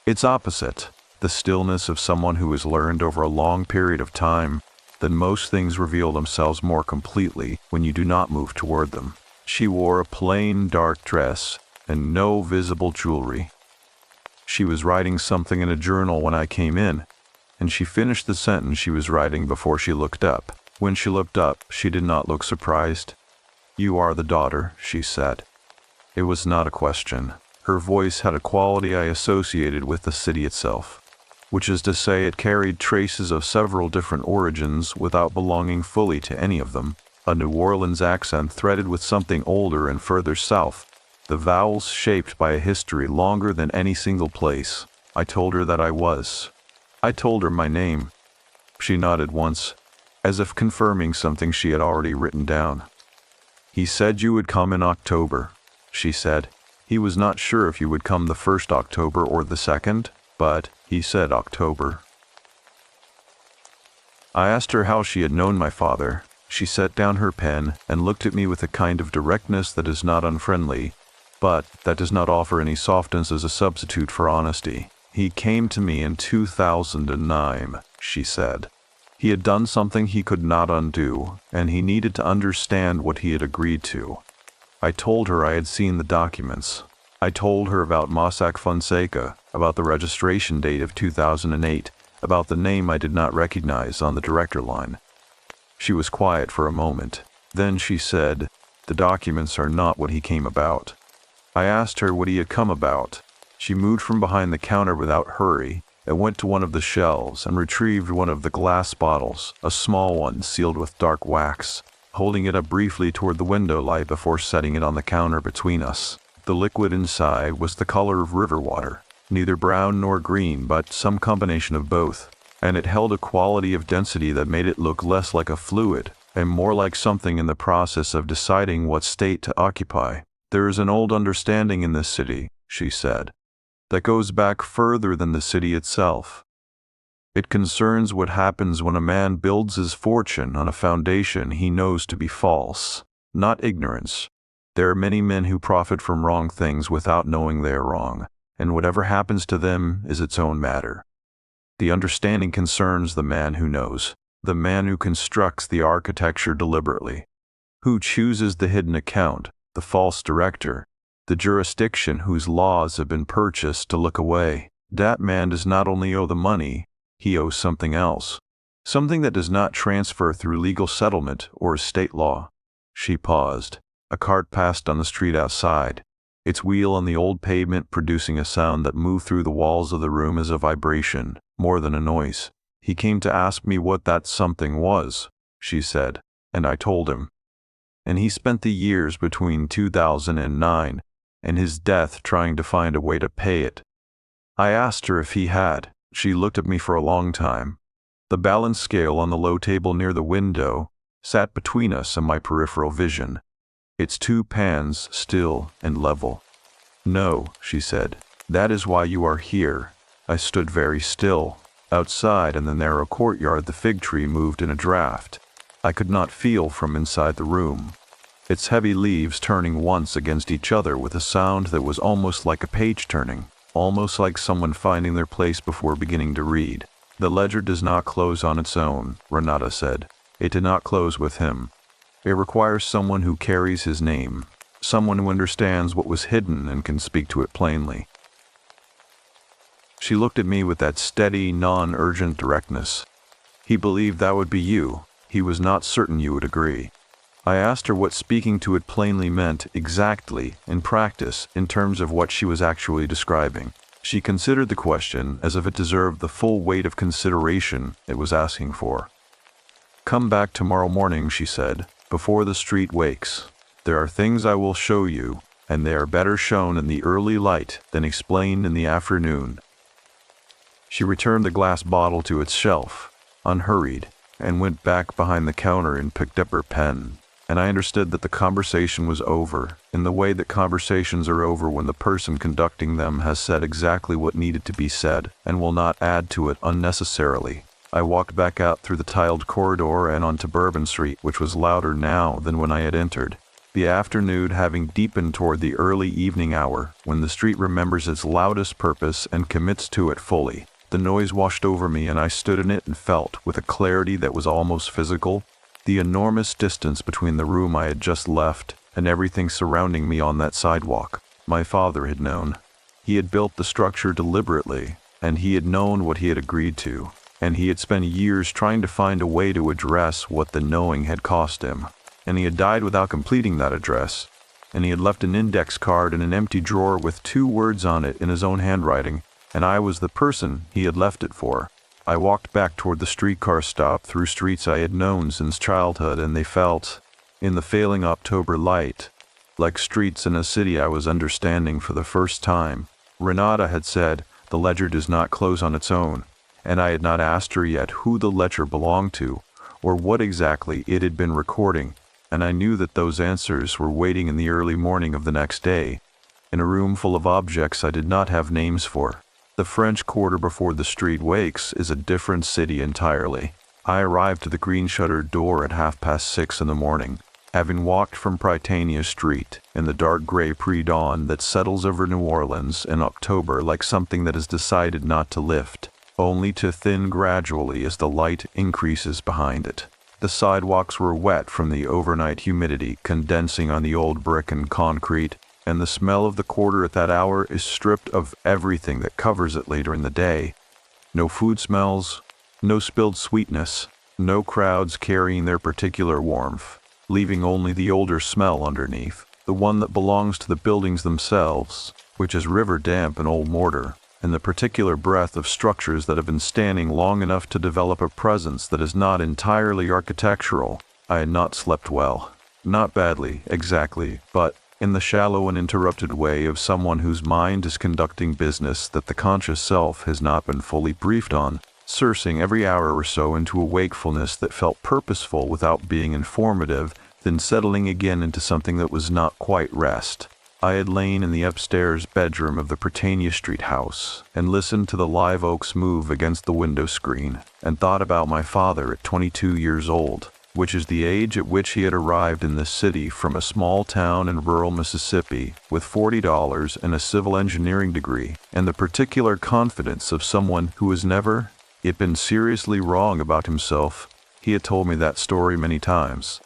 its opposite, the stillness of someone who has learned over a long period of time that most things reveal themselves more completely when you do not move toward them. She wore a plain dark dress and no visible jewelry. She was writing something in a journal when I came in, and she finished the sentence she was writing before she looked up. When she looked up, she did not look surprised. "You are the daughter," she said. It was not a question. Her voice had a quality I associated with the city itself, which is to say it carried traces of several different origins without belonging fully to any of them. A New Orleans accent threaded with something older and further south, the vowels shaped by a history longer than any single place. I told her that I was. I told her my name. She nodded once, as if confirming something she had already written down. "He said you would come in October," she said. He was not sure if you would come the 1st October or the 2nd, but he said October. I asked her how she had known my father. She set down her pen and looked at me with a kind of directness that is not unfriendly, but that does not offer any softness as a substitute for honesty. He came to me in 2009, she said. He had done something he could not undo, and he needed to understand what he had agreed to. I told her I had seen the documents. I told her about Mossack Fonseca, about the registration date of 2008, about the name I did not recognize on the director line. She was quiet for a moment. Then she said, "The documents are not what he came about." I asked her what he had come about. She moved from behind the counter without hurry and went to one of the shelves and retrieved one of the glass bottles, a small one sealed with dark wax, holding it up briefly toward the window light before setting it on the counter between us. The liquid inside was the color of river water, neither brown nor green, but some combination of both, and it held a quality of density that made it look less like a fluid and more like something in the process of deciding what state to occupy. "There is an old understanding in this city," she said, "that goes back further than the city itself. It concerns what happens when a man builds his fortune on a foundation he knows to be false, not ignorance. There are many men who profit from wrong things without knowing they are wrong, and whatever happens to them is its own matter. The understanding concerns the man who knows, the man who constructs the architecture deliberately, who chooses the hidden account, the false director, the jurisdiction whose laws have been purchased to look away. That man does not only owe the money, he owes something else, something that does not transfer through legal settlement or estate law." She paused. A cart passed on the street outside, its wheel on the old pavement producing a sound that moved through the walls of the room as a vibration, more than a noise. "He came to ask me what that something was," she said, and I told him. "And he spent the years between 2009 and his death trying to find a way to pay it." I asked her if he had. She looked at me for a long time. The balance scale on the low table near the window sat between us and my peripheral vision, its two pans still and level. "No," she said, "that is why you are here." I stood very still. Outside in the narrow courtyard the fig tree moved in a draft. I could not feel from inside the room, its heavy leaves turning once against each other with a sound that was almost like a page turning, almost like someone finding their place before beginning to read. "The ledger does not close on its own," Renata said. "It did not close with him. It requires someone who carries his name, someone who understands what was hidden and can speak to it plainly." She looked at me with that steady, non-urgent directness. "He believed that would be you. He was not certain you would agree." I asked her what speaking to it plainly meant exactly, in practice, in terms of what she was actually describing. She considered the question as if it deserved the full weight of consideration it was asking for. "Come back tomorrow morning," she said, "before the street wakes. There are things I will show you, and they are better shown in the early light than explained in the afternoon." She returned the glass bottle to its shelf, unhurried, and went back behind the counter and picked up her pen. And I understood that the conversation was over, in the way that conversations are over when the person conducting them has said exactly what needed to be said and will not add to it unnecessarily. I walked back out through the tiled corridor and onto Bourbon Street, which was louder now than when I had entered, the afternoon having deepened toward the early evening hour, when the street remembers its loudest purpose and commits to it fully. The noise washed over me, and I stood in it and felt, with a clarity that was almost physical, the enormous distance between the room I had just left and everything surrounding me on that sidewalk. My father had known. He had built the structure deliberately, and he had known what he had agreed to, and he had spent years trying to find a way to address what the knowing had cost him. And he had died without completing that address, and he had left an index card in an empty drawer with 2 words on it in his own handwriting, and I was the person he had left it for. I walked back toward the streetcar stop through streets I had known since childhood, and they felt, in the failing October light, like streets in a city I was understanding for the first time. Renata had said, "The ledger does not close on its own," and I had not asked her yet who the ledger belonged to, or what exactly it had been recording, and I knew that those answers were waiting in the early morning of the next day. in a room full of objects I did not have names for. The French Quarter before the street wakes is a different city entirely. I arrived to the green-shuttered door at 6:30 in the morning, having walked from Prytania Street in the dark gray pre-dawn that settles over New Orleans in October like something that has decided not to lift, only to thin gradually as the light increases behind it. The sidewalks were wet from the overnight humidity condensing on the old brick and concrete, and the smell of the quarter at that hour is stripped of everything that covers it later in the day. No food smells, no spilled sweetness, no crowds carrying their particular warmth, leaving only the older smell underneath, the one that belongs to the buildings themselves, which is river damp and old mortar, and the particular breath of structures that have been standing long enough to develop a presence that is not entirely architectural. I had not slept well. Not badly, exactly, but in the shallow and interrupted way of someone whose mind is conducting business that the conscious self has not been fully briefed on, surging every hour or so into a wakefulness that felt purposeful without being informative, then settling again into something that was not quite rest. I had lain in the upstairs bedroom of the Prytania Street house and listened to the live oaks move against the window screen and thought about my father at 22 years old, which is the age at which he had arrived in this city from a small town in rural Mississippi with $40 and a civil engineering degree and the particular confidence of someone who has never been seriously wrong about himself. He had told me that story many times.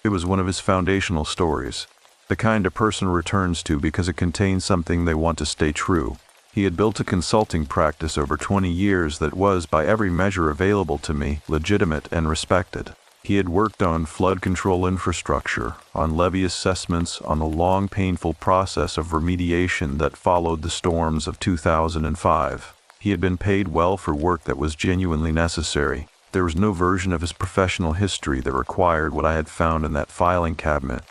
It was one of his foundational stories, the kind a person returns to because it contains something they want to stay true. He had built a consulting practice over 20 years that was, by every measure available to me, legitimate and respected. He had worked on flood control infrastructure, on levee assessments, on the long, painful process of remediation that followed the storms of 2005. He had been paid well for work that was genuinely necessary. There was no version of his professional history that required what I had found in that filing cabinet.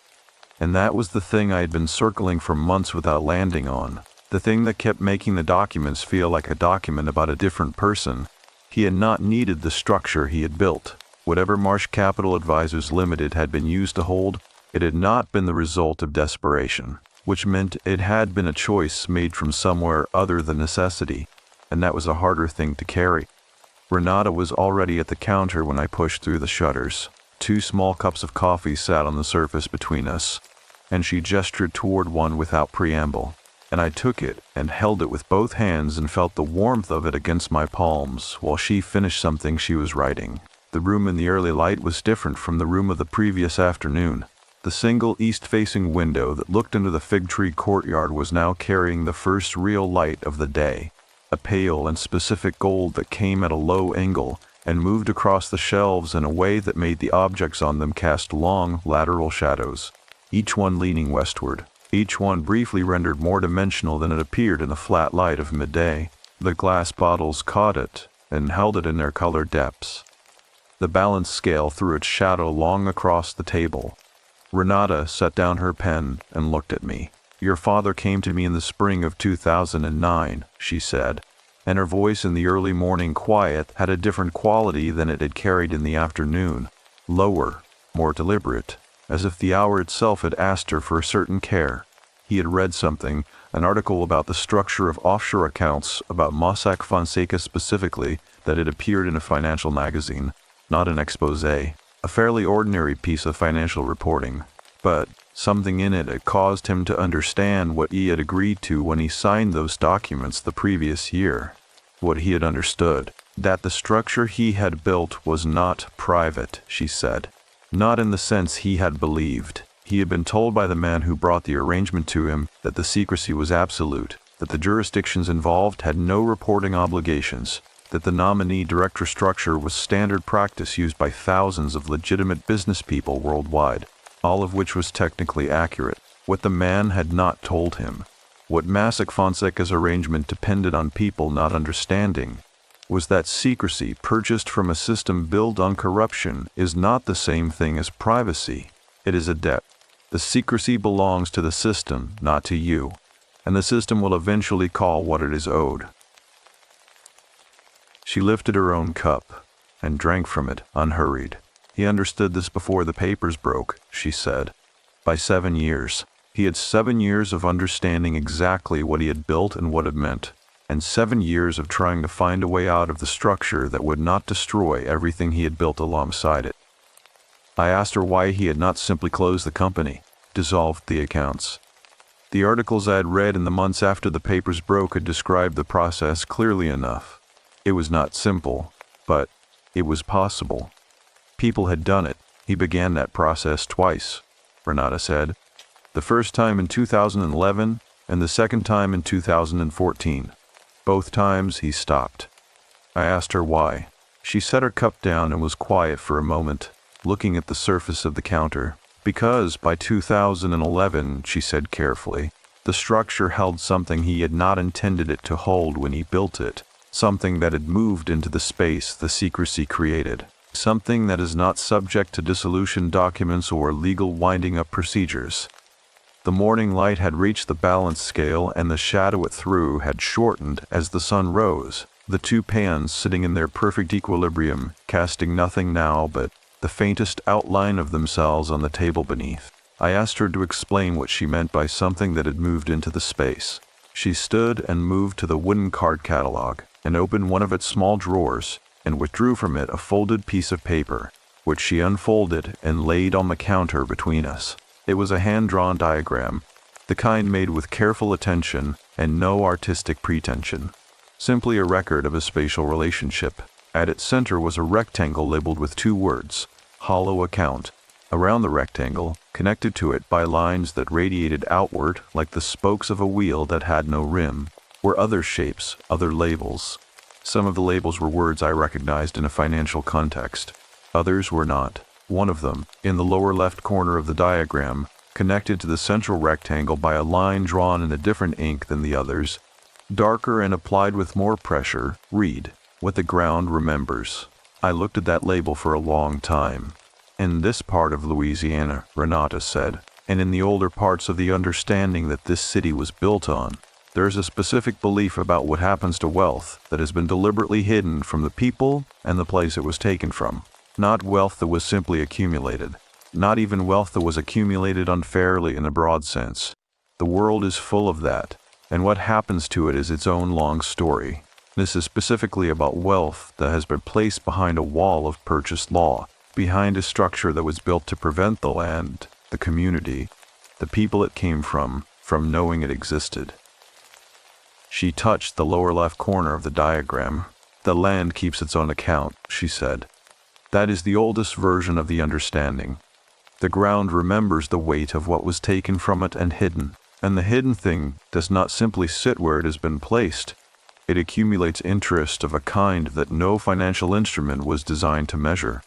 And that was the thing I had been circling for months without landing on, the thing that kept making the documents feel like a document about a different person. He had not needed the structure he had built. Whatever Marsh Capital Advisors Limited had been used to hold, it had not been the result of desperation, which meant it had been a choice made from somewhere other than necessity, and that was a harder thing to carry. Renata was already at the counter when I pushed through the shutters. 2 small cups of coffee sat on the surface between us, and she gestured toward one without preamble, and I took it and held it with both hands and felt the warmth of it against my palms while she finished something she was writing. The room in the early light was different from the room of the previous afternoon. The single east-facing window that looked into the fig tree courtyard was now carrying the first real light of the day, a pale and specific gold that came at a low angle and moved across the shelves in a way that made the objects on them cast long, lateral shadows, each one leaning westward, each one briefly rendered more dimensional than it appeared in the flat light of midday. The glass bottles caught it and held it in their colored depths. The balance scale threw its shadow long across the table. Renata set down her pen and looked at me. "Your father came to me in the spring of 2009, she said, and her voice in the early morning quiet had a different quality than it had carried in the afternoon, lower, more deliberate, as if the hour itself had asked her for a certain care. He had read something, an article about the structure of offshore accounts, about Mossack Fonseca specifically, that had appeared in a financial magazine, not an exposé, a fairly ordinary piece of financial reporting, but something in it had caused him to understand what he had agreed to when he signed those documents the previous year. What he had understood, that the structure he had built was not private, she said. Not in the sense he had believed. He had been told by the man who brought the arrangement to him that the secrecy was absolute, that the jurisdictions involved had no reporting obligations, that the nominee director structure was standard practice used by thousands of legitimate business people worldwide, all of which was technically accurate. What the man had not told him, what Mossack Fonseca's arrangement depended on people not understanding, was that secrecy purchased from a system built on corruption is not the same thing as privacy. It is a debt. The secrecy belongs to the system, not to you, and the system will eventually call what it is owed. She lifted her own cup and drank from it, unhurried. He understood this before the papers broke, she said, by 7 years. He had 7 years of understanding exactly what he had built and what it meant, and 7 years of trying to find a way out of the structure that would not destroy everything he had built alongside it. I asked her why he had not simply closed the company, dissolved the accounts. The articles I had read in the months after the papers broke had described the process clearly enough. It was not simple, but it was possible. People had done it. He began that process twice, Renata said. The first time in 2011 and the second time in 2014. Both times he stopped. I asked her why. She set her cup down and was quiet for a moment, looking at the surface of the counter. Because by 2011, she said carefully, the structure held something he had not intended it to hold when he built it, something that had moved into the space the secrecy created, something that is not subject to dissolution documents or legal winding up procedures. The morning light had reached the balance scale and the shadow it threw had shortened as the sun rose, the two pans sitting in their perfect equilibrium, casting nothing now but the faintest outline of themselves on the table beneath. I asked her to explain what she meant by something that had moved into the space. She stood and moved to the wooden card catalog and opened one of its small drawers and withdrew from it a folded piece of paper, which she unfolded and laid on the counter between us. It was a hand-drawn diagram, the kind made with careful attention and no artistic pretension. Simply a record of a spatial relationship. At its center was a rectangle labeled with 2 words, hollow account. Around the rectangle, connected to it by lines that radiated outward like the spokes of a wheel that had no rim, were other shapes, other labels. Some of the labels were words I recognized in a financial context. Others were not. One of them, in the lower left corner of the diagram, connected to the central rectangle by a line drawn in a different ink than the others, darker and applied with more pressure, read, "What the ground remembers." I looked at that label for a long time. In this part of Louisiana, Renata said, and in the older parts of the understanding that this city was built on, there is a specific belief about what happens to wealth that has been deliberately hidden from the people and the place it was taken from. Not wealth that was simply accumulated. Not even wealth that was accumulated unfairly in a broad sense. The world is full of that, and what happens to it is its own long story. This is specifically about wealth that has been placed behind a wall of purchased law, behind a structure that was built to prevent the land, the community, the people it came from knowing it existed. She touched the lower left corner of the diagram. The land keeps its own account, she said. That is the oldest version of the understanding. The ground remembers the weight of what was taken from it and hidden, and the hidden thing does not simply sit where it has been placed. It accumulates interest of a kind that no financial instrument was designed to measure.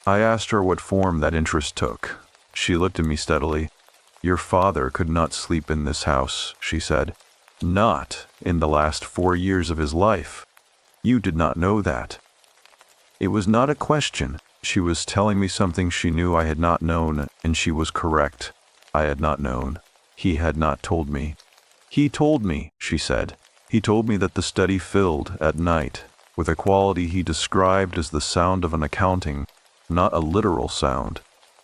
I asked her what form that interest took. She looked at me steadily. "Your father could not sleep in this house," she said. "Not in the last 4 years of his life. You did not know that." It was not a question. She was telling me something she knew I had not known, and she was correct. I had not known. He had not told me. "He told me," she said. "He told me that the study filled, at night, with a quality he described as the sound of an accounting, not a literal sound,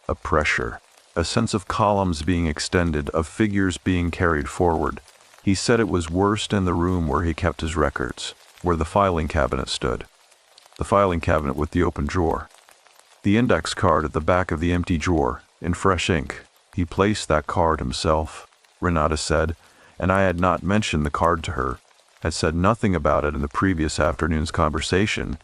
a pressure, a sense of columns being extended, of figures being carried forward. He said it was worst in the room where he kept his records, where the filing cabinet stood. The filing cabinet with the open drawer. The index card at the back of the empty drawer, in fresh ink. He placed that card himself," Renata said, and I had not mentioned the card to her, had said nothing about it in the previous afternoon's conversation,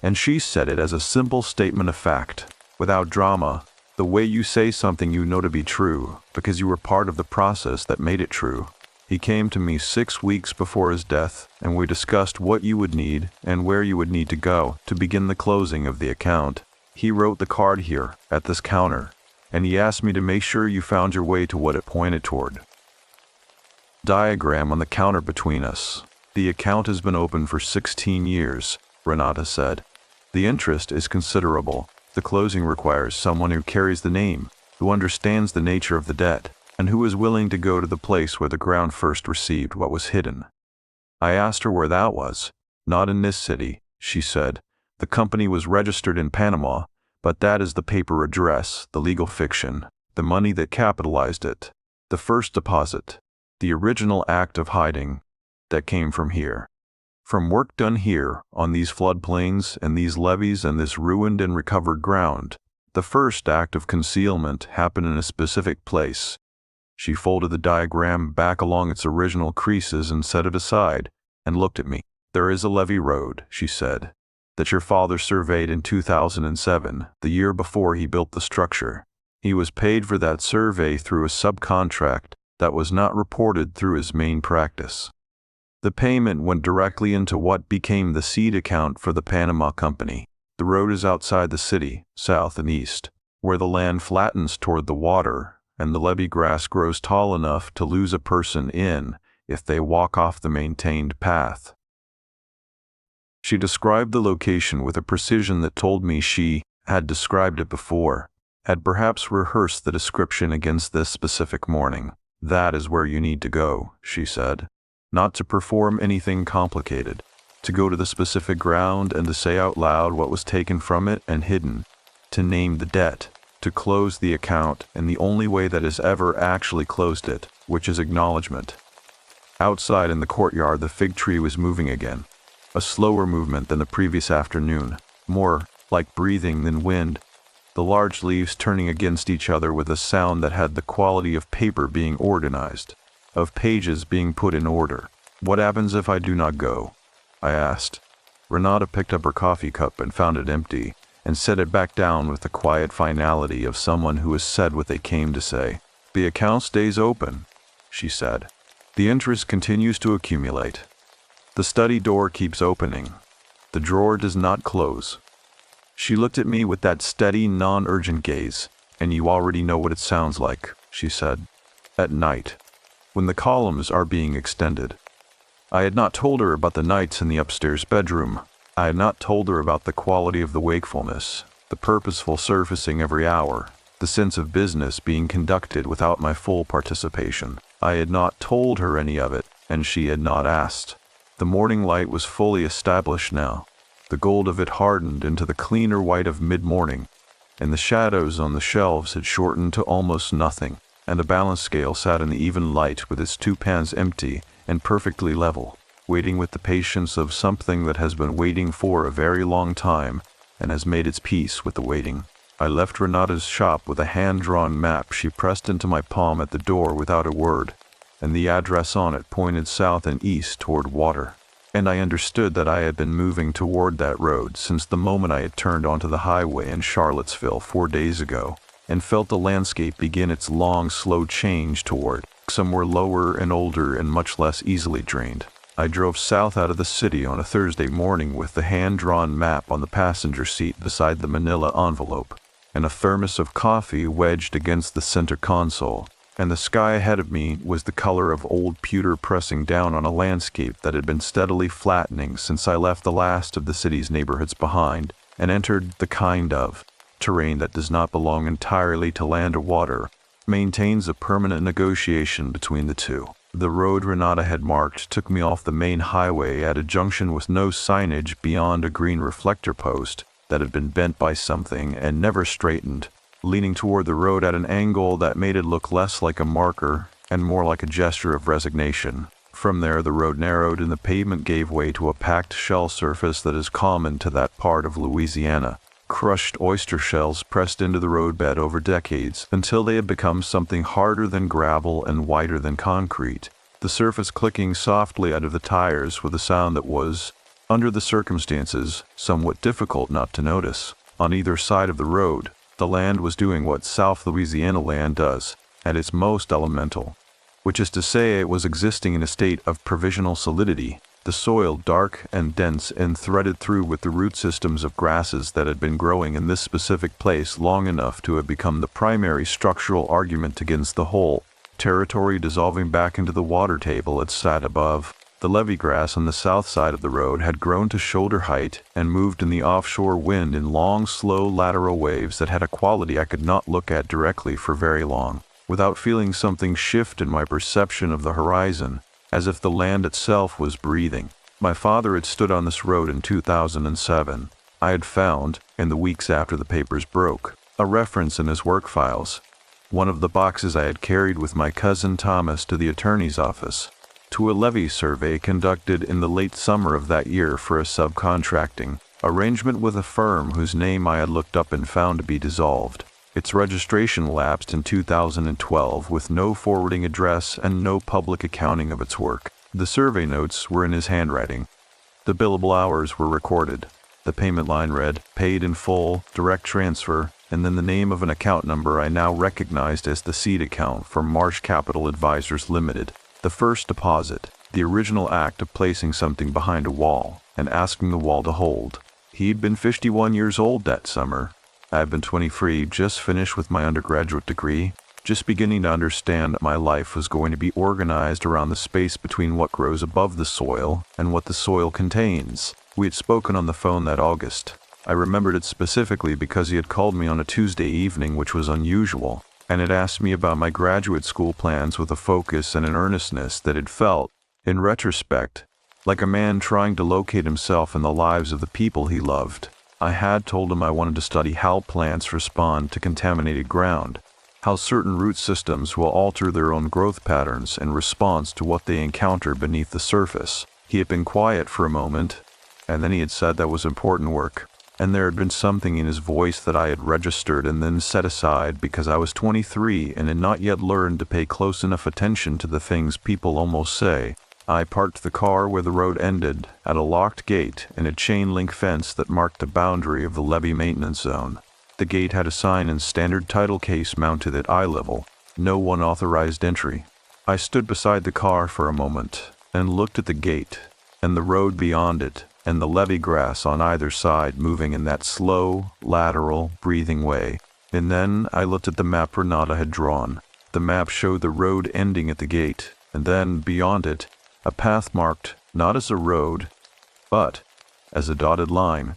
and she said it as a simple statement of fact, without drama, the way you say something you know to be true, because you were part of the process that made it true. He came to me 6 weeks before his death, and we discussed what you would need and where you would need to go to begin the closing of the account. He wrote the card here, at this counter, and he asked me to make sure you found your way to what it pointed toward. Diagram on the counter between us. The account has been open for 16 years, Renata said. The interest is considerable. The closing requires someone who carries the name, who understands the nature of the debt, and who is willing to go to the place where the ground first received what was hidden. I asked her where that was. "Not in this city," she said. "The company was registered in Panama, but that is the paper address, the legal fiction, the money that capitalized it. The first deposit, the original act of hiding, that came from here. From work done here, on these floodplains and these levees and this ruined and recovered ground, the first act of concealment happened in a specific place. She folded the diagram back along its original creases and set it aside, and looked at me. There is a levee road, she said, that your father surveyed in 2007, the year before he built the structure. He was paid for that survey through a subcontract that was not reported through his main practice. The payment went directly into what became the seed account for the Panama Company. The road is outside the city, south and east, where the land flattens toward the water, and the levee grass grows tall enough to lose a person in if they walk off the maintained path. She described the location with a precision that told me she had described it before, had perhaps rehearsed the description against this specific morning. That is where you need to go, she said. Not to perform anything complicated, to go to the specific ground and to say out loud what was taken from it and hidden, to name the debt, to close the account in the only way that has ever actually closed it, which is acknowledgement. Outside in the courtyard, the fig tree was moving again, a slower movement than the previous afternoon, more like breathing than wind, the large leaves turning against each other with a sound that had the quality of paper being organized, of pages being put in order. What happens if I do not go? I asked. Renata picked up her coffee cup and found it empty, and set it back down with the quiet finality of someone who has said what they came to say. The account stays open, she said. The interest continues to accumulate. The study door keeps opening. The drawer does not close. She looked at me with that steady, non-urgent gaze. And you already know what it sounds like, she said. At night, when the columns are being extended. I had not told her about the nights in the upstairs bedroom. I had not told her about the quality of the wakefulness, the purposeful surfacing every hour, the sense of business being conducted without my full participation. I had not told her any of it, and she had not asked. The morning light was fully established now. The gold of it hardened into the cleaner white of mid-morning, and the shadows on the shelves had shortened to almost nothing, and a balance scale sat in the even light with its two pans empty and perfectly level, waiting with the patience of something that has been waiting for a very long time and has made its peace with the waiting. I left Renata's shop with a hand-drawn map she pressed into my palm at the door without a word, and the address on it pointed south and east toward water. And I understood that I had been moving toward that road since the moment I had turned onto the highway in Charlottesville 4 days ago, and felt the landscape begin its long, slow change toward somewhere lower and older and much less easily drained. I drove south out of the city on a Thursday morning with the hand-drawn map on the passenger seat beside the manila envelope, and a thermos of coffee wedged against the center console, and the sky ahead of me was the color of old pewter pressing down on a landscape that had been steadily flattening since I left the last of the city's neighborhoods behind and entered the kind of terrain that does not belong entirely to land or water, maintains a permanent negotiation between the two. The road Renata had marked took me off the main highway at a junction with no signage beyond a green reflector post that had been bent by something and never straightened, leaning toward the road at an angle that made it look less like a marker and more like a gesture of resignation. From there the road narrowed and the pavement gave way to a packed shell surface that is common to that part of Louisiana. Crushed oyster shells pressed into the roadbed over decades until they had become something harder than gravel and whiter than concrete, the surface clicking softly out of the tires with a sound that was, under the circumstances, somewhat difficult not to notice. On either side of the road, the land was doing what South Louisiana land does, at its most elemental, which is to say it was existing in a state of provisional solidity, the soil dark and dense and threaded through with the root systems of grasses that had been growing in this specific place long enough to have become the primary structural argument against the whole territory dissolving back into the water table it sat above. The levee grass on the south side of the road had grown to shoulder height and moved in the offshore wind in long, slow lateral waves that had a quality I could not look at directly for very long, without feeling something shift in my perception of the horizon, as if the land itself was breathing. My father had stood on this road in 2007. I had found, in the weeks after the papers broke, a reference in his work files. one of the boxes I had carried with my cousin Thomas to the attorney's office, to a levy survey conducted in the late summer of that year for a subcontracting arrangement with a firm whose name I had looked up and found to be dissolved. Its registration lapsed in 2012 with no forwarding address and no public accounting of its work. The survey notes were in his handwriting. The billable hours were recorded. The payment line read, paid in full, direct transfer, and then the name of an account number I now recognized as the seed account for Marsh Capital Advisors Limited. The first deposit, the original act of placing something behind a wall and asking the wall to hold. He'd been 51 years old that summer. I had been 23, just finished with my undergraduate degree, just beginning to understand that my life was going to be organized around the space between what grows above the soil and what the soil contains. We had spoken on the phone that August. I remembered it specifically because he had called me on a Tuesday evening, which was unusual, and had asked me about my graduate school plans with a focus and an earnestness that had felt, in retrospect, like a man trying to locate himself in the lives of the people he loved. I had told him I wanted to study how plants respond to contaminated ground, how certain root systems will alter their own growth patterns in response to what they encounter beneath the surface. He had been quiet for a moment, and then he had said that was important work, and there had been something in his voice that I had registered and then set aside because I was 23 and had not yet learned to pay close enough attention to the things people almost say. I parked the car where the road ended, at a locked gate and a chain-link fence that marked the boundary of the levee maintenance zone. The gate had a sign and standard title case mounted at eye level, no unauthorized entry. I stood beside the car for a moment and looked at the gate and the road beyond it and the levee grass on either side moving in that slow, lateral, breathing way. And then I looked at the map Renata had drawn. The map showed the road ending at the gate, and then, beyond it, a path marked not as a road, but as a dotted line,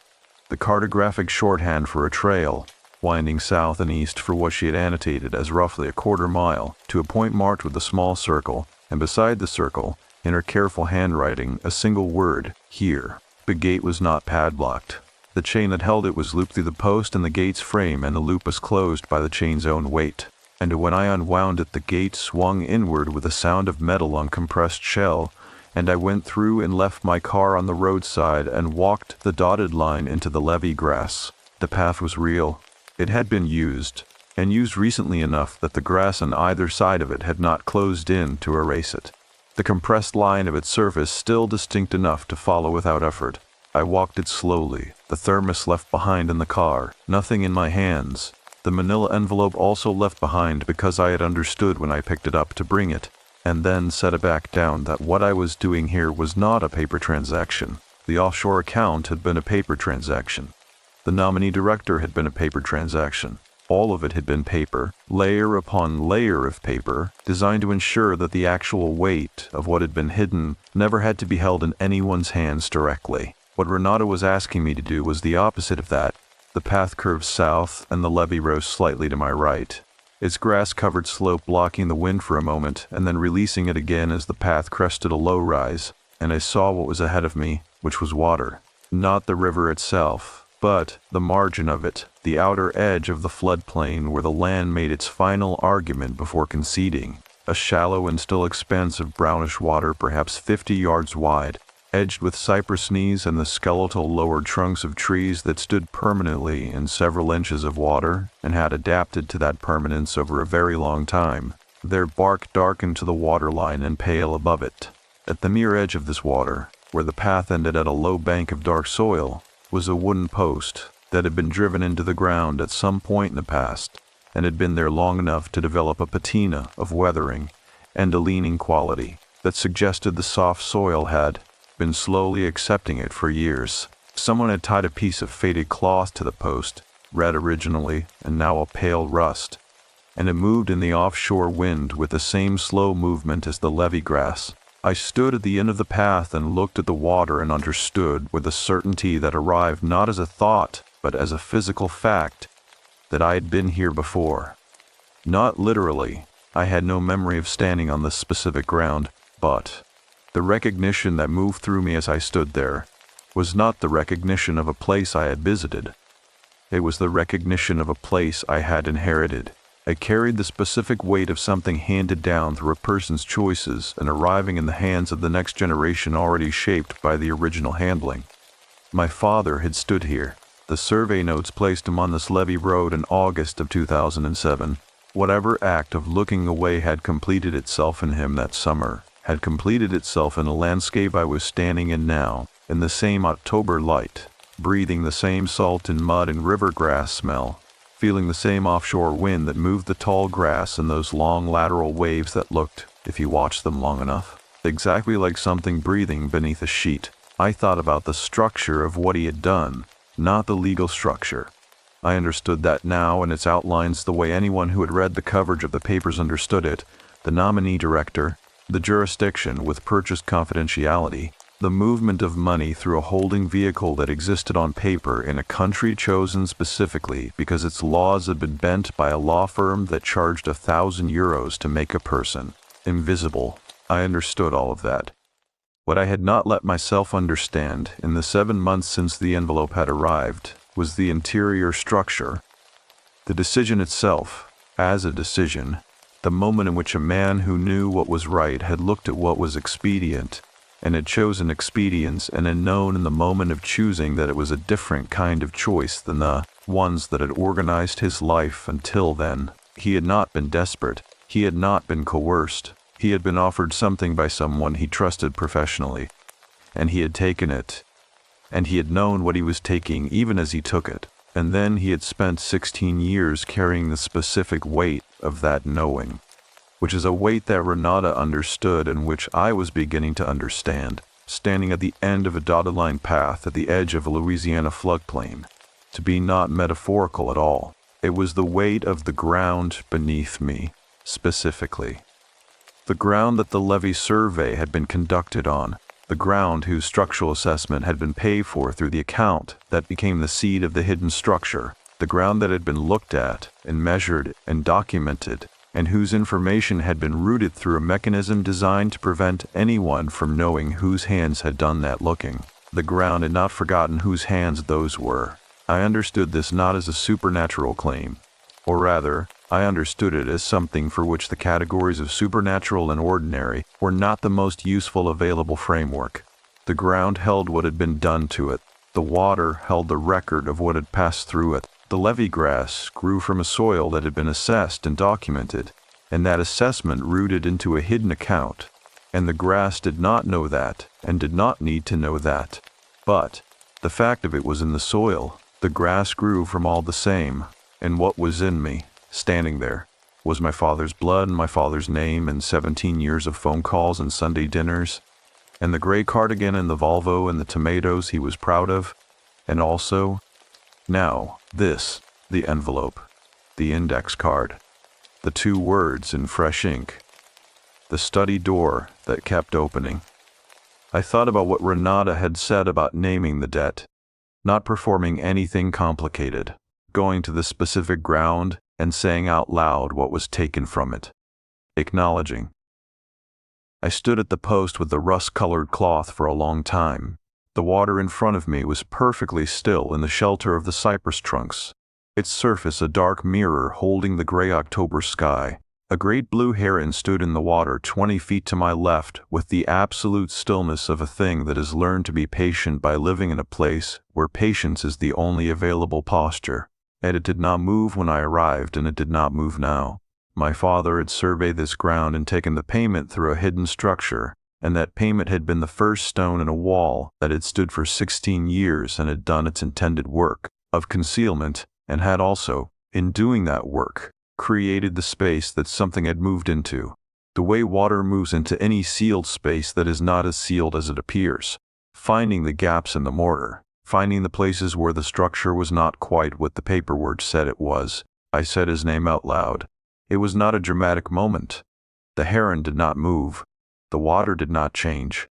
the cartographic shorthand for a trail, winding south and east for what she had annotated as roughly a quarter mile, to a point marked with a small circle, and beside the circle, in her careful handwriting, a single word, here. The gate was not padlocked. The chain that held it was looped through the post and the gate's frame, and the loop was closed by the chain's own weight. And when I unwound it, the gate swung inward with a sound of metal on compressed shell, and I went through and left my car on the roadside and walked the dotted line into the levee grass. The path was real. It had been used, and used recently enough that the grass on either side of it had not closed in to erase it. The compressed line of its surface still distinct enough to follow without effort. I walked it slowly, the thermos left behind in the car, nothing in my hands. The manila envelope also left behind because I had understood when I picked it up to bring it, and then set it back down that what I was doing here was not a paper transaction. The offshore account had been a paper transaction. The nominee director had been a paper transaction. All of it had been paper, layer upon layer of paper, designed to ensure that the actual weight of what had been hidden never had to be held in anyone's hands directly. What Renata was asking me to do was the opposite of that. The path curved south, and the levee rose slightly to my right, its grass-covered slope blocking the wind for a moment, and then releasing it again as the path crested a low rise, and I saw what was ahead of me, which was water. Not the river itself, but the margin of it, the outer edge of the floodplain where the land made its final argument before conceding, a shallow and still expanse of brownish water perhaps 50 yards wide, edged with cypress knees and the skeletal lower trunks of trees that stood permanently in several inches of water and had adapted to that permanence over a very long time, their bark darkened to the waterline and pale above it. At the near edge of this water, where the path ended at a low bank of dark soil, was a wooden post that had been driven into the ground at some point in the past and had been there long enough to develop a patina of weathering and a leaning quality that suggested the soft soil had been slowly accepting it for years. Someone had tied a piece of faded cloth to the post, red originally and now a pale rust, and it moved in the offshore wind with the same slow movement as the levee grass. I stood at the end of the path and looked at the water and understood with a certainty that arrived not as a thought, but as a physical fact, that I had been here before. Not literally, I had no memory of standing on this specific ground, but the recognition that moved through me as I stood there was not the recognition of a place I had visited. It was the recognition of a place I had inherited. It carried the specific weight of something handed down through a person's choices and arriving in the hands of the next generation already shaped by the original handling. My father had stood here. The survey notes placed him on this levee road in August of 2007. Whatever act of looking away had completed itself in him that summer, had completed itself in a landscape I was standing in now, in the same October light, breathing the same salt and mud and river grass smell, feeling the same offshore wind that moved the tall grass and those long lateral waves that looked, if you watched them long enough, exactly like something breathing beneath a sheet. I thought about the structure of what he had done, not the legal structure. I understood that now, and its outlines the way anyone who had read the coverage of the papers understood it: the nominee director, the jurisdiction with purchased confidentiality, the movement of money through a holding vehicle that existed on paper in a country chosen specifically because its laws had been bent by a law firm that charged €1,000 to make a person invisible. I understood all of that. What I had not let myself understand in the 7 months since the envelope had arrived was the interior structure. The decision itself, as a decision, the moment in which a man who knew what was right had looked at what was expedient, and had chosen expedience and had known in the moment of choosing that it was a different kind of choice than the ones that had organized his life until then. He had not been desperate. He had not been coerced. He had been offered something by someone he trusted professionally, and he had taken it. And he had known what he was taking even as he took it. And then he had spent 16 years carrying the specific weight of that knowing, which is a weight that Renata understood and which I was beginning to understand, standing at the end of a dotted line path at the edge of a Louisiana floodplain. To be not metaphorical at all, it was the weight of the ground beneath me, specifically. The ground that the levee survey had been conducted on, the ground whose structural assessment had been paid for through the account that became the seed of the hidden structure, the ground that had been looked at and measured and documented, and whose information had been rooted through a mechanism designed to prevent anyone from knowing whose hands had done that looking. The ground had not forgotten whose hands those were. I understood this not as a supernatural claim, or rather, I understood it as something for which the categories of supernatural and ordinary were not the most useful available framework. The ground held what had been done to it. The water held the record of what had passed through it. The levee grass grew from a soil that had been assessed and documented, and that assessment rooted into a hidden account. And the grass did not know that, and did not need to know that. But the fact of it was in the soil. The grass grew from all the same, and what was in me, standing there, was my father's blood and my father's name and 17 years of phone calls and Sunday dinners, and the gray cardigan and the Volvo and the tomatoes he was proud of, and also, now, this, the envelope, the index card, the 2 words in fresh ink, the study door that kept opening. I thought about what Renata had said about naming the debt, not performing anything complicated, going to the specific ground and saying out loud what was taken from it, acknowledging. I stood at the post with the rust-colored cloth for a long time. The water in front of me was perfectly still in the shelter of the cypress trunks, its surface a dark mirror holding the gray October sky. A great blue heron stood in the water 20 feet to my left with the absolute stillness of a thing that has learned to be patient by living in a place where patience is the only available posture. And it did not move when I arrived, and it did not move now. My father had surveyed this ground and taken the payment through a hidden structure, and that payment had been the first stone in a wall that had stood for 16 years and had done its intended work of concealment, and had also, in doing that work, created the space that something had moved into, the way water moves into any sealed space that is not as sealed as it appears, finding the gaps in the mortar, finding the places where the structure was not quite what the paperwork said it was. I said his name out loud. It was not a dramatic moment. The heron did not move. The water did not change.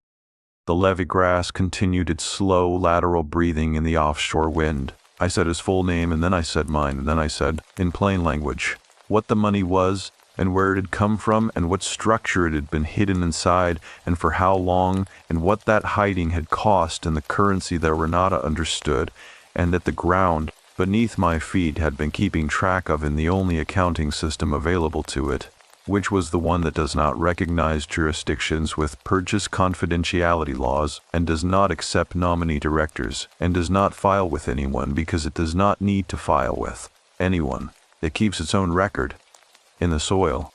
The levee grass continued its slow lateral breathing in the offshore wind. I said his full name, and then I said mine, and then I said, in plain language, what the money was, and where it had come from, and what structure it had been hidden inside, and for how long, and what that hiding had cost in the currency that Renata understood, and that the ground beneath my feet had been keeping track of in the only accounting system available to it, which was the one that does not recognize jurisdictions with purchase confidentiality laws and does not accept nominee directors and does not file with anyone because it does not need to file with anyone. It keeps its own record in the soil,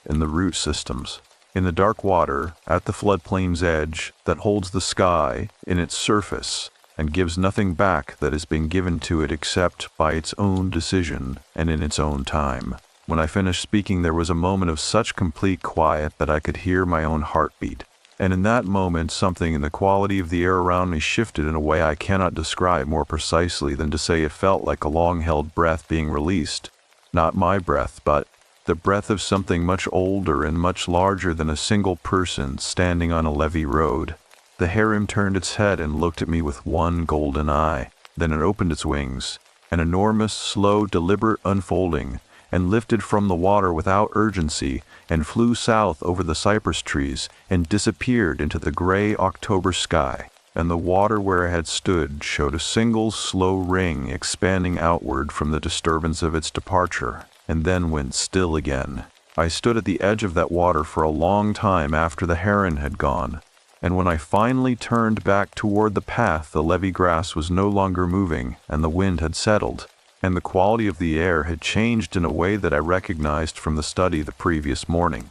in the root systems, in the dark water at the floodplain's edge that holds the sky in its surface and gives nothing back that has been given to it except by its own decision and in its own time. When I finished speaking, there was a moment of such complete quiet that I could hear my own heartbeat. And in that moment, something in the quality of the air around me shifted in a way I cannot describe more precisely than to say it felt like a long-held breath being released. Not my breath, but the breath of something much older and much larger than a single person standing on a levee road. The heron turned its head and looked at me with one golden eye. Then it opened its wings, an enormous, slow, deliberate unfolding, and lifted from the water without urgency and flew south over the cypress trees and disappeared into the gray October sky. And the water where it had stood showed a single slow ring expanding outward from the disturbance of its departure, and then went still again. I stood at the edge of that water for a long time after the heron had gone, and when I finally turned back toward the path, the levee grass was no longer moving, and the wind had settled, and the quality of the air had changed in a way that I recognized from the study the previous morning.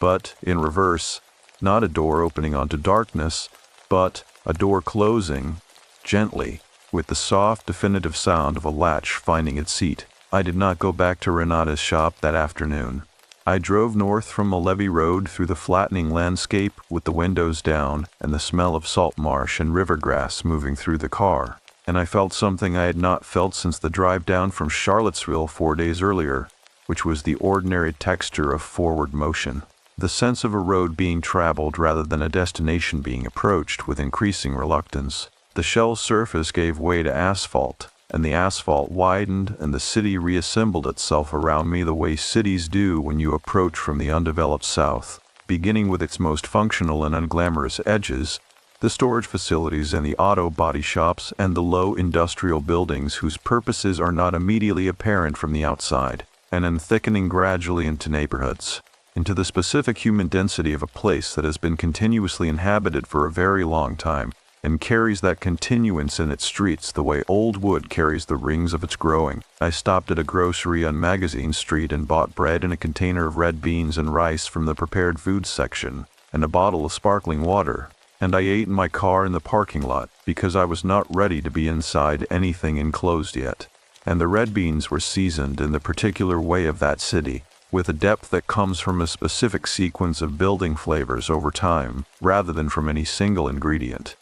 But, in reverse, not a door opening onto darkness, but a door closing, gently, with the soft, definitive sound of a latch finding its seat. I did not go back to Renata's shop that afternoon. I drove north from the levee road through the flattening landscape with the windows down and the smell of salt marsh and river grass moving through the car, and I felt something I had not felt since the drive down from Charlottesville 4 days earlier, which was the ordinary texture of forward motion, the sense of a road being traveled rather than a destination being approached with increasing reluctance. The shell surface gave way to asphalt, and the asphalt widened and the city reassembled itself around me the way cities do when you approach from the undeveloped south, beginning with its most functional and unglamorous edges, the storage facilities and the auto body shops and the low industrial buildings whose purposes are not immediately apparent from the outside, and then thickening gradually into neighborhoods, into the specific human density of a place that has been continuously inhabited for a very long time, and carries that continuance in its streets the way old wood carries the rings of its growing. I stopped at a grocery on Magazine Street and bought bread and a container of red beans and rice from the prepared foods section, and a bottle of sparkling water, and I ate in my car in the parking lot because I was not ready to be inside anything enclosed yet. And the red beans were seasoned in the particular way of that city, with a depth that comes from a specific sequence of building flavors over time, rather than from any single ingredient.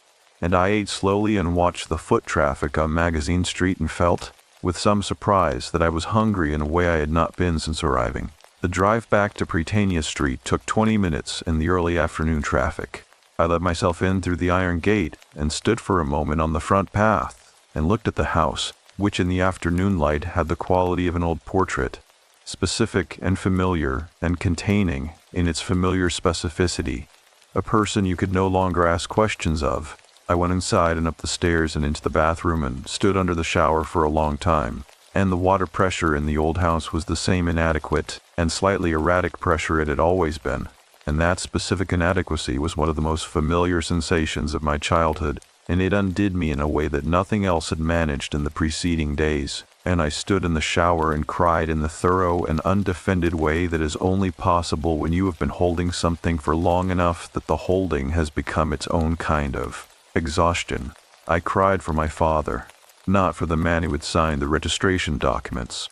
And I ate slowly and watched the foot traffic on Magazine Street and felt, with some surprise, that I was hungry in a way I had not been since arriving. The drive back to Prytania Street took 20 minutes in the early afternoon traffic. I let myself in through the iron gate and stood for a moment on the front path and looked at the house, which in the afternoon light had the quality of an old portrait, specific and familiar and containing, in its familiar specificity, a person you could no longer ask questions of. I went inside and up the stairs and into the bathroom and stood under the shower for a long time, and the water pressure in the old house was the same inadequate and slightly erratic pressure it had always been, and that specific inadequacy was one of the most familiar sensations of my childhood, and it undid me in a way that nothing else had managed in the preceding days, and I stood in the shower and cried in the thorough and undefended way that is only possible when you have been holding something for long enough that the holding has become its own kind of exhaustion. I cried for my father, not for the man who had signed the registration documents,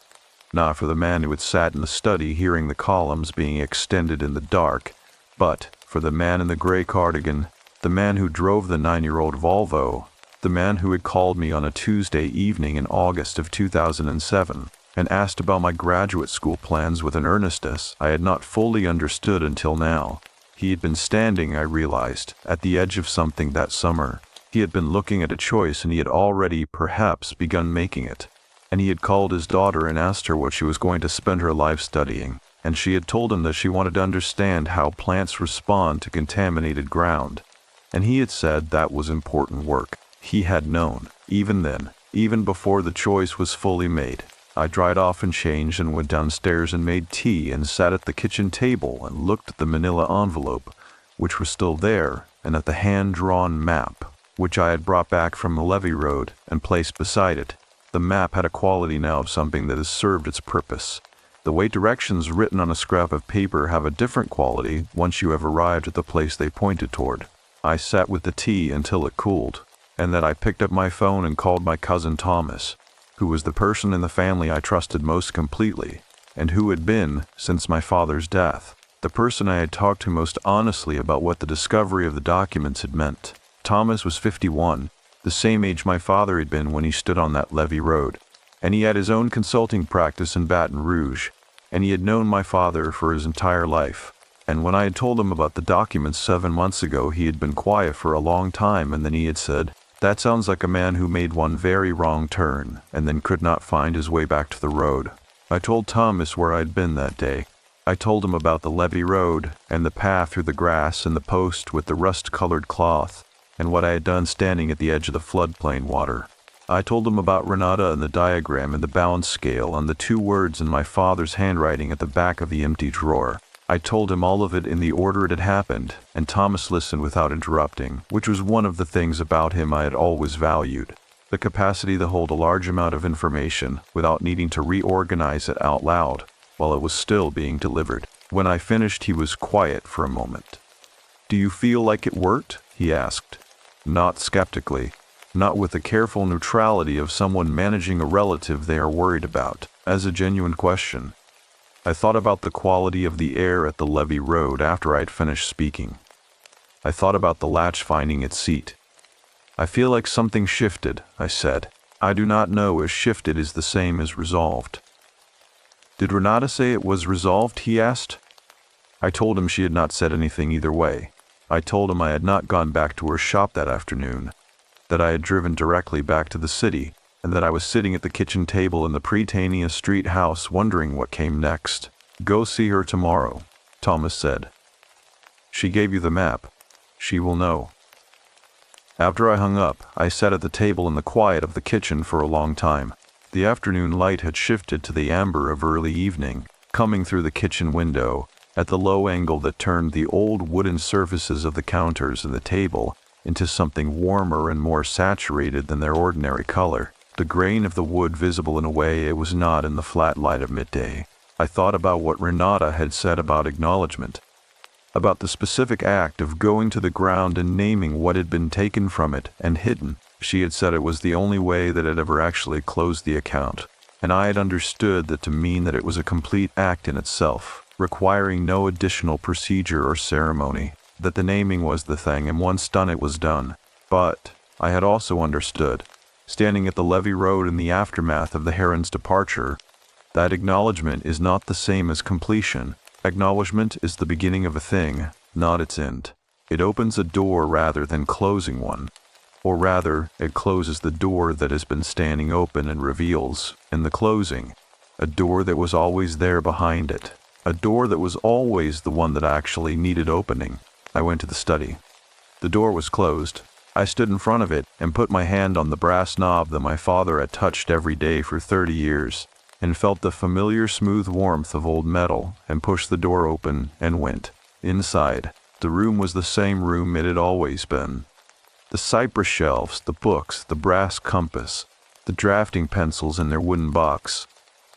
not for the man who had sat in the study hearing the columns being extended in the dark, but for the man in the gray cardigan, the man who drove the 9-year-old Volvo, the man who had called me on a Tuesday evening in August of 2007 and asked about my graduate school plans with an earnestness I had not fully understood until now. He had been standing, I realized, at the edge of something that summer. He had been looking at a choice and he had already, perhaps, begun making it. And he had called his daughter and asked her what she was going to spend her life studying, and she had told him that she wanted to understand how plants respond to contaminated ground. And he had said that was important work. He had known, even then, Even before the choice was fully made, I dried off and changed and went downstairs and made tea and sat at the kitchen table and looked at the manila envelope, which was still there, and at the hand-drawn map, which I had brought back from the levee road and placed beside it. The map had a quality now of something that has served its purpose. The way directions written on a scrap of paper have a different quality once you have arrived at the place they pointed toward. I sat with the tea until it cooled, and then I picked up my phone and called my cousin Thomas, who was the person in the family I trusted most completely, and who had been, since my father's death, the person I had talked to most honestly about what the discovery of the documents had meant. Thomas was 51, the same age my father had been when he stood on that levee road, and he had his own consulting practice in Baton Rouge, and he had known my father for his entire life. And when I had told him about the documents 7 months ago, he had been quiet for a long time, and then he had said, "That sounds like a man who made one very wrong turn, and then could not find his way back to the road." I told Thomas where I'd been that day. I told him about the levee road, and the path through the grass and the post with the rust-colored cloth, and what I had done standing at the edge of the floodplain water. I told him about Renata and the diagram and the balance scale and the 2 words in my father's handwriting at the back of the empty drawer. I told him all of it in the order it had happened, and Thomas listened without interrupting, which was one of the things about him I had always valued. The capacity to hold a large amount of information without needing to reorganize it out loud while it was still being delivered. When I finished, he was quiet for a moment. "Do you feel like it worked?" he asked. Not skeptically, not with the careful neutrality of someone managing a relative they are worried about, as a genuine question. I thought about the quality of the air at the levee road after I had finished speaking. I thought about the latch finding its seat. "I feel like something shifted," I said. "I do not know if shifted is the same as resolved." "Did Renata say it was resolved?" he asked. I told him she had not said anything either way. I told him I had not gone back to her shop that afternoon, that I had driven directly back to the city, and that I was sitting at the kitchen table in the Prytania Street house wondering what came next. "Go see her tomorrow," Thomas said. "She gave you the map. She will know." After I hung up, I sat at the table in the quiet of the kitchen for a long time. The afternoon light had shifted to the amber of early evening, coming through the kitchen window, at the low angle that turned the old wooden surfaces of the counters and the table into something warmer and more saturated than their ordinary color, the grain of the wood visible in a way it was not in the flat light of midday. I thought about what Renata had said about acknowledgement, about the specific act of going to the ground and naming what had been taken from it and hidden. She had said it was the only way that it ever actually closed the account, and I had understood that to mean that it was a complete act in itself, requiring no additional procedure or ceremony, that the naming was the thing, and once done it was done. But I had also understood, standing at the levee road in the aftermath of the Heron's departure, that acknowledgement is not the same as completion. Acknowledgement is the beginning of a thing, not its end. It opens a door rather than closing one. Or rather, it closes the door that has been standing open and reveals, in the closing, a door that was always there behind it, a door that was always the one that actually needed opening. I went to the study. The door was closed. I stood in front of it and put my hand on the brass knob that my father had touched every day for 30 years, and felt the familiar smooth warmth of old metal, and pushed the door open and went. Inside, the room was the same room it had always been. The cypress shelves, the books, the brass compass, the drafting pencils in their wooden box,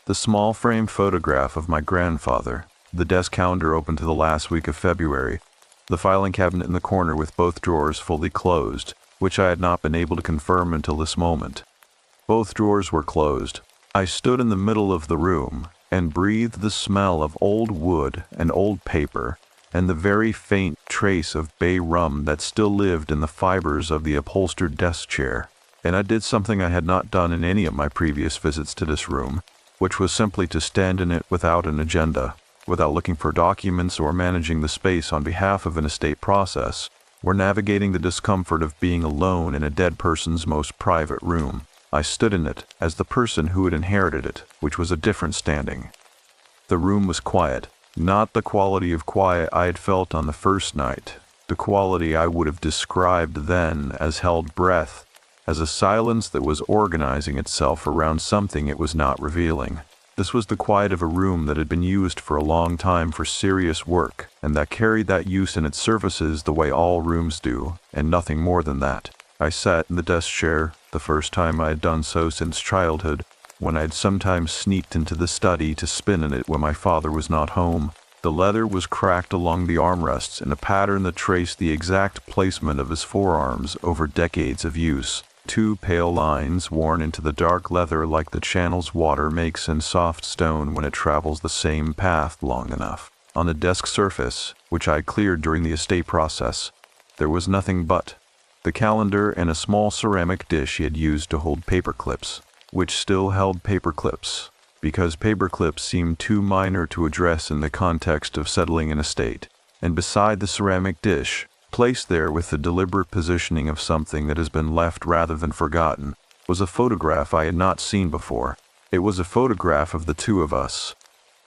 the small frame photograph of my grandfather, the desk calendar open to the last week of February, the filing cabinet in the corner with both drawers fully closed, which I had not been able to confirm until this moment. Both drawers were closed. I stood in the middle of the room and breathed the smell of old wood and old paper, and the very faint trace of bay rum that still lived in the fibers of the upholstered desk chair. And I did something I had not done in any of my previous visits to this room, which was simply to stand in it without an agenda, without looking for documents or managing the space on behalf of an estate process, or navigating the discomfort of being alone in a dead person's most private room. I stood in it as the person who had inherited it, which was a different standing. The room was quiet. Not the quality of quiet I had felt on the first night, the quality I would have described then as held breath, as a silence that was organizing itself around something it was not revealing. This was the quiet of a room that had been used for a long time for serious work, and that carried that use in its surfaces the way all rooms do, and nothing more than that. I sat in the desk chair, the first time I had done so since childhood, when I had sometimes sneaked into the study to spin in it when my father was not home. The leather was cracked along the armrests in a pattern that traced the exact placement of his forearms over decades of use. Two pale lines worn into the dark leather like the channels water makes in soft stone when it travels the same path long enough. On the desk surface, which I cleared during the estate process, there was nothing but the calendar and a small ceramic dish he had used to hold paper clips, which still held paper clips, because paper clips seemed too minor to address in the context of settling an estate. And beside the ceramic dish, placed there with the deliberate positioning of something that has been left rather than forgotten, was a photograph I had not seen before. It was a photograph of the two of us,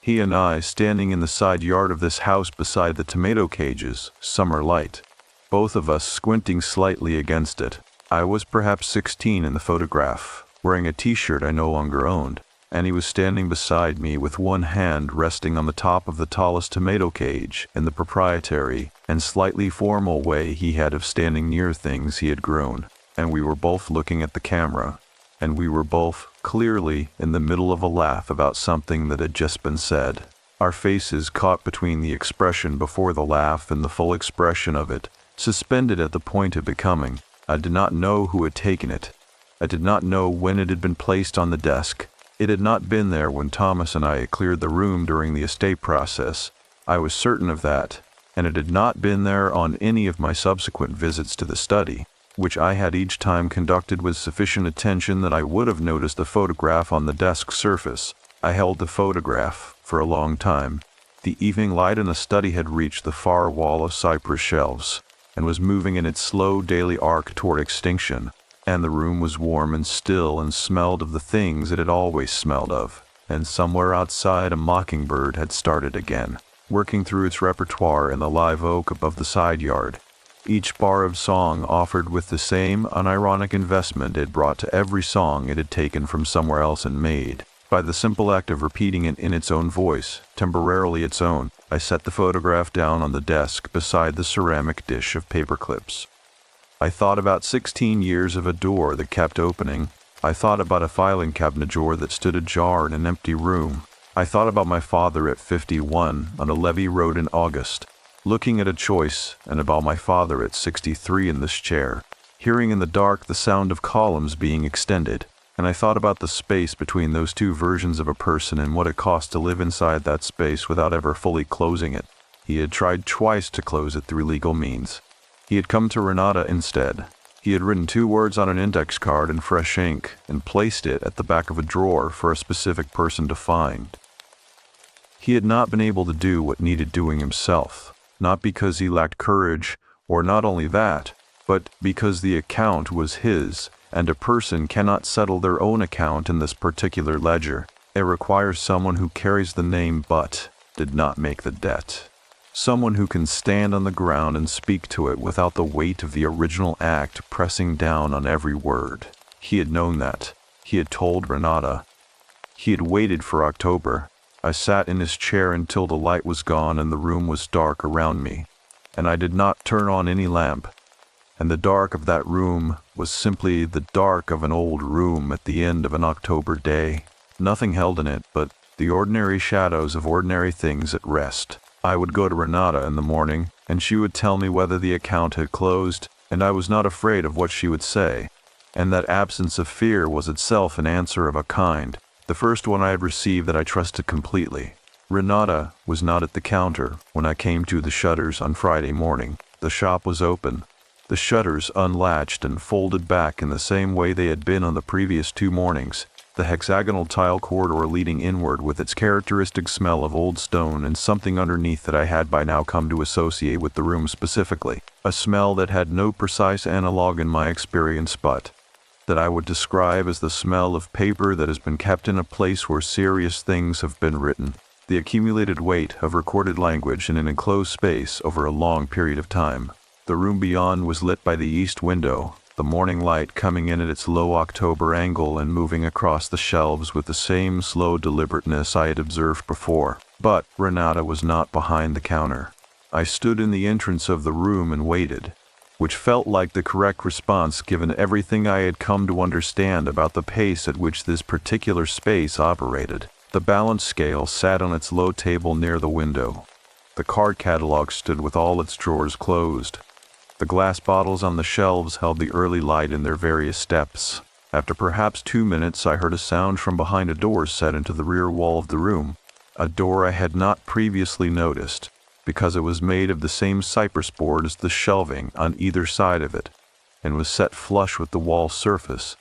he and I, standing in the side yard of this house beside the tomato cages, summer light, both of us squinting slightly against it. I was perhaps 16 in the photograph, wearing a t-shirt I no longer owned, and he was standing beside me with one hand resting on the top of the tallest tomato cage in the proprietary and slightly formal way he had of standing near things he had grown, and we were both looking at the camera, and we were both clearly in the middle of a laugh about something that had just been said. Our faces caught between the expression before the laugh and the full expression of it, suspended at the point of becoming. I did not know who had taken it. I did not know when it had been placed on the desk. It had not been there when Thomas and I had cleared the room during the estate process. I was certain of that, and it had not been there on any of my subsequent visits to the study, which I had each time conducted with sufficient attention that I would have noticed the photograph on the desk surface. I held the photograph for a long time. The evening light in the study had reached the far wall of cypress shelves, and was moving in its slow daily arc toward extinction, and the room was warm and still and smelled of the things it had always smelled of, and somewhere outside a mockingbird had started again, working through its repertoire in the live oak above the side yard. Each bar of song offered with the same unironic investment it brought to every song it had taken from somewhere else and made, by the simple act of repeating it in its own voice, temporarily its own. I set the photograph down on the desk beside the ceramic dish of paper clips. I thought about 16 years of a door that kept opening. I thought about a filing cabinet drawer that stood ajar in an empty room. I thought about my father at 51 on a levee road in August, looking at a choice, and about my father at 63 in this chair, hearing in the dark the sound of columns being extended. And I thought about the space between those two versions of a person and what it cost to live inside that space without ever fully closing it. He had tried twice to close it through legal means. He had come to Renata instead. He had written 2 words on an index card in fresh ink and placed it at the back of a drawer for a specific person to find. He had not been able to do what needed doing himself, not because he lacked courage, or not only that, but because the account was his, and a person cannot settle their own account in this particular ledger. It requires someone who carries the name but did not make the debt. Someone who can stand on the ground and speak to it without the weight of the original act pressing down on every word. He had known that. He had told Renata. He had waited for October. I sat in his chair until the light was gone and the room was dark around me, and I did not turn on any lamp. And the dark of that room was simply the dark of an old room at the end of an October day. Nothing held in it but the ordinary shadows of ordinary things at rest. I would go to Renata in the morning, and she would tell me whether the account had closed, and I was not afraid of what she would say. And that absence of fear was itself an answer of a kind, the first one I had received that I trusted completely. Renata was not at the counter when I came to the shutters on Friday morning. The shop was open, the shutters unlatched and folded back in the same way they had been on the previous 2 mornings, the hexagonal tile corridor leading inward with its characteristic smell of old stone and something underneath that I had by now come to associate with the room specifically, a smell that had no precise analog in my experience but that I would describe as the smell of paper that has been kept in a place where serious things have been written, the accumulated weight of recorded language in an enclosed space over a long period of time. The room beyond was lit by the east window, the morning light coming in at its low October angle and moving across the shelves with the same slow deliberateness I had observed before. But Renata was not behind the counter. I stood in the entrance of the room and waited, which felt like the correct response given everything I had come to understand about the pace at which this particular space operated. The balance scale sat on its low table near the window. The card catalog stood with all its drawers closed. The glass bottles on the shelves held the early light in their various steps. After perhaps 2 minutes, I heard a sound from behind a door set into the rear wall of the room, a door I had not previously noticed, because it was made of the same cypress board as the shelving on either side of it, and was set flush with the wall surface,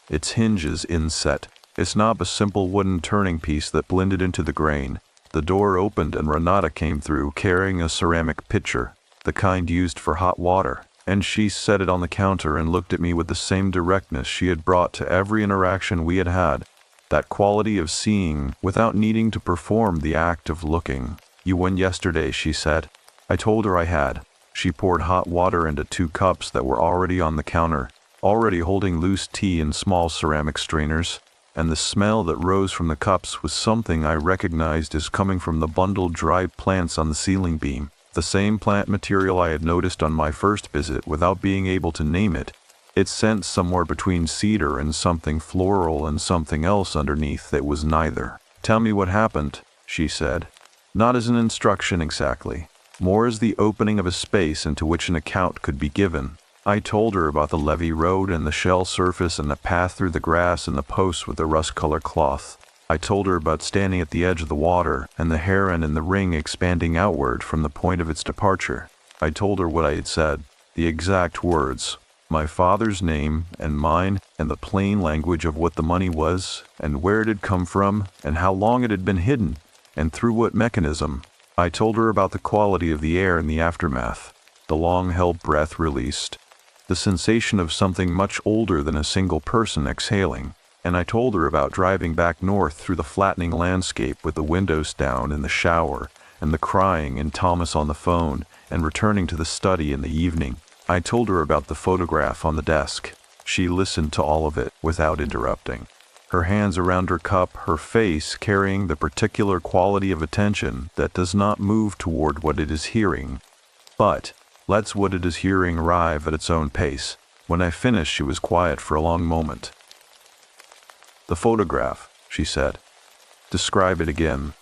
its hinges inset, its knob a simple wooden turning piece that blended into the grain. The door opened and Renata came through carrying a ceramic pitcher, the kind used for hot water, and she set it on the counter and looked at me with the same directness she had brought to every interaction we had had, that quality of seeing without needing to perform the act of looking. "You won yesterday," she said. I told her I had. She poured hot water into 2 cups that were already on the counter, already holding loose tea in small ceramic strainers, and the smell that rose from the cups was something I recognized as coming from the bundled dried plants on the ceiling beam, the same plant material I had noticed on my first visit without being able to name it. Its scent somewhere between cedar and something floral and something else underneath that was neither. "Tell me what happened," she said. Not as an instruction exactly, more as the opening of a space into which an account could be given. I told her about the levee road and the shell surface and the path through the grass and the post with the rust-colored cloth. I told her about standing at the edge of the water and the heron in the ring expanding outward from the point of its departure. I told her what I had said, the exact words, my father's name and mine, and the plain language of what the money was and where it had come from and how long it had been hidden, and through what mechanism. I told her about the quality of the air in the aftermath, the long-held breath released, the sensation of something much older than a single person exhaling, and I told her about driving back north through the flattening landscape with the windows down in the shower, and the crying and Thomas on the phone, and returning to the study in the evening. I told her about the photograph on the desk. She listened to all of it without interrupting, her hands around her cup, her face carrying the particular quality of attention that does not move toward what it is hearing, but lets what it is hearing arrive at its own pace. When I finished, she was quiet for a long moment. "The photograph," she said. "Describe it again."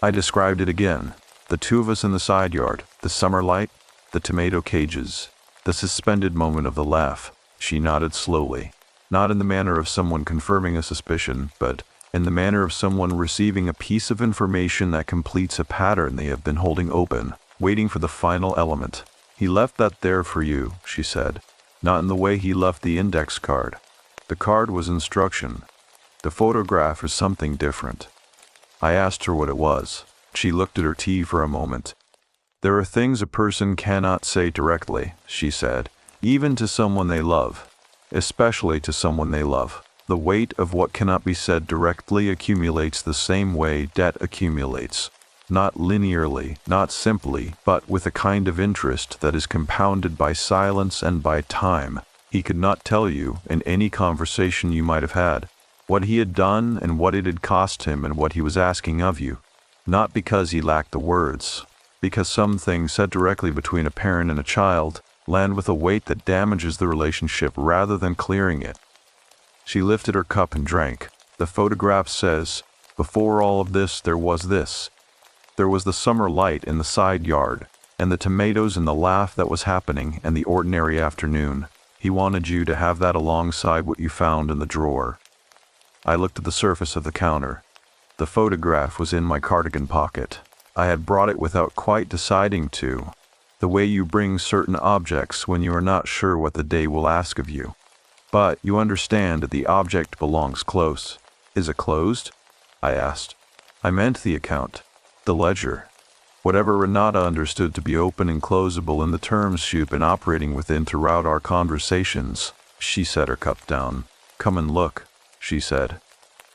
I described it again. The 2 of us in the side yard, the summer light, the tomato cages, the suspended moment of the laugh. She nodded slowly. Not in the manner of someone confirming a suspicion, but in the manner of someone receiving a piece of information that completes a pattern they have been holding open, waiting for the final element. "He left that there for you," she said. "Not in the way he left the index card. The card was instruction. The photograph is something different." I asked her what it was. She looked at her tea for a moment. "There are things a person cannot say directly," she said, "even to someone they love. Especially to someone they love. The weight of what cannot be said directly accumulates the same way debt accumulates. Not linearly, not simply, but with a kind of interest that is compounded by silence and by time. He could not tell you, in any conversation you might have had, what he had done and what it had cost him and what he was asking of you. Not because he lacked the words, because some things said directly between a parent and a child land with a weight that damages the relationship rather than clearing it." She lifted her cup and drank. "The photograph says, before all of this there was this. There was the summer light in the side yard, and the tomatoes and the laugh that was happening and the ordinary afternoon. He wanted you to have that alongside what you found in the drawer." I looked at the surface of the counter. The photograph was in my cardigan pocket. I had brought it without quite deciding to. The way you bring certain objects when you are not sure what the day will ask of you. But you understand that the object belongs close. "Is it closed?" I asked. I meant the account, the ledger. Whatever Renata understood to be open and closable in the terms she'd been operating within throughout our conversations. She set her cup down. "Come and look," she said.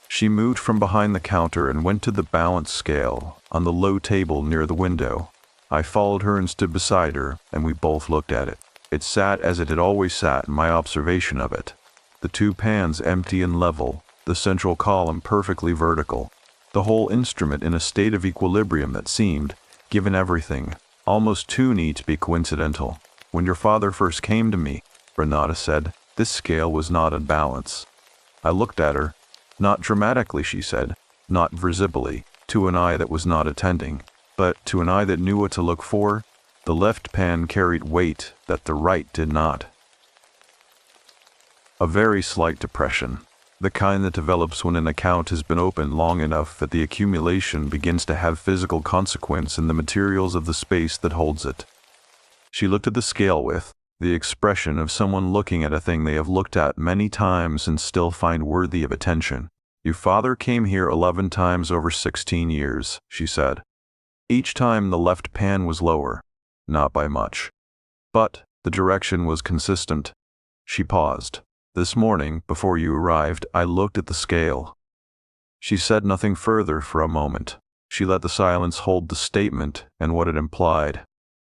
She moved from behind the counter and went to the balance scale on the low table near the window. I followed her and stood beside her, and we both looked at it. It sat as it had always sat in my observation of it. The two pans empty and level, the central column perfectly vertical, the whole instrument in a state of equilibrium that seemed, given everything, almost too neat to be coincidental. When your father first came to me, Renata said, this scale was not in balance. I looked at her. Not dramatically, she said, not visibly, to an eye that was not attending, but to an eye that knew what to look for. The left pan carried weight that the right did not. A very slight depression, the kind that develops when an account has been open long enough that the accumulation begins to have physical consequence in the materials of the space that holds it. She looked at the scale with the expression of someone looking at a thing they have looked at many times and still find worthy of attention. Your father came here 11 times over 16 years, she said. Each time the left pan was lower, not by much. But the direction was consistent. She paused. This morning, before you arrived, I looked at the scale. She said nothing further for a moment. She let the silence hold the statement and what it implied.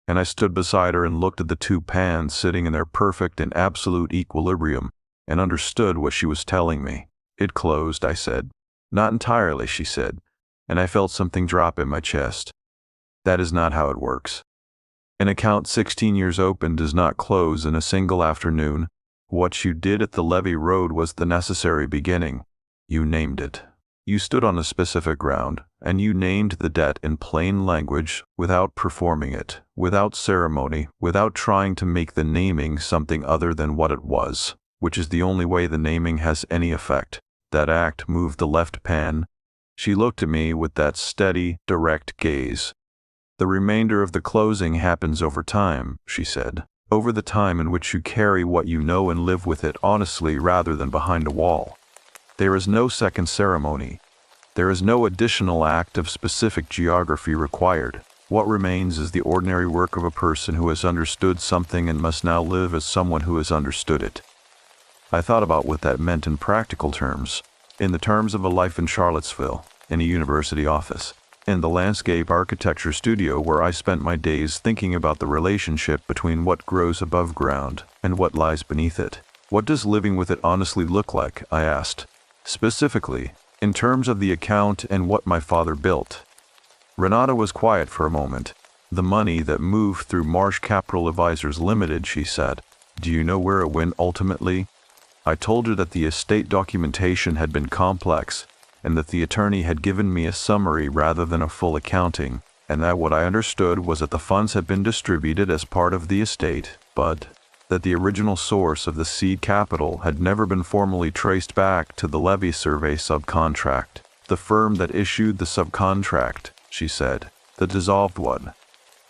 And I stood beside her and looked at the two pans sitting in their perfect and absolute equilibrium, and understood what she was telling me. It closed, I said. Not entirely, she said, and I felt something drop in my chest. That is not how it works. An account 16 years open does not close in a single afternoon. What you did at the Levee Road was the necessary beginning. You named it. You stood on a specific ground, and you named the debt in plain language without performing it, without ceremony, without trying to make the naming something other than what it was, which is the only way the naming has any effect. That act moved the left pan. She looked at me with that steady, direct gaze. The remainder of the closing happens over time, she said. Over the time in which you carry what you know and live with it honestly rather than behind a wall. There is no second ceremony. There is no additional act of specific geography required. What remains is the ordinary work of a person who has understood something and must now live as someone who has understood it. I thought about what that meant in practical terms, in the terms of a life in Charlottesville, in a university office, in the landscape architecture studio where I spent my days thinking about the relationship between what grows above ground and what lies beneath it. What does living with it honestly look like? I asked. Specifically, in terms of the account and what my father built. Renata was quiet for a moment. The money that moved through Marsh Capital Advisors Limited, she said. Do you know where it went ultimately? I told her that the estate documentation had been complex, and that the attorney had given me a summary rather than a full accounting, and that what I understood was that the funds had been distributed as part of the estate, but that the original source of the seed capital had never been formally traced back to the levee survey subcontract, the firm that issued the subcontract, she said, the dissolved one.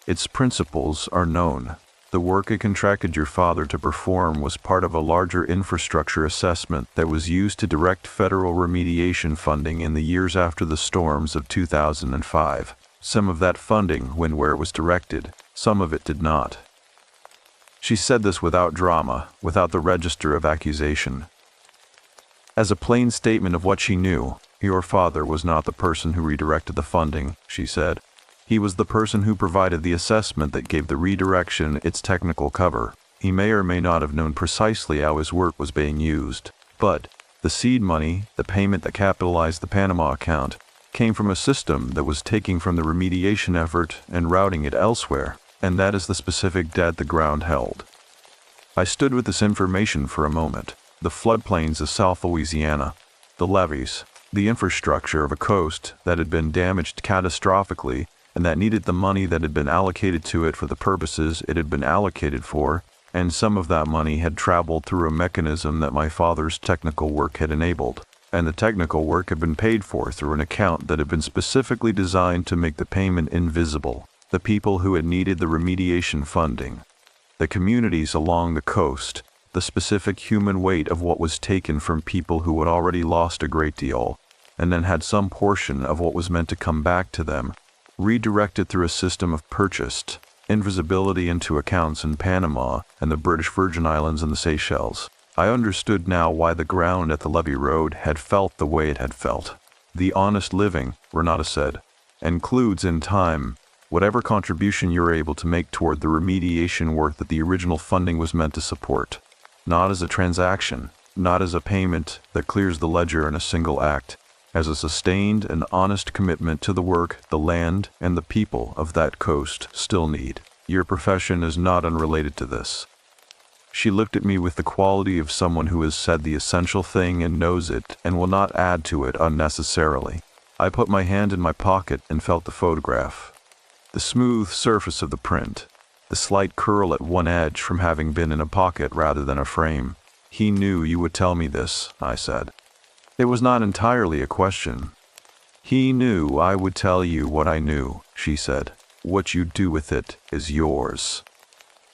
Its principles are known. The work it contracted your father to perform was part of a larger infrastructure assessment that was used to direct federal remediation funding in the years after the storms of 2005. Some of that funding went where it was directed, some of it did not. She said this without drama, without the register of accusation. As a plain statement of what she knew, your father was not the person who redirected the funding, she said. He was the person who provided the assessment that gave the redirection its technical cover. He may or may not have known precisely how his work was being used, but the seed money, the payment that capitalized the Panama account, came from a system that was taking from the remediation effort and routing it elsewhere, and that is the specific debt the ground held. I stood with this information for a moment. The floodplains of South Louisiana, the levees, the infrastructure of a coast that had been damaged catastrophically and that needed the money that had been allocated to it for the purposes it had been allocated for, and some of that money had traveled through a mechanism that my father's technical work had enabled, and the technical work had been paid for through an account that had been specifically designed to make the payment invisible. The people who had needed the remediation funding, the communities along the coast, the specific human weight of what was taken from people who had already lost a great deal, and then had some portion of what was meant to come back to them, redirected through a system of purchased invisibility into accounts in Panama and the British Virgin Islands and the Seychelles. I understood now why the ground at the Levee Road had felt the way it had felt. The honest living, Renata said, includes in time Whatever contribution you're able to make toward the remediation work that the original funding was meant to support. Not as a transaction, not as a payment that clears the ledger in a single act, as a sustained and honest commitment to the work the land and the people of that coast still need. Your profession is not unrelated to this. She looked at me with the quality of someone who has said the essential thing and knows it and will not add to it unnecessarily. I put my hand in my pocket and felt the photograph. The smooth surface of the print, the slight curl at one edge from having been in a pocket rather than a frame. He knew you would tell me this, I said. It was not entirely a question. He knew I would tell you what I knew, she said. What you do with it is yours.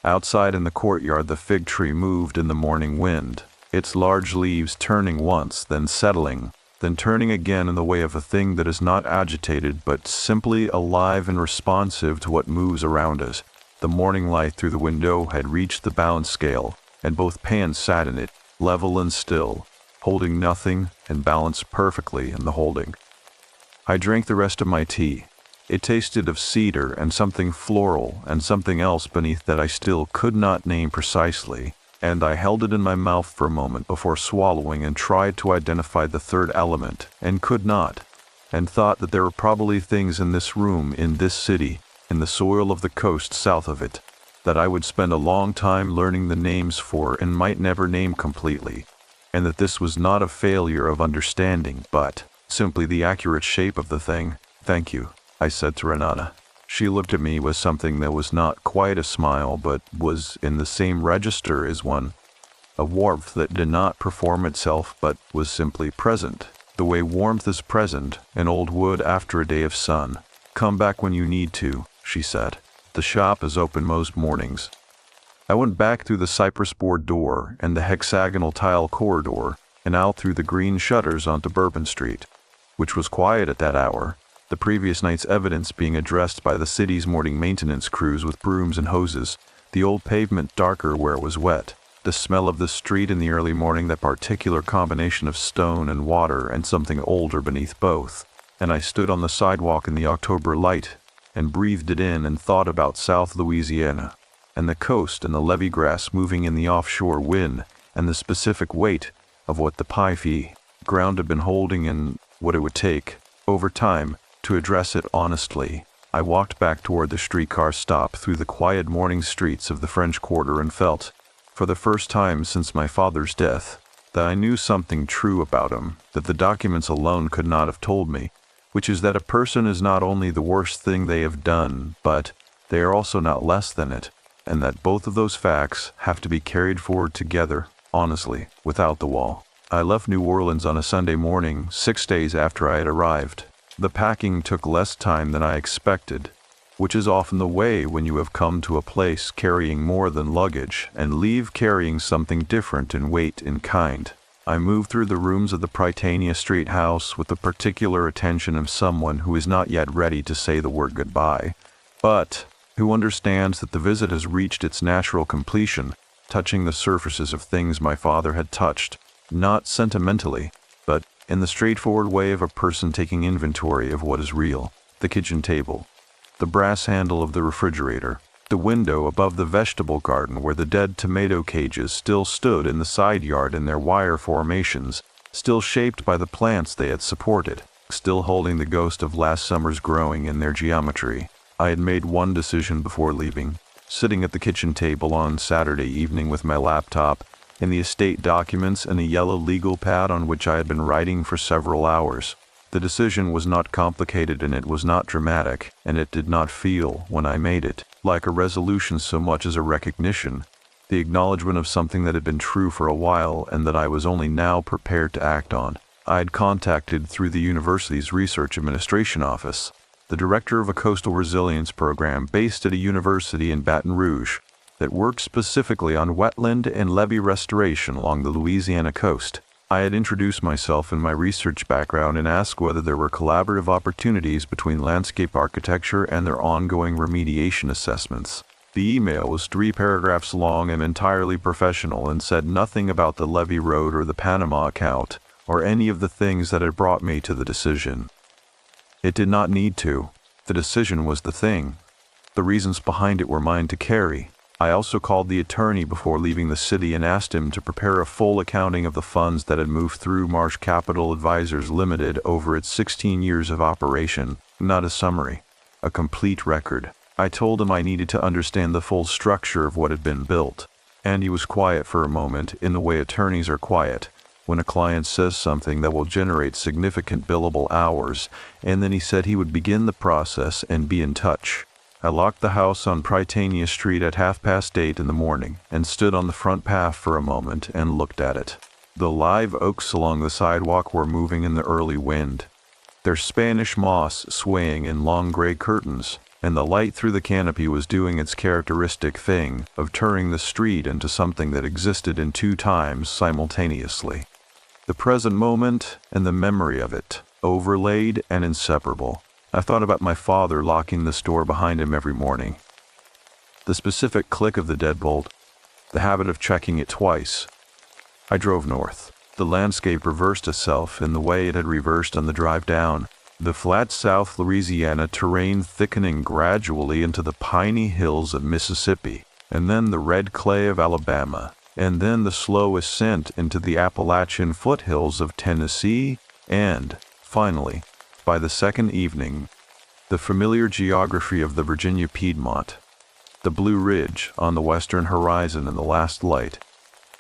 Outside in the courtyard, the fig tree moved in the morning wind, its large leaves turning once, then settling, then turning again in the way of a thing that is not agitated but simply alive and responsive to what moves around us. The morning light through the window had reached the balance scale, and both pans sat in it, level and still, holding nothing and balanced perfectly in the holding. I drank the rest of my tea. It tasted of cedar and something floral and something else beneath that I still could not name precisely, and I held it in my mouth for a moment before swallowing and tried to identify the third element, and could not, and thought that there were probably things in this room, in this city, in the soil of the coast south of it, that I would spend a long time learning the names for and might never name completely, and that this was not a failure of understanding, but simply the accurate shape of the thing. Thank you, I said to Renata. She looked at me with something that was not quite a smile, but was in the same register as one, a warmth that did not perform itself but was simply present, the way warmth is present in old wood after a day of sun. Come back when you need to, she said. The shop is open most mornings. I went back through the cypress board door and the hexagonal tile corridor and out through the green shutters onto Bourbon Street, which was quiet at that hour, the previous night's evidence being addressed by the city's morning maintenance crews with brooms and hoses, the old pavement darker where it was wet, the smell of the street in the early morning, that particular combination of stone and water and something older beneath both, and I stood on the sidewalk in the October light and breathed it in and thought about South Louisiana, and the coast and the levee grass moving in the offshore wind, and the specific weight of what the Pi-Phi ground had been holding and what it would take, over time, to address it honestly. I walked back toward the streetcar stop through the quiet morning streets of the French Quarter and felt, for the first time since my father's death, that I knew something true about him that the documents alone could not have told me, which is that a person is not only the worst thing they have done, but they are also not less than it, and that both of those facts have to be carried forward together, honestly, without the wall. I left New Orleans on a Sunday morning, 6 days after I had arrived. The packing took less time than I expected, which is often the way when you have come to a place carrying more than luggage and leave carrying something different in weight and kind. I moved through the rooms of the Prytania Street house with the particular attention of someone who is not yet ready to say the word goodbye, but who understands that the visit has reached its natural completion, touching the surfaces of things my father had touched, not sentimentally, but in the straightforward way of a person taking inventory of what is real. The kitchen table, the brass handle of the refrigerator, the window above the vegetable garden where the dead tomato cages still stood in the side yard in their wire formations, still shaped by the plants they had supported, still holding the ghost of last summer's growing in their geometry. I had made one decision before leaving, sitting at the kitchen table on Saturday evening with my laptop and the estate documents and a yellow legal pad on which I had been writing for several hours. The decision was not complicated and it was not dramatic, and it did not feel, when I made it, like a resolution so much as a recognition, the acknowledgement of something that had been true for a while and that I was only now prepared to act on. I had contacted through the university's research administration office, the director of a coastal resilience program based at a university in Baton Rouge that worked specifically on wetland and levee restoration along the Louisiana coast. I had introduced myself and my research background and asked whether there were collaborative opportunities between landscape architecture and their ongoing remediation assessments. The email was 3 paragraphs long and entirely professional and said nothing about the levee road or the Panama account or any of the things that had brought me to the decision. It did not need to. The decision was the thing. The reasons behind it were mine to carry. I also called the attorney before leaving the city and asked him to prepare a full accounting of the funds that had moved through Marsh Capital Advisors Limited over its 16 years of operation, not a summary, a complete record. I told him I needed to understand the full structure of what had been built, and he was quiet for a moment in the way attorneys are quiet when a client says something that will generate significant billable hours, and then he said he would begin the process and be in touch. I locked the house on Prytania Street at 8:30 in the morning and stood on the front path for a moment and looked at it. The live oaks along the sidewalk were moving in the early wind, their Spanish moss swaying in long gray curtains, and the light through the canopy was doing its characteristic thing of turning the street into something that existed in two times simultaneously. The present moment and the memory of it, overlaid and inseparable. I thought about my father locking this door behind him every morning. The specific click of the deadbolt, the habit of checking it twice. I drove north. The landscape reversed itself in the way it had reversed on the drive down. The flat South Louisiana terrain thickening gradually into the piney hills of Mississippi, and then the red clay of Alabama, and then the slow ascent into the Appalachian foothills of Tennessee, and, finally, by the second evening, the familiar geography of the Virginia Piedmont, the Blue Ridge on the western horizon in the last light,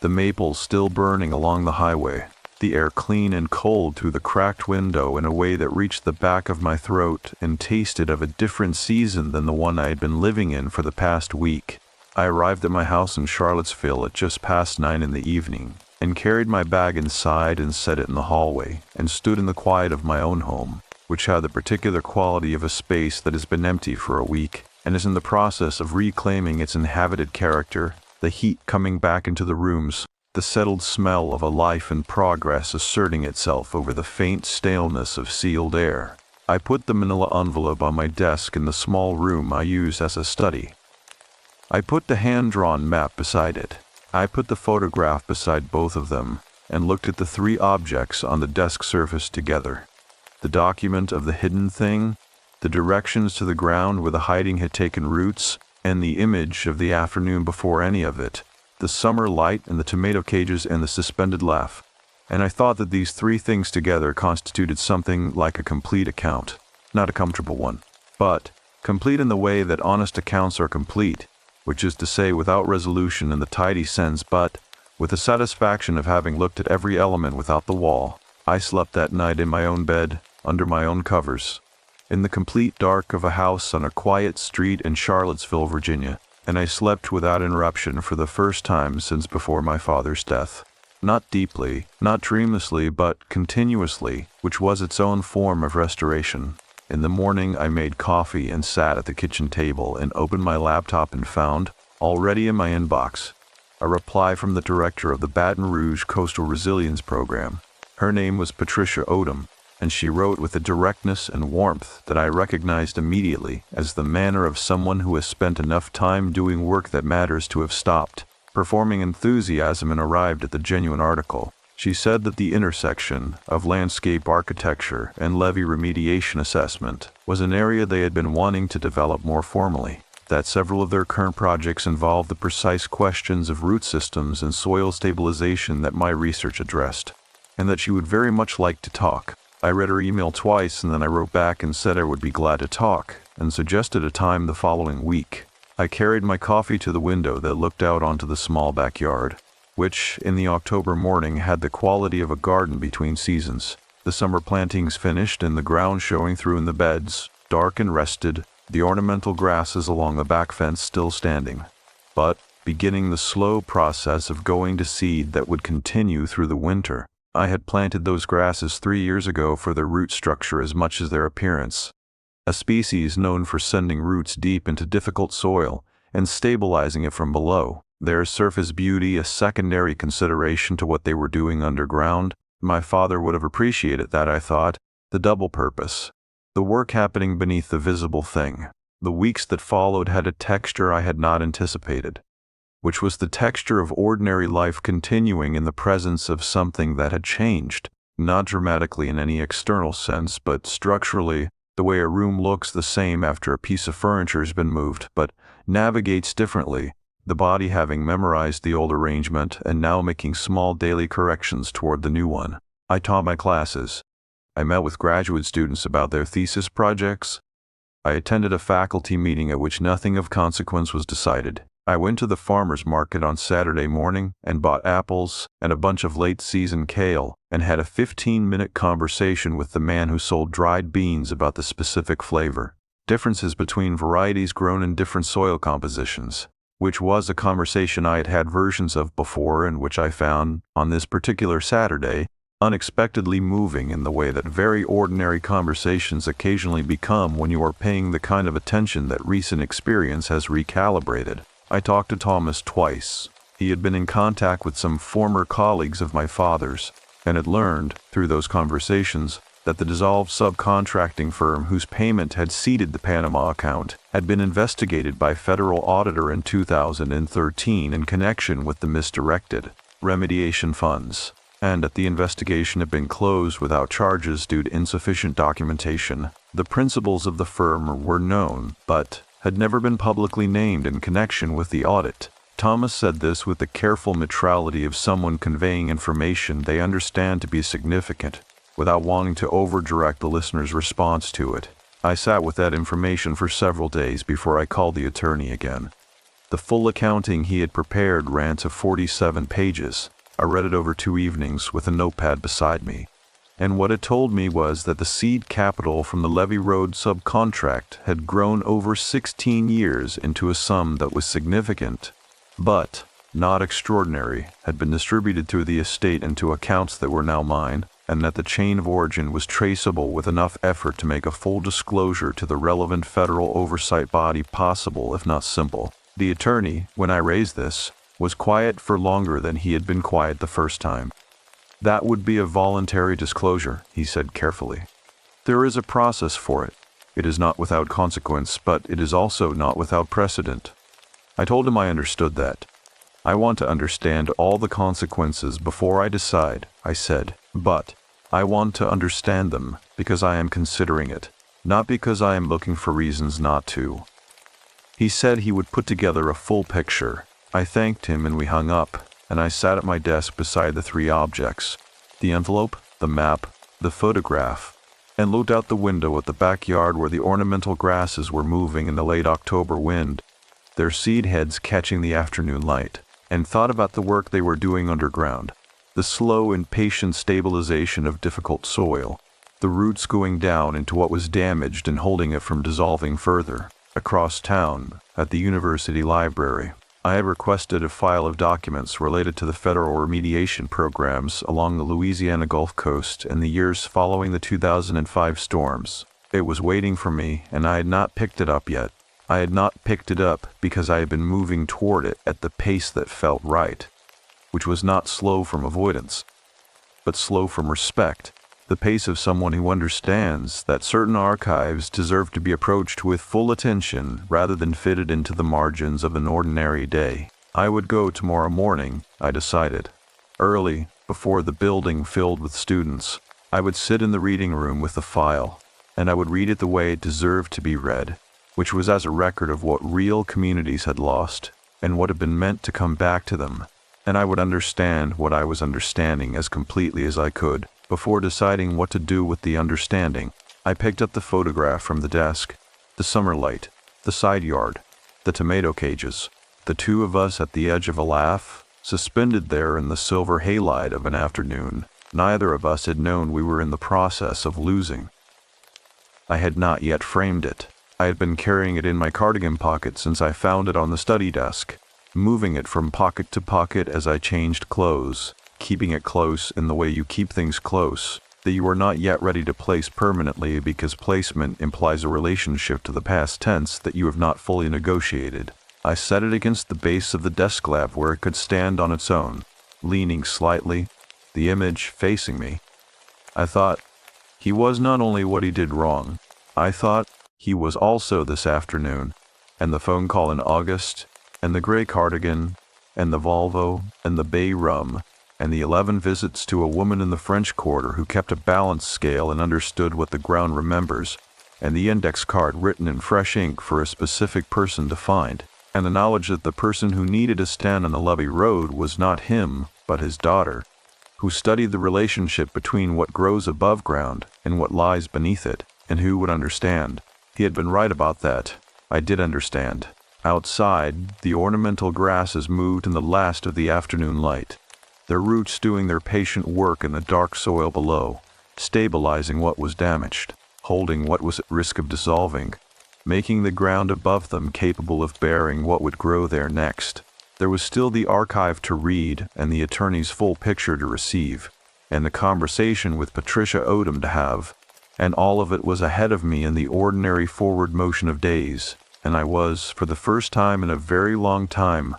the maples still burning along the highway, the air clean and cold through the cracked window in a way that reached the back of my throat and tasted of a different season than the one I had been living in for the past week. I arrived at my house in Charlottesville at just past 9 in the evening, and carried my bag inside and set it in the hallway, and stood in the quiet of my own home, which had the particular quality of a space that has been empty for a week, and is in the process of reclaiming its inhabited character, the heat coming back into the rooms, the settled smell of a life in progress asserting itself over the faint staleness of sealed air. I put the manila envelope on my desk in the small room I use as a study. I put the hand-drawn map beside it. I put the photograph beside both of them, and looked at the three objects on the desk surface together. The document of the hidden thing, the directions to the ground where the hiding had taken roots, and the image of the afternoon before any of it, the summer light and the tomato cages and the suspended laugh. And I thought that these three things together constituted something like a complete account. Not a comfortable one, but complete in the way that honest accounts are complete, which is to say without resolution in the tidy sense, but with the satisfaction of having looked at every element without the wall. I slept that night in my own bed, under my own covers, in the complete dark of a house on a quiet street in Charlottesville, Virginia, and I slept without interruption for the first time since before my father's death. Not deeply, not dreamlessly, but continuously, which was its own form of restoration. In the morning I made coffee and sat at the kitchen table and opened my laptop and found, already in my inbox, a reply from the director of the Baton Rouge Coastal Resilience Program. Her name was Patricia Odom, and she wrote with a directness and warmth that I recognized immediately as the manner of someone who has spent enough time doing work that matters to have stopped performing enthusiasm and arrived at the genuine article. She said that the intersection of landscape architecture and levee remediation assessment was an area they had been wanting to develop more formally, that several of their current projects involved the precise questions of root systems and soil stabilization that my research addressed, and that she would very much like to talk. I read her email twice, and then I wrote back and said I would be glad to talk, and suggested a time the following week. I carried my coffee to the window that looked out onto the small backyard, which, in the October morning, had the quality of a garden between seasons. The summer plantings finished and the ground showing through in the beds, dark and rested, the ornamental grasses along the back fence still standing, but beginning the slow process of going to seed that would continue through the winter. I had planted those grasses 3 years ago for their root structure as much as their appearance. A species known for sending roots deep into difficult soil and stabilizing it from below, their surface beauty a secondary consideration to what they were doing underground. My father would have appreciated that, I thought, the double purpose. The work happening beneath the visible thing. The weeks that followed had a texture I had not anticipated, which was the texture of ordinary life continuing in the presence of something that had changed, not dramatically in any external sense, but structurally, The way a room looks the same after a piece of furniture has been moved, but navigates differently, the body having memorized the old arrangement and now making small daily corrections toward the new one. I taught my classes. I met with graduate students about their thesis projects. I attended a faculty meeting at which nothing of consequence was decided. I went to the farmer's market on Saturday morning and bought apples and a bunch of late-season kale and had a 15-minute conversation with the man who sold dried beans about the specific flavor, differences between varieties grown in different soil compositions, which was a conversation I had had versions of before and which I found, on this particular Saturday, unexpectedly moving in the way that very ordinary conversations occasionally become when you are paying the kind of attention that recent experience has recalibrated. I talked to Thomas twice. He had been in contact with some former colleagues of my father's and had learned, through those conversations, that the dissolved subcontracting firm whose payment had seeded the Panama account had been investigated by federal auditor in 2013 in connection with the misdirected remediation funds, and that the investigation had been closed without charges due to insufficient documentation. The principals of the firm were known, but had never been publicly named in connection with the audit. Thomas said this with the careful neutrality of someone conveying information they understand to be significant, without wanting to over-direct the listener's response to it. I sat with that information for several days before I called the attorney again. The full accounting he had prepared ran to 47 pages. I read it over 2 evenings with a notepad beside me. And what it told me was that the seed capital from the Levy Road subcontract had grown over 16 years into a sum that was significant, but not extraordinary, had been distributed through the estate into accounts that were now mine, and that the chain of origin was traceable with enough effort to make a full disclosure to the relevant federal oversight body possible, if not simple. The attorney, when I raised this, was quiet for longer than he had been quiet the first time. That would be a voluntary disclosure, he said carefully. There is a process for it. It is not without consequence, but it is also not without precedent. I told him I understood that. I want to understand all the consequences before I decide, I said, but I want to understand them because I am considering it, not because I am looking for reasons not to. He said he would put together a full picture. I thanked him and we hung up, and I sat at my desk beside the 3 objects, the envelope, the map, the photograph, and looked out the window at the backyard where the ornamental grasses were moving in the late October wind, their seed heads catching the afternoon light, and thought about the work they were doing underground, the slow and patient stabilization of difficult soil, the roots going down into what was damaged and holding it from dissolving further. Across town, at the university library, I had requested a file of documents related to the federal remediation programs along the Louisiana Gulf Coast in the years following the 2005 storms. It was waiting for me, and I had not picked it up yet. I had not picked it up because I had been moving toward it at the pace that felt right, which was not slow from avoidance, but slow from respect, the pace of someone who understands that certain archives deserve to be approached with full attention rather than fitted into the margins of an ordinary day. I would go tomorrow morning, I decided. Early, before the building filled with students, I would sit in the reading room with the file, and I would read it the way it deserved to be read, which was as a record of what real communities had lost and what had been meant to come back to them, and I would understand what I was understanding as completely as I could. Before deciding what to do with the understanding, I picked up the photograph from the desk, the summer light, the side yard, the tomato cages, the 2 of us at the edge of a laugh, suspended there in the silver haylight of an afternoon. Neither of us had known we were in the process of losing. I had not yet framed it. I had been carrying it in my cardigan pocket since I found it on the study desk, moving it from pocket to pocket as I changed clothes, keeping it close in the way you keep things close that you are not yet ready to place permanently because placement implies a relationship to the past tense that you have not fully negotiated. I set it against the base of the desk slab where it could stand on its own, leaning slightly, the image facing me. I thought, he was not only what he did wrong, I thought he was also this afternoon, and the phone call in August, and the gray cardigan, and the Volvo, and the bay rum, and the 11 visits to a woman in the French Quarter who kept a balance scale and understood what the ground remembers, and the index card written in fresh ink for a specific person to find, and the knowledge that the person who needed to stand on the levee road was not him, but his daughter, who studied the relationship between what grows above ground and what lies beneath it, and who would understand. He had been right about that. I did understand. Outside, the ornamental grasses moved in the last of the afternoon light, their roots doing their patient work in the dark soil below, stabilizing what was damaged, holding what was at risk of dissolving, making the ground above them capable of bearing what would grow there next. There was still the archive to read and the attorney's full picture to receive, and the conversation with Patricia Odom to have, and all of it was ahead of me in the ordinary forward motion of days, and I was, for the first time in a very long time,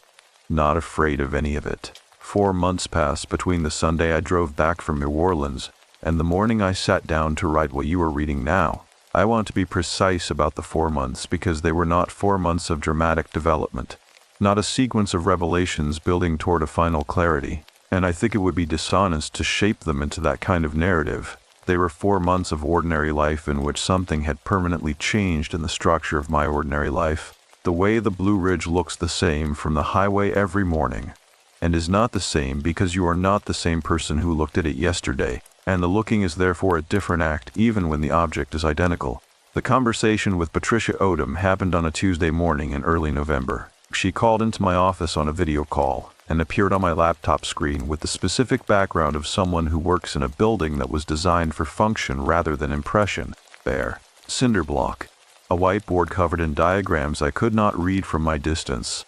not afraid of any of it. 4 months passed between the Sunday I drove back from New Orleans and the morning I sat down to write what you are reading now. I want to be precise about the 4 months because they were not 4 months of dramatic development, not a sequence of revelations building toward a final clarity, and I think it would be dishonest to shape them into that kind of narrative. They were 4 months of ordinary life in which something had permanently changed in the structure of my ordinary life. The way the Blue Ridge looks the same from the highway every morning, and is not the same because you are not the same person who looked at it yesterday, and the looking is therefore a different act even when the object is identical. The conversation with Patricia Odom happened on a Tuesday morning in early November. She called into my office on a video call and appeared on my laptop screen with the specific background of someone who works in a building that was designed for function rather than impression. Bare cinder block, a whiteboard covered in diagrams I could not read from my distance,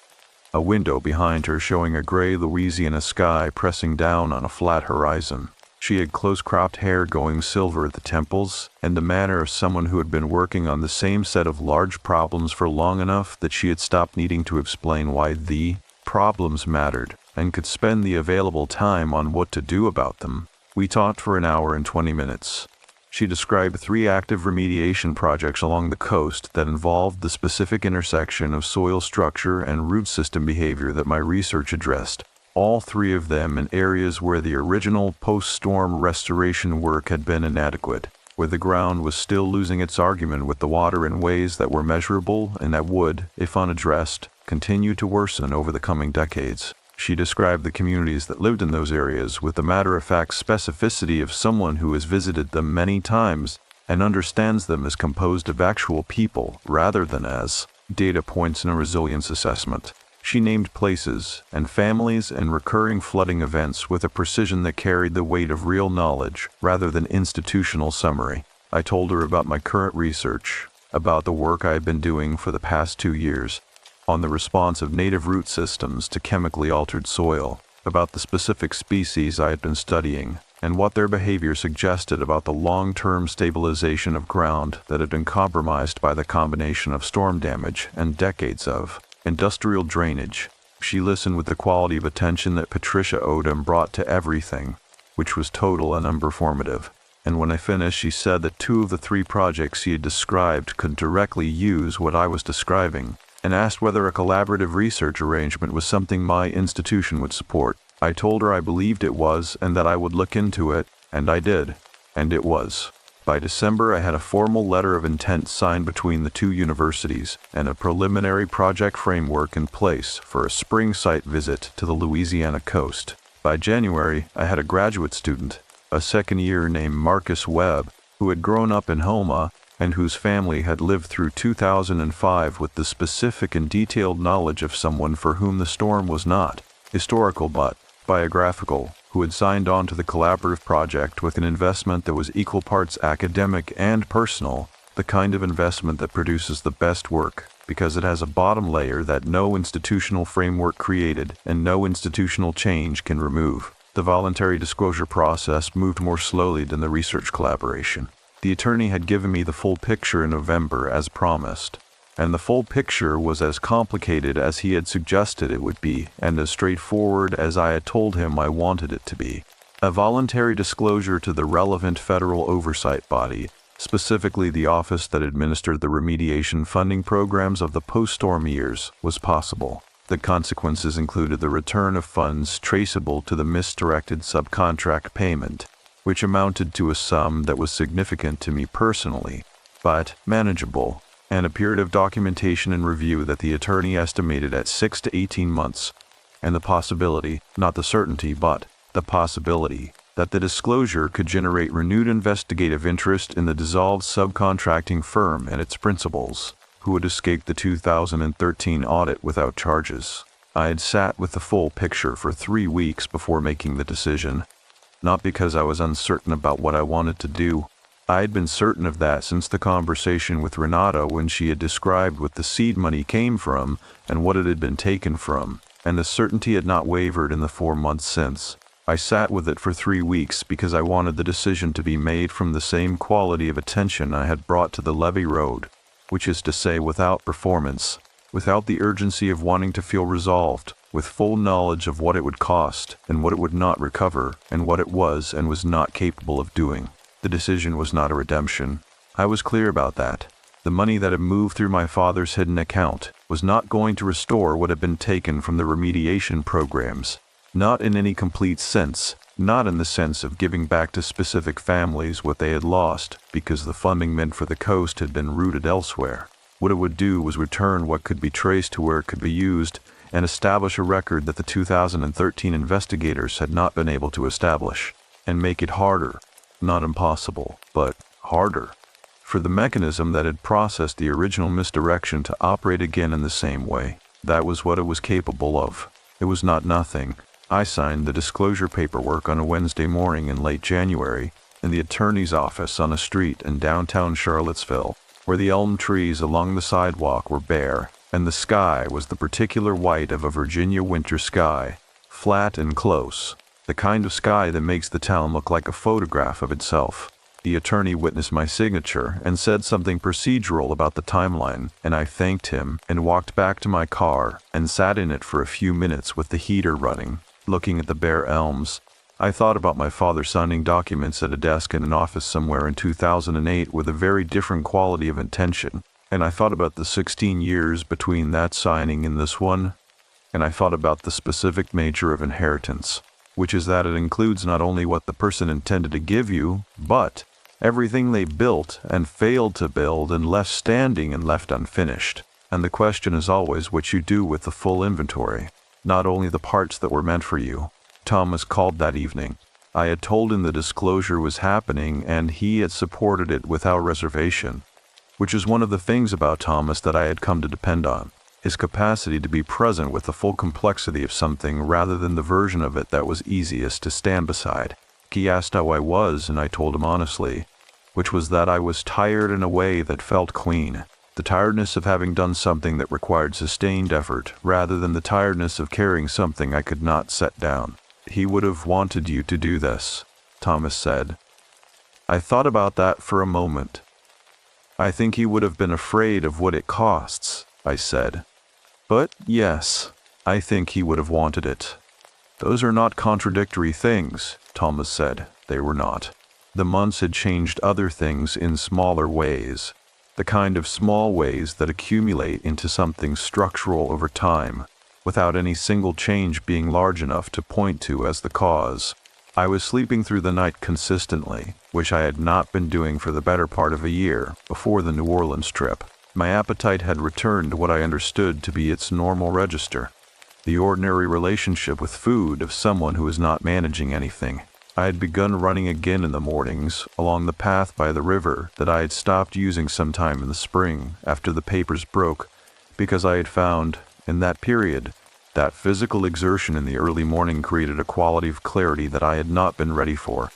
a window behind her showing a gray Louisiana sky pressing down on a flat horizon. She had close-cropped hair going silver at the temples, and the manner of someone who had been working on the same set of large problems for long enough that she had stopped needing to explain why the problems mattered, and could spend the available time on what to do about them. We talked for an hour and 20 minutes. She described 3 active remediation projects along the coast that involved the specific intersection of soil structure and root system behavior that my research addressed. All 3 of them in areas where the original post-storm restoration work had been inadequate, where the ground was still losing its argument with the water in ways that were measurable and that would, if unaddressed, continue to worsen over the coming decades. She described the communities that lived in those areas with the matter-of-fact specificity of someone who has visited them many times and understands them as composed of actual people rather than as data points in a resilience assessment. She named places and families and recurring flooding events with a precision that carried the weight of real knowledge rather than institutional summary. I told her about my current research, about the work I had been doing for the past 2 years, on the response of native root systems to chemically altered soil, about the specific species I had been studying, and what their behavior suggested about the long-term stabilization of ground that had been compromised by the combination of storm damage and decades of industrial drainage. She listened with the quality of attention that Patricia Odom brought to everything, which was total and unperformative. And when I finished, she said that 2 of the 3 projects she had described could directly use what I was describing, and asked whether a collaborative research arrangement was something my institution would support. I told her I believed it was and that I would look into it, and I did, and it was. By December, I had a formal letter of intent signed between the 2 universities and a preliminary project framework in place for a spring site visit to the Louisiana coast. By January, I had a graduate student, a second year named Marcus Webb, who had grown up in Homa and whose family had lived through 2005 with the specific and detailed knowledge of someone for whom the storm was not historical but biographical, who had signed on to the collaborative project with an investment that was equal parts academic and personal, the kind of investment that produces the best work, because it has a bottom layer that no institutional framework created and no institutional change can remove. The voluntary disclosure process moved more slowly than the research collaboration. The attorney had given me the full picture in November as promised, and the full picture was as complicated as he had suggested it would be and as straightforward as I had told him I wanted it to be. A voluntary disclosure to the relevant federal oversight body, specifically the office that administered the remediation funding programs of the post-storm years, was possible. The consequences included the return of funds traceable to the misdirected subcontract payment, which amounted to a sum that was significant to me personally, but manageable, and a period of documentation and review that the attorney estimated at 6 to 18 months, and the possibility, not the certainty, but the possibility, that the disclosure could generate renewed investigative interest in the dissolved subcontracting firm and its principals, who had escaped the 2013 audit without charges. I had sat with the full picture for 3 weeks before making the decision, not because I was uncertain about what I wanted to do. I had been certain of that since the conversation with Renata when she had described what the seed money came from and what it had been taken from, and the certainty had not wavered in the 4 months since. I sat with it for 3 weeks because I wanted the decision to be made from the same quality of attention I had brought to the Levy Road, which is to say without performance, without the urgency of wanting to feel resolved, with full knowledge of what it would cost and what it would not recover and what it was and was not capable of doing. The decision was not a redemption. I was clear about that. The money that had moved through my father's hidden account was not going to restore what had been taken from the remediation programs. Not in any complete sense, not in the sense of giving back to specific families what they had lost because the funding meant for the coast had been routed elsewhere. What it would do was return what could be traced to where it could be used and establish a record that the 2013 investigators had not been able to establish, and make it harder, not impossible, but harder, for the mechanism that had processed the original misdirection to operate again in the same way. That was what it was capable of. It was not nothing. I signed the disclosure paperwork on a Wednesday morning in late January in the attorney's office on a street in downtown Charlottesville, where the elm trees along the sidewalk were bare, and the sky was the particular white of a Virginia winter sky, flat and close, the kind of sky that makes the town look like a photograph of itself. The attorney witnessed my signature and said something procedural about the timeline, and I thanked him and walked back to my car and sat in it for a few minutes with the heater running, looking at the bare elms. I thought about my father signing documents at a desk in an office somewhere in 2008 with a very different quality of intention, and I thought about the 16 years between that signing and this one, and I thought about the specific nature of inheritance, which is that it includes not only what the person intended to give you, but everything they built and failed to build and left standing and left unfinished. And the question is always what you do with the full inventory, not only the parts that were meant for you. Thomas called that evening. I had told him the disclosure was happening and he had supported it without reservation, which is one of the things about Thomas that I had come to depend on, his capacity to be present with the full complexity of something rather than the version of it that was easiest to stand beside. He asked how I was and I told him honestly, which was that I was tired in a way that felt clean, the tiredness of having done something that required sustained effort rather than the tiredness of carrying something I could not set down. He would have wanted you to do this, Thomas said. I thought about that for a moment. I think he would have been afraid of what it costs, I said. But yes, I think he would have wanted it. Those are not contradictory things, Thomas said. They were not. The months had changed other things in smaller ways, the kind of small ways that accumulate into something structural over time, without any single change being large enough to point to as the cause. I was sleeping through the night consistently, which I had not been doing for the better part of a year before the New Orleans trip. My appetite had returned to what I understood to be its normal register, the ordinary relationship with food of someone who is not managing anything. I had begun running again in the mornings along the path by the river that I had stopped using sometime in the spring after the papers broke, because I had found, in that period, that physical exertion in the early morning created a quality of clarity that I had not been ready for,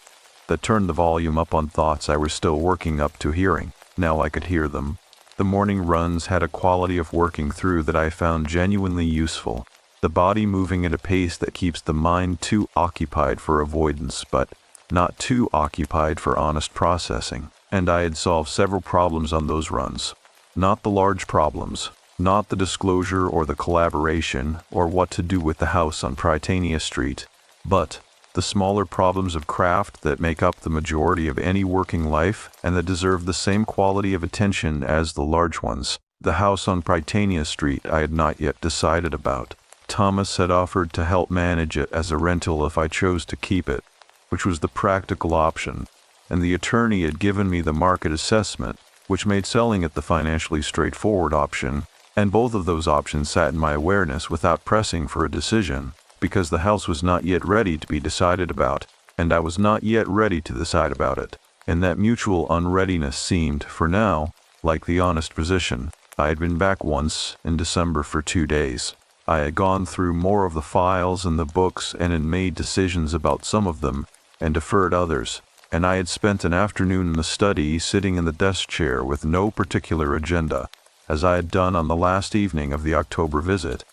that turned the volume up on thoughts I was still working up to hearing. Now I could hear them. The morning runs had a quality of working through that I found genuinely useful, the body moving at a pace that keeps the mind too occupied for avoidance but not too occupied for honest processing. And I had solved several problems on those runs. Not the large problems, not the disclosure or the collaboration or what to do with the house on Prytania Street, but the smaller problems of craft that make up the majority of any working life and that deserve the same quality of attention as the large ones. The house on Prytania Street I had not yet decided about. Thomas had offered to help manage it as a rental if I chose to keep it, which was the practical option, and the attorney had given me the market assessment, which made selling it the financially straightforward option, and both of those options sat in my awareness without pressing for a decision, because the house was not yet ready to be decided about, and I was not yet ready to decide about it, and that mutual unreadiness seemed, for now, like the honest position. I had been back once, in December, for 2 days. I had gone through more of the files and the books and had made decisions about some of them, and deferred others, and I had spent an afternoon in the study sitting in the desk chair with no particular agenda, as I had done on the last evening of the October visit,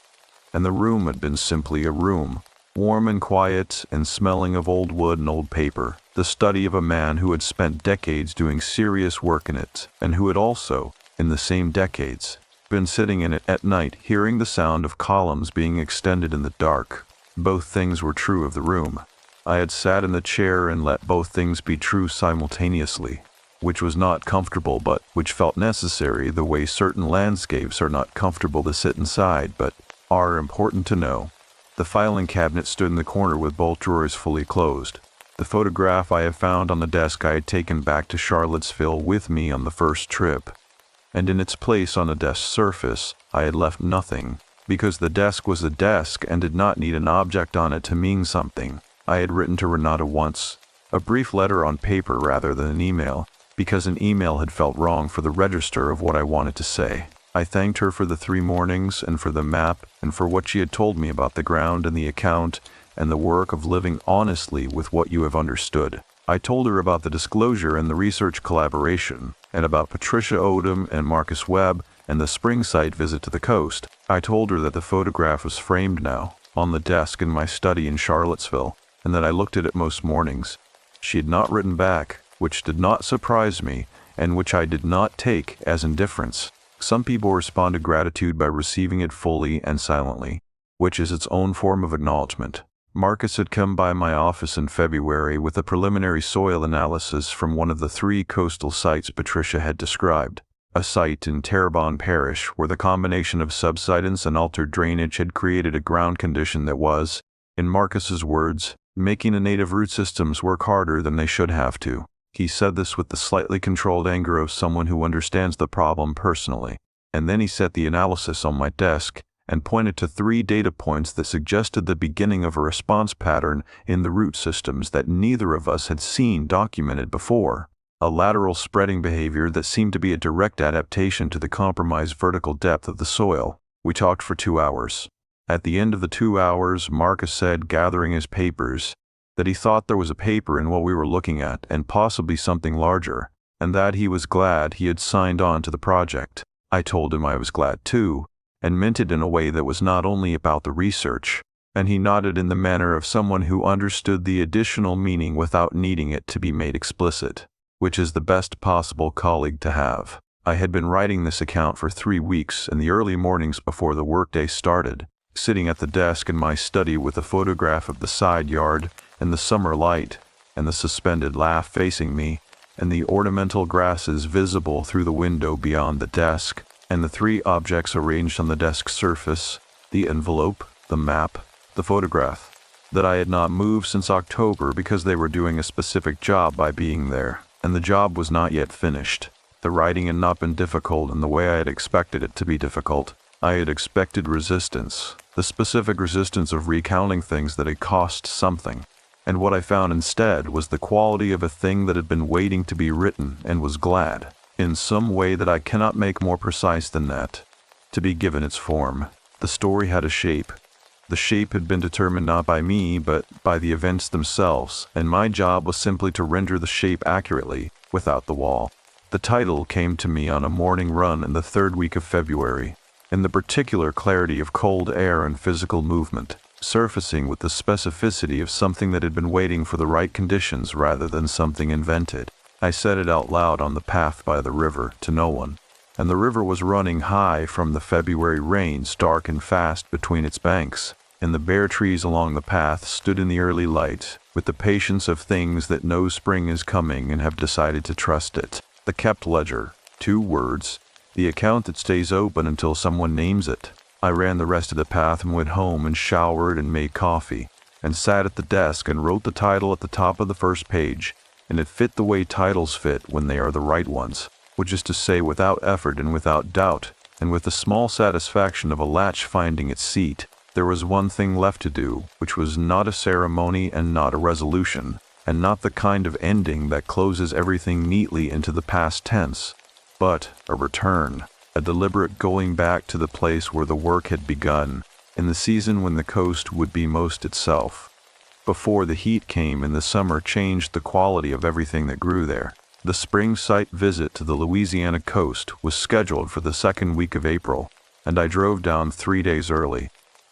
and the room had been simply a room, warm and quiet and smelling of old wood and old paper, the study of a man who had spent decades doing serious work in it, and who had also, in the same decades, been sitting in it at night hearing the sound of columns being extended in the dark. Both things were true of the room. I had sat in the chair and let both things be true simultaneously, which was not comfortable but which felt necessary, the way certain landscapes are not comfortable to sit inside but are important to know. The filing cabinet stood in the corner with both drawers fully closed. The photograph I had found on the desk I had taken back to Charlottesville with me on the first trip, and in its place on the desk surface I had left nothing, because the desk was a desk and did not need an object on it to mean something. I had written to Renata once, a brief letter on paper rather than an email, because an email had felt wrong for the register of what I wanted to say. I thanked her for the 3 mornings and for the map and for what she had told me about the ground and the account and the work of living honestly with what you have understood. I told her about the disclosure and the research collaboration, and about Patricia Odom and Marcus Webb and the spring site visit to the coast. I told her that the photograph was framed now, on the desk in my study in Charlottesville, and that I looked at it most mornings. She had not written back, which did not surprise me, and which I did not take as indifference. Some people respond to gratitude by receiving it fully and silently, which is its own form of acknowledgement. Marcus had come by my office in February with a preliminary soil analysis from one of the 3 coastal sites Patricia had described, a site in Terrebonne Parish where the combination of subsidence and altered drainage had created a ground condition that was, in Marcus's words, making the native root systems work harder than they should have to. He said this with the slightly controlled anger of someone who understands the problem personally, and then he set the analysis on my desk and pointed to 3 data points that suggested the beginning of a response pattern in the root systems that neither of us had seen documented before, a lateral spreading behavior that seemed to be a direct adaptation to the compromised vertical depth of the soil. We talked for 2 hours. At the end of the 2 hours, Marcus said, gathering his papers, that he thought there was a paper in what we were looking at, and possibly something larger, and that he was glad he had signed on to the project. I told him I was glad too, and meant it in a way that was not only about the research, and he nodded in the manner of someone who understood the additional meaning without needing it to be made explicit, which is the best possible colleague to have. I had been writing this account for 3 weeks in the early mornings before the workday started, sitting at the desk in my study with a photograph of the side yard and the summer light and the suspended laugh facing me and the ornamental grasses visible through the window beyond the desk and the 3 objects arranged on the desk surface, the envelope, the map, the photograph, that I had not moved since October because they were doing a specific job by being there, and the job was not yet finished. The writing had not been difficult in the way I had expected it to be difficult. I had expected resistance, the specific resistance of recounting things that had cost something, and what I found instead was the quality of a thing that had been waiting to be written and was glad, in some way that I cannot make more precise than that, to be given its form. The story had a shape. The shape had been determined not by me, but by the events themselves, and my job was simply to render the shape accurately, without the wall. The title came to me on a morning run in the 3rd week of February, in the particular clarity of cold air and physical movement, surfacing with the specificity of something that had been waiting for the right conditions rather than something invented. I said it out loud on the path by the river to no one, and the river was running high from the February rains, dark and fast between its banks, and the bare trees along the path stood in the early light, with the patience of things that know spring is coming and have decided to trust it. The kept ledger, 2 words, the account that stays open until someone names it. I ran the rest of the path and went home and showered and made coffee, and sat at the desk and wrote the title at the top of the first page, and it fit the way titles fit when they are the right ones. which is to say without effort and without doubt, and with the small satisfaction of a latch finding its seat. There was one thing left to do, which was not a ceremony and not a resolution, and not the kind of ending that closes everything neatly into the past tense, but a return, a deliberate going back to the place where the work had begun, in the season when the coast would be most itself. Before the heat came and the summer changed the quality of everything that grew there. The spring site visit to the Louisiana coast was scheduled for the second week of April, and I drove down 3 days early.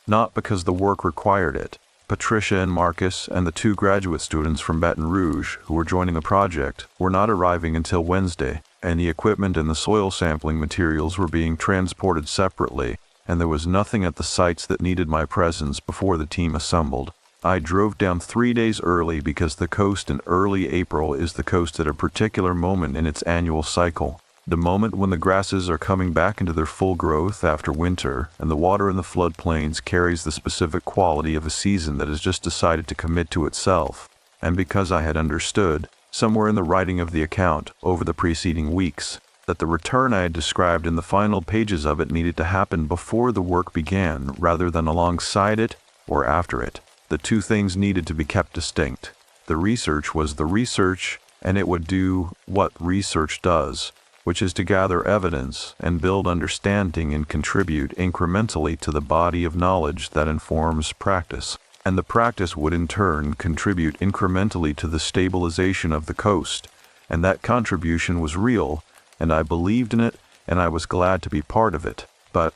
Not because the work required it. Patricia and Marcus and the 2 graduate students from Baton Rouge who were joining the project were not arriving until Wednesday, and the equipment and the soil sampling materials were being transported separately, and there was nothing at the sites that needed my presence before the team assembled. I drove down 3 days early because the coast in early April is the coast at a particular moment in its annual cycle. The moment when the grasses are coming back into their full growth after winter, and the water in the floodplains carries the specific quality of a season that has just decided to commit to itself. And because I had understood, somewhere in the writing of the account over the preceding weeks, that the return I had described in the final pages of it needed to happen before the work began rather than alongside it or after it. The 2 things needed to be kept distinct. The research was the research, and it would do what research does, which is to gather evidence and build understanding and contribute incrementally to the body of knowledge that informs practice. And the practice would in turn contribute incrementally to the stabilization of the coast, and that contribution was real, and I believed in it, and I was glad to be part of it. But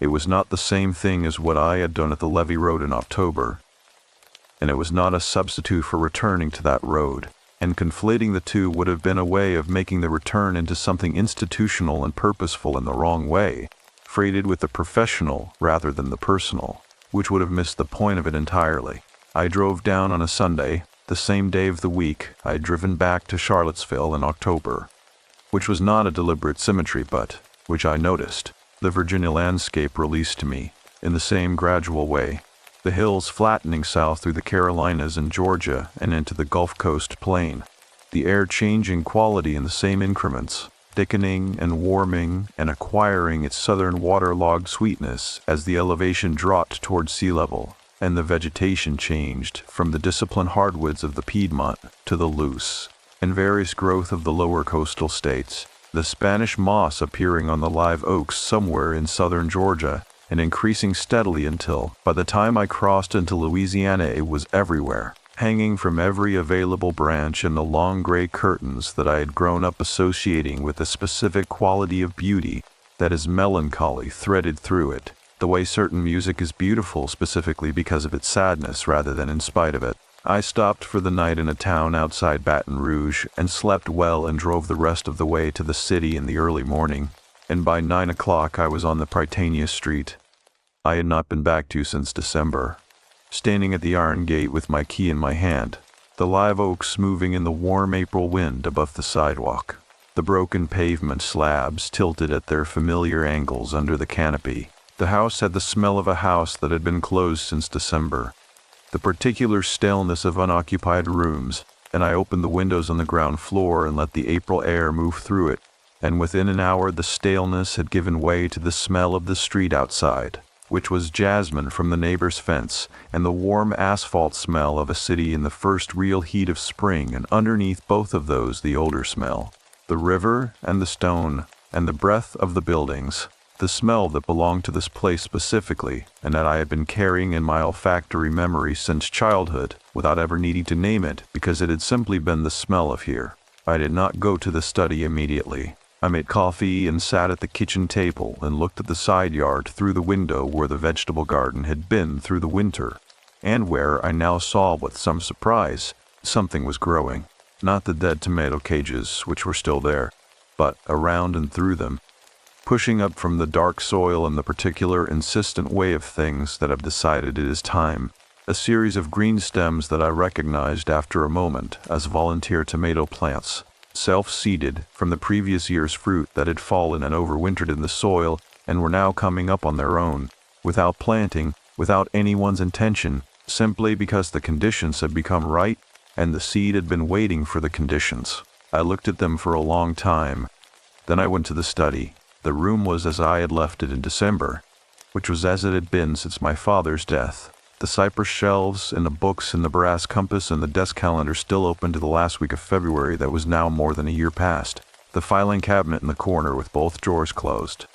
it was not the same thing as what I had done at the Levee Road in October. And it was not a substitute for returning to that road, and conflating the 2 would have been a way of making the return into something institutional and purposeful in the wrong way, freighted with the professional rather than the personal, which would have missed the point of it entirely. I drove down on a Sunday, the same day of the week I had driven back to Charlottesville in October, which was not a deliberate symmetry but, which I noticed, the Virginia landscape released to me, in the same gradual way. The hills flattening south through the Carolinas and Georgia and into the Gulf Coast plain, the air changing quality in the same increments, thickening and warming and acquiring its southern waterlogged sweetness as the elevation dropped toward sea level, and the vegetation changed from the disciplined hardwoods of the Piedmont to the loose and various growth of the lower coastal states, the Spanish moss appearing on the live oaks somewhere in southern Georgia, and increasing steadily until, by the time I crossed into Louisiana, it was everywhere, hanging from every available branch in the long gray curtains that I had grown up associating with a specific quality of beauty that is melancholy threaded through it, the way certain music is beautiful specifically because of its sadness rather than in spite of it. I stopped for the night in a town outside Baton Rouge and slept well and drove the rest of the way to the city in the early morning, and by 9 o'clock I was on the Prytania Street I had not been back to since December, standing at the iron gate with my key in my hand, the live oaks moving in the warm April wind above the sidewalk, the broken pavement slabs tilted at their familiar angles under the canopy. The house had the smell of a house that had been closed since December, the particular staleness of unoccupied rooms, and I opened the windows on the ground floor and let the April air move through it, and within an hour the staleness had given way to the smell of the street outside, which was jasmine from the neighbor's fence, and the warm asphalt smell of a city in the first real heat of spring, and underneath both of those the older smell, the river and the stone, and the breath of the buildings, the smell that belonged to this place specifically, and that I had been carrying in my olfactory memory since childhood, without ever needing to name it, because it had simply been the smell of here. I did not go to the study immediately. I made coffee and sat at the kitchen table and looked at the side yard through the window where the vegetable garden had been through the winter, and where I now saw with some surprise something was growing. Not the dead tomato cages, which were still there, but around and through them, pushing up from the dark soil in the particular insistent way of things that have decided it is time, a series of green stems that I recognized after a moment as volunteer tomato plants, self-seeded from the previous year's fruit that had fallen and overwintered in the soil and were now coming up on their own, without planting, without anyone's intention, simply because the conditions had become right and the seed had been waiting for the conditions. I looked at them for a long time, Then I went to the study. The room was as I had left it in December, which was as it had been since my father's death. The cypress shelves and the books and the brass compass and the desk calendar still open to the last week of February that was now more than a year past. The filing cabinet in the corner with both drawers closed.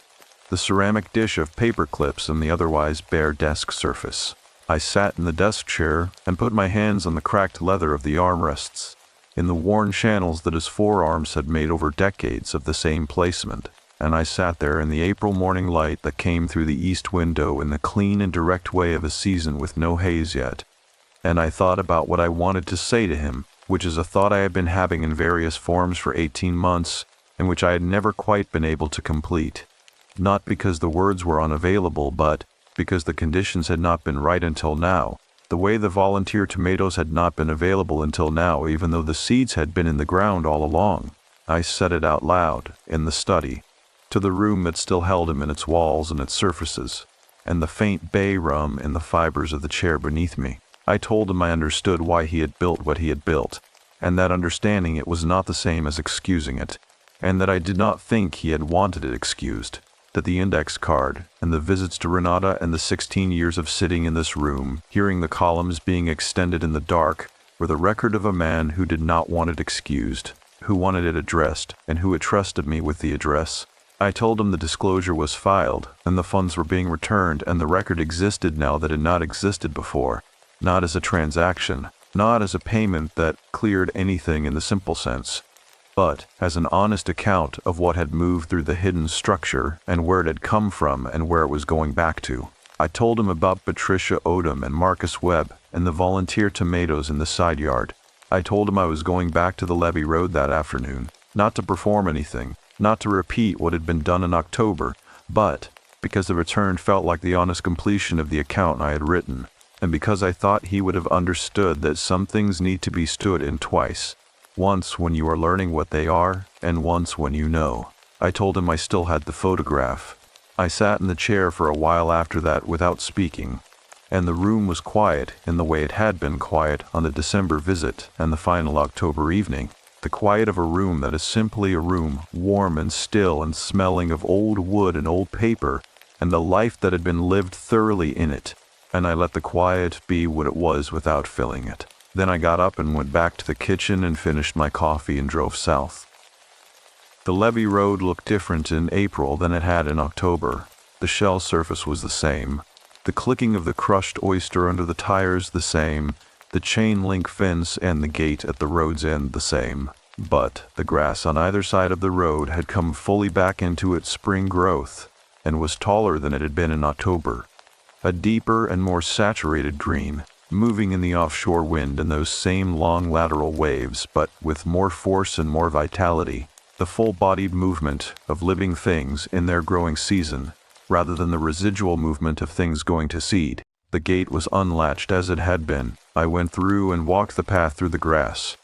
The ceramic dish of paper clips and the otherwise bare desk surface. I sat in the desk chair and put my hands on the cracked leather of the armrests, in the worn channels that his forearms had made over decades of the same placement, and I sat there in the April morning light that came through the east window in the clean and direct way of a season with no haze yet, and I thought about what I wanted to say to him, which is a thought I had been having in various forms for 18 months, and which I had never quite been able to complete. Not because the words were unavailable, but because the conditions had not been right until now, the way the volunteer tomatoes had not been available until now, even though the seeds had been in the ground all along. I said it out loud, in the study, to the room that still held him in its walls and its surfaces, and the faint bay rum in the fibers of the chair beneath me. I told him I understood why he had built what he had built, and that understanding it was not the same as excusing it, and that I did not think he had wanted it excused. That the index card, and the visits to Renata, and the 16 years of sitting in this room, hearing the columns being extended in the dark, were the record of a man who did not want it excused, who wanted it addressed, and who had trusted me with the address. I told him the disclosure was filed, and the funds were being returned, and the record existed now that had not existed before, not as a transaction, not as a payment that cleared anything in the simple sense, but as an honest account of what had moved through the hidden structure and where it had come from and where it was going back to. I told him about Patricia Odom and Marcus Webb and the volunteer tomatoes in the side yard. I told him I was going back to the Levee Road that afternoon, not to perform anything, not to repeat what had been done in October, but because the return felt like the honest completion of the account I had written, and because I thought he would have understood that some things need to be stood in twice. Once when you are learning what they are, and once when you know. I told him I still had the photograph. I sat in the chair for a while after that without speaking, and the room was quiet in the way it had been quiet on the December visit and the final October evening. The quiet of a room that is simply a room, warm and still and smelling of old wood and old paper, and the life that had been lived thoroughly in it, and I let the quiet be what it was without filling it. Then I got up and went back to the kitchen and finished my coffee and drove south. The Levee Road looked different in April than it had in October. The shell surface was the same, the clicking of the crushed oyster under the tires the same, the chain link fence and the gate at the road's end the same. But the grass on either side of the road had come fully back into its spring growth and was taller than it had been in October, a deeper and more saturated green, moving in the offshore wind in those same long lateral waves, but with more force and more vitality, the full-bodied movement of living things in their growing season, rather than the residual movement of things going to seed. The gate was unlatched as it had been. I went through and walked the path through the grass,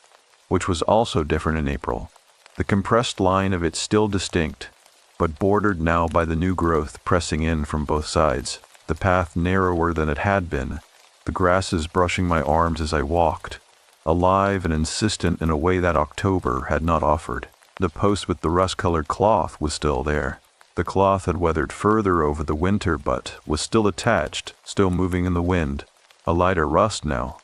which was also different in April, the compressed line of it still distinct, but bordered now by the new growth pressing in from both sides, the path narrower than it had been, the grasses brushing my arms as I walked, alive and insistent in a way that October had not offered. The post with the rust-colored cloth was still there. The cloth had weathered further over the winter, but was still attached, still moving in the wind, a lighter rust now,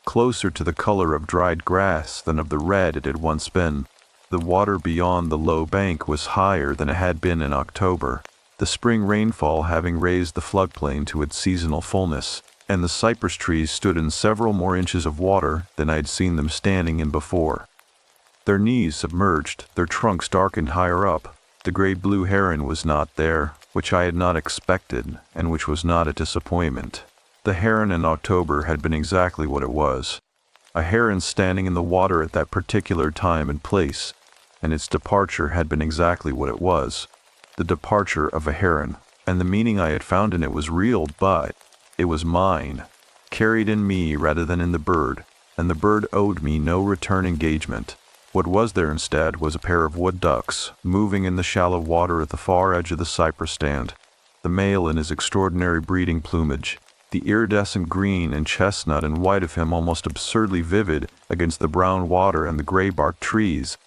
closer to the color of dried grass than of the red it had once been. The water beyond the low bank was higher than it had been in October, the spring rainfall having raised the floodplain to its seasonal fullness, and the cypress trees stood in several more inches of water than I had seen them standing in before. Their knees submerged, their trunks darkened higher up. The gray-blue heron was not there, which I had not expected, and which was not a disappointment. The heron in October had been exactly what it was, a heron standing in the water at that particular time and place, and its departure had been exactly what it was, the departure of a heron, and the meaning I had found in it was real, but it was mine, carried in me rather than in the bird, and the bird owed me no return engagement. What was there instead was a pair of wood ducks, moving in the shallow water at the far edge of the cypress stand, the male in his extraordinary breeding plumage, the iridescent green and chestnut and white of him almost absurdly vivid against the brown water and the gray-barked trees,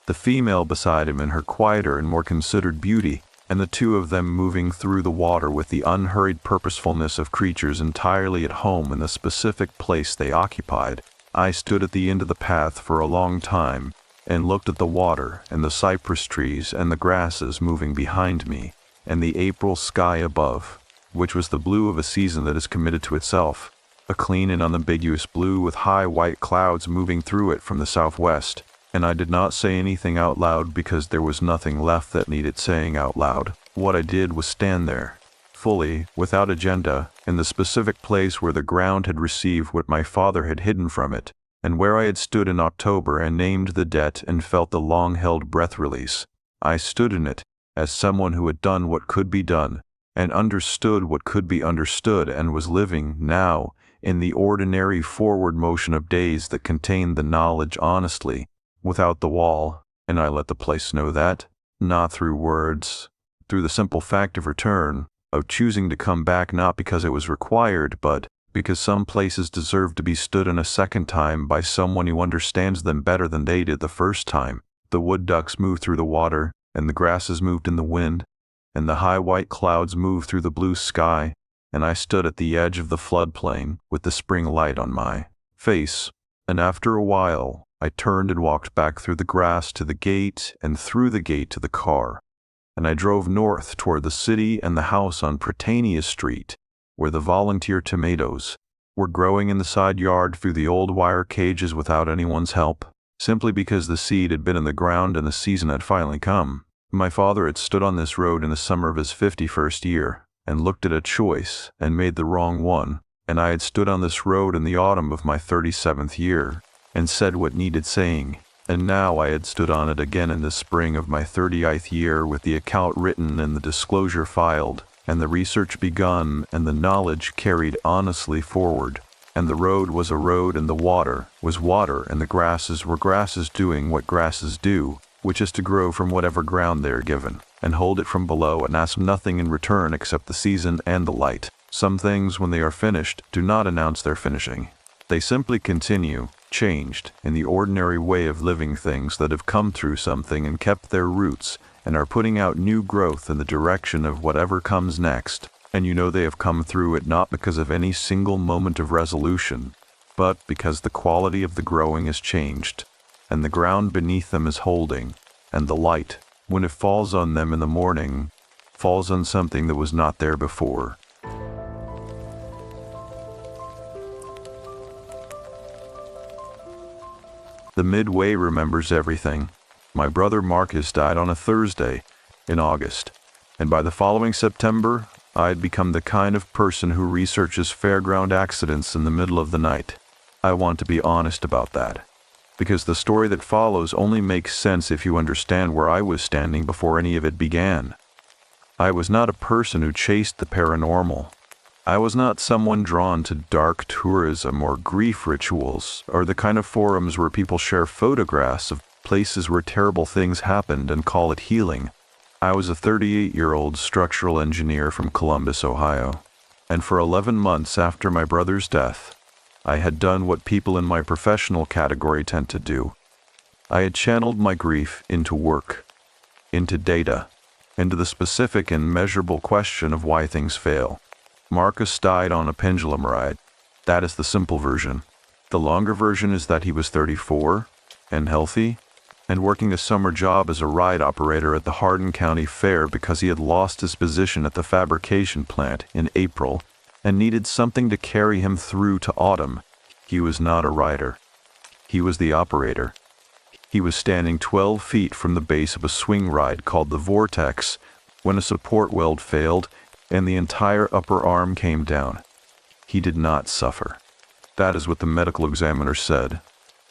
the female beside him in her quieter and more considered beauty, and the two of them moving through the water with the unhurried purposefulness of creatures entirely at home in the specific place they occupied. I stood at the end of the path for a long time and looked at the water and the cypress trees and the grasses moving behind me, and the April sky above, which was the blue of a season that is committed to itself, a clean and unambiguous blue with high white clouds moving through it from the southwest. And I did not say anything out loud because there was nothing left that needed saying out loud. What I did was stand there, fully, without agenda, in the specific place where the ground had received what my father had hidden from it, and where I had stood in October and named the debt and felt the long-held breath release. I stood in it, as someone who had done what could be done, and understood what could be understood, and was living, now, in the ordinary forward motion of days that contained the knowledge honestly, without the wall, and I let the place know that, not through words, through the simple fact of return, of choosing to come back not because it was required, but because some places deserve to be stood in a second time by someone who understands them better than they did the first time. The wood ducks moved through the water, and the grasses moved in the wind, and the high white clouds moved through the blue sky, and I stood at the edge of the floodplain with the spring light on my face, and after a while, I turned and walked back through the grass to the gate and through the gate to the car, and I drove north toward the city and the house on Prytania Street, where the volunteer tomatoes were growing in the side yard through the old wire cages without anyone's help, simply because the seed had been in the ground and the season had finally come. My father had stood on this road in the summer of his 51st year and looked at a choice and made the wrong one, and I had stood on this road in the autumn of my 37th year and said what needed saying, and now I had stood on it again in the spring of my 30th year with the account written and the disclosure filed, and the research begun and the knowledge carried honestly forward, and the road was a road and the water was water and the grasses were grasses doing what grasses do, which is to grow from whatever ground they are given, and hold it from below and ask nothing in return except the season and the light. Some things, when they are finished, do not announce their finishing. They simply continue, changed, in the ordinary way of living things that have come through something and kept their roots and are putting out new growth in the direction of whatever comes next, and you know they have come through it not because of any single moment of resolution, but because the quality of the growing is changed, and the ground beneath them is holding, and the light, when it falls on them in the morning, falls on something that was not there before. The Midway remembers everything. My brother Marcus died on a Thursday in August, and by the following September, I had become the kind of person who researches fairground accidents in the middle of the night. I want to be honest about that, because the story that follows only makes sense if you understand where I was standing before any of it began. I was not a person who chased the paranormal. I was not someone drawn to dark tourism or grief rituals, or the kind of forums where people share photographs of places where terrible things happened and call it healing. I was a 38-year-old structural engineer from Columbus, Ohio, and for 11 months after my brother's death, I had done what people in my professional category tend to do. I had channeled my grief into work, into data, into the specific and measurable question of why things fail. Marcus died on a pendulum ride. That is the simple version. The longer version is that he was 34 and healthy and working a summer job as a ride operator at the Hardin County Fair because he had lost his position at the fabrication plant in April and needed something to carry him through to autumn. He was not a rider. He was the operator. He was standing 12 feet from the base of a swing ride called the Vortex when a support weld failed and the entire upper arm came down. He did not suffer. That is what the medical examiner said.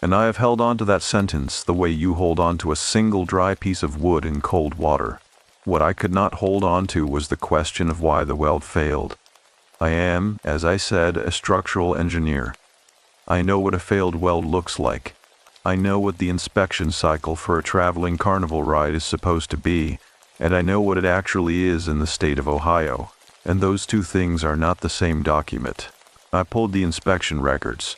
And I have held on to that sentence the way you hold on to a single dry piece of wood in cold water. What I could not hold on to was the question of why the weld failed. I am, as I said, a structural engineer. I know what a failed weld looks like. I know what the inspection cycle for a traveling carnival ride is supposed to be, and I know what it actually is in the state of Ohio, and those two things are not the same document. I pulled the inspection records.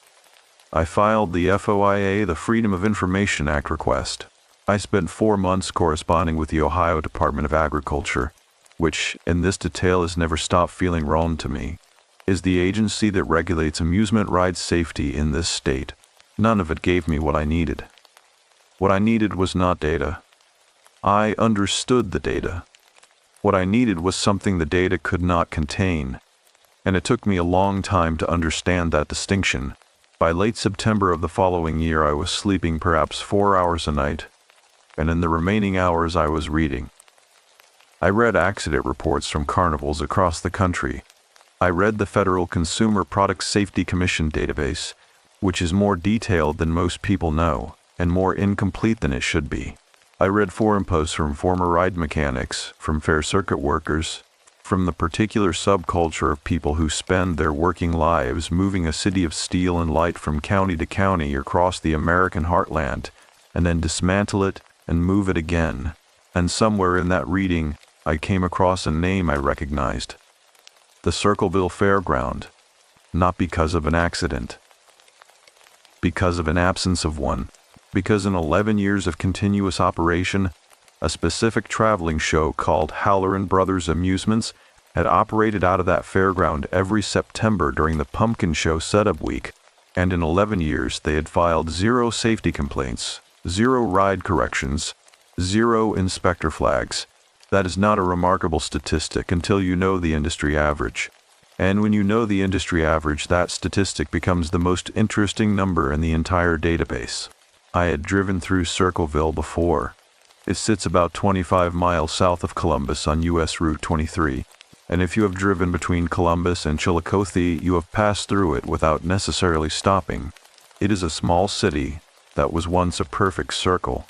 I filed the FOIA, the Freedom of Information Act request. I spent 4 months corresponding with the Ohio Department of Agriculture, which, in this detail has never stopped feeling wrong to me, is the agency that regulates amusement ride safety in this state. None of it gave me what I needed. What I needed was not data. I understood the data. What I needed was something the data could not contain, and it took me a long time to understand that distinction. By late September of the following year, I was sleeping perhaps 4 hours a night, and in the remaining hours I was reading. I read accident reports from carnivals across the country. I read the Federal Consumer Product Safety Commission database, which is more detailed than most people know, and more incomplete than it should be. I read forum posts from former ride mechanics, from fair circuit workers, from the particular subculture of people who spend their working lives moving a city of steel and light from county to county across the American heartland, and then dismantle it and move it again. And somewhere in that reading, I came across a name I recognized. The Circleville Fairground. Not because of an accident. Because of an absence of one. Because in 11 years of continuous operation, a specific traveling show called Howler and Brothers Amusements had operated out of that fairground every September during the Pumpkin Show setup week, and in 11 years they had filed 0 safety complaints, 0 ride corrections, 0 inspector flags. That is not a remarkable statistic until you know the industry average. And when you know the industry average, that statistic becomes the most interesting number in the entire database. I had driven through Circleville before. It sits about 25 miles south of Columbus on US Route 23, and if you have driven between Columbus and Chillicothe, you have passed through it without necessarily stopping. It is a small city that was once a perfect circle.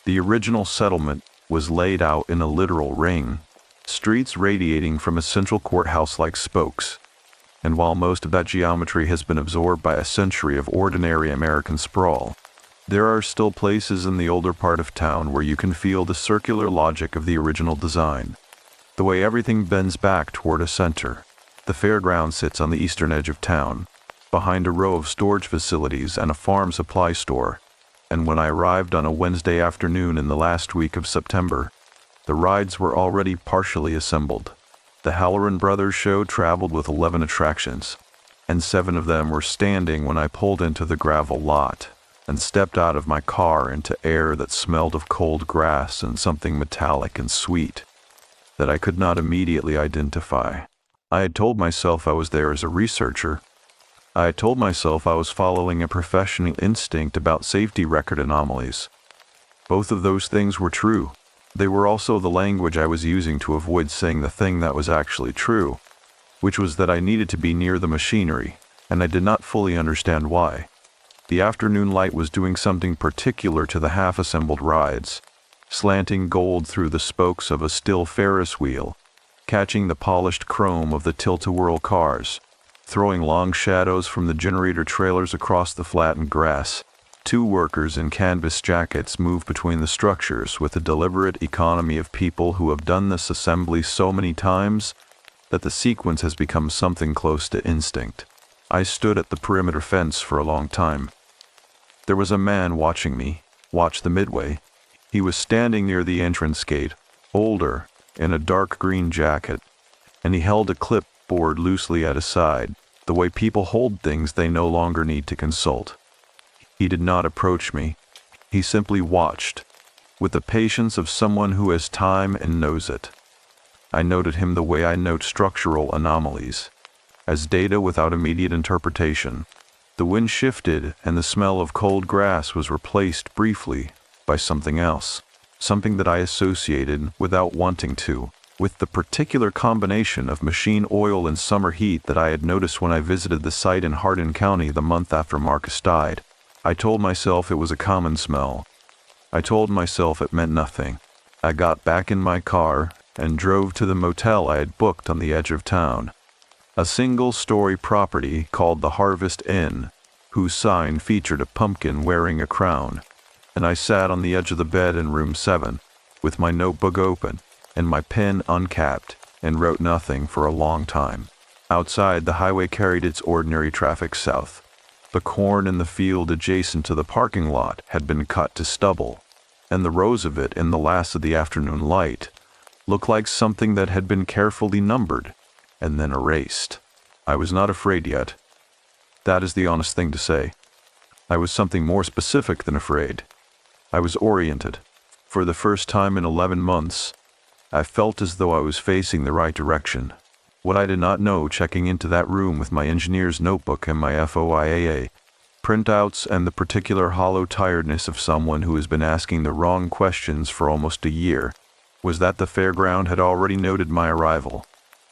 The original settlement was laid out in a literal ring, streets radiating from a central courthouse-like spokes, and while most of that geometry has been absorbed by a century of ordinary American sprawl, there are still places in the older part of town where you can feel the circular logic of the original design. The way everything bends back toward a center. The fairground sits on the eastern edge of town, behind a row of storage facilities and a farm supply store. And when I arrived on a Wednesday afternoon in the last week of September, the rides were already partially assembled. The Howler and Brothers show traveled with 11 attractions, and 7 of them were standing when I pulled into the gravel lot and stepped out of my car into air that smelled of cold grass and something metallic and sweet that I could not immediately identify. I had told myself I was there as a researcher. I had told myself I was following a professional instinct about safety record anomalies. Both of those things were true. They were also the language I was using to avoid saying the thing that was actually true, which was that I needed to be near the machinery, and I did not fully understand why. The afternoon light was doing something particular to the half-assembled rides, slanting gold through the spokes of a still Ferris wheel, catching the polished chrome of the tilt-a-whirl cars, throwing long shadows from the generator trailers across the flattened grass. 2 workers in canvas jackets move between the structures with the deliberate economy of people who have done this assembly so many times that the sequence has become something close to instinct. I stood at the perimeter fence for a long time. There was a man watching me, watch the midway. He was standing near the entrance gate, older, in a dark green jacket, and he held a clipboard loosely at his side, the way people hold things they no longer need to consult. He did not approach me. He simply watched, with the patience of someone who has time and knows it. I noted him the way I note structural anomalies, as data without immediate interpretation. The wind shifted, and the smell of cold grass was replaced briefly by something else, something that I associated, without wanting to, with the particular combination of machine oil and summer heat that I had noticed when I visited the site in Hardin County the month after Marcus died. I told myself it was a common smell. I told myself it meant nothing. I got back in my car and drove to the motel I had booked on the edge of town. A single-story property called the Harvest Inn, whose sign featured a pumpkin wearing a crown, and I sat on the edge of the bed in room 7, with my notebook open and my pen uncapped, and wrote nothing for a long time. Outside, the highway carried its ordinary traffic south. The corn in the field adjacent to the parking lot had been cut to stubble, and the rows of it in the last of the afternoon light looked like something that had been carefully numbered and then erased. I was not afraid yet. That is the honest thing to say. I was something more specific than afraid. I was oriented. For the first time in 11 months, I felt as though I was facing the right direction. What I did not know checking into that room with my engineer's notebook and my FOIAA printouts and the particular hollow tiredness of someone who has been asking the wrong questions for almost a year was that the fairground had already noted my arrival.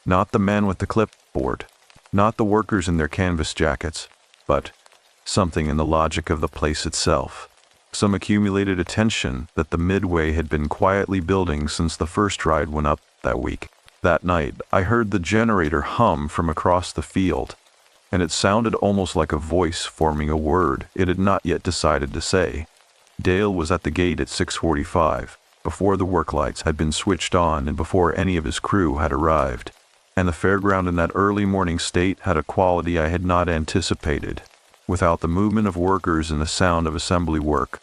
Not the man with the clipboard, not the workers in their canvas jackets, but something in the logic of the place itself. Some accumulated attention that the Midway had been quietly building since the first ride went up that week. That night, I heard the generator hum from across the field, and it sounded almost like a voice forming a word it had not yet decided to say. Dale was at the gate at 6:45, before the work lights had been switched on and before any of his crew had arrived, and the fairground in that early morning state had a quality I had not anticipated. Without the movement of workers and the sound of assembly work,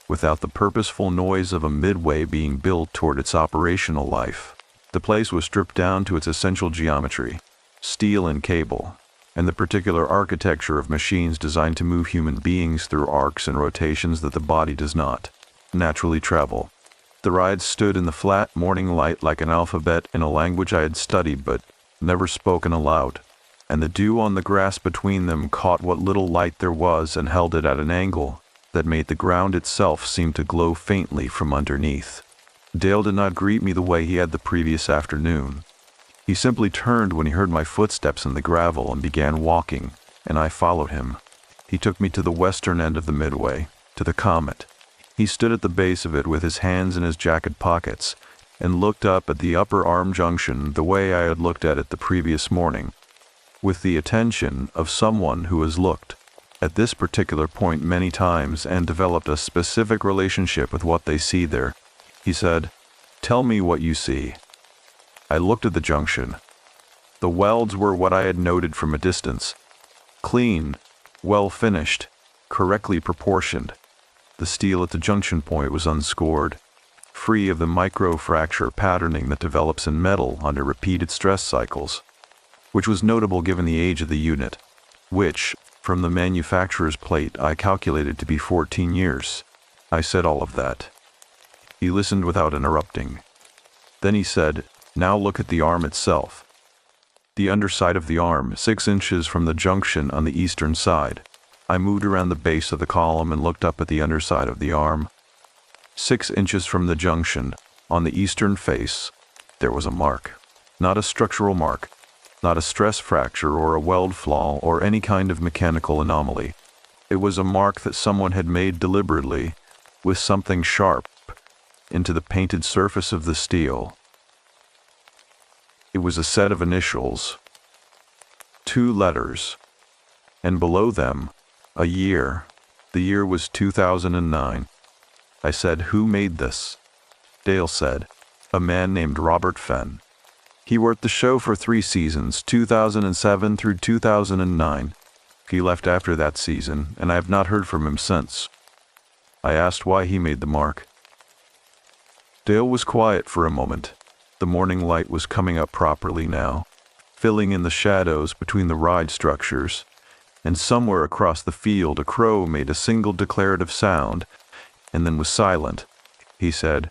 without the purposeful noise of a Midway being built toward its operational life, the place was stripped down to its essential geometry, steel and cable, and the particular architecture of machines designed to move human beings through arcs and rotations that the body does not naturally travel. The rides stood in the flat morning light like an alphabet in a language I had studied but never spoken aloud, and the dew on the grass between them caught what little light there was and held it at an angle that made the ground itself seem to glow faintly from underneath. Dale did not greet me the way he had the previous afternoon. He simply turned when he heard my footsteps in the gravel and began walking, and I followed him. He took me to the western end of the Midway, to the Comet. He stood at the base of it with his hands in his jacket pockets and looked up at the upper arm junction the way I had looked at it the previous morning, with the attention of someone who has looked at this particular point many times and developed a specific relationship with what they see there. He said, "Tell me what you see." I looked at the junction. The welds were what I had noted from a distance. Clean, well finished, correctly proportioned. The steel at the junction point was unscored, free of the micro-fracture patterning that develops in metal under repeated stress cycles, which was notable given the age of the unit, which, from the manufacturer's plate, I calculated to be 14 years. I said all of that. He listened without interrupting. Then he said, "Now look at the arm itself." The underside of the arm, 6 inches from the junction on the eastern side. I moved around the base of the column and looked up at the underside of the arm. 6 inches from the junction, on the eastern face, there was a mark. Not a structural mark, not a stress fracture or a weld flaw or any kind of mechanical anomaly. It was a mark that someone had made deliberately, with something sharp, into the painted surface of the steel. It was a set of initials, 2 letters, and below them, a year. The year was 2009. I said, "Who made this?" Dale said, "A man named Robert Fenn. He worked the show for 3 seasons, 2007 through 2009. He left after that season, and I have not heard from him since." I asked why he made the mark. Dale was quiet for a moment. The morning light was coming up properly now, filling in the shadows between the ride structures, and somewhere across the field a crow made a single declarative sound, and then was silent. He said,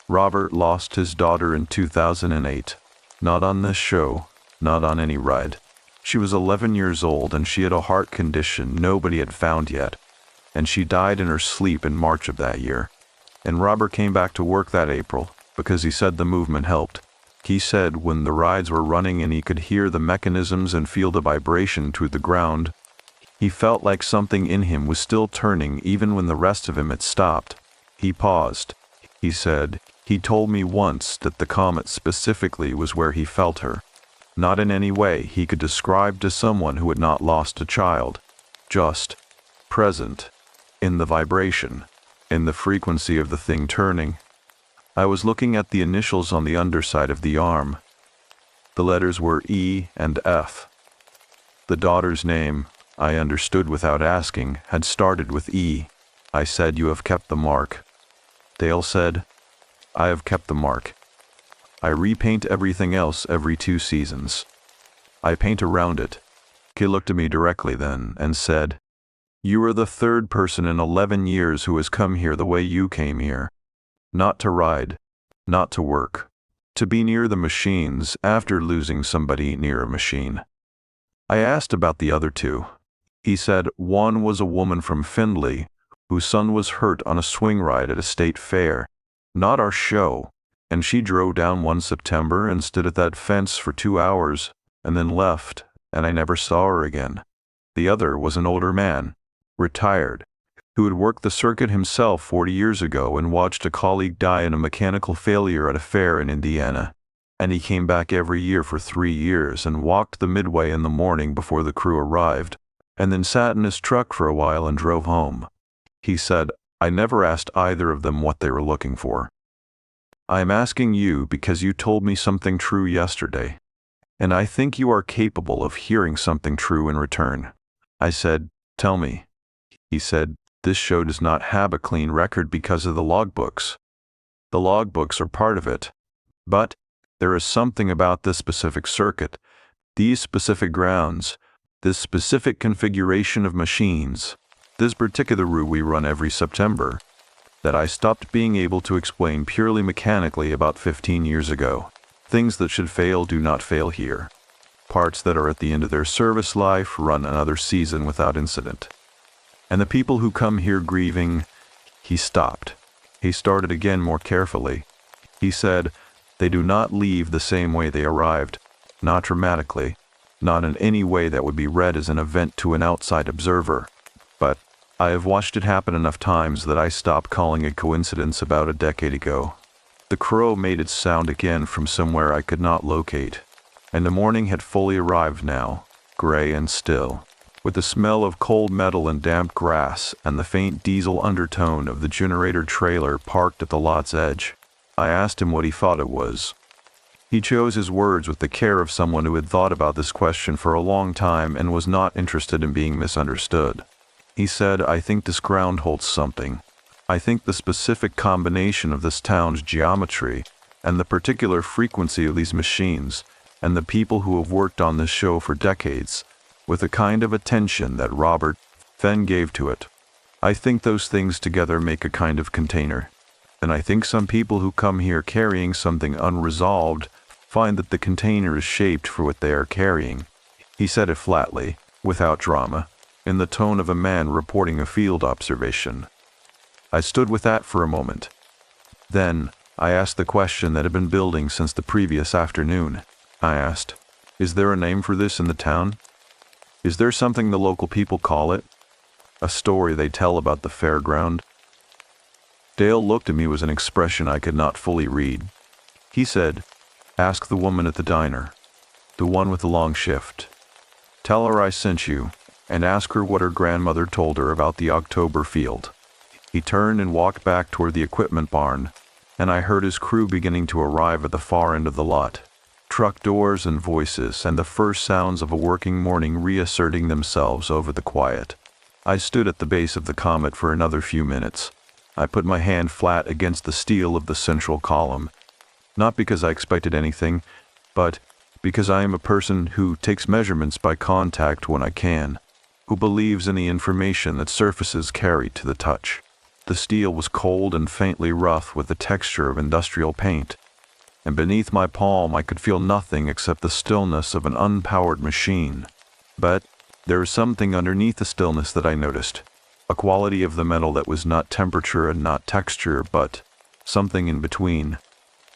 "Robert lost his daughter in 2008. Not on this show, not on any ride. She was 11 years old and she had a heart condition nobody had found yet, and she died in her sleep in March of that year. And Robert came back to work that April because he said the movement helped. He said when the rides were running and he could hear the mechanisms and feel the vibration through the ground, he felt like something in him was still turning even when the rest of him had stopped. He paused. He said, he told me once that the comet specifically was where he felt her. Not in any way he could describe to someone who had not lost a child. Just present, in the vibration, in the frequency of the thing turning. I was looking at the initials on the underside of the arm. The letters were E and F. The daughter's name, I understood without asking, had started with E. I said, "You have kept the mark." Dale said. I have kept the mark. I repaint everything else every 2 seasons. I paint around it. He looked at me directly then and said, You are the 3rd person in 11 years who has come here the way you came here. Not to ride, not to work, to be near the machines after losing somebody near a machine. I asked about the other 2. He said one was a woman from Findlay whose son was hurt on a swing ride at a state fair, not our show, and she drove down one September and stood at that fence for 2 hours and then left, and I never saw her again. The other was an older man, retired, who had worked the circuit himself 40 years ago and watched a colleague die in a mechanical failure at a fair in Indiana, and he came back every year for 3 years and walked the midway in the morning before the crew arrived, and then sat in his truck for a while and drove home. He said, I never asked either of them what they were looking for. I am asking you because you told me something true yesterday, and I think you are capable of hearing something true in return. I said, Tell me. He said, This show does not have a clean record because of the logbooks. The logbooks are part of it, but there is something about this specific circuit, these specific grounds, this specific configuration of machines, this particular route we run every September, that I stopped being able to explain purely mechanically about 15 years ago. Things that should fail do not fail here. Parts that are at the end of their service life run another season without incident. And the people who come here grieving, he stopped. He started again more carefully. He said, they do not leave the same way they arrived, not dramatically, not in any way that would be read as an event to an outside observer. But I have watched it happen enough times that I stopped calling it coincidence about a decade ago. The crow made its sound again from somewhere I could not locate, and the morning had fully arrived now, gray and still, with the smell of cold metal and damp grass and the faint diesel undertone of the generator trailer parked at the lot's edge. I asked him what he thought it was. He chose his words with the care of someone who had thought about this question for a long time and was not interested in being misunderstood. He said, I think this ground holds something. I think the specific combination of this town's geometry and the particular frequency of these machines and the people who have worked on this show for decades, with a kind of attention that Robert then gave to it. I think those things together make a kind of container. And I think some people who come here carrying something unresolved find that the container is shaped for what they are carrying. He said it flatly, without drama, in the tone of a man reporting a field observation. I stood with that for a moment. Then, I asked the question that had been building since the previous afternoon. I asked, is there a name for this in the town? Is there something the local people call it? A story they tell about the fairground? Dale looked at me with an expression I could not fully read. He said, ask the woman at the diner, the one with the long shift. Tell her I sent you, and ask her what her grandmother told her about the October field. He turned and walked back toward the equipment barn, and I heard his crew beginning to arrive at the far end of the lot. Truck doors and voices and the first sounds of a working morning reasserting themselves over the quiet. I stood at the base of the comet for another few minutes. I put my hand flat against the steel of the central column, not because I expected anything, but because I am a person who takes measurements by contact when I can, who believes in the information that surfaces carry to the touch. The steel was cold and faintly rough with the texture of industrial paint, and beneath my palm I could feel nothing except the stillness of an unpowered machine. But there was something underneath the stillness that I noticed, a quality of the metal that was not temperature and not texture, but something in between,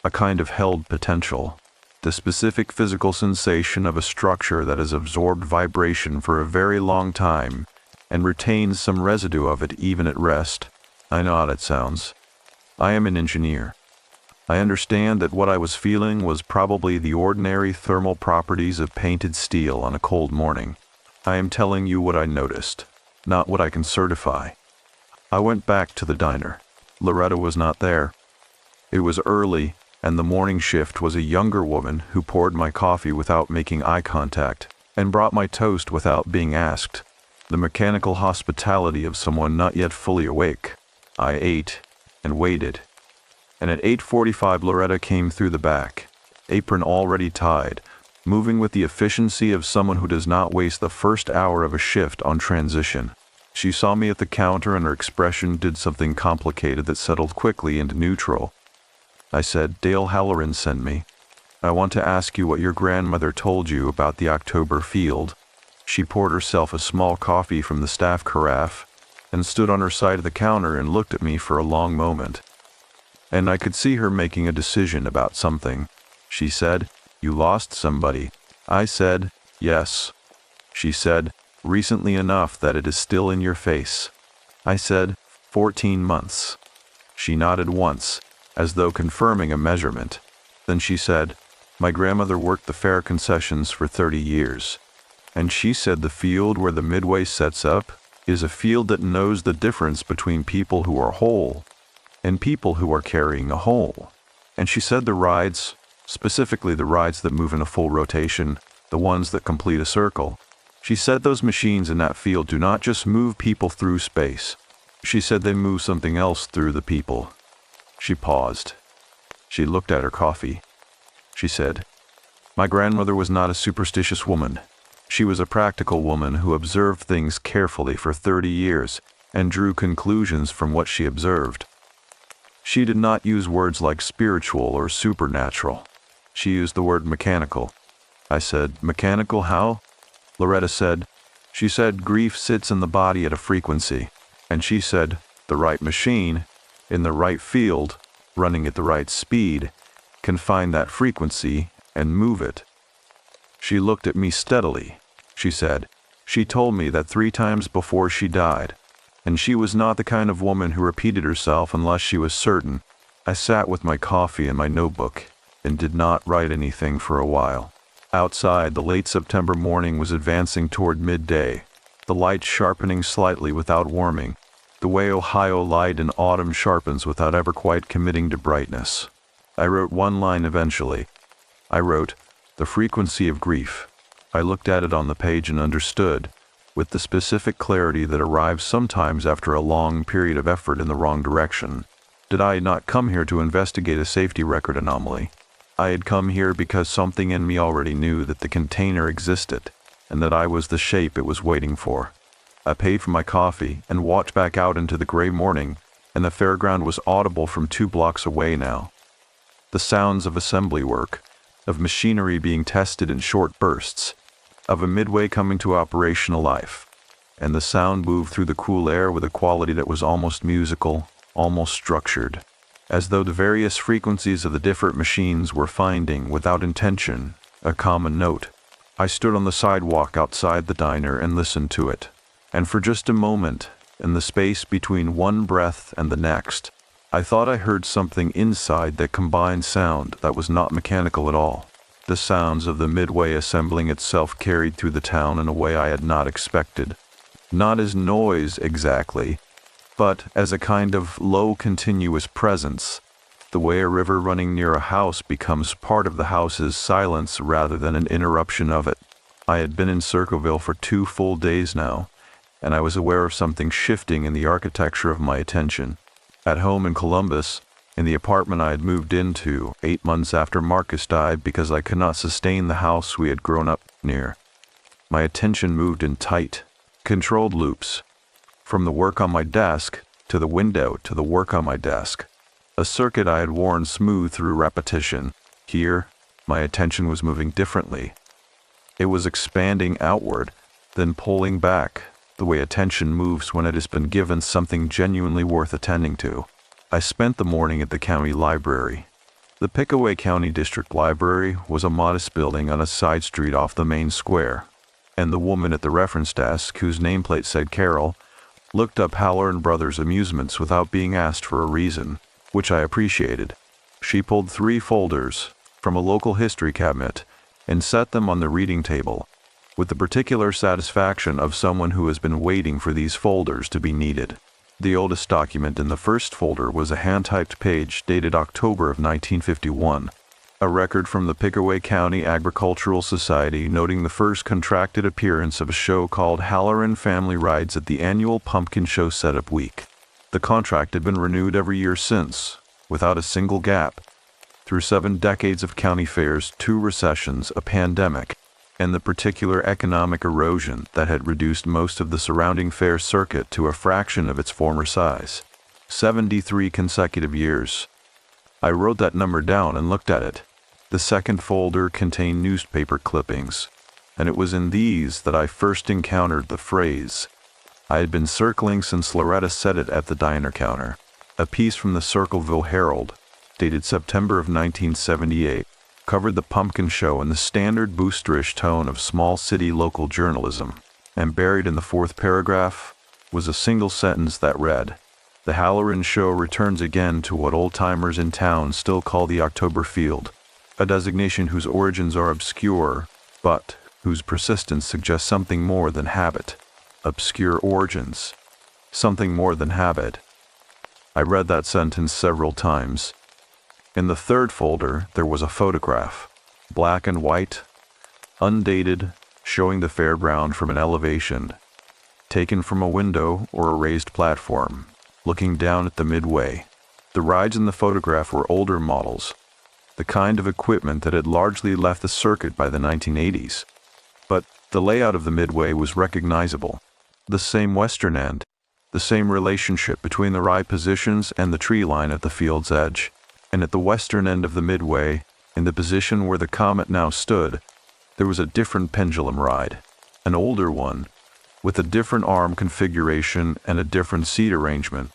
a kind of held potential, the specific physical sensation of a structure that has absorbed vibration for a very long time and retains some residue of it even at rest. I know how it sounds. I am an engineer. I understand that what I was feeling was probably the ordinary thermal properties of painted steel on a cold morning. I am telling you what I noticed, not what I can certify. I went back to the diner. Loretta was not there. It was early, and the morning shift was a younger woman who poured my coffee without making eye contact and brought my toast without being asked. The mechanical hospitality of someone not yet fully awake. I ate and waited and at 8:45 Loretta came through the back, apron already tied, moving with the efficiency of someone who does not waste the first hour of a shift on transition. She saw me at the counter and her expression did something complicated that settled quickly into neutral. I said, "Dale Halloran sent me. I want to ask you what your grandmother told you about the October field." She poured herself a small coffee from the staff carafe and stood on her side of the counter and looked at me for a long moment. And I could see her making a decision about something. She said, "You lost somebody." I said, "Yes." She said, "Recently enough that it is still in your face." I said, 14 months. She nodded once, as though confirming a measurement. Then she said, "My grandmother worked the fair concessions for 30 years. And she said the field where the midway sets up is a field that knows the difference between people who are whole and people who are carrying a whole. And she said the rides, specifically the rides that move in a full rotation, the ones that complete a circle, she said those machines in that field do not just move people through space. She said they move something else through the people." She paused. She looked at her coffee. She said, "My grandmother was not a superstitious woman. She was a practical woman who observed things carefully for 30 years and drew conclusions from what she observed. She did not use words like spiritual or supernatural. She used the word mechanical." I said, "Mechanical how?" Loretta said, "She said grief sits in the body at a frequency." And she said, "The right machine, in the right field, running at the right speed, can find that frequency and move it." She looked at me steadily. She said, "She told me that 3 times before she died, and she was not the kind of woman who repeated herself unless she was certain." I sat with my coffee and my notebook and did not write anything for a while. Outside, the late September morning was advancing toward midday, the light sharpening slightly without warming, the way Ohio light in autumn sharpens without ever quite committing to brightness. I wrote one line eventually. I wrote, "The frequency of grief." I looked at it on the page and understood, with the specific clarity that arrives sometimes after a long period of effort in the wrong direction. Did I not come here to investigate a safety record anomaly? I had come here because something in me already knew that the container existed, and that I was the shape it was waiting for. I paid for my coffee and walked back out into the gray morning, and the fairground was audible from 2 blocks away now. The sounds of assembly work, of machinery being tested in short bursts, of a midway coming to operational life, and the sound moved through the cool air with a quality that was almost musical, almost structured, as though the various frequencies of the different machines were finding, without intention, a common note. I stood on the sidewalk outside the diner and listened to it, and for just a moment, in the space between one breath and the next, I thought I heard something inside that combined sound that was not mechanical at all. The sounds of the midway assembling itself carried through the town in a way I had not expected. Not as noise exactly, but as a kind of low continuous presence, the way a river running near a house becomes part of the house's silence rather than an interruption of it. I had been in Circleville for 2 full days now, and I was aware of something shifting in the architecture of my attention. At home in Columbus, in the apartment I had moved into 8 months after Marcus died because I could not sustain the house we had grown up near, my attention moved in tight, controlled loops, from the work on my desk to the window to the work on my desk, a circuit I had worn smooth through repetition. Here, my attention was moving differently. It was expanding outward, then pulling back, the way attention moves when it has been given something genuinely worth attending to. I spent the morning at the county library. The Pickaway County District Library was a modest building on a side street off the main square, and the woman at the reference desk, whose nameplate said Carol, looked up Haller and Brothers Amusements without being asked for a reason, which I appreciated. She pulled 3 folders from a local history cabinet and set them on the reading table, with the particular satisfaction of someone who has been waiting for these folders to be needed. The oldest document in the first folder was a hand-typed page dated October of 1951, a record from the Pickaway County Agricultural Society noting the first contracted appearance of a show called Halloran Family Rides at the annual Pumpkin Show Setup Week. The contract had been renewed every year since, without a single gap, through 7 decades of county fairs, 2 recessions, a pandemic, and the particular economic erosion that had reduced most of the surrounding fair circuit to a fraction of its former size. 73 consecutive years. I wrote that number down and looked at it. The second folder contained newspaper clippings, and it was in these that I first encountered the phrase. I had been circling since Loretta said it at the diner counter. A piece from the Circleville Herald, dated September of 1978, covered the pumpkin show in the standard boosterish tone of small city local journalism, and buried in the 4th paragraph was a single sentence that read, "The Halloran show returns again to what old-timers in town still call the October Field, a designation whose origins are obscure, but whose persistence suggests something more than habit." Obscure origins. Something more than habit. I read that sentence several times. In the 3rd folder, there was a photograph, black and white, undated, showing the fairground from an elevation, taken from a window or a raised platform, looking down at the midway. The rides in the photograph were older models, the kind of equipment that had largely left the circuit by the 1980s. But the layout of the midway was recognizable. The same western end, the same relationship between the ride positions and the tree line at the field's edge. And at the western end of the midway, in the position where the Comet now stood, there was a different pendulum ride, an older one, with a different arm configuration and a different seat arrangement,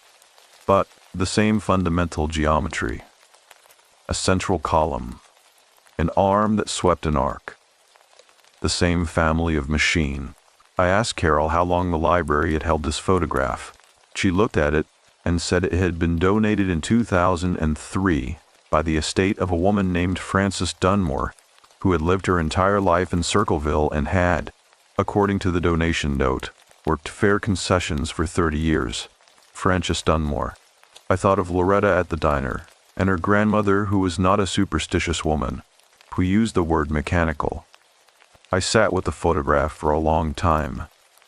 but the same fundamental geometry. A central column, an arm that swept an arc. The same family of machine. I asked Carol how long the library had held this photograph. She looked at it and said it had been donated in 2003 by the estate of a woman named Frances Dunmore, who had lived her entire life in Circleville and had, according to the donation note, worked fair concessions for 30 years. Frances Dunmore. I thought of Loretta at the diner, and her grandmother, who was not a superstitious woman, who used the word mechanical. I sat with the photograph for a long time.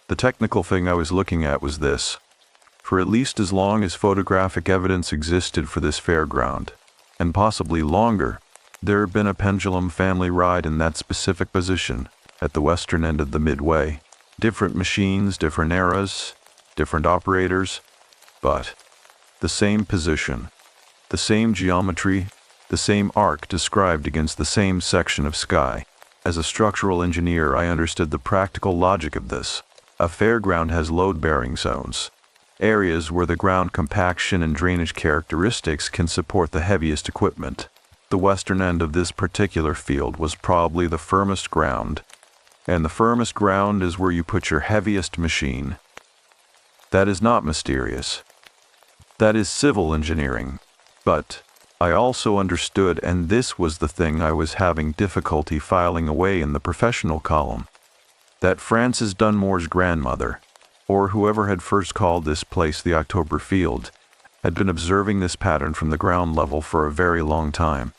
The technical thing I was looking at was this. For at least as long as photographic evidence existed for this fairground, and possibly longer, there had been a pendulum family ride in that specific position, at the western end of the midway. Different machines, different eras, different operators, but the same position, the same geometry, the same arc described against the same section of sky. As a structural engineer, I understood the practical logic of this. A fairground has load-bearing zones, areas where the ground compaction and drainage characteristics can support the heaviest equipment. The western end of this particular field was probably the firmest ground, and the firmest ground is where you put your heaviest machine. That is not mysterious. That is civil engineering. But I also understood, and this was the thing I was having difficulty filing away in the professional column, that Frances Dunmore's grandmother, or whoever had first called this place the October Field, had been observing this pattern from the ground level for a very long time.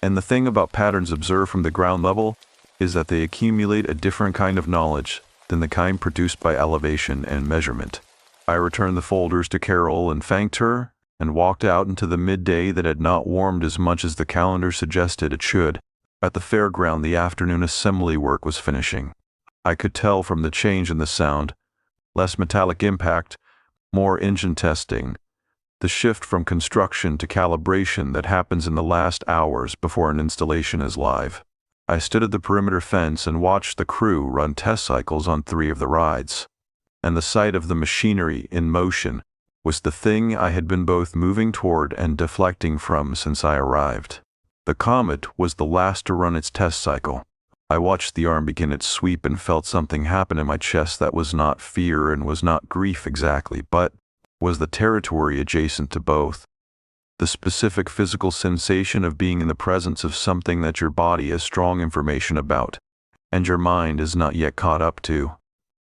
And the thing about patterns observed from the ground level is that they accumulate a different kind of knowledge than the kind produced by elevation and measurement. I returned the folders to Carol and thanked her, and walked out into the midday that had not warmed as much as the calendar suggested it should. At the fairground, the afternoon assembly work was finishing. I could tell from the change in the sound, less metallic impact, more engine testing, the shift from construction to calibration that happens in the last hours before an installation is live. I stood at the perimeter fence and watched the crew run test cycles on 3 of the rides. And the sight of the machinery in motion was the thing I had been both moving toward and deflecting from since I arrived. The Comet was the last to run its test cycle. I watched the arm begin its sweep and felt something happen in my chest that was not fear and was not grief exactly, but was the territory adjacent to both. The specific physical sensation of being in the presence of something that your body has strong information about, and your mind is not yet caught up to.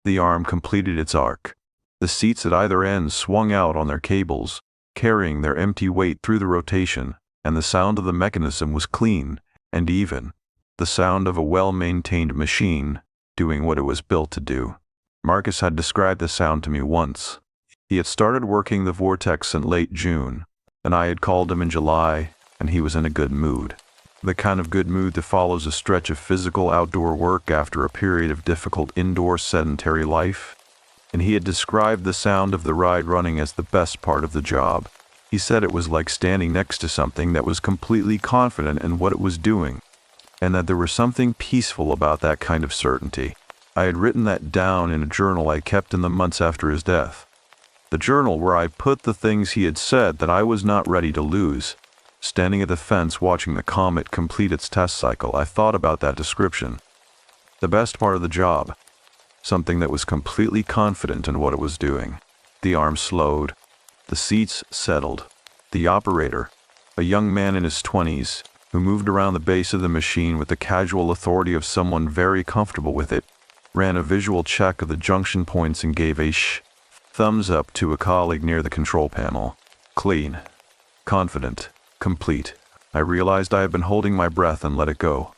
The arm completed its arc. The seats at either end swung out on their cables, carrying their empty weight through the rotation, and the sound of the mechanism was clean and even, the sound of a well-maintained machine doing what it was built to do. Marcus had described the sound to me once. He had started working the vortex in late June, and I had called him in July, and he was in a good mood. The kind of good mood that follows a stretch of physical outdoor work after a period of difficult indoor sedentary life. And he had described the sound of the ride running as the best part of the job. He said it was like standing next to something that was completely confident in what it was doing, and that there was something peaceful about that kind of certainty. I had written that down in a journal I kept in the months after his death. The journal where I put the things he had said that I was not ready to lose. Standing at the fence watching the comet complete its test cycle, I thought about that description. The best part of the job. Something that was completely confident in what it was doing. The arm slowed. The seats settled. The operator, a young man in his 20s, who moved around the base of the machine with the casual authority of someone very comfortable with it, ran a visual check of the junction points and gave a thumbs up to a colleague near the control panel. Clean. Confident. Complete. I realized I had been holding my breath and let it go.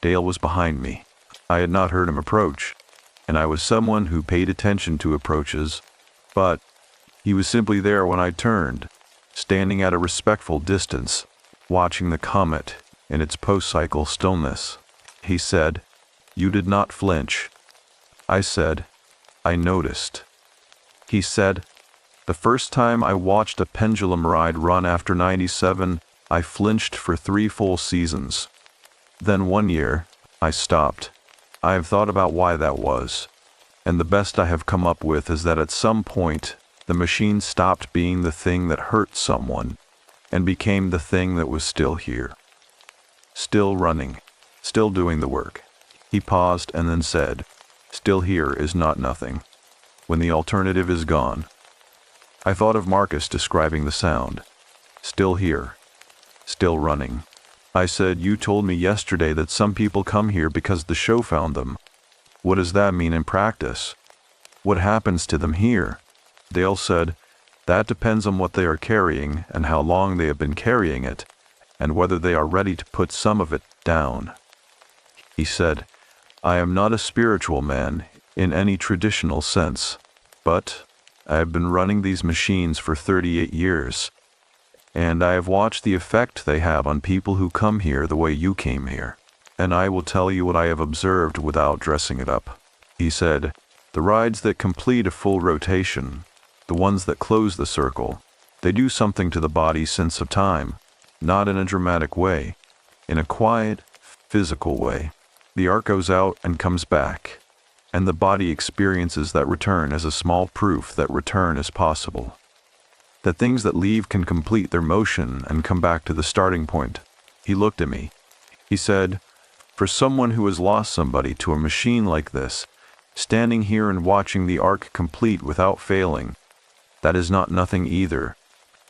Dale was behind me. I had not heard him approach, and I was someone who paid attention to approaches, but he was simply there when I turned, standing at a respectful distance, watching the comet in its post-cycle stillness. He said, "You did not flinch." I said, "I noticed." He said, "The first time I watched a pendulum ride run after 97, I flinched for 3 full seasons. Then one year, I stopped. I have thought about why that was, and the best I have come up with is that at some point, the machine stopped being the thing that hurt someone and became the thing that was still here. Still running, still doing the work." He paused and then said, "Still here is not nothing, when the alternative is gone." I thought of Marcus describing the sound. Still here. Still running. I said, "You told me yesterday that some people come here because the show found them. What does that mean in practice? What happens to them here?" Dale said, "That depends on what they are carrying and how long they have been carrying it, and whether they are ready to put some of it down." He said, "I am not a spiritual man in any traditional sense, but I have been running these machines for 38 years, and I have watched the effect they have on people who come here the way you came here, and I will tell you what I have observed without dressing it up." He said, "The rides that complete a full rotation, the ones that close the circle, they do something to the body's sense of time, not in a dramatic way, in a quiet, physical way. The arc goes out and comes back, and the body experiences that return as a small proof that return is possible. That things that leave can complete their motion and come back to the starting point." He looked at me. He said, "For someone who has lost somebody to a machine like this, standing here and watching the arc complete without failing, that is not nothing either."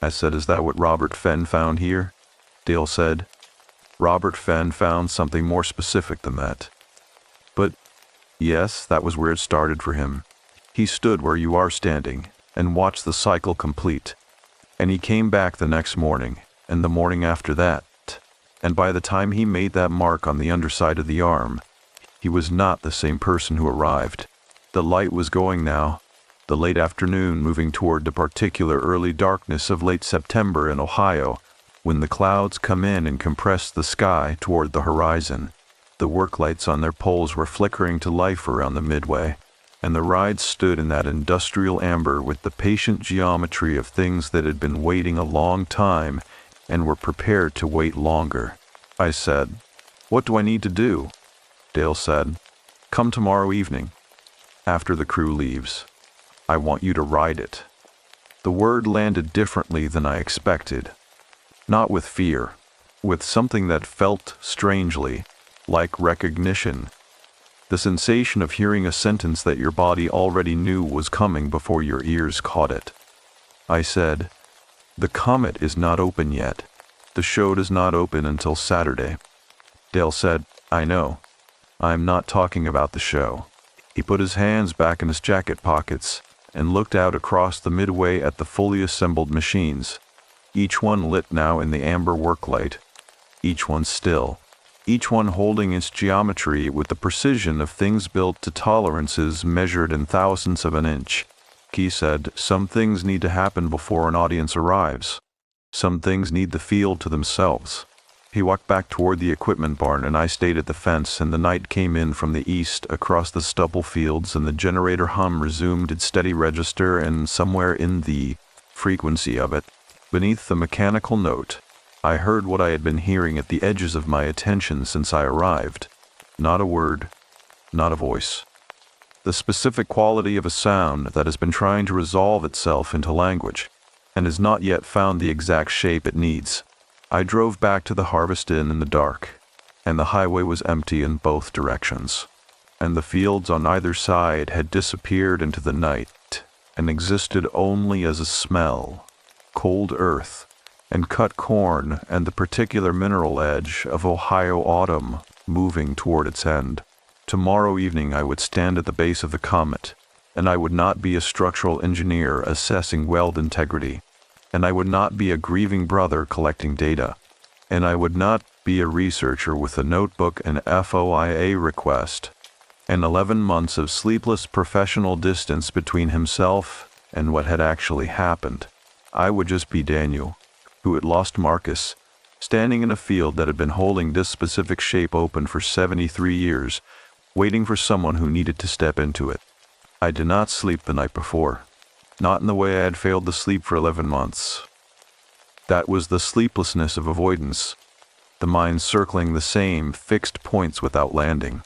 I said, "Is that what Robert Fenn found here?" Dale said, "Robert Fenn found something more specific than that." But yes, that was where it started for him. He stood where you are standing and watched the cycle complete. And he came back the next morning, and the morning after that, and by the time he made that mark on the underside of the arm, he was not the same person who arrived. The light was going now, the late afternoon moving toward the particular early darkness of late September in Ohio, when the clouds come in and compress the sky toward the horizon. The work lights on their poles were flickering to life around the midway, and the ride stood in that industrial amber with the patient geometry of things that had been waiting a long time and were prepared to wait longer. I said, "What do I need to do?" Dale said, "Come tomorrow evening, after the crew leaves. I want you to ride it." The word landed differently than I expected. Not with fear, with something that felt strangely like recognition. The sensation of hearing a sentence that your body already knew was coming before your ears caught it. I said, "The comet is not open yet. The show does not open until Saturday." Dale said, "I know. I'm not talking about the show." He put his hands back in his jacket pockets and looked out across the midway at the fully assembled machines, each one lit now in the amber worklight, each one still. Each one holding its geometry with the precision of things built to tolerances measured in thousandths of an inch. He said, "Some things need to happen before an audience arrives." Some things need the field to themselves. He walked back toward the equipment barn, and I stayed at the fence, and the night came in from the east across the stubble fields, and the generator hum resumed its steady register, and somewhere in the frequency of it, beneath the mechanical note, I heard what I had been hearing at the edges of my attention since I arrived. Not a word, not a voice. The specific quality of a sound that has been trying to resolve itself into language, and has not yet found the exact shape it needs. I drove back to the Harvest Inn in the dark, and the highway was empty in both directions, and the fields on either side had disappeared into the night and existed only as a smell, cold earth, and cut corn and the particular mineral edge of Ohio autumn moving toward its end. Tomorrow evening I would stand at the base of the comet, and I would not be a structural engineer assessing weld integrity, and I would not be a grieving brother collecting data, and I would not be a researcher with a notebook and FOIA request, and 11 months of sleepless professional distance between himself and what had actually happened. I would just be Daniel, who had lost Marcus, standing in a field that had been holding this specific shape open for 73 years, waiting for someone who needed to step into it. I did not sleep the night before. Not in the way I had failed to sleep for 11 months. That was the sleeplessness of avoidance, the mind circling the same fixed points without landing,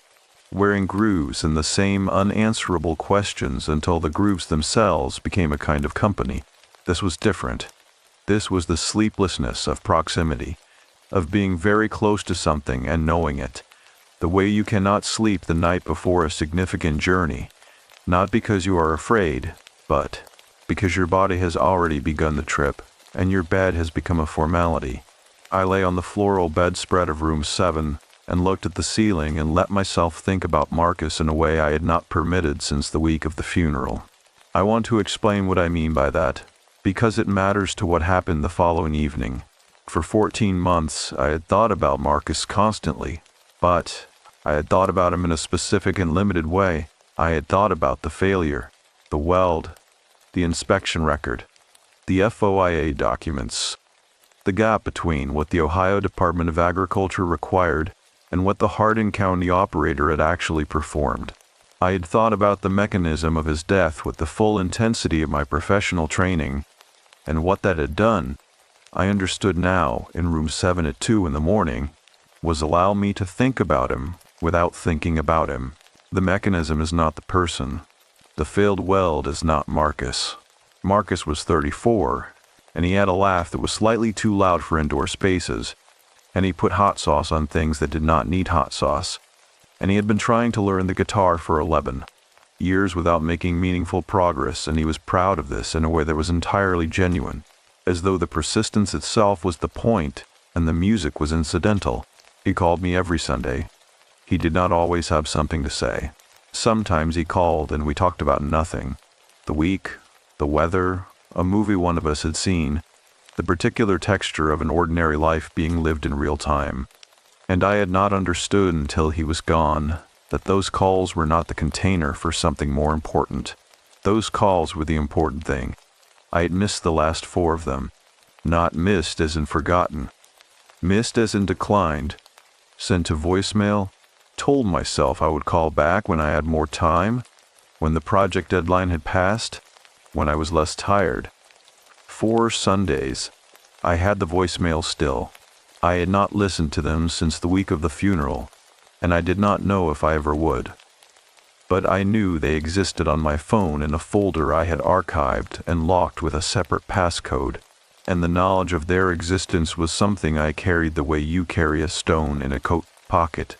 wearing grooves in the same unanswerable questions until the grooves themselves became a kind of company. This was different. This was the sleeplessness of proximity, of being very close to something and knowing it, the way you cannot sleep the night before a significant journey, not because you are afraid, but because your body has already begun the trip, and your bed has become a formality. I lay on the floral bedspread of room 7, and looked at the ceiling and let myself think about Marcus in a way I had not permitted since the week of the funeral. I want to explain what I mean by that, because it matters to what happened the following evening. For 14 months, I had thought about Marcus constantly, but I had thought about him in a specific and limited way. I had thought about the failure, the weld, the inspection record, the FOIA documents, the gap between what the Ohio Department of Agriculture required and what the Hardin County operator had actually performed. I had thought about the mechanism of his death with the full intensity of my professional training, and what that had done, I understood now, in room 7 at 2 in the morning, was allow me to think about him without thinking about him. The mechanism is not the person. The failed weld is not Marcus. Marcus was 34, and he had a laugh that was slightly too loud for indoor spaces, and he put hot sauce on things that did not need hot sauce, and he had been trying to learn the guitar for 11 years without making meaningful progress, and he was proud of this in a way that was entirely genuine, as though the persistence itself was the point and the music was incidental. He called me every Sunday. He did not always have something to say. Sometimes he called and we talked about nothing. The week, the weather, a movie one of us had seen, the particular texture of an ordinary life being lived in real time. And I had not understood until he was gone that those calls were not the container for something more important. Those calls were the important thing. I had missed the last 4 of them. Not missed as in forgotten. Missed as in declined. Sent to voicemail. Told myself I would call back when I had more time, when the project deadline had passed, when I was less tired. 4 Sundays. I had the voicemail still. I had not listened to them since the week of the funeral, and I did not know if I ever would. But I knew they existed on my phone in a folder I had archived and locked with a separate passcode, and the knowledge of their existence was something I carried the way you carry a stone in a coat pocket,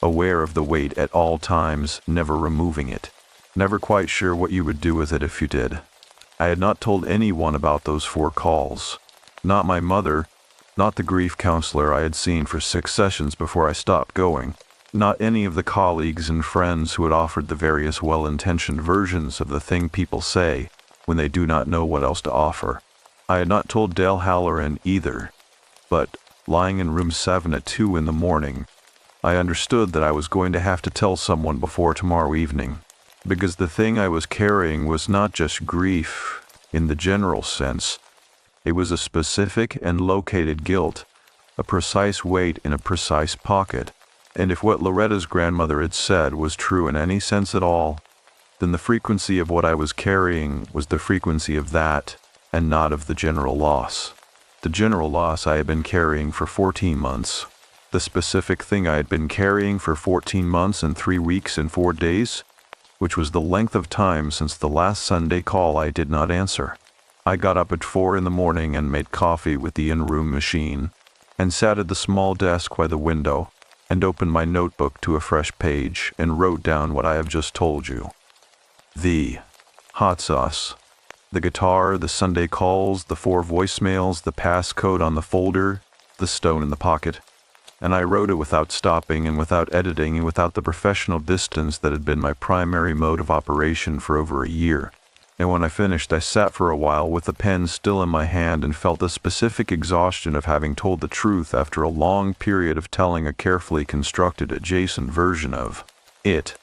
aware of the weight at all times, never removing it, never quite sure what you would do with it if you did. I had not told anyone about those 4 calls. Not my mother, not the grief counselor I had seen for 6 sessions before I stopped going, not any of the colleagues and friends who had offered the various well-intentioned versions of the thing people say when they do not know what else to offer. I had not told Dale Halloran either, but, lying in room 7 at 2 in the morning, I understood that I was going to have to tell someone before tomorrow evening, because the thing I was carrying was not just grief in the general sense. It was a specific and located guilt, a precise weight in a precise pocket, and if what Loretta's grandmother had said was true in any sense at all, then the frequency of what I was carrying was the frequency of that, and not of the general loss. The general loss I had been carrying for 14 months. The specific thing I had been carrying for 14 months and 3 weeks and 4 days, which was the length of time since the last Sunday call I did not answer. I got up at 4 in the morning and made coffee with the in-room machine, and sat at the small desk by the window, and opened my notebook to a fresh page and wrote down what I have just told you. The hot sauce, the guitar, the Sunday calls, the 4 voicemails, the passcode on the folder, the stone in the pocket. And I wrote it without stopping and without editing and without the professional distance that had been my primary mode of operation for over a year. And when I finished, I sat for a while with the pen still in my hand and felt the specific exhaustion of having told the truth after a long period of telling a carefully constructed adjacent version of it.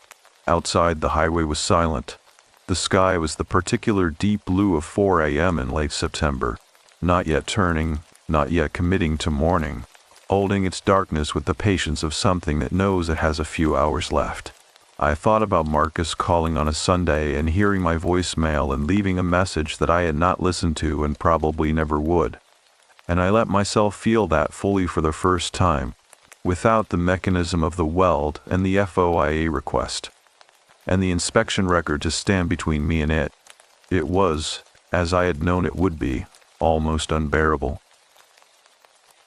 Outside, the highway was silent. The sky was the particular deep blue of 4 a.m. in late September, not yet turning, not yet committing to morning, holding its darkness with the patience of something that knows it has a few hours left. I thought about Marcus calling on a Sunday and hearing my voicemail and leaving a message that I had not listened to and probably never would. And I let myself feel that fully for the first time, without the mechanism of the weld and the FOIA request, and the inspection record to stand between me and it. It was, as I had known it would be, almost unbearable.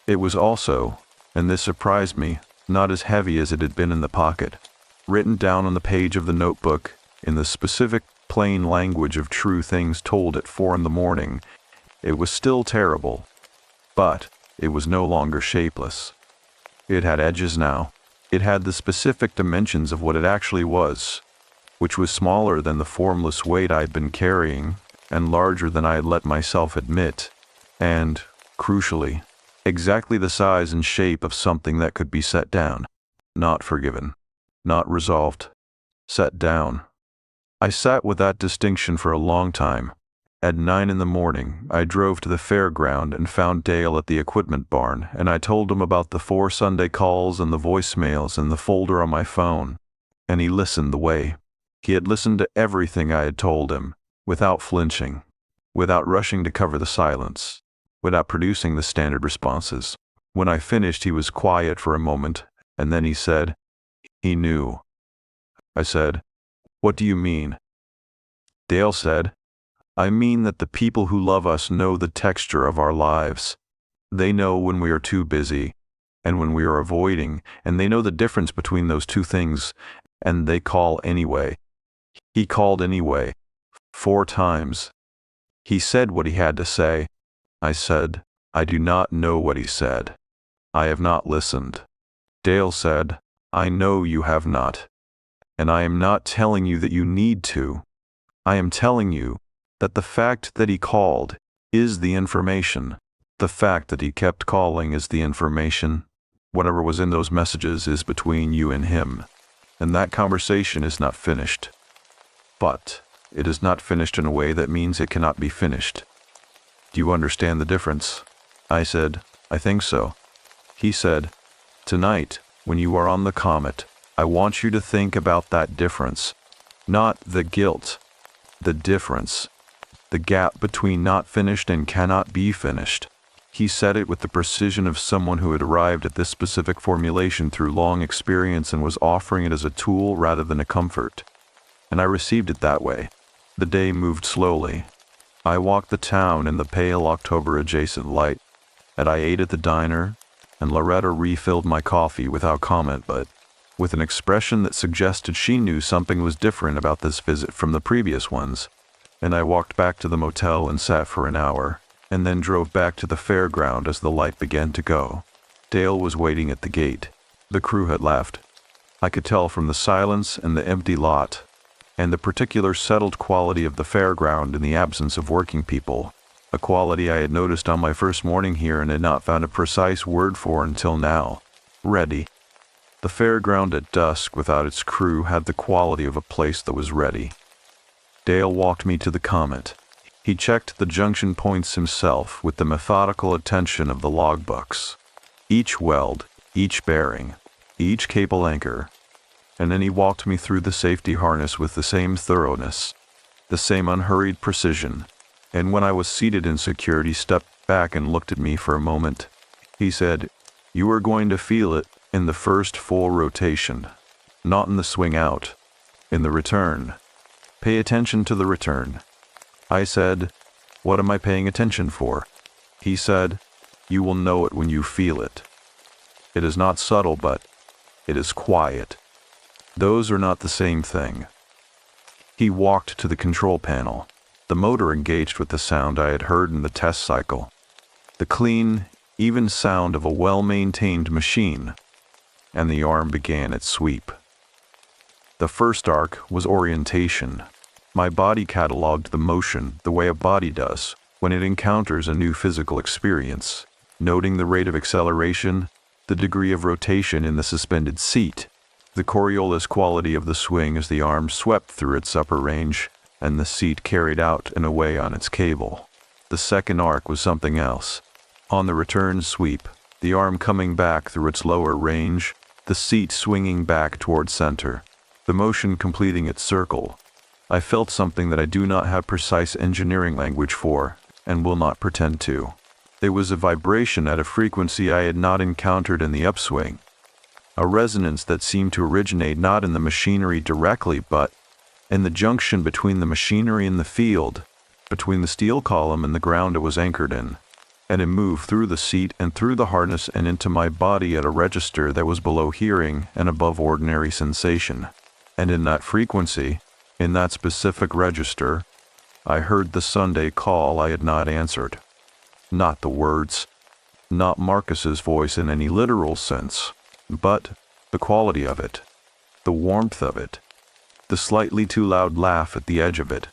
It was also, and this surprised me, not as heavy as it had been in the pocket. Written down on the page of the notebook, in the specific, plain language of true things told at 4 in the morning, it was still terrible, but it was no longer shapeless. It had edges now. It had the specific dimensions of what it actually was, which was smaller than the formless weight I had been carrying, and larger than I had let myself admit, and, crucially, exactly the size and shape of something that could be set down, not forgiven. Not resolved. Set down. I sat with that distinction for a long time. At 9 in the morning, I drove to the fairground and found Dale at the equipment barn, and I told him about the 4 Sunday calls and the voicemails and the folder on my phone. And he listened the way. He had listened to everything I had told him, without flinching, without rushing to cover the silence, without producing the standard responses. When I finished, he was quiet for a moment, and then he said, "He knew." I said, "What do you mean?" Dale said, "I mean that the people who love us know the texture of our lives. They know when we are too busy, and when we are avoiding, and they know the difference between those two things, and they call anyway." He called anyway, 4 times. He said what he had to say. I said, "I do not know what he said. I have not listened." Dale said, "I know you have not. And I am not telling you that you need to. I am telling you that the fact that he called is the information. The fact that he kept calling is the information. Whatever was in those messages is between you and him. And that conversation is not finished. But it is not finished in a way that means it cannot be finished. Do you understand the difference?" I said, "I think so." He said, "Tonight, when you are on the comet, I want you to think about that difference. Not the guilt, the difference. The gap between not finished and cannot be finished." He said it with the precision of someone who had arrived at this specific formulation through long experience and was offering it as a tool rather than a comfort. And I received it that way. The day moved slowly. I walked the town in the pale October-adjacent light, and I ate at the diner, and Loretta refilled my coffee without comment but with an expression that suggested she knew something was different about this visit from the previous ones, and I walked back to the motel and sat for an hour, and then drove back to the fairground as the light began to go. Dale was waiting at the gate. The crew had left. I could tell from the silence and the empty lot, and the particular settled quality of the fairground in the absence of working people, a quality I had noticed on my first morning here and had not found a precise word for until now. Ready. The fairground at dusk without its crew had the quality of a place that was ready. Dale walked me to the comet. He checked the junction points himself with the methodical attention of the logbooks. Each weld, each bearing, each cable anchor, and then he walked me through the safety harness with the same thoroughness, the same unhurried precision, and when I was seated in security, stepped back and looked at me for a moment. He said, "You are going to feel it in the first full rotation, not in the swing out, in the return. Pay attention to the return." I said, "What am I paying attention for?" He said, "You will know it when you feel it. It is not subtle, but it is quiet. Those are not the same thing." He walked to the control panel. The motor engaged with the sound I had heard in the test cycle. The clean, even sound of a well-maintained machine. And the arm began its sweep. The first arc was orientation. My body cataloged the motion the way a body does when it encounters a new physical experience, noting the rate of acceleration, the degree of rotation in the suspended seat, the Coriolis quality of the swing as the arm swept through its upper range, and the seat carried out and away on its cable. The second arc was something else. On the return sweep, the arm coming back through its lower range, the seat swinging back toward center, the motion completing its circle. I felt something that I do not have precise engineering language for, and will not pretend to. There was a vibration at a frequency I had not encountered in the upswing. A resonance that seemed to originate not in the machinery directly, but in the junction between the machinery and the field, between the steel column and the ground it was anchored in. And it moved through the seat and through the harness and into my body at a register that was below hearing and above ordinary sensation. And in that frequency, in that specific register, I heard the Sunday call I had not answered. Not the words, not Marcus's voice in any literal sense, but the quality of it, the warmth of it, the slightly too loud laugh at the edge of it,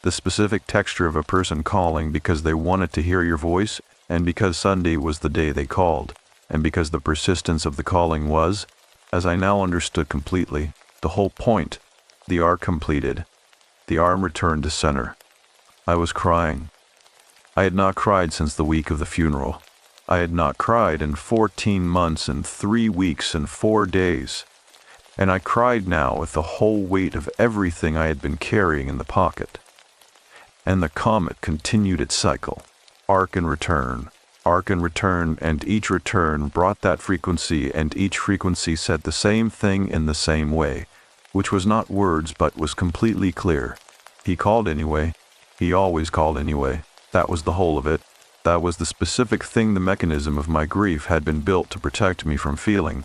the specific texture of a person calling because they wanted to hear your voice, and because Sunday was the day they called, and because the persistence of the calling was, as I now understood completely, the whole point. The arc completed. The arm returned to center. I was crying. I had not cried since the week of the funeral. I had not cried in 14 months and 3 weeks and 4 days. And I cried now with the whole weight of everything I had been carrying in the pocket. And the comet continued its cycle. Arc and return, and each return brought that frequency, and each frequency said the same thing in the same way, which was not words but was completely clear. He called anyway. He always called anyway. That was the whole of it. That was the specific thing the mechanism of my grief had been built to protect me from feeling.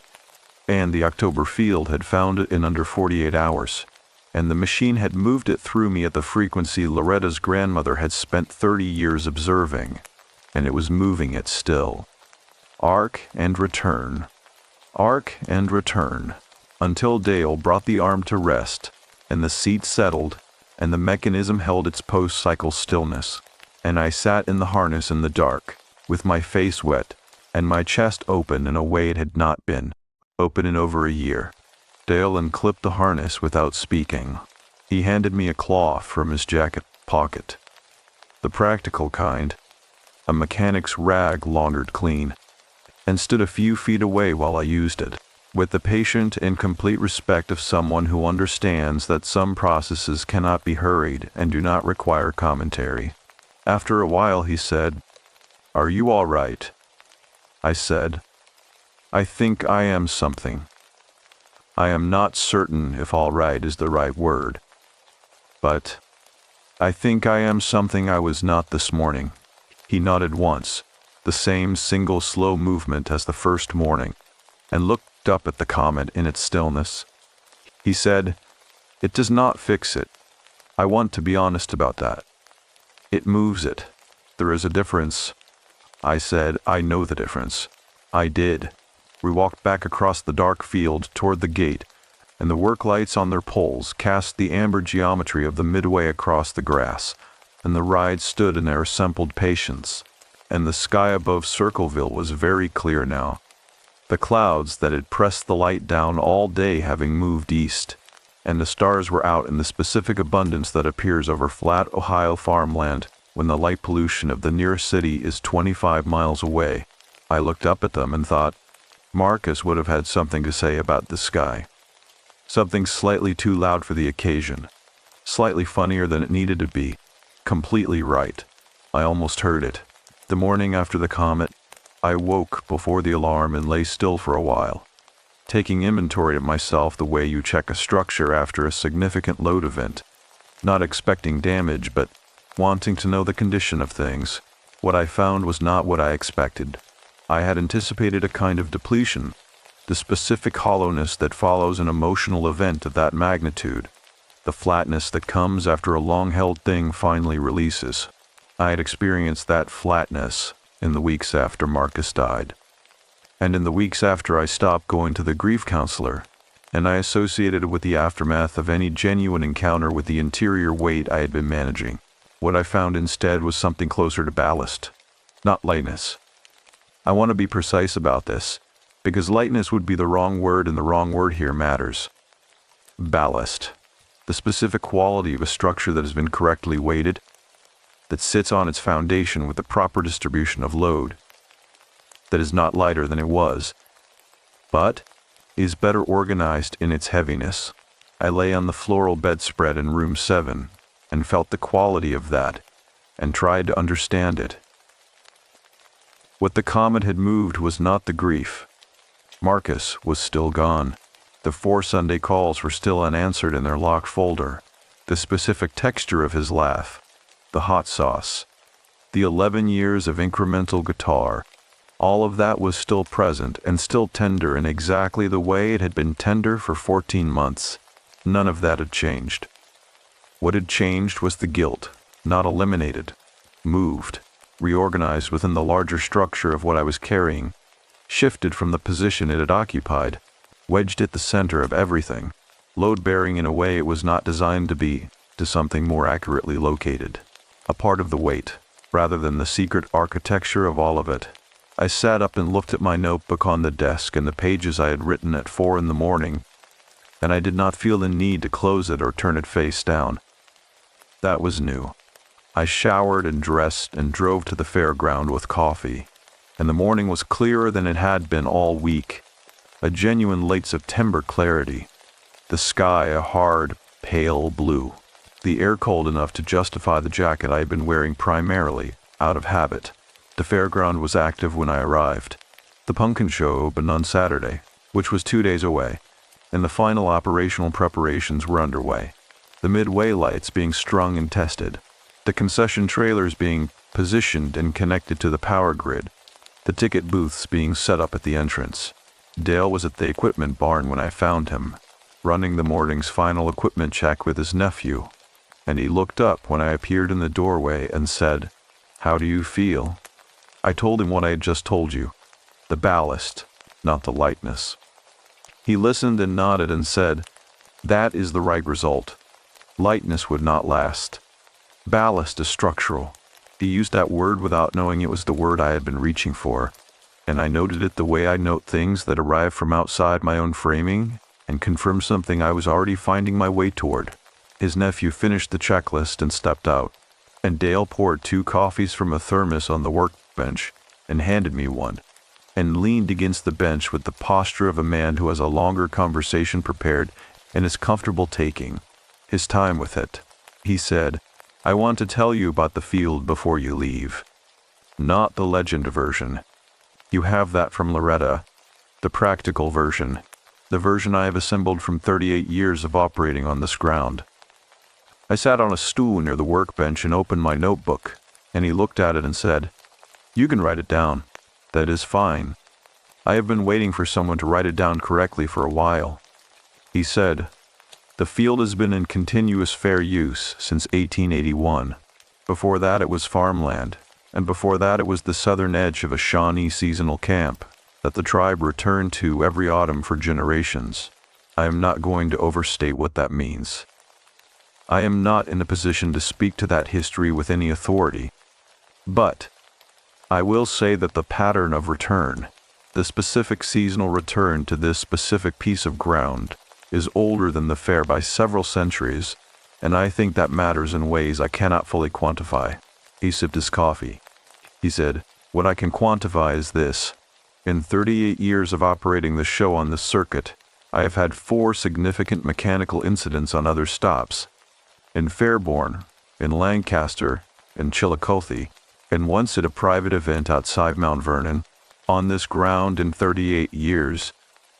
And the October field had found it in under 48 hours. And the machine had moved it through me at the frequency Loretta's grandmother had spent 30 years observing. And it was moving it still. Arc and return. Arc and return. Until Dale brought the arm to rest, and the seat settled, and the mechanism held its post-cycle stillness, and I sat in the harness in the dark, with my face wet, and my chest open in a way it had not been, open in over a year. Dale unclipped the harness without speaking. He handed me a cloth from his jacket pocket. The practical kind, a mechanic's rag laundered clean, and stood a few feet away while I used it, with the patient and complete respect of someone who understands that some processes cannot be hurried and do not require commentary. After a while he said, "Are you all right?" I said, "I think I am something. I am not certain if all right is the right word. But I think I am something I was not this morning." He nodded once, the same single slow movement as the first morning, and looked up at the comet in its stillness. He said, "It does not fix it. I want to be honest about that. It moves it. There is a difference." I said, "I know the difference." I did. We walked back across the dark field toward the gate, and the work lights on their poles cast the amber geometry of the midway across the grass, and the ride stood in their assembled patience, and the sky above Circleville was very clear now, the clouds that had pressed the light down all day having moved east, and the stars were out in the specific abundance that appears over flat Ohio farmland when the light pollution of the nearest city is 25 miles away. I looked up at them and thought, Marcus would have had something to say about the sky. Something slightly too loud for the occasion. Slightly funnier than it needed to be. Completely right. I almost heard it. The morning after the comet, I woke before the alarm and lay still for a while, taking inventory of myself the way you check a structure after a significant load event, not expecting damage but wanting to know the condition of things. What I found was not what I expected. I had anticipated a kind of depletion, the specific hollowness that follows an emotional event of that magnitude, the flatness that comes after a long-held thing finally releases. I had experienced that flatness in the weeks after Marcus died, and in the weeks after I stopped going to the grief counselor, and I associated it with the aftermath of any genuine encounter with the interior weight I had been managing. What I found instead was something closer to ballast, not lightness. I want to be precise about this, because lightness would be the wrong word and the wrong word here matters. Ballast. The specific quality of a structure that has been correctly weighted, that sits on its foundation with the proper distribution of load, that is not lighter than it was, but is better organized in its heaviness. I lay on the floral bedspread in room 7 and felt the quality of that and tried to understand it. What the comet had moved was not the grief. Marcus was still gone. The 4 Sunday calls were still unanswered in their locked folder. The specific texture of his laugh, the hot sauce, the 11 years of incremental guitar, all of that was still present and still tender in exactly the way it had been tender for 14 months. None of that had changed. What had changed was the guilt, not eliminated, moved, reorganized within the larger structure of what I was carrying, shifted from the position it had occupied, wedged at the center of everything, load-bearing in a way it was not designed to be, to something more accurately located, a part of the weight, rather than the secret architecture of all of it. I sat up and looked at my notebook on the desk and the pages I had written at 4 in the morning, and I did not feel the need to close it or turn it face down. That was new. I showered and dressed and drove to the fairground with coffee, and the morning was clearer than it had been all week. A genuine late September clarity. The sky a hard, pale blue. The air cold enough to justify the jacket I had been wearing primarily, out of habit. The fairground was active when I arrived. The pumpkin show opened on Saturday, which was 2 days away, and the final operational preparations were underway. The midway lights being strung and tested, the concession trailers being positioned and connected to the power grid, the ticket booths being set up at the entrance. Dale was at the equipment barn when I found him, running the morning's final equipment check with his nephew, and he looked up when I appeared in the doorway and said, "How do you feel?" I told him what I had just told you, the ballast, not the lightness. He listened and nodded and said, "That is the right result. Lightness would not last. Ballast is structural." He used that word without knowing it was the word I had been reaching for, and I noted it the way I note things that arrive from outside my own framing and confirm something I was already finding my way toward. His nephew finished the checklist and stepped out, and Dale poured 2 coffees from a thermos on the workbench and handed me one, and leaned against the bench with the posture of a man who has a longer conversation prepared and is comfortable taking his time with it. He said, "I want to tell you about the field before you leave. Not the legend version. You have that from Loretta. The practical version. The version I have assembled from 38 years of operating on this ground." I sat on a stool near the workbench and opened my notebook, and he looked at it and said, "You can write it down. That is fine. I have been waiting for someone to write it down correctly for a while." He said, "The field has been in continuous fair use since 1881. Before that it was farmland, and before that it was the southern edge of a Shawnee seasonal camp that the tribe returned to every autumn for generations. I am not going to overstate what that means. I am not in a position to speak to that history with any authority, but I will say that the pattern of return, the specific seasonal return to this specific piece of ground, is older than the fair by several centuries, and I think that matters in ways I cannot fully quantify. He sipped his coffee. He said, "What I can quantify is this. In 38 years of operating the show on this circuit, I have had 4 significant mechanical incidents on other stops. In Fairbourne, in Lancaster, in Chillicothe, and once at a private event outside Mount Vernon. On this ground in 38 years,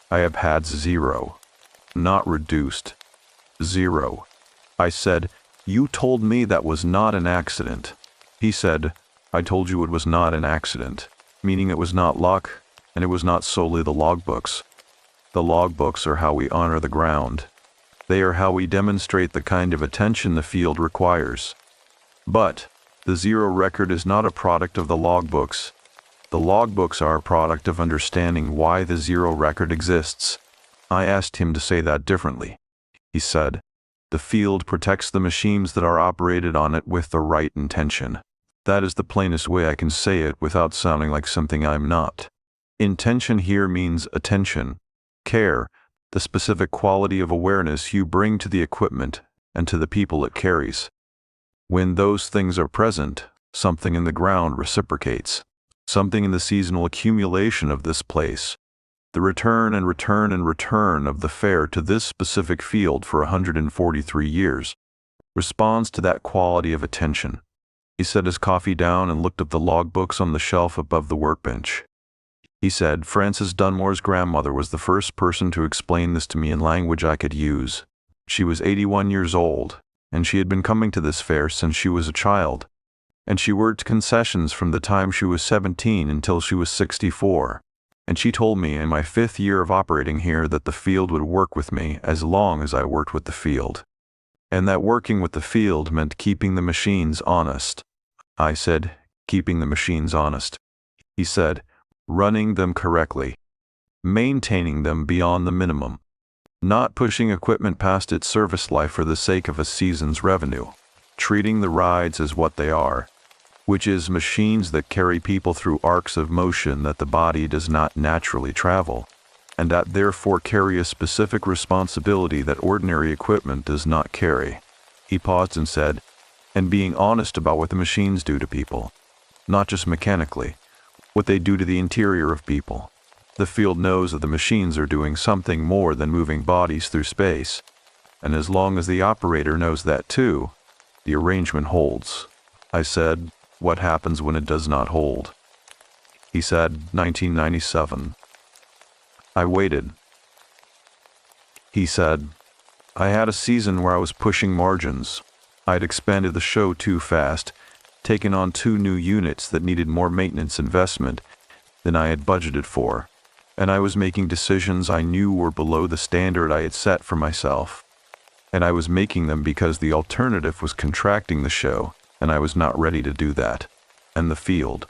I have had 0. Not reduced. 0. I said, "You told me that was not an accident." He said, "I told you it was not an accident," meaning it was not luck, and it was not solely the logbooks. The logbooks are how we honor the ground. They are how we demonstrate the kind of attention the field requires. But the 0 record is not a product of the logbooks. The logbooks are a product of understanding why the 0 record exists. I asked him to say that differently. He said, "The field protects the machines that are operated on it with the right intention." That is the plainest way I can say it without sounding like something I'm not. Intention here means attention, care, the specific quality of awareness you bring to the equipment and to the people it carries. When those things are present, something in the ground reciprocates. Something in the seasonal accumulation of this place, the return and return and return of the fair to this specific field for 143 years, responds to that quality of attention. He set his coffee down and looked at the logbooks on the shelf above the workbench. He said, "Frances Dunmore's grandmother was the first person to explain this to me in language I could use. She was 81 years old, and she had been coming to this fair since she was a child. And she worked concessions from the time she was 17 until she was 64. And she told me in my 5th year of operating here that the field would work with me as long as I worked with the field. And that working with the field meant keeping the machines honest." I said, "Keeping the machines honest." He said, "Running them correctly. Maintaining them beyond the minimum. Not pushing equipment past its service life for the sake of a season's revenue. Treating the rides as what they are, which is machines that carry people through arcs of motion that the body does not naturally travel, and that therefore carry a specific responsibility that ordinary equipment does not carry." He paused and said, "And being honest about what the machines do to people, not just mechanically, what they do to the interior of people. The field knows that the machines are doing something more than moving bodies through space, and as long as the operator knows that too, the arrangement holds." I said, "What happens when it does not hold?" He said, 1997. I waited. He said, "I had a season where I was pushing margins. I'd expanded the show too fast, taken on 2 new units that needed more maintenance investment than I had budgeted for, and I was making decisions I knew were below the standard I had set for myself. And I was making them because the alternative was contracting the show, and I was not ready to do that. And the field."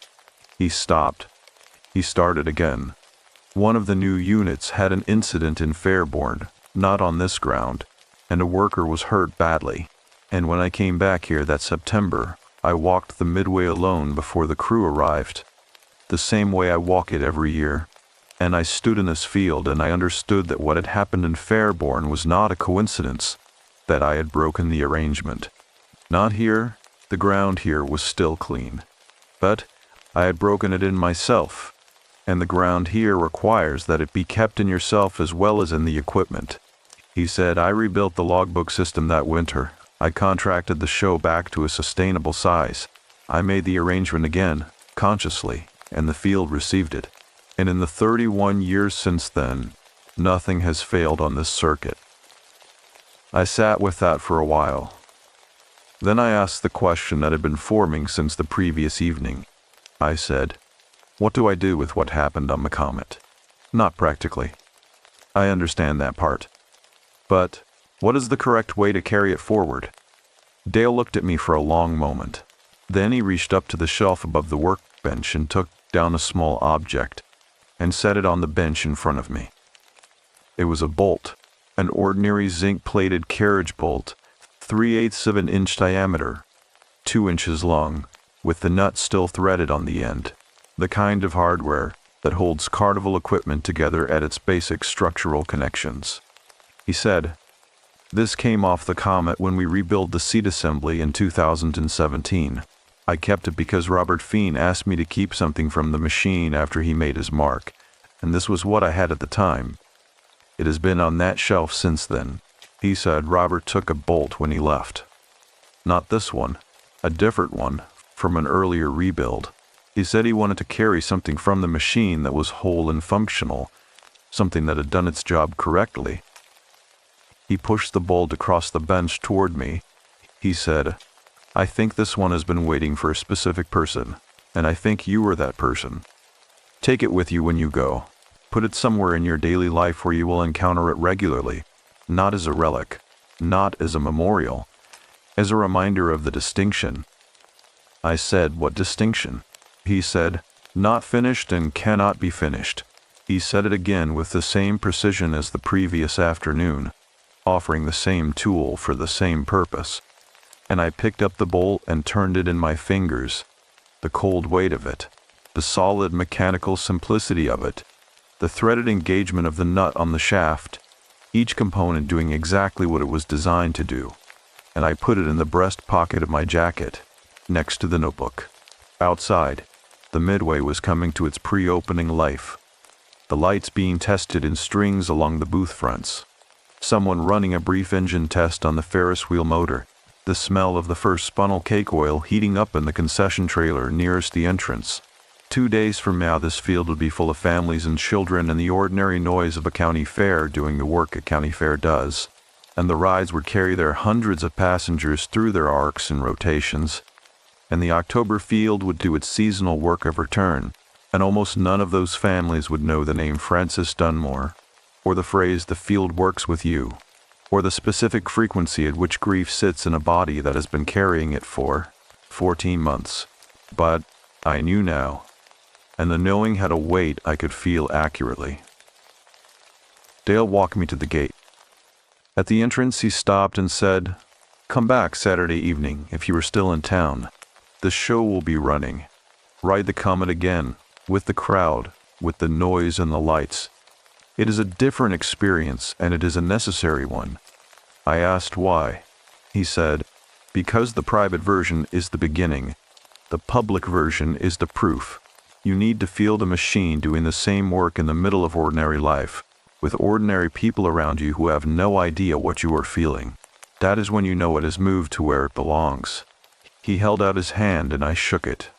He stopped. He started again. "One of the new units had an incident in Fairbourne, not on this ground, and a worker was hurt badly. And when I came back here that September, I walked the midway alone before the crew arrived, the same way I walk it every year. And I stood in this field and I understood that what had happened in Fairbourne was not a coincidence, that I had broken the arrangement. Not here, the ground here was still clean. But I had broken it in myself, and the ground here requires that it be kept in yourself as well as in the equipment." He said, "I rebuilt the logbook system that winter. I contracted the show back to a sustainable size. I made the arrangement again, consciously, and the field received it. And in the 31 years since then, nothing has failed on this circuit." I sat with that for a while. Then I asked the question that had been forming since the previous evening. I said, "What do I do with what happened on the comet?" Not practically. I understand that part. But what is the correct way to carry it forward? Dale looked at me for a long moment. Then he reached up to the shelf above the workbench and took down a small object and set it on the bench in front of me. It was a bolt, an ordinary zinc-plated carriage bolt, 3/8 of an inch diameter, 2 inches long, with the nut still threaded on the end, the kind of hardware that holds carnival equipment together at its basic structural connections. He said, "This came off the comet when we rebuilt the seat assembly in 2017. I kept it because Robert Fiend asked me to keep something from the machine after he made his mark, and this was what I had at the time. It has been on that shelf since then. He said Robert took a bolt when he left. Not this one, a different one, from an earlier rebuild. He said he wanted to carry something from the machine that was whole and functional, something that had done its job correctly. He pushed the bolt across the bench toward me. He said, "I think this one has been waiting for a specific person, and I think you are that person. Take it with you when you go. Put it somewhere in your daily life where you will encounter it regularly, not as a relic, not as a memorial, as a reminder of the distinction." I said, "What distinction?" He said, "Not finished and cannot be finished." He said it again with the same precision as the previous afternoon, offering the same tool for the same purpose. And I picked up the bolt and turned it in my fingers. The cold weight of it, the solid mechanical simplicity of it, the threaded engagement of the nut on the shaft, each component doing exactly what it was designed to do. And I put it in the breast pocket of my jacket, next to the notebook. Outside, the Midway was coming to its pre-opening life. The lights being tested in strings along the booth fronts. Someone running a brief engine test on the Ferris wheel motor. The smell of the first spun cake oil heating up in the concession trailer nearest the entrance. 2 days from now this field would be full of families and children and the ordinary noise of a county fair doing the work a county fair does. And the rides would carry their hundreds of passengers through their arcs and rotations. And the October field would do its seasonal work of return. And almost none of those families would know the name Francis Dunmore, or the phrase "the field works with you," or the specific frequency at which grief sits in a body that has been carrying it for 14 months. But I knew now, and the knowing had a weight I could feel accurately. Dale walked me to the gate. At the entrance he stopped and said, "Come back Saturday evening if you are still in town. The show will be running. Ride the Comet again, with the crowd, with the noise and the lights. It is a different experience, and it is a necessary one." I asked why. He said, "Because the private version is the beginning. The public version is the proof. You need to feel the machine doing the same work in the middle of ordinary life, with ordinary people around you who have no idea what you are feeling. That is when you know it has moved to where it belongs." He held out his hand and I shook it.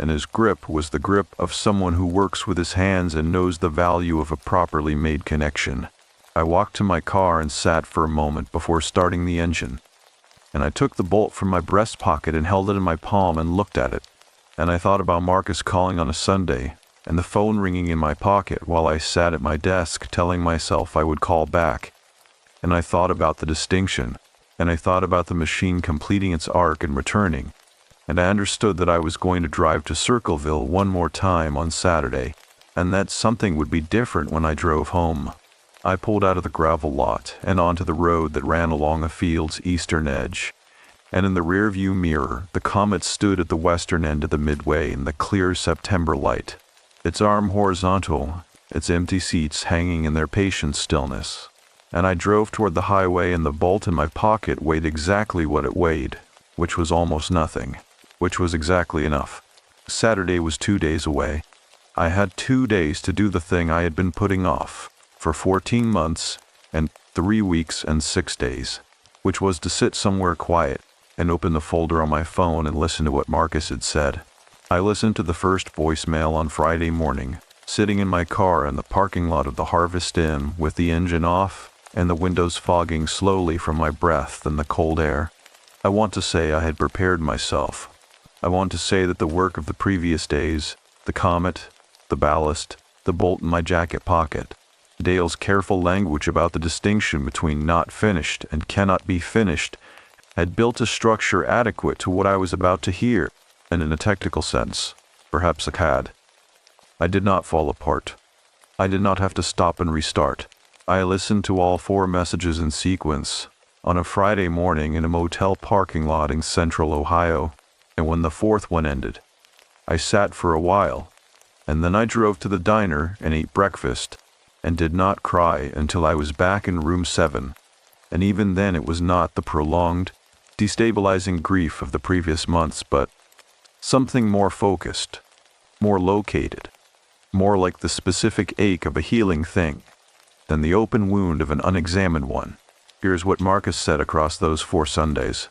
And his grip was the grip of someone who works with his hands and knows the value of a properly made connection. I walked to my car and sat for a moment before starting the engine. And I took the bolt from my breast pocket and held it in my palm and looked at it. And I thought about Marcus calling on a Sunday, and the phone ringing in my pocket while I sat at my desk telling myself I would call back. And I thought about the distinction, and I thought about the machine completing its arc and returning. And I understood that I was going to drive to Circleville one more time on Saturday, and that something would be different when I drove home. I pulled out of the gravel lot and onto the road that ran along a field's eastern edge, and in the rearview mirror the Comet stood at the western end of the Midway in the clear September light, its arm horizontal, its empty seats hanging in their patient stillness. And I drove toward the highway, and the bolt in my pocket weighed exactly what it weighed, which was almost nothing. Which was exactly enough. Saturday was 2 days away. I had 2 days to do the thing I had been putting off for 14 months and 3 weeks and 6 days, which was to sit somewhere quiet and open the folder on my phone and listen to what Marcus had said. I listened to the first voicemail on Friday morning, sitting in my car in the parking lot of the Harvest Inn with the engine off and the windows fogging slowly from my breath and the cold air. I want to say I had prepared myself. I want to say that the work of the previous days, the Comet, the ballast, the bolt in my jacket pocket, Dale's careful language about the distinction between not finished and cannot be finished, had built a structure adequate to what I was about to hear, and in a technical sense, perhaps a had. I did not fall apart. I did not have to stop and restart. I listened to all 4 messages in sequence, on a Friday morning in a motel parking lot in central Ohio. And when the 4th one ended, I sat for a while, and then I drove to the diner and ate breakfast, and did not cry until I was back in room 7, and even then it was not the prolonged, destabilizing grief of the previous months, but Something more focused, more located, more like the specific ache of a healing thing than the open wound of an unexamined one. Here's what Marcus said across those 4 Sundays.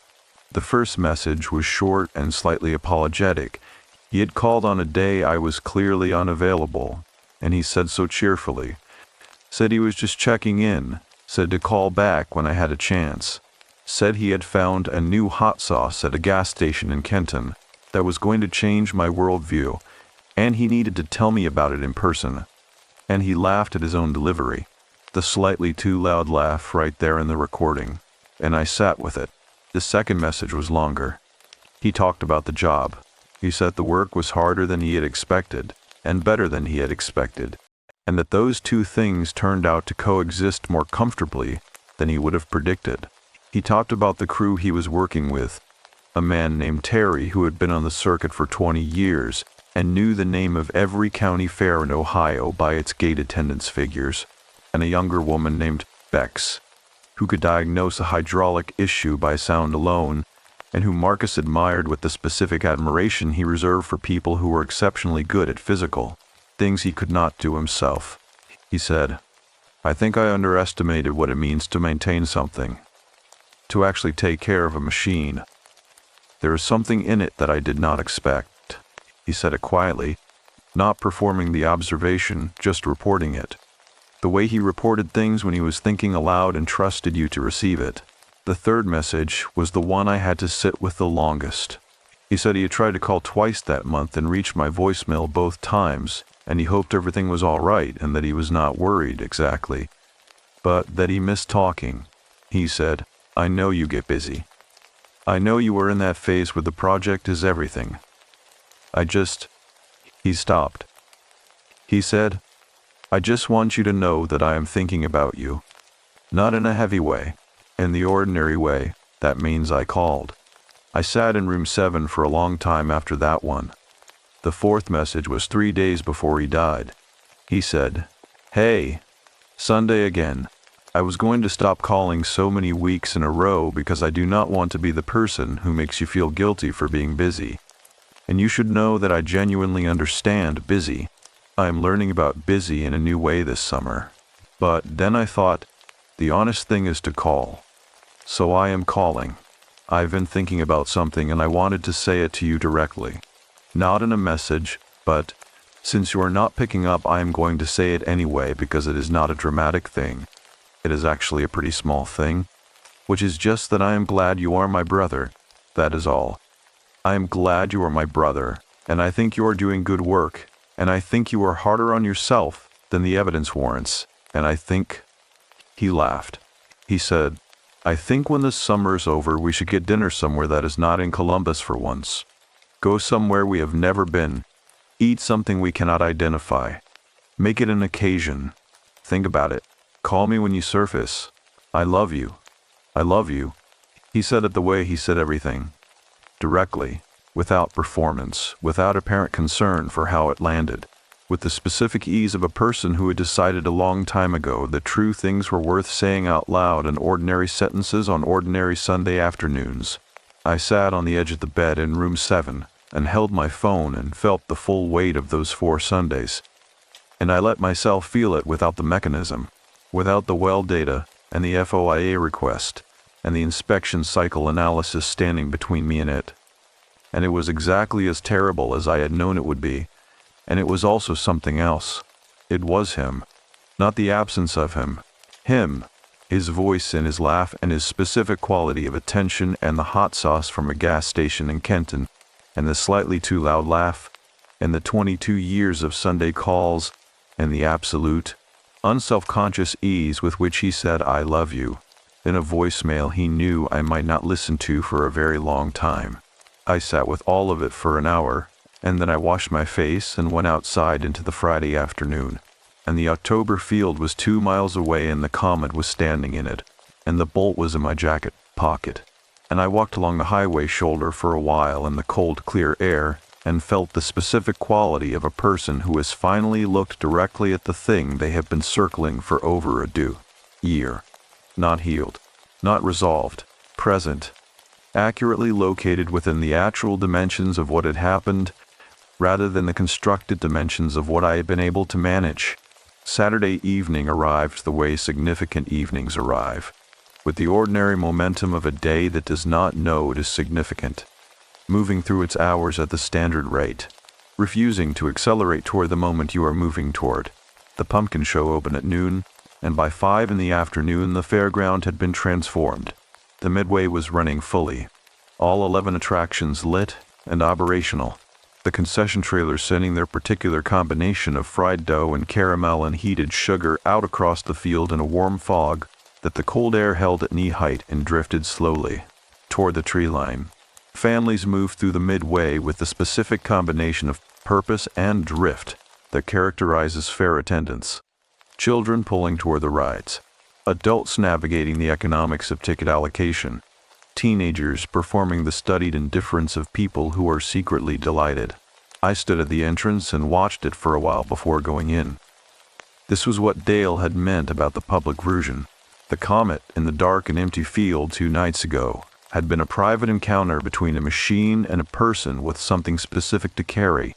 The first message was short and slightly apologetic. He had called on a day I was clearly unavailable, and he said so cheerfully. Said he was just checking in, said to call back when I had a chance. Said he had found a new hot sauce at a gas station in Kenton that was going to change my worldview, and he needed to tell me about it in person. And he laughed at his own delivery, the slightly too loud laugh right there in the recording, and I sat with it. The second message was longer. He talked about the job. He said the work was harder than he had expected, and better than he had expected, and that those 2 things turned out to coexist more comfortably than he would have predicted. He talked about the crew he was working with, a man named Terry who had been on the circuit for 20 years and knew the name of every county fair in Ohio by its gate attendance figures, and a younger woman named Vacc, who could diagnose a hydraulic issue by sound alone, and whom Marcus admired with the specific admiration he reserved for people who were exceptionally good at physical things he could not do himself. He said, "I think I underestimated what it means to maintain something, to actually take care of a machine. There is something in it that I did not expect." He said it quietly, not performing the observation, just reporting it. The way he reported things when he was thinking aloud and trusted you to receive it. The third message was the one I had to sit with the longest. He said he had tried to call twice that month and reached my voicemail both times, and he hoped everything was all right and that he was not worried exactly, but that he missed talking. He said, "I know you get busy. I know you are in that phase where the project is everything. He stopped. He said, "I just want you to know that I am thinking about you. Not in a heavy way. In the ordinary way, that means I called." I sat in room 7 for a long time after that one. The fourth message was 3 days before he died. He said, "Hey, Sunday again. I was going to stop calling so many weeks in a row because I do not want to be the person who makes you feel guilty for being busy. And you should know that I genuinely understand busy. I am learning about busy in a new way this summer. But then I thought, the honest thing is to call. So I am calling. I've been thinking about something and I wanted to say it to you directly. Not in a message, but since you are not picking up, I am going to say it anyway because it is not a dramatic thing. It is actually a pretty small thing, which is just that I am glad you are my brother. That is all. I am glad you are my brother, and I think you are doing good work, and I think you are harder on yourself than the evidence warrants, and I think..." He laughed. He said, "I think when this summer is over we should get dinner somewhere that is not in Columbus for once. Go somewhere we have never been. Eat something we cannot identify. Make it an occasion. Think about it. Call me when you surface. I love you. I love you." He said it the way he said everything. Directly, without performance, without apparent concern for how it landed, with the specific ease of a person who had decided a long time ago that true things were worth saying out loud in ordinary sentences on ordinary Sunday afternoons. I sat on the edge of the bed in room 7 and held my phone and felt the full weight of those 4 Sundays. And I let myself feel it without the mechanism, without the well data and the FOIA request, and the inspection cycle analysis standing between me and it. And it was exactly as terrible as I had known it would be, and it was also something else. It was him, not the absence of him. Him, his voice and his laugh and his specific quality of attention and the hot sauce from a gas station in Kenton, and the slightly too loud laugh, and the 22 years of Sunday calls, and the absolute, unself-conscious ease with which he said "I love you," in a voicemail he knew I might not listen to for a very long time. I sat with all of it for an hour, and then I washed my face and went outside into the Friday afternoon, and the October field was 2 miles away and the comet was standing in it, and the bolt was in my jacket pocket, and I walked along the highway shoulder for a while in the cold, clear air, and felt the specific quality of a person who has finally looked directly at the thing they have been circling for over a year. Not healed, not resolved, present, accurately located within the actual dimensions of what had happened, rather than the constructed dimensions of what I had been able to manage. Saturday evening arrived the way significant evenings arrive, with the ordinary momentum of a day that does not know it is significant, moving through its hours at the standard rate, refusing to accelerate toward the moment you are moving toward. The pumpkin show opened at noon, and by 5 in the afternoon the fairground had been transformed. The midway was running fully, all 11 attractions lit and operational. The concession trailers sending their particular combination of fried dough and caramel and heated sugar out across the field in a warm fog that the cold air held at knee height and drifted slowly toward the tree line. Families moved through the midway with the specific combination of purpose and drift that characterizes fair attendance. Children pulling toward the rides, adults navigating the economics of ticket allocation, teenagers performing the studied indifference of people who are secretly delighted. I stood at the entrance and watched it for a while before going in. This was what Dale had meant about the public version. The comet in the dark and empty field 2 nights ago had been a private encounter between a machine and a person with something specific to carry,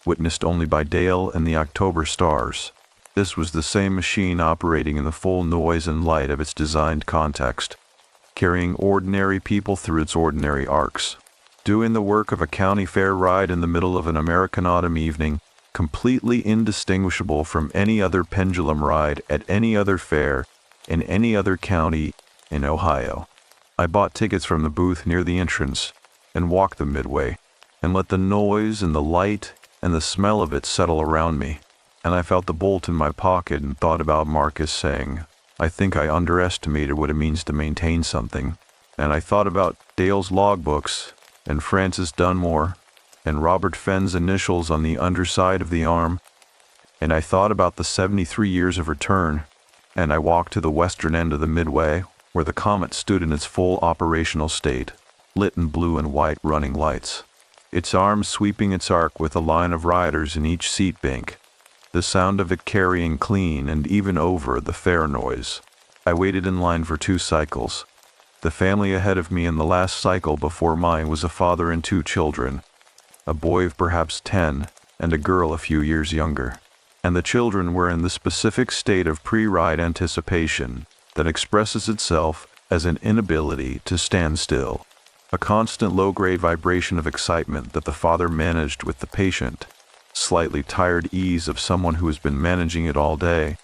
witnessed only by Dale and the October stars. This was the same machine operating in the full noise and light of its designed context, carrying ordinary people through its ordinary arcs, doing the work of a county fair ride in the middle of an American autumn evening, completely indistinguishable from any other pendulum ride at any other fair in any other county in Ohio. I bought tickets from the booth near the entrance and walked the midway and let the noise and the light and the smell of it settle around me, and I felt the bolt in my pocket and thought about Marcus saying, "I think I underestimated what it means to maintain something," and I thought about Dale's logbooks and Francis Dunmore and Robert Fenn's initials on the underside of the arm, and I thought about the 73 years of return, and I walked to the western end of the midway where the comet stood in its full operational state, lit in blue and white running lights, its arms sweeping its arc with a line of riders in each seat bank, the sound of it carrying clean and even over the fair noise. I waited in line for 2 cycles. The family ahead of me in the last cycle before mine was a father and 2 children, a boy of perhaps 10 and a girl a few years younger, and the children were in the specific state of pre-ride anticipation that expresses itself as an inability to stand still, a constant low-grade vibration of excitement that the father managed with the patient, slightly tired ease of someone who has been managing it all day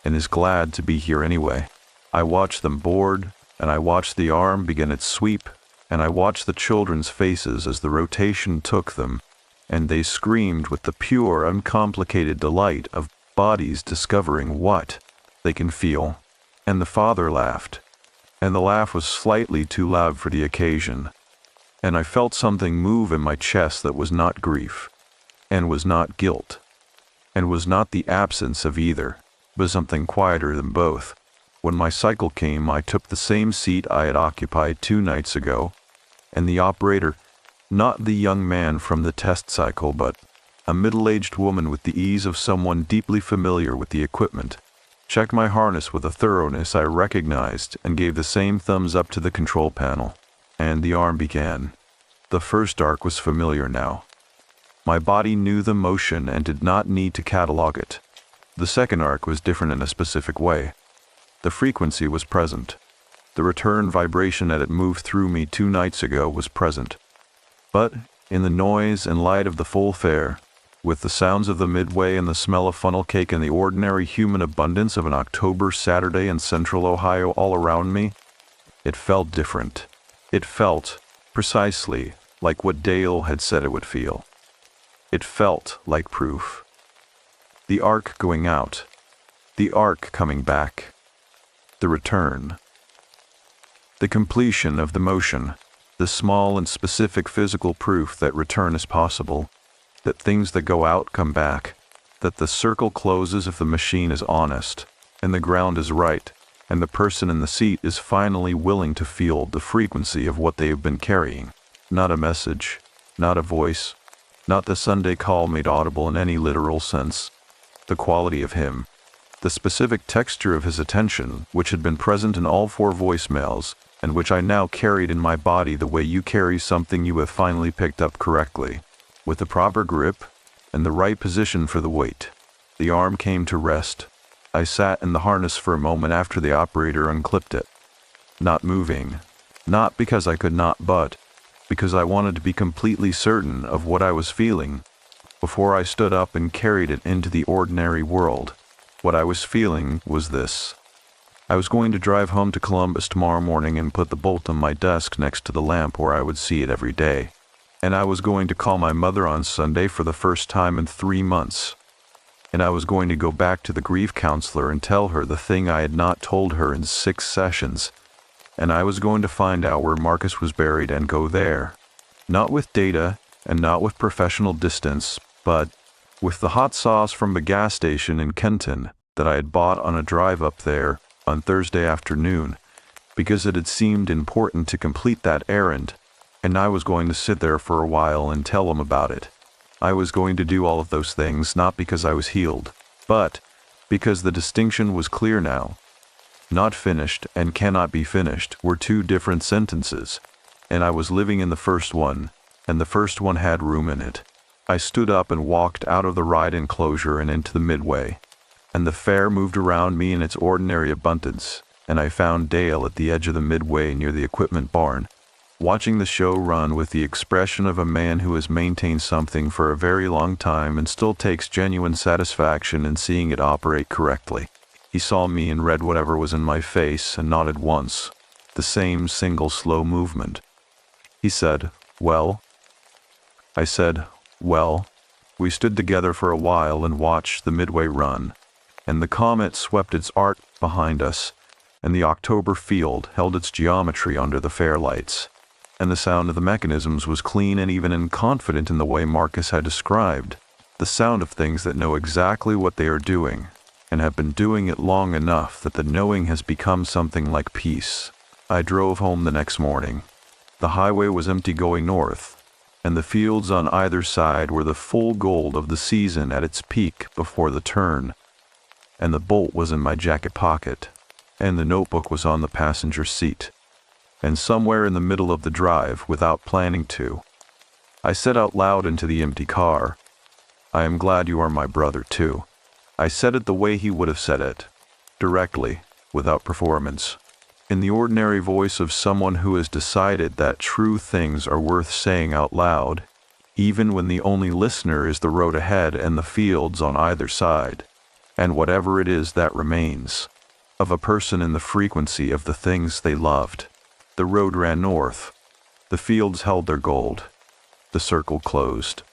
and is glad to be here anyway. I watched them board, and I watched the arm begin its sweep, and I watched the children's faces as the rotation took them, and they screamed with the pure, uncomplicated delight of bodies discovering what they can feel. And the father laughed, and the laugh was slightly too loud for the occasion, and I felt something move in my chest that was not grief, and was not guilt, and was not the absence of either, but something quieter than both. When my cycle came, I took the same seat I had occupied 2 nights ago, and the operator, not the young man from the test cycle, but a middle-aged woman with the ease of someone deeply familiar with the equipment, checked my harness with a thoroughness I recognized and gave the same thumbs up to the control panel, and the arm began. The first arc was familiar now. My body knew the motion and did not need to catalog it. The second arc was different in a specific way. The frequency was present. The return vibration that had moved through me 2 nights ago was present. But in the noise and light of the full fair, with the sounds of the midway and the smell of funnel cake and the ordinary human abundance of an October Saturday in central Ohio all around me, it felt different. It felt, precisely, like what Dale had said it would feel. It felt like proof. The arc going out. The arc coming back. The return. The completion of the motion. The small and specific physical proof that return is possible. That things that go out come back, that the circle closes if the machine is honest, and the ground is right, and the person in the seat is finally willing to feel the frequency of what they have been carrying. Not a message, not a voice, not the Sunday call made audible in any literal sense. The quality of him, the specific texture of his attention, which had been present in all 4 voicemails, and which I now carried in my body the way you carry something you have finally picked up correctly, with the proper grip and the right position for the weight. The arm came to rest. I sat in the harness for a moment after the operator unclipped it, not moving, not because I could not, but because I wanted to be completely certain of what I was feeling before I stood up and carried it into the ordinary world. What I was feeling was this. I was going to drive home to Columbus tomorrow morning and put the bolt on my desk next to the lamp where I would see it every day. And I was going to call my mother on Sunday for the first time in 3 months. And I was going to go back to the grief counselor and tell her the thing I had not told her in 6 sessions. And I was going to find out where Marcus was buried and go there. Not with data and not with professional distance, but with the hot sauce from the gas station in Kenton that I had bought on a drive up there on Thursday afternoon, because it had seemed important to complete that errand, and I was going to sit there for a while and tell him about it. I was going to do all of those things not because I was healed, but because the distinction was clear now. Not finished and cannot be finished were 2 different sentences, and I was living in the first one, and the first one had room in it. I stood up and walked out of the ride enclosure and into the midway, and the fare moved around me in its ordinary abundance, and I found Dale at the edge of the midway near the equipment barn, watching the show run with the expression of a man who has maintained something for a very long time and still takes genuine satisfaction in seeing it operate correctly. He saw me and read whatever was in my face and nodded once, the same single slow movement. He said, "Well?" I said, "Well." We stood together for a while and watched the midway run, and the comet swept its arc behind us, and the October field held its geometry under the fairlights, and the sound of the mechanisms was clean and even and confident in the way Marcus had described, the sound of things that know exactly what they are doing, and have been doing it long enough that the knowing has become something like peace. I drove home the next morning. The highway was empty going north, and the fields on either side were the full gold of the season at its peak before the turn, and the bolt was in my jacket pocket, and the notebook was on the passenger seat, and somewhere in the middle of the drive, without planning to, I said out loud into the empty car, "I am glad you are my brother too." I said it the way he would have said it, directly, without performance, in the ordinary voice of someone who has decided that true things are worth saying out loud, even when the only listener is the road ahead and the fields on either side, and whatever it is that remains, of a person in the frequency of the things they loved. The road ran north. The fields held their gold. The circle closed.